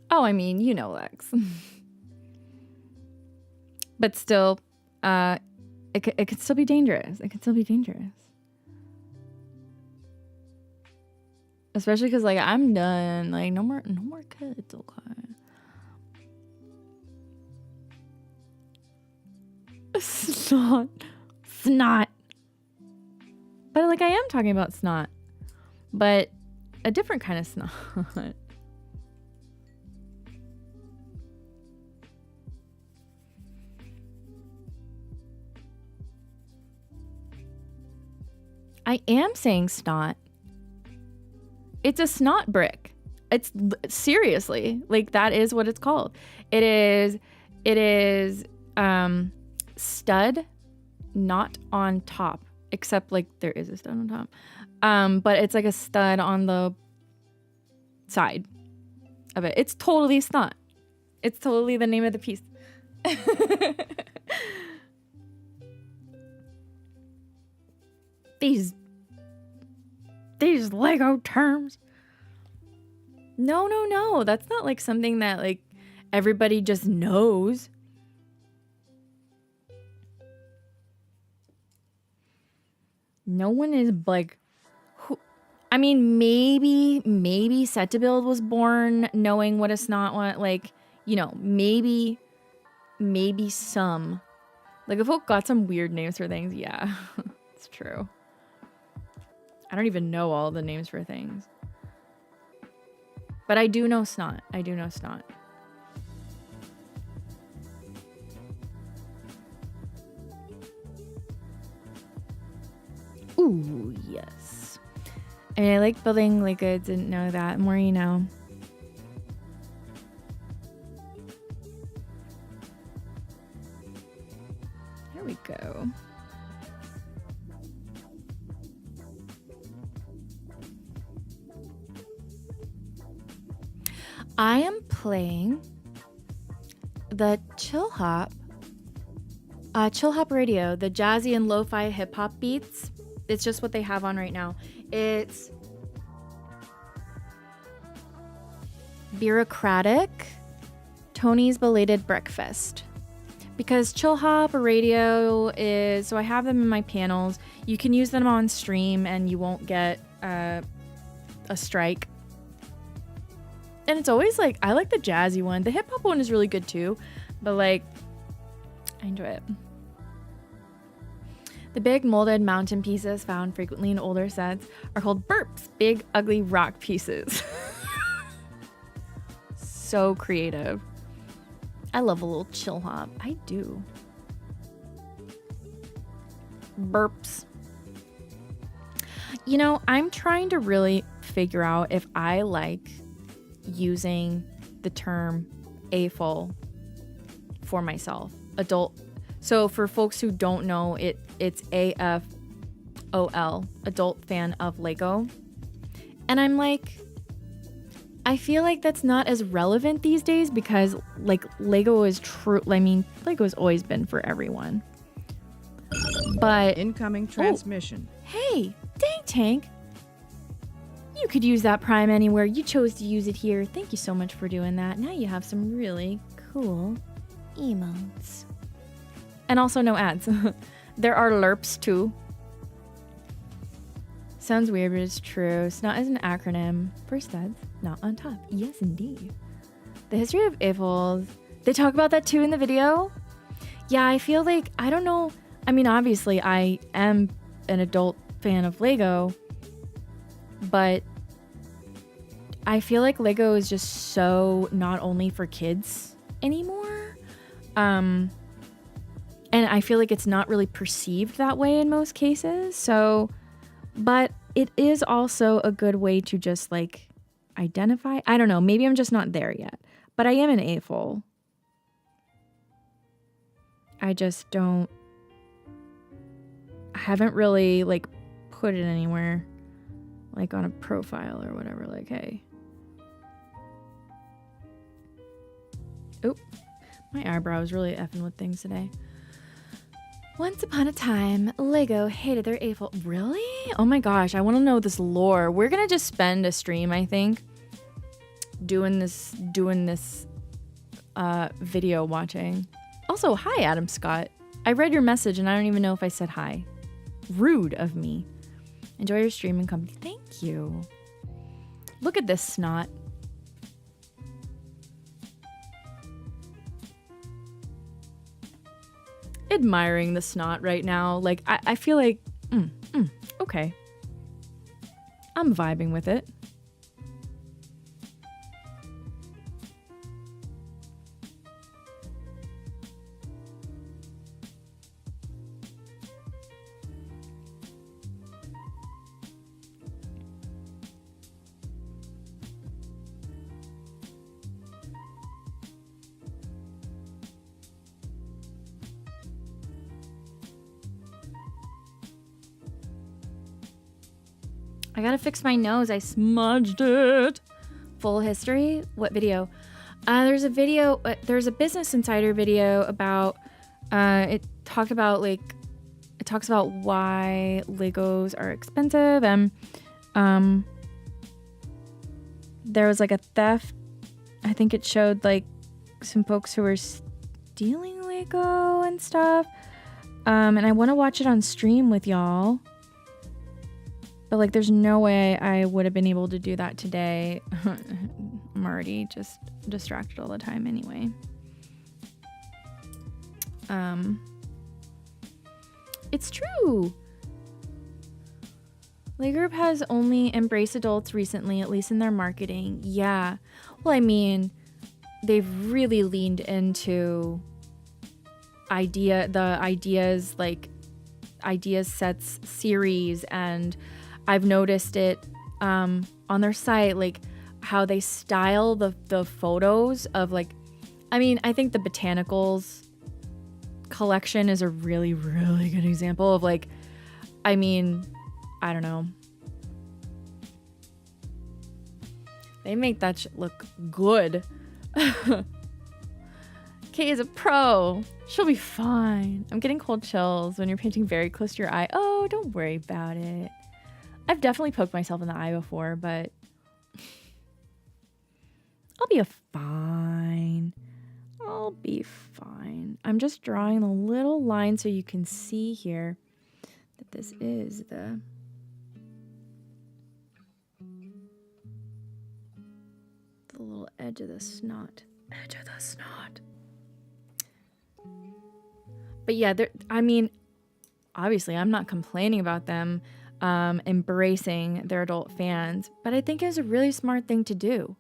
Oh, I mean, you know, Lex. But still, it could still be dangerous. It could still be dangerous. Especially because, like, I'm done. Like, no more kids, okay? Snot. Snot. But, like, I am talking about snot. But a different kind of snot. I am saying snot. It's a snot brick. It's seriously, like, that is what it's called. It is stud, not on top, except like there is a stud on top. But it's like a stud on the side of it. It's totally snot. It's totally the name of the piece. These Lego terms. No. That's not like something that like everybody just knows. No one is like, who, I mean, maybe Set to Build was born knowing what a snot was. Like, you know, maybe some. Like, if folk got some weird names for things, yeah, it's true. I don't even know all the names for things. But I do know snot. Ooh, yes. I mean, I like building Lego. Didn't know that. More you know. There we go. I am playing the Chill Hop Radio, the jazzy and lo-fi hip-hop beats. It's just what they have on right now. It's Bureaucratic, Tony's Belated Breakfast. Because Chill Hop Radio is, so I have them in my panels. You can use them on stream and you won't get a strike. And it's always like, I like the jazzy one. The hip hop one is really good too, but like, I enjoy it. The big molded mountain pieces found frequently in older sets are called burps, big ugly rock pieces. So creative. I love a little chill hop. I do. Burps. You know, I'm trying to really figure out if I like using the term AFOL for myself. Adult. So for folks who don't know, it's AFOL, adult fan of Lego. And I'm like, I feel like that's not as relevant these days because like Lego is true. I mean, Lego's always been for everyone. But incoming transmission. Oh, hey, dang tank. You could use that Prime anywhere. You chose to use it here. Thank you so much for doing that. Now you have some really cool emotes. And also no ads. There are LERPs too. Sounds weird, but it's true. SNOT is an acronym for studs, not on top. Yes, indeed. The history of AFOLs. They talk about that too in the video. Yeah, I feel like, I don't know. I mean, obviously I am an adult fan of Lego, but I feel like Lego is just so not only for kids anymore. And I feel like it's not really perceived that way in most cases. So, but it is also a good way to just like identify. I don't know. Maybe I'm just not there yet. But I am an AFOL. I just don't. I haven't really like put it anywhere, like on a profile or whatever. Like, hey. Oop. My eyebrow is really effing with things today. Once upon a time, Lego hated their AFOL. Really? Oh my gosh, I want to know this lore. We're gonna just spend a stream, I think, doing this video watching. Also, hi, Adam Scott. I read your message and I don't even know if I said hi. Rude of me. Enjoy your stream and company. Thank you. Look at this snot. Admiring the snot right now. Like, I feel like, okay. I'm vibing with it. I gotta fix my nose. I smudged it. Full history? What video? There's a video. There's a Business Insider video about. It talks about why Legos are expensive, and there was like a theft. I think it showed like some folks who were stealing Lego and stuff. And I want to watch it on stream with y'all. But, like, there's no way I would have been able to do that today. I'm already just distracted all the time anyway. It's true. Lego Group has only embraced adults recently, at least in their marketing. Yeah. Well, I mean, they've really leaned into ideas sets series, and I've noticed it on their site, like how they style the photos of, like, I mean, I think the Botanicals collection is a really, really good example of, like, I mean, I don't know. They make that shit look good. Kate is a pro. She'll be fine. I'm getting cold chills when you're painting very close to your eye. Oh, don't worry about it. I've definitely poked myself in the eye before, but I'll be fine. I'll be fine. I'm just drawing a little line so you can see here that this is the little edge of the snot. Edge of the snot. But yeah, I mean, obviously I'm not complaining about them embracing their adult fans, but I think it's a really smart thing to do.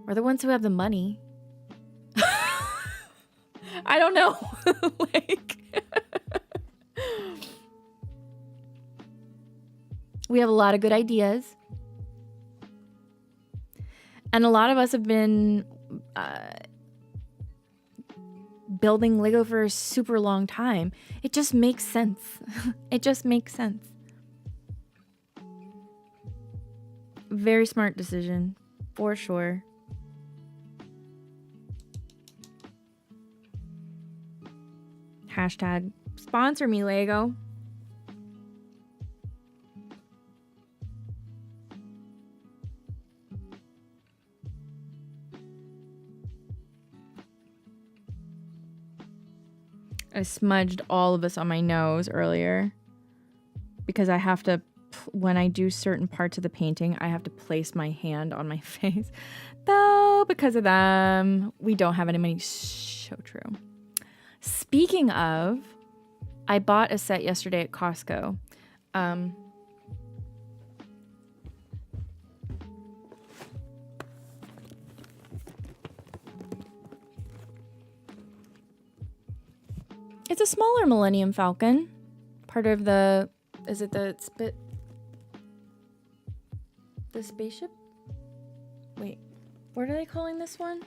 Or the ones who have the money. I don't know. Like, we have a lot of good ideas. And a lot of us have been building Lego for a super long time. It just makes sense. It just makes sense. Very smart decision, for sure. Hashtag sponsor me, Lego. I smudged all of this on my nose earlier because I have to, when I do certain parts of the painting, I have to place my hand on my face. Though, because of them, we don't have any money. So true. Speaking of, I bought a set yesterday at Costco. It's a smaller Millennium Falcon. Part of the, is it the spaceship? Wait, what are they calling this one?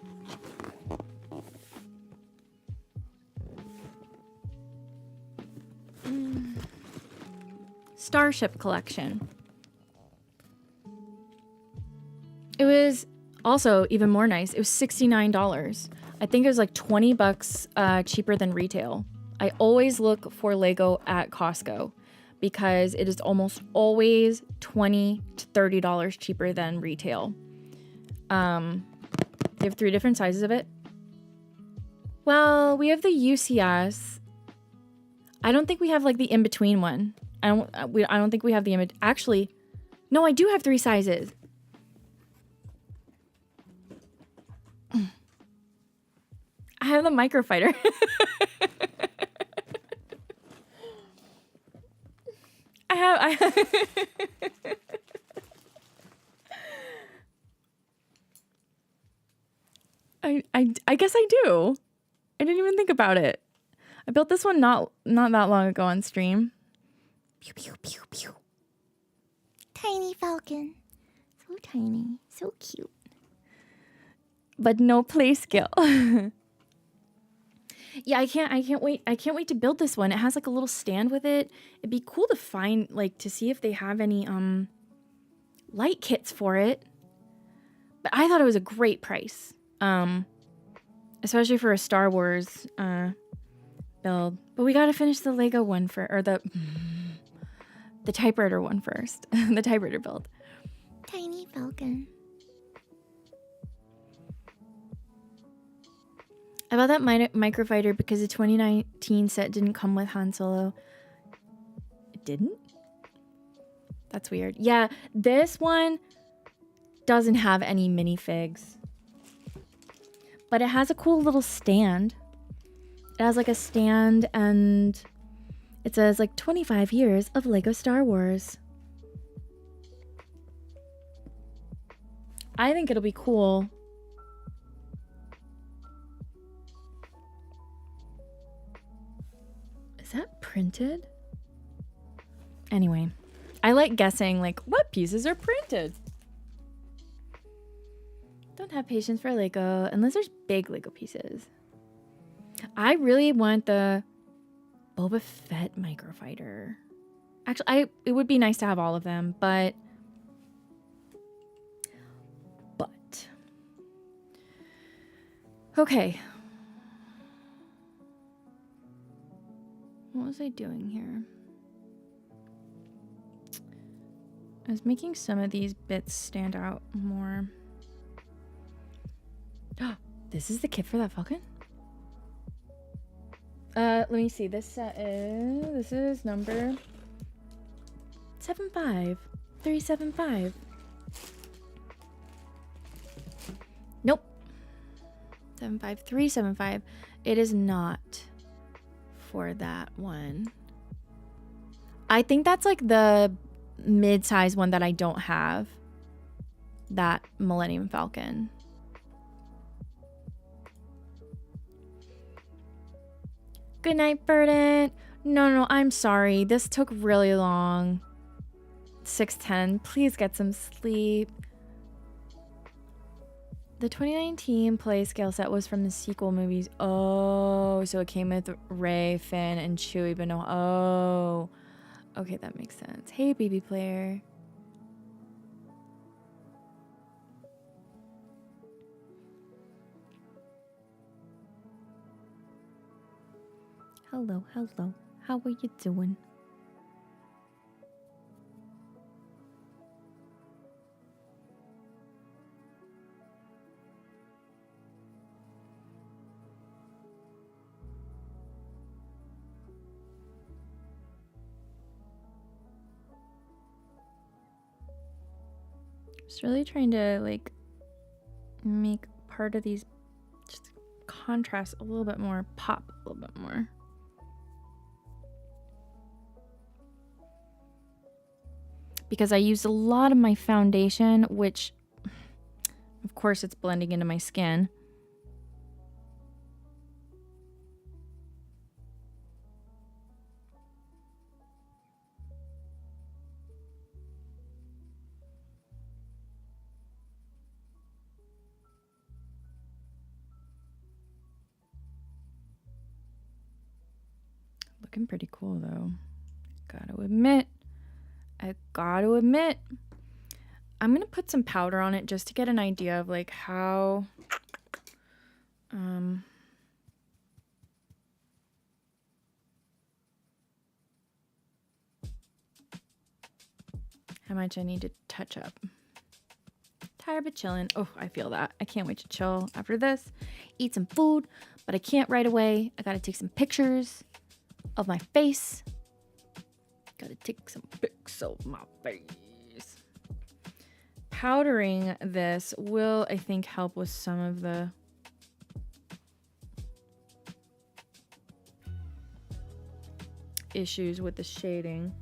Starship Collection. It was also even more nice. It was $69. I think it was like $20 cheaper than retail. I always look for Lego at Costco because it is almost always $20 to $30 cheaper than retail. They have 3 different sizes of it. Well, we have the UCS. I don't think we have like the in-between one. I don't think we have the image. Actually, no, I do have 3 sizes. I have the microfighter. I guess I do. I didn't even think about it. I built this one not that long ago on stream. Pew pew pew pew. Tiny falcon. So tiny, so cute. But no play skill. Yeah, I can't wait to build this one. It has like a little stand with it. It'd be cool to find, like, to see if they have any light kits for it. But I thought it was a great price. Especially for a Star Wars build. But we gotta finish the Lego one or the typewriter one first. The typewriter build. Tiny falcon. I bought that microfighter because the 2019 set didn't come with Han Solo. It didn't? That's weird. Yeah, this one doesn't have any minifigs. But it has a cool little stand. It has like a stand and it says like 25 years of Lego Star Wars. I think it'll be cool. Is that printed? Anyway, I like guessing like what pieces are printed. Don't have patience for Lego unless there's big Lego pieces. I really want the Boba Fett microfighter. Actually, it would be nice to have all of them, but okay. What was I doing here? I was making some of these bits stand out more. This is the kit for that Falcon? Let me see. This is number 75375. Nope. 75375. It is not for that one. I think that's like the mid-size one that I don't have. That Millennium Falcon. Good night, Verdant. No, I'm sorry. This took really long. 6:10. Please get some sleep. The 2019 play scale set was from the sequel movies. Oh, so it came with Rey, Finn, and Chewie, but no. Oh. Okay, that makes sense. Hey, baby player. Hello. How are you doing? Just really trying to like make part of these just contrast a little bit more, pop a little bit more. Because I used a lot of my foundation, which of course it's blending into my skin. looking pretty cool though. Gotta admit. I'm gonna put some powder on it just to get an idea of like how much I need to touch up. Tired but chilling. Oh, I feel that. I can't wait to chill after this. Eat some food, but I can't right away. I gotta take some pictures of my face. Gotta take some pics of my face. Powdering this will, I think, help with some of the issues with the shading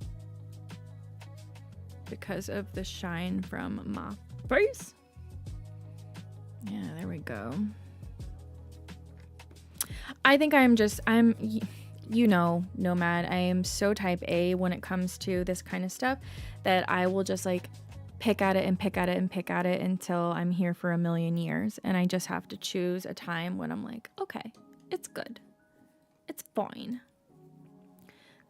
because of the shine from my face. Yeah, there we go. I think I'm nomad. I am so type A when it comes to this kind of stuff that I will just like pick at it and pick at it and pick at it until I'm here for a million years. And I just have to choose a time when I'm like, okay, it's good. It's fine.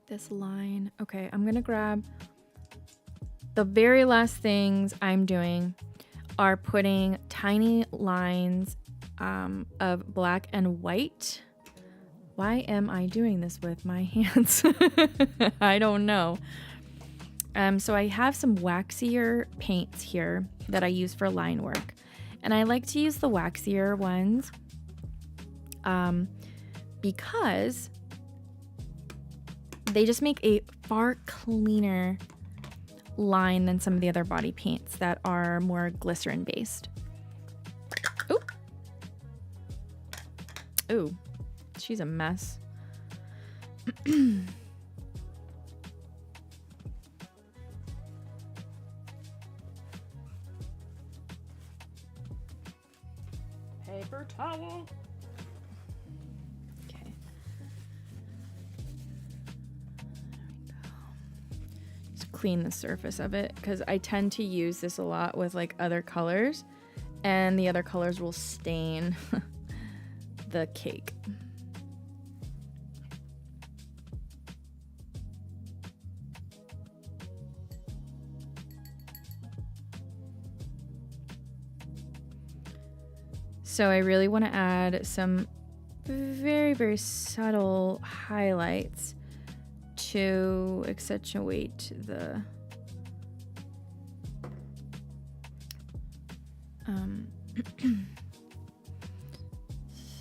This line. Okay, I'm going to grab the very last things I'm doing are putting tiny lines of black and white. Why am I doing this with my hands? I don't know. So I have some waxier paints here that I use for line work. And I like to use the waxier ones because they just make a far cleaner line than some of the other body paints that are more glycerin based. Ooh, she's a mess. Paper towel. Okay. Clean the surface of it because I tend to use this a lot with like other colors and the other colors will stain the cake. So I really want to add some very, very subtle highlights to accentuate the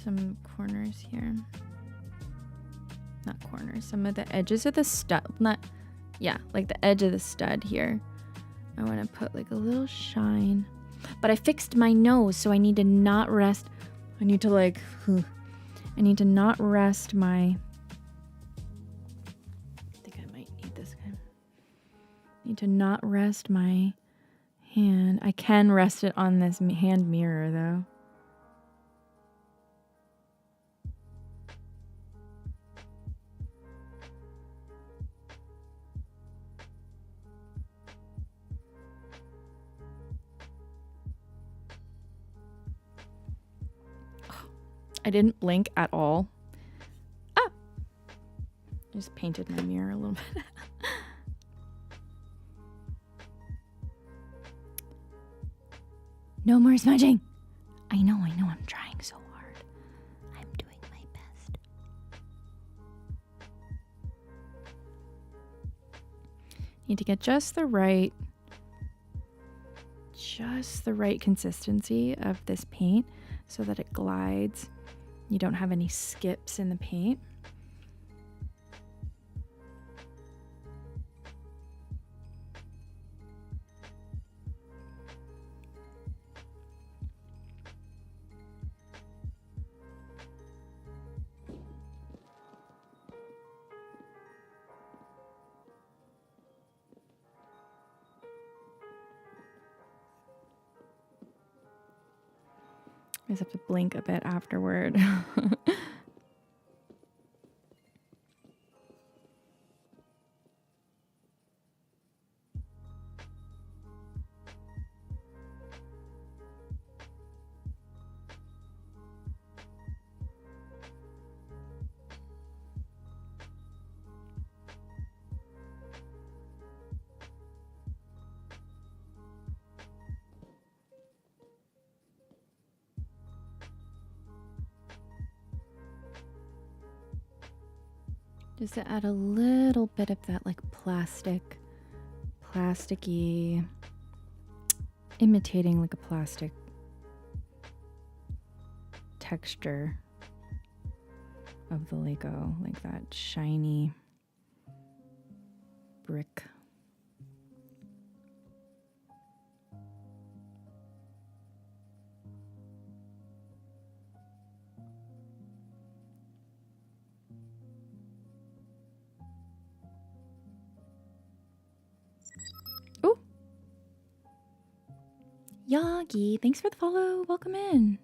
some corners here. Not corners, some of the edges of the stud. Like the edge of the stud here. I want to put like a little shine. But I fixed my nose, so I need to not rest. I need to not rest my... Need to not rest my hand. I can rest it on this hand mirror though. I didn't blink at all. I just painted my mirror a little bit. No more smudging. I know, I'm trying so hard. I'm doing my best. Need to get just the right consistency of this paint so that it glides. You don't have any skips in the paint. I just have to blink a bit afterward. Just to add a little bit of that like plasticky, imitating like a plastic texture of the Lego, like that shiny brick. Ooh. Yagi, thanks for the follow. Welcome in.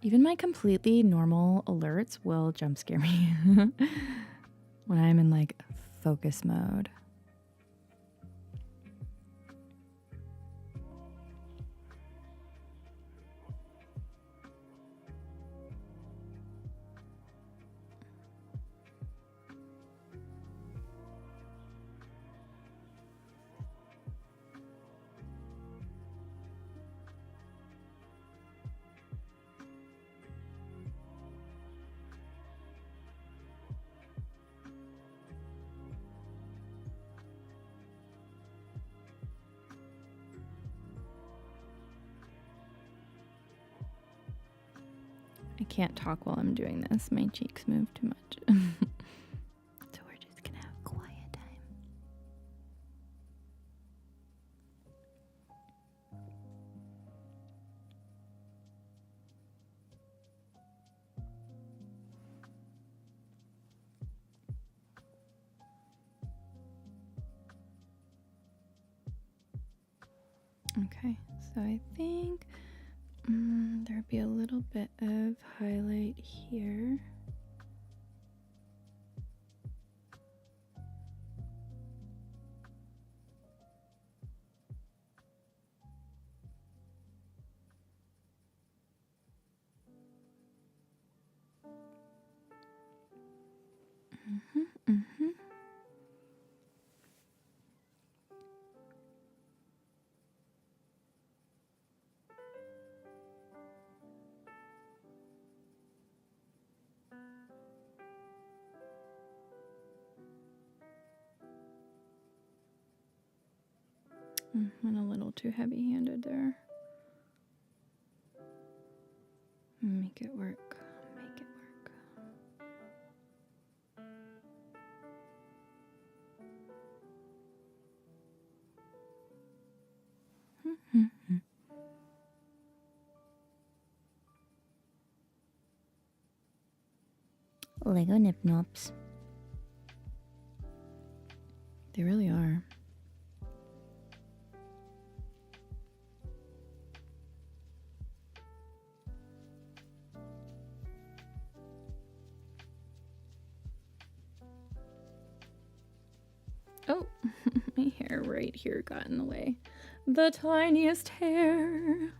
Even my completely normal alerts will jump scare me when I'm in like focus mode. I can't talk while I'm doing this. My cheeks move too much. So we're just gonna have quiet time. Okay, so I think there'd be a little bit of highlight here. Went a little too heavy-handed there. Make it work. Make it work. Lego Nip Nops. They really are. Oh, my hair right here got in the way. The tiniest hair.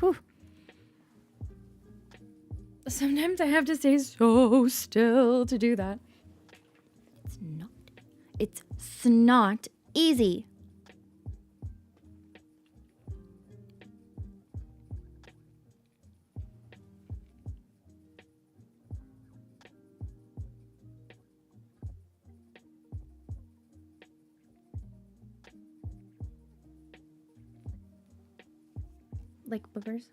Whew. Sometimes I have to stay so still to do that. not easy. Like boogers?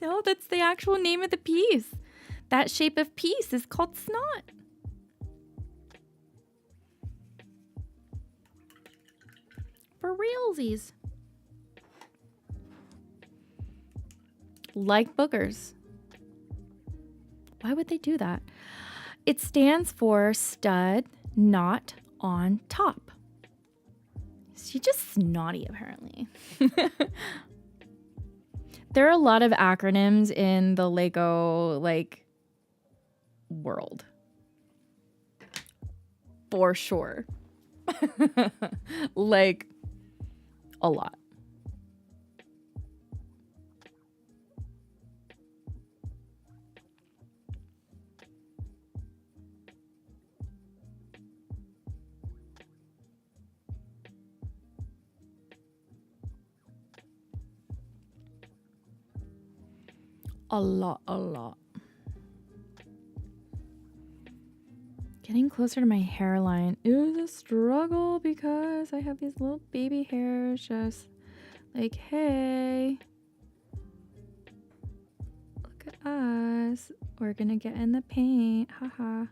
No, that's the actual name of the piece. That shape of piece is called snot. For realsies. Like boogers. Why would they do that? It stands for stud, not on top. She's just snotty, apparently. There are a lot of acronyms in the Lego, like, world. For sure. Like, a lot. A lot. Getting closer to my hairline is a struggle because I have these little baby hairs just like, hey, look at us. We're gonna get in the paint. Haha.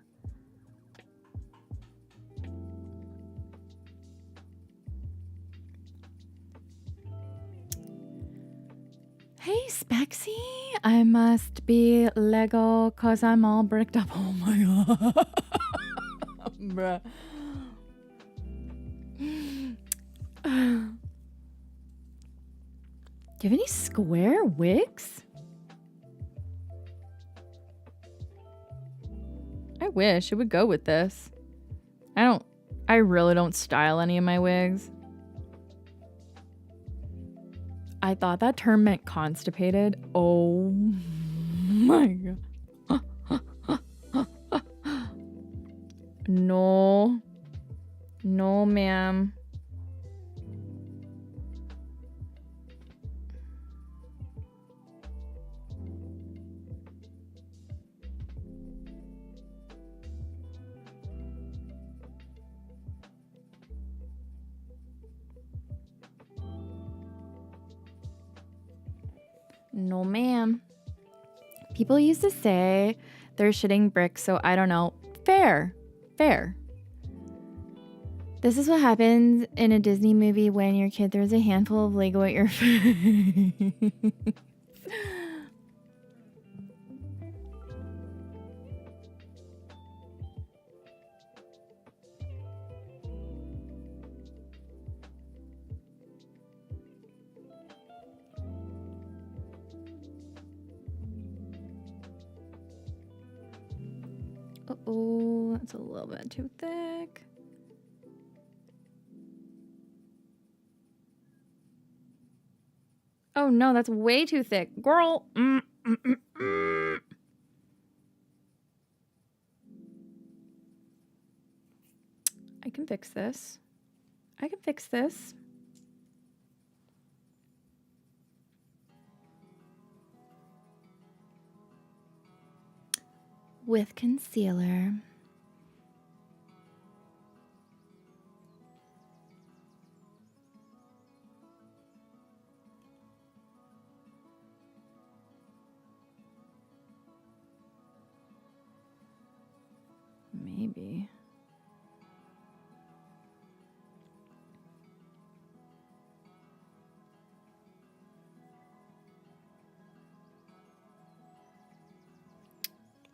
Hey, Spexy. I must be Lego because I'm all bricked up. Oh my god. Bruh. Do you have any square wigs? I wish it would go with this. I really don't style any of my wigs. I thought that term meant constipated. Oh my god. No. No, ma'am. No, ma'am. People used to say they're shitting bricks, so I don't know. Fair. This is what happens in a Disney movie when your kid throws a handful of Lego at your face. Uh-oh, that's a little bit too thick. Oh no, that's way too thick. Girl. I can fix this. With concealer. Maybe.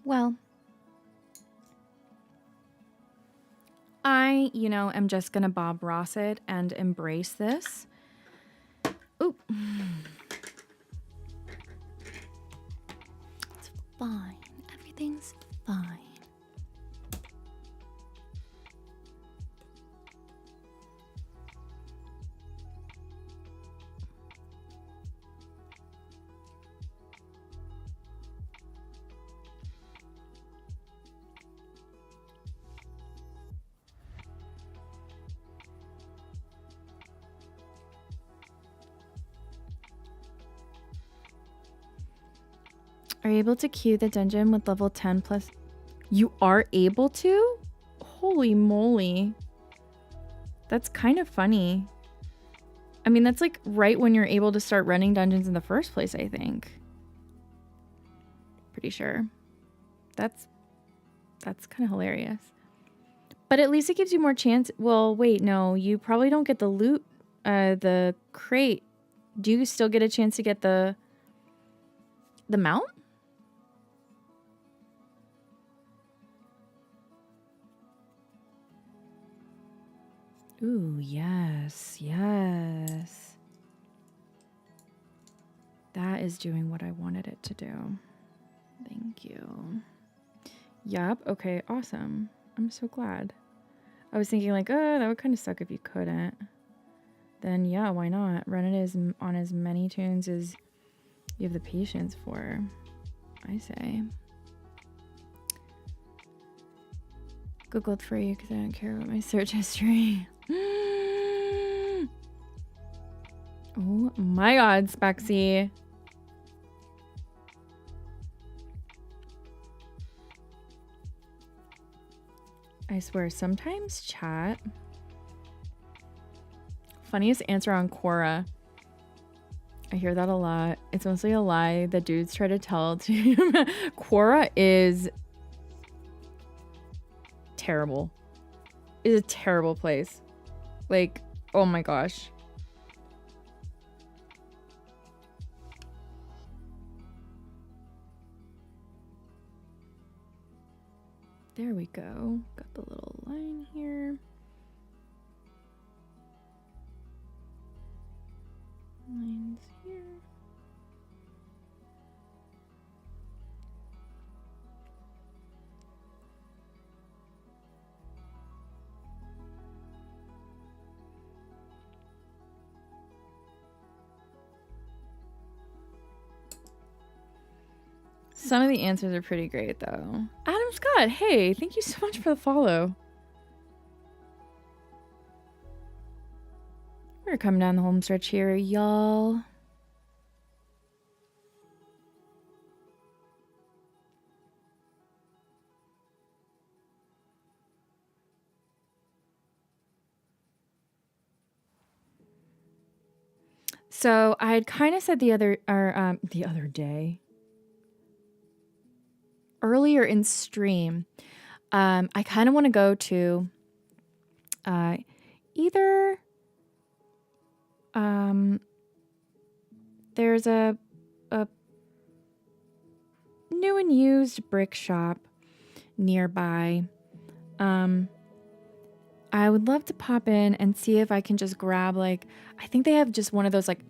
Well, I, am just gonna Bob Ross it and embrace this. Oop. It's fine. Everything's fine. Are you able to queue the dungeon with level 10 plus? You are able to? Holy moly. That's kind of funny. I mean, that's like right when you're able to start running dungeons in the first place, I think. Pretty sure. That's kind of hilarious. But at least it gives you more chance. Well, wait, no, you probably don't get the loot, the crate. Do you still get a chance to get the mount? Ooh, yes, yes. That is doing what I wanted it to do. Thank you. Yup. Okay, awesome. I'm so glad. I was thinking like, oh, that would kind of suck if you couldn't. Then yeah, why not? Run it on as many tunes as you have the patience for, I say. Googled for you because I don't care about my search history. Oh my god, Spexy. I swear, sometimes chat. Funniest answer on Quora. I hear that a lot. It's mostly a lie that dudes try to tell to him. Quora is terrible. It's a terrible place. Like, oh my gosh. There we go. Got the little line here. Lines here. Some of the answers are pretty great, though. Adam Scott, hey, thank you so much for the follow. We're coming down the home stretch here, y'all. So I had kind of said the other day, earlier in stream, I kind of want to go to either there's a new and used brick shop nearby. I would love to pop in and see if I can just grab like, I think they have just one of those like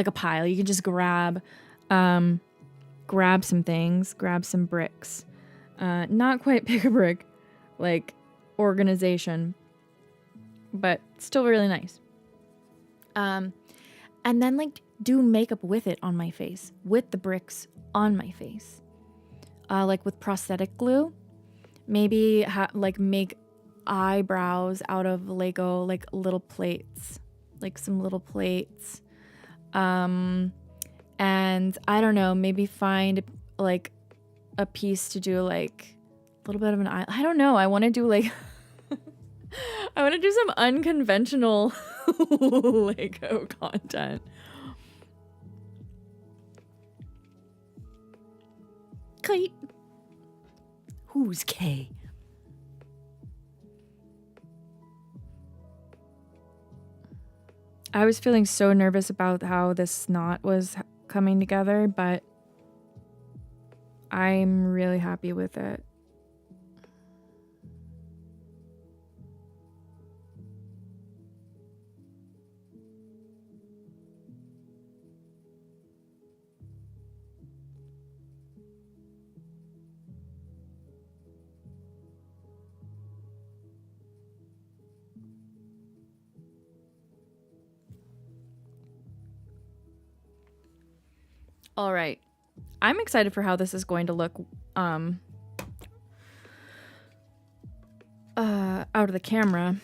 a pile. You can just grab some things, grab some bricks. Not quite pick a brick, like organization, but still really nice. And then like do makeup with it on my face, with the bricks on my face. Like with prosthetic glue, maybe like make eyebrows out of Lego, like little plates, like some little plates. And I don't know, maybe find like a piece to do like a little bit of an eye. I don't know. I want to do like, I want to do some unconventional Lego content. Kate. Who's K? I was feeling so nervous about how this snot was coming together, but I'm really happy with it. All right. I'm excited for how this is going to look out of the camera.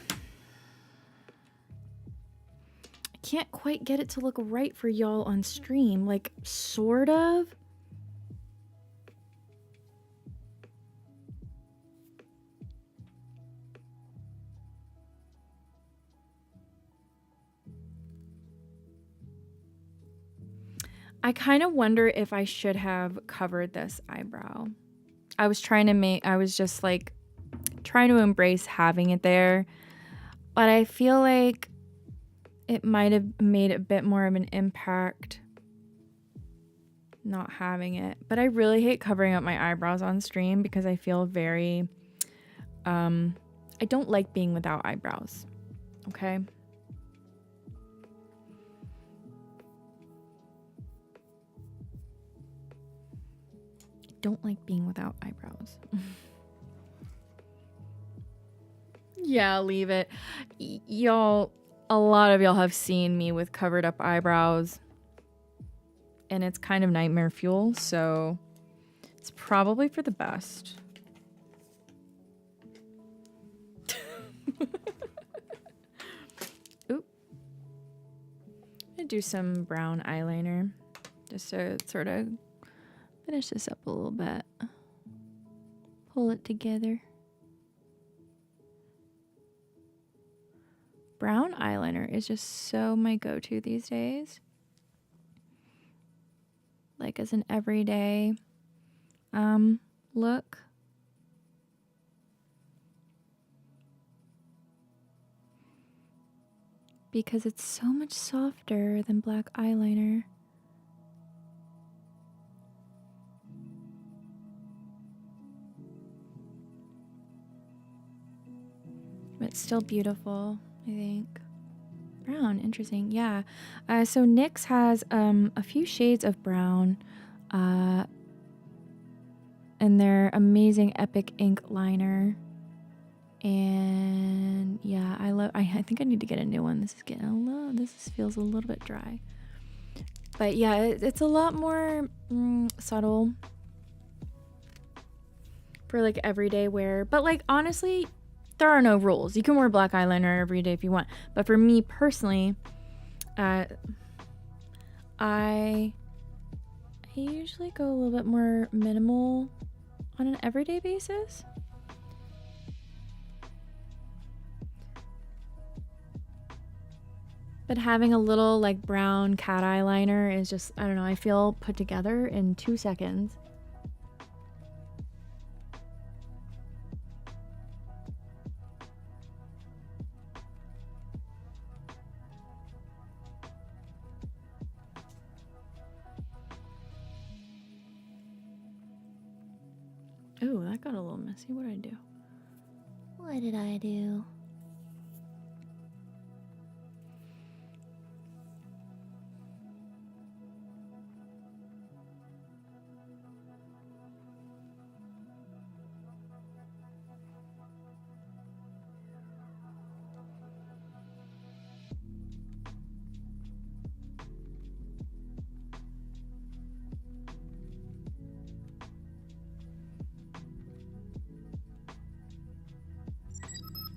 I can't quite get it to look right for y'all on stream. Like, sort of. I kind of wonder if I should have covered this eyebrow. I was just like trying to embrace having it there, but I feel like it might have made a bit more of an impact not having it. But I really hate covering up my eyebrows on stream because I feel very, I don't like being without eyebrows. Okay. I don't like being without eyebrows. Yeah, leave it. Y'all, a lot of y'all have seen me with covered up eyebrows. And it's kind of nightmare fuel, so it's probably for the best. Oop. I'm gonna do some brown eyeliner just to sort of finish this up a little bit. Pull it together. Brown eyeliner is just so my go-to these days. Like as an everyday look. Because it's so much softer than black eyeliner. But it's still beautiful, I think. Brown, interesting. Yeah. So NYX has a few shades of brown and their amazing Epic ink liner. And yeah, I think I need to get a new one. This is getting feels a little bit dry. But yeah, it's a lot more subtle for like everyday wear. But like honestly, there are no rules. You can wear black eyeliner every day if you want. But for me personally, I usually go a little bit more minimal on an everyday basis. But having a little like brown cat eyeliner is just, I don't know, I feel put together in 2 seconds. Oh, that got a little messy. What did I do? What did I do?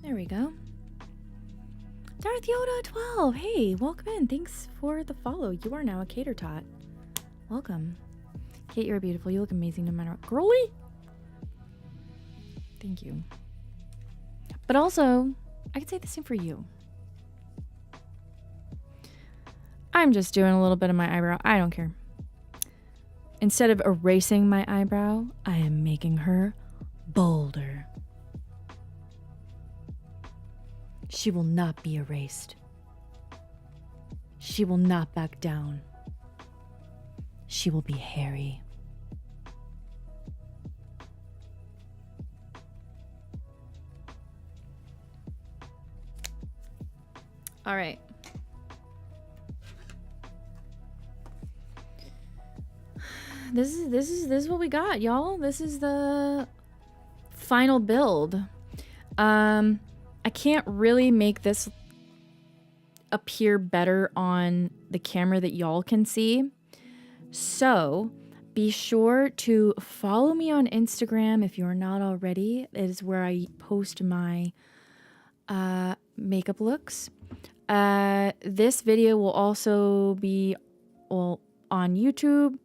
There we go. Darth Yoda 12. Hey, welcome in. Thanks for the follow. You are now a Cater Tot. Welcome. Kate, you're beautiful. You look amazing no matter what. Girly? Thank you. But also, I could say the same for you. I'm just doing a little bit of my eyebrow. I don't care. Instead of erasing my eyebrow, I am making her bolder. She will not be erased. She will not back down. She will be hairy. All right. This is what we got, y'all. This is the final build. I can't really make this appear better on the camera that y'all can see. So be sure to follow me on Instagram if you're not already. It is where I post my makeup looks. This video will also be on YouTube.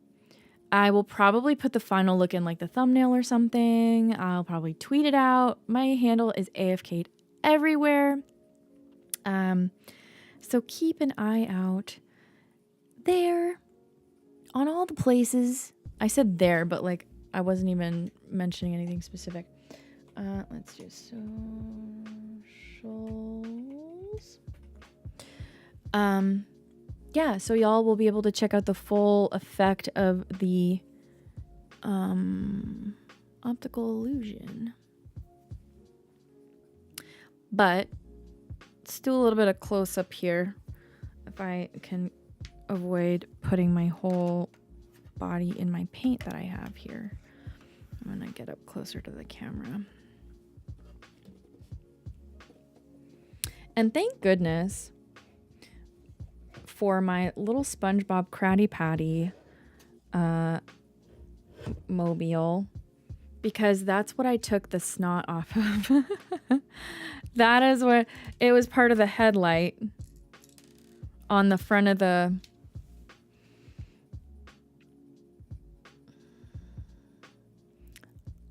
I will probably put the final look in like the thumbnail or something. I'll probably tweet it out. My handle is AFK everywhere. So keep an eye out there the places. I said there, but like I wasn't even mentioning anything specific. Let's do socials. Yeah, so y'all will be able to check out the full effect of the optical illusion. But let's do a little bit of close up here. If I can avoid putting my whole body in my paint that I have here. I'm gonna get up closer to the camera. And thank goodness for my little SpongeBob Krabby Patty mobile, because that's what I took the snot off of. That is what it was, part of the headlight on the front of the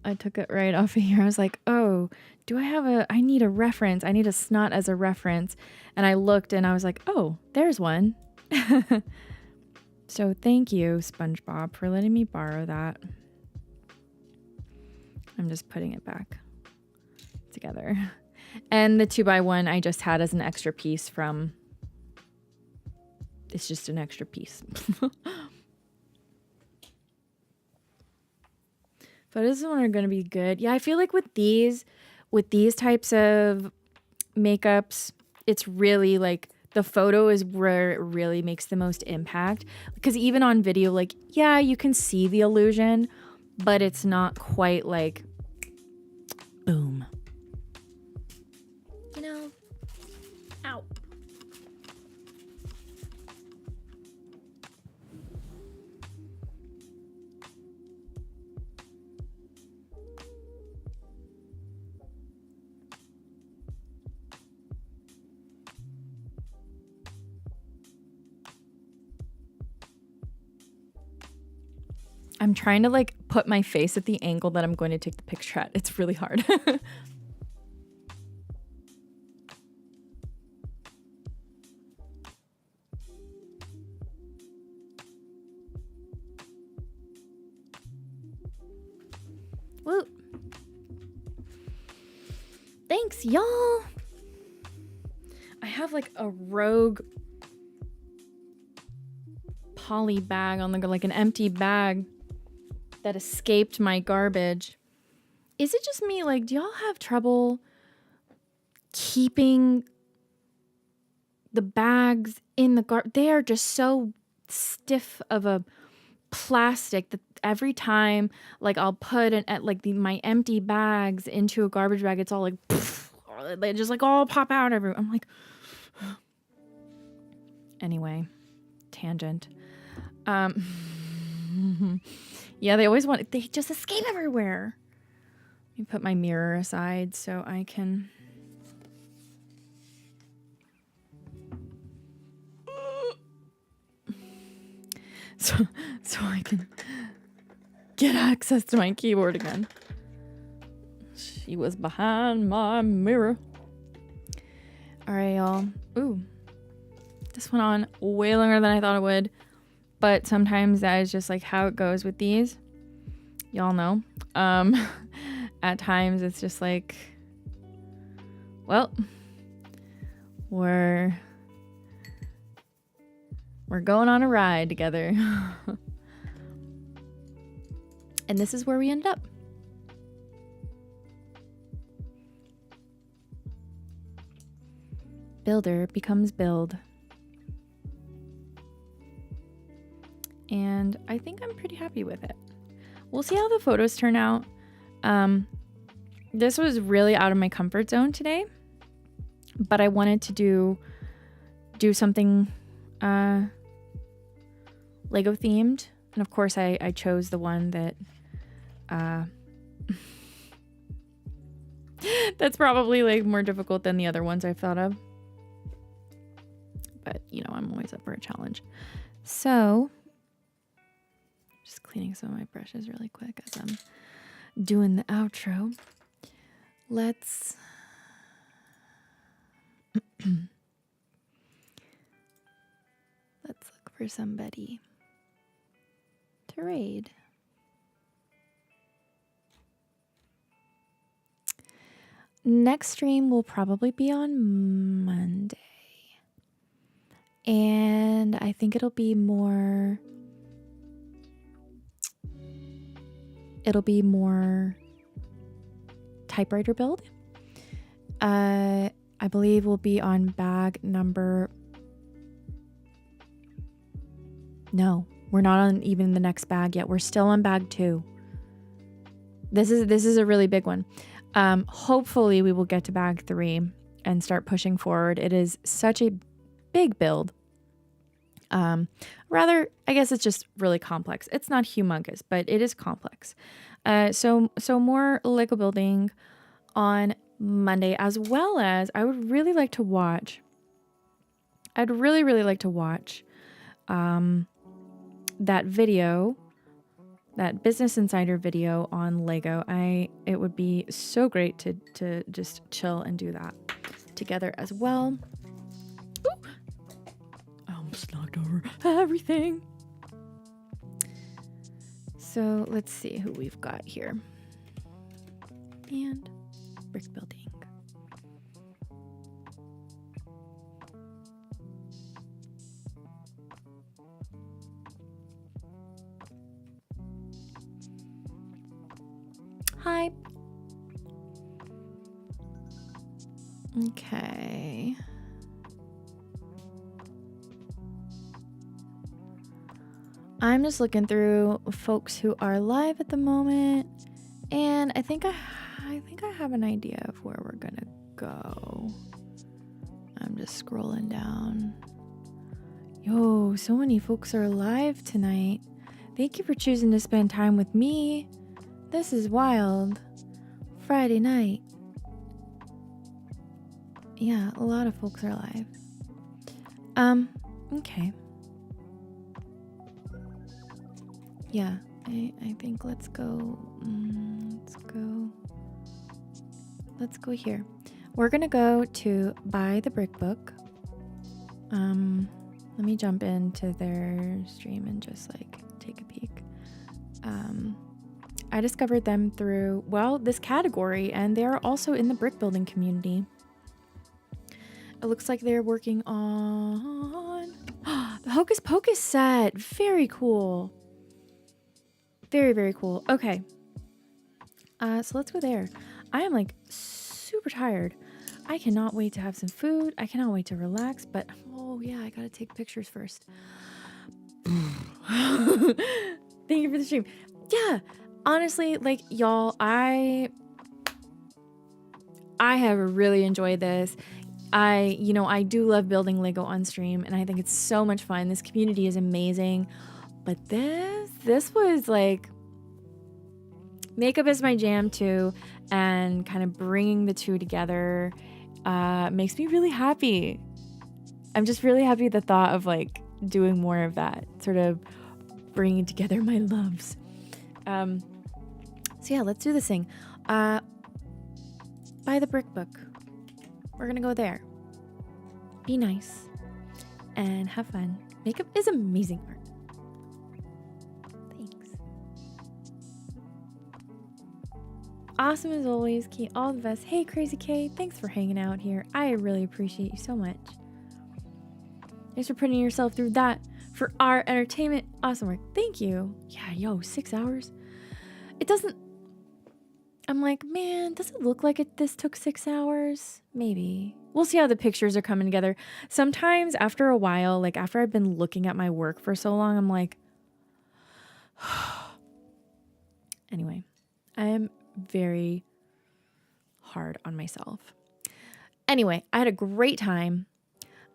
I took it right off of here. I was like, oh, I need a reference. I need a snot as a reference. And I looked and I was like, oh, there's one. So thank you, SpongeBob, for letting me borrow that. I'm just putting it back together. And the 2x1 I just had as an extra piece from, it's just an extra piece. Photos are going to be good. Yeah, I feel like with these types of makeups, it's really like the photo is where it really makes the most impact. Because even on video, like, yeah, you can see the illusion, but it's not quite like boom. You know? Ow. I'm trying to like put my face at the angle that I'm going to take the picture at. It's really hard. Woo. Thanks, y'all. I have like a rogue poly bag on the, like an empty bag that escaped my garbage. Is it just me? Like, do y'all have trouble keeping the bags in the garbage? They are just so stiff of a plastic that every time, like, I'll put my empty bags into a garbage bag, it's all like, poof, they just like all pop out everywhere. I'm like, anyway, tangent. Yeah, they just escape everywhere. Let me put my mirror aside so I can. So I can get access to my keyboard again. She was behind my mirror. All right, y'all. Ooh. This went on way longer than I thought it would. But sometimes that is just like how it goes with these. Y'all know. At times it's just like, well, we're going on a ride together. And this is where we end up. Builder becomes build. And I think I'm pretty happy with it. We'll see how the photos turn out. This was really out of my comfort zone today, but I wanted to do something Lego themed. And of course I chose the one that that's probably like more difficult than the other ones I've thought of. But you know, I'm always up for a challenge. So just cleaning some of my brushes really quick as I'm doing the outro. Let's look for somebody. Parade. Next stream will probably be on Monday. And I think it'll be more typewriter build. I believe we'll be on bag number. No, we're not on even the next bag yet. We're still on bag 2. This is a really big one. Hopefully we will get to bag 3 and start pushing forward. It is such a big build. Rather, I guess it's just really complex. It's not humongous, but it is complex. So more Lego building on Monday, as well as I would really like to watch. I'd really like to watch that video, that Business Insider video on Lego. It would be so great to just chill and do that together as well. Ooh. I almost knocked over everything. So let's see who we've got here. And brick building. Hi. Okay. I'm just looking through folks who are live at the moment, and I think I have an idea of where we're gonna go. I'm just scrolling down. Yo, so many folks are live tonight. Thank you for choosing to spend time with me. This is wild. Friday night. Yeah, a lot of folks are live. Okay. Yeah, I think let's go here. We're gonna go to Buy the Brick Book. Let me jump into their stream and just like take a peek. I discovered them through, well, this category, and they're also in the brick building community. It looks like they're working on the Hocus Pocus set. Very cool. Very cool. Okay. So let's go there. I am like super tired. I cannot wait to have some food. I cannot wait to relax, but oh yeah, I gotta take pictures first. Thank you for the stream. Yeah, honestly, like y'all, I have really enjoyed this. I do love building Lego on stream, and I think it's so much fun. This community is amazing. But this was like, makeup is my jam too, and kind of bringing the two together makes me really happy. I'm just really happy at the thought of like doing more of that, sort of bringing together my loves. So yeah, let's do this thing. Buy the brick book. We're gonna go there. Be nice and have fun. Makeup is amazing art. Thanks. Awesome as always, Kate. All the best. Hey, Crazy K. Thanks for hanging out here. I really appreciate you so much. Thanks for putting yourself through that for our entertainment. Awesome work. Thank you. Yeah, yo, 6 hours. It doesn't. I'm like, man, does it look like this took 6 hours? Maybe. We'll see how the pictures are coming together. Sometimes after a while, like after I've been looking at my work for so long, I'm like, anyway, I am very hard on myself. Anyway, I had a great time.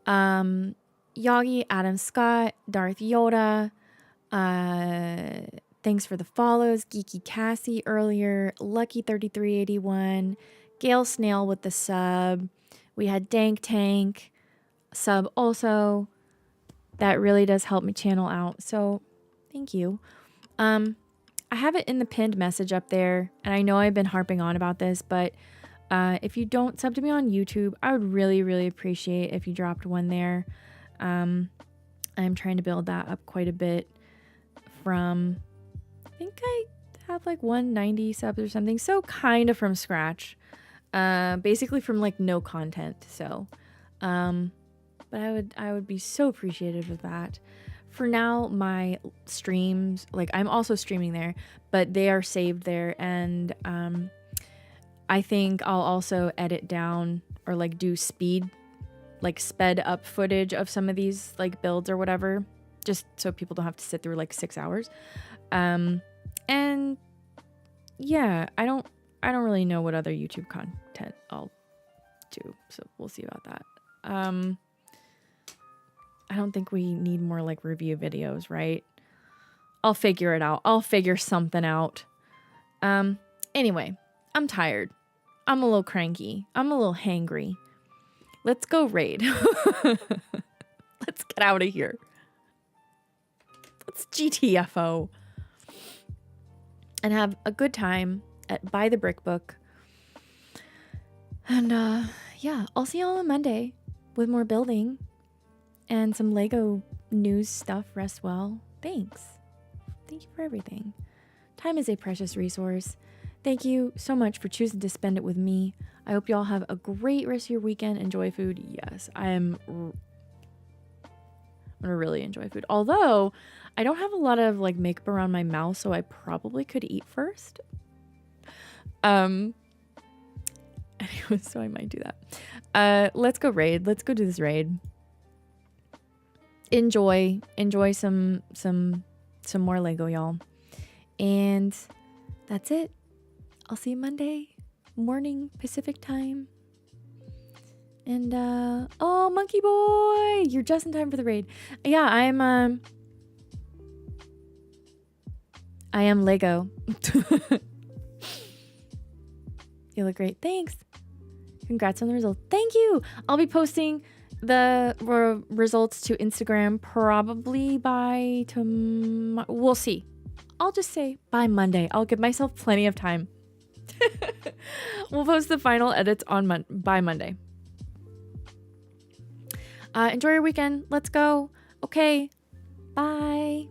Yagi, Adam Scott, Darth Yoda, thanks for the follows. Geeky Cassie earlier. Lucky3381. Gail Snail with the sub. We had Dank Tank sub also. That really does help me channel out. So thank you. I have it in the pinned message up there. And I know I've been harping on about this, but if you don't sub to me on YouTube, I would really, really appreciate if you dropped one there. I'm trying to build that up quite a bit from think I have like 190 subs or something. So kind of from scratch. Basically from like no content. So, but I would be so appreciative of that. For now, my streams, like I'm also streaming there, but they are saved there, and I think I'll also edit down or like do sped up footage of some of these like builds or whatever, just so people don't have to sit through like 6 hours. And yeah, I don't really know what other YouTube content I'll do, so we'll see about that. I don't think we need more like review videos, right? I'll figure it out. I'll figure something out. Anyway, I'm tired. I'm a little cranky. I'm a little hangry. Let's go raid. Let's get out of here. Let's GTFO. And have a good time at Buy the Brick Book. And yeah, I'll see y'all on Monday with more building and some Lego news stuff. Rest well. Thanks. Thank you for everything. Time is a precious resource. Thank you so much for choosing to spend it with me. I hope y'all have a great rest of your weekend. Enjoy food. Yes, I'm gonna really enjoy food. Although I don't have a lot of like makeup around my mouth, so I probably could eat first. Anyway, so I might do that. Let's go raid. Let's go do this raid. Enjoy some more Lego, y'all. And that's it. I'll see you Monday morning Pacific time. And oh, Monkey Boy, you're just in time for the raid. Yeah, I am Lego. You look great. Thanks. Congrats on the result. Thank you. I'll be posting the results to Instagram probably by tomorrow. We'll see. I'll just say by Monday. I'll give myself plenty of time. We'll post the final edits on by Monday. Enjoy your weekend. Let's go. Okay. Bye.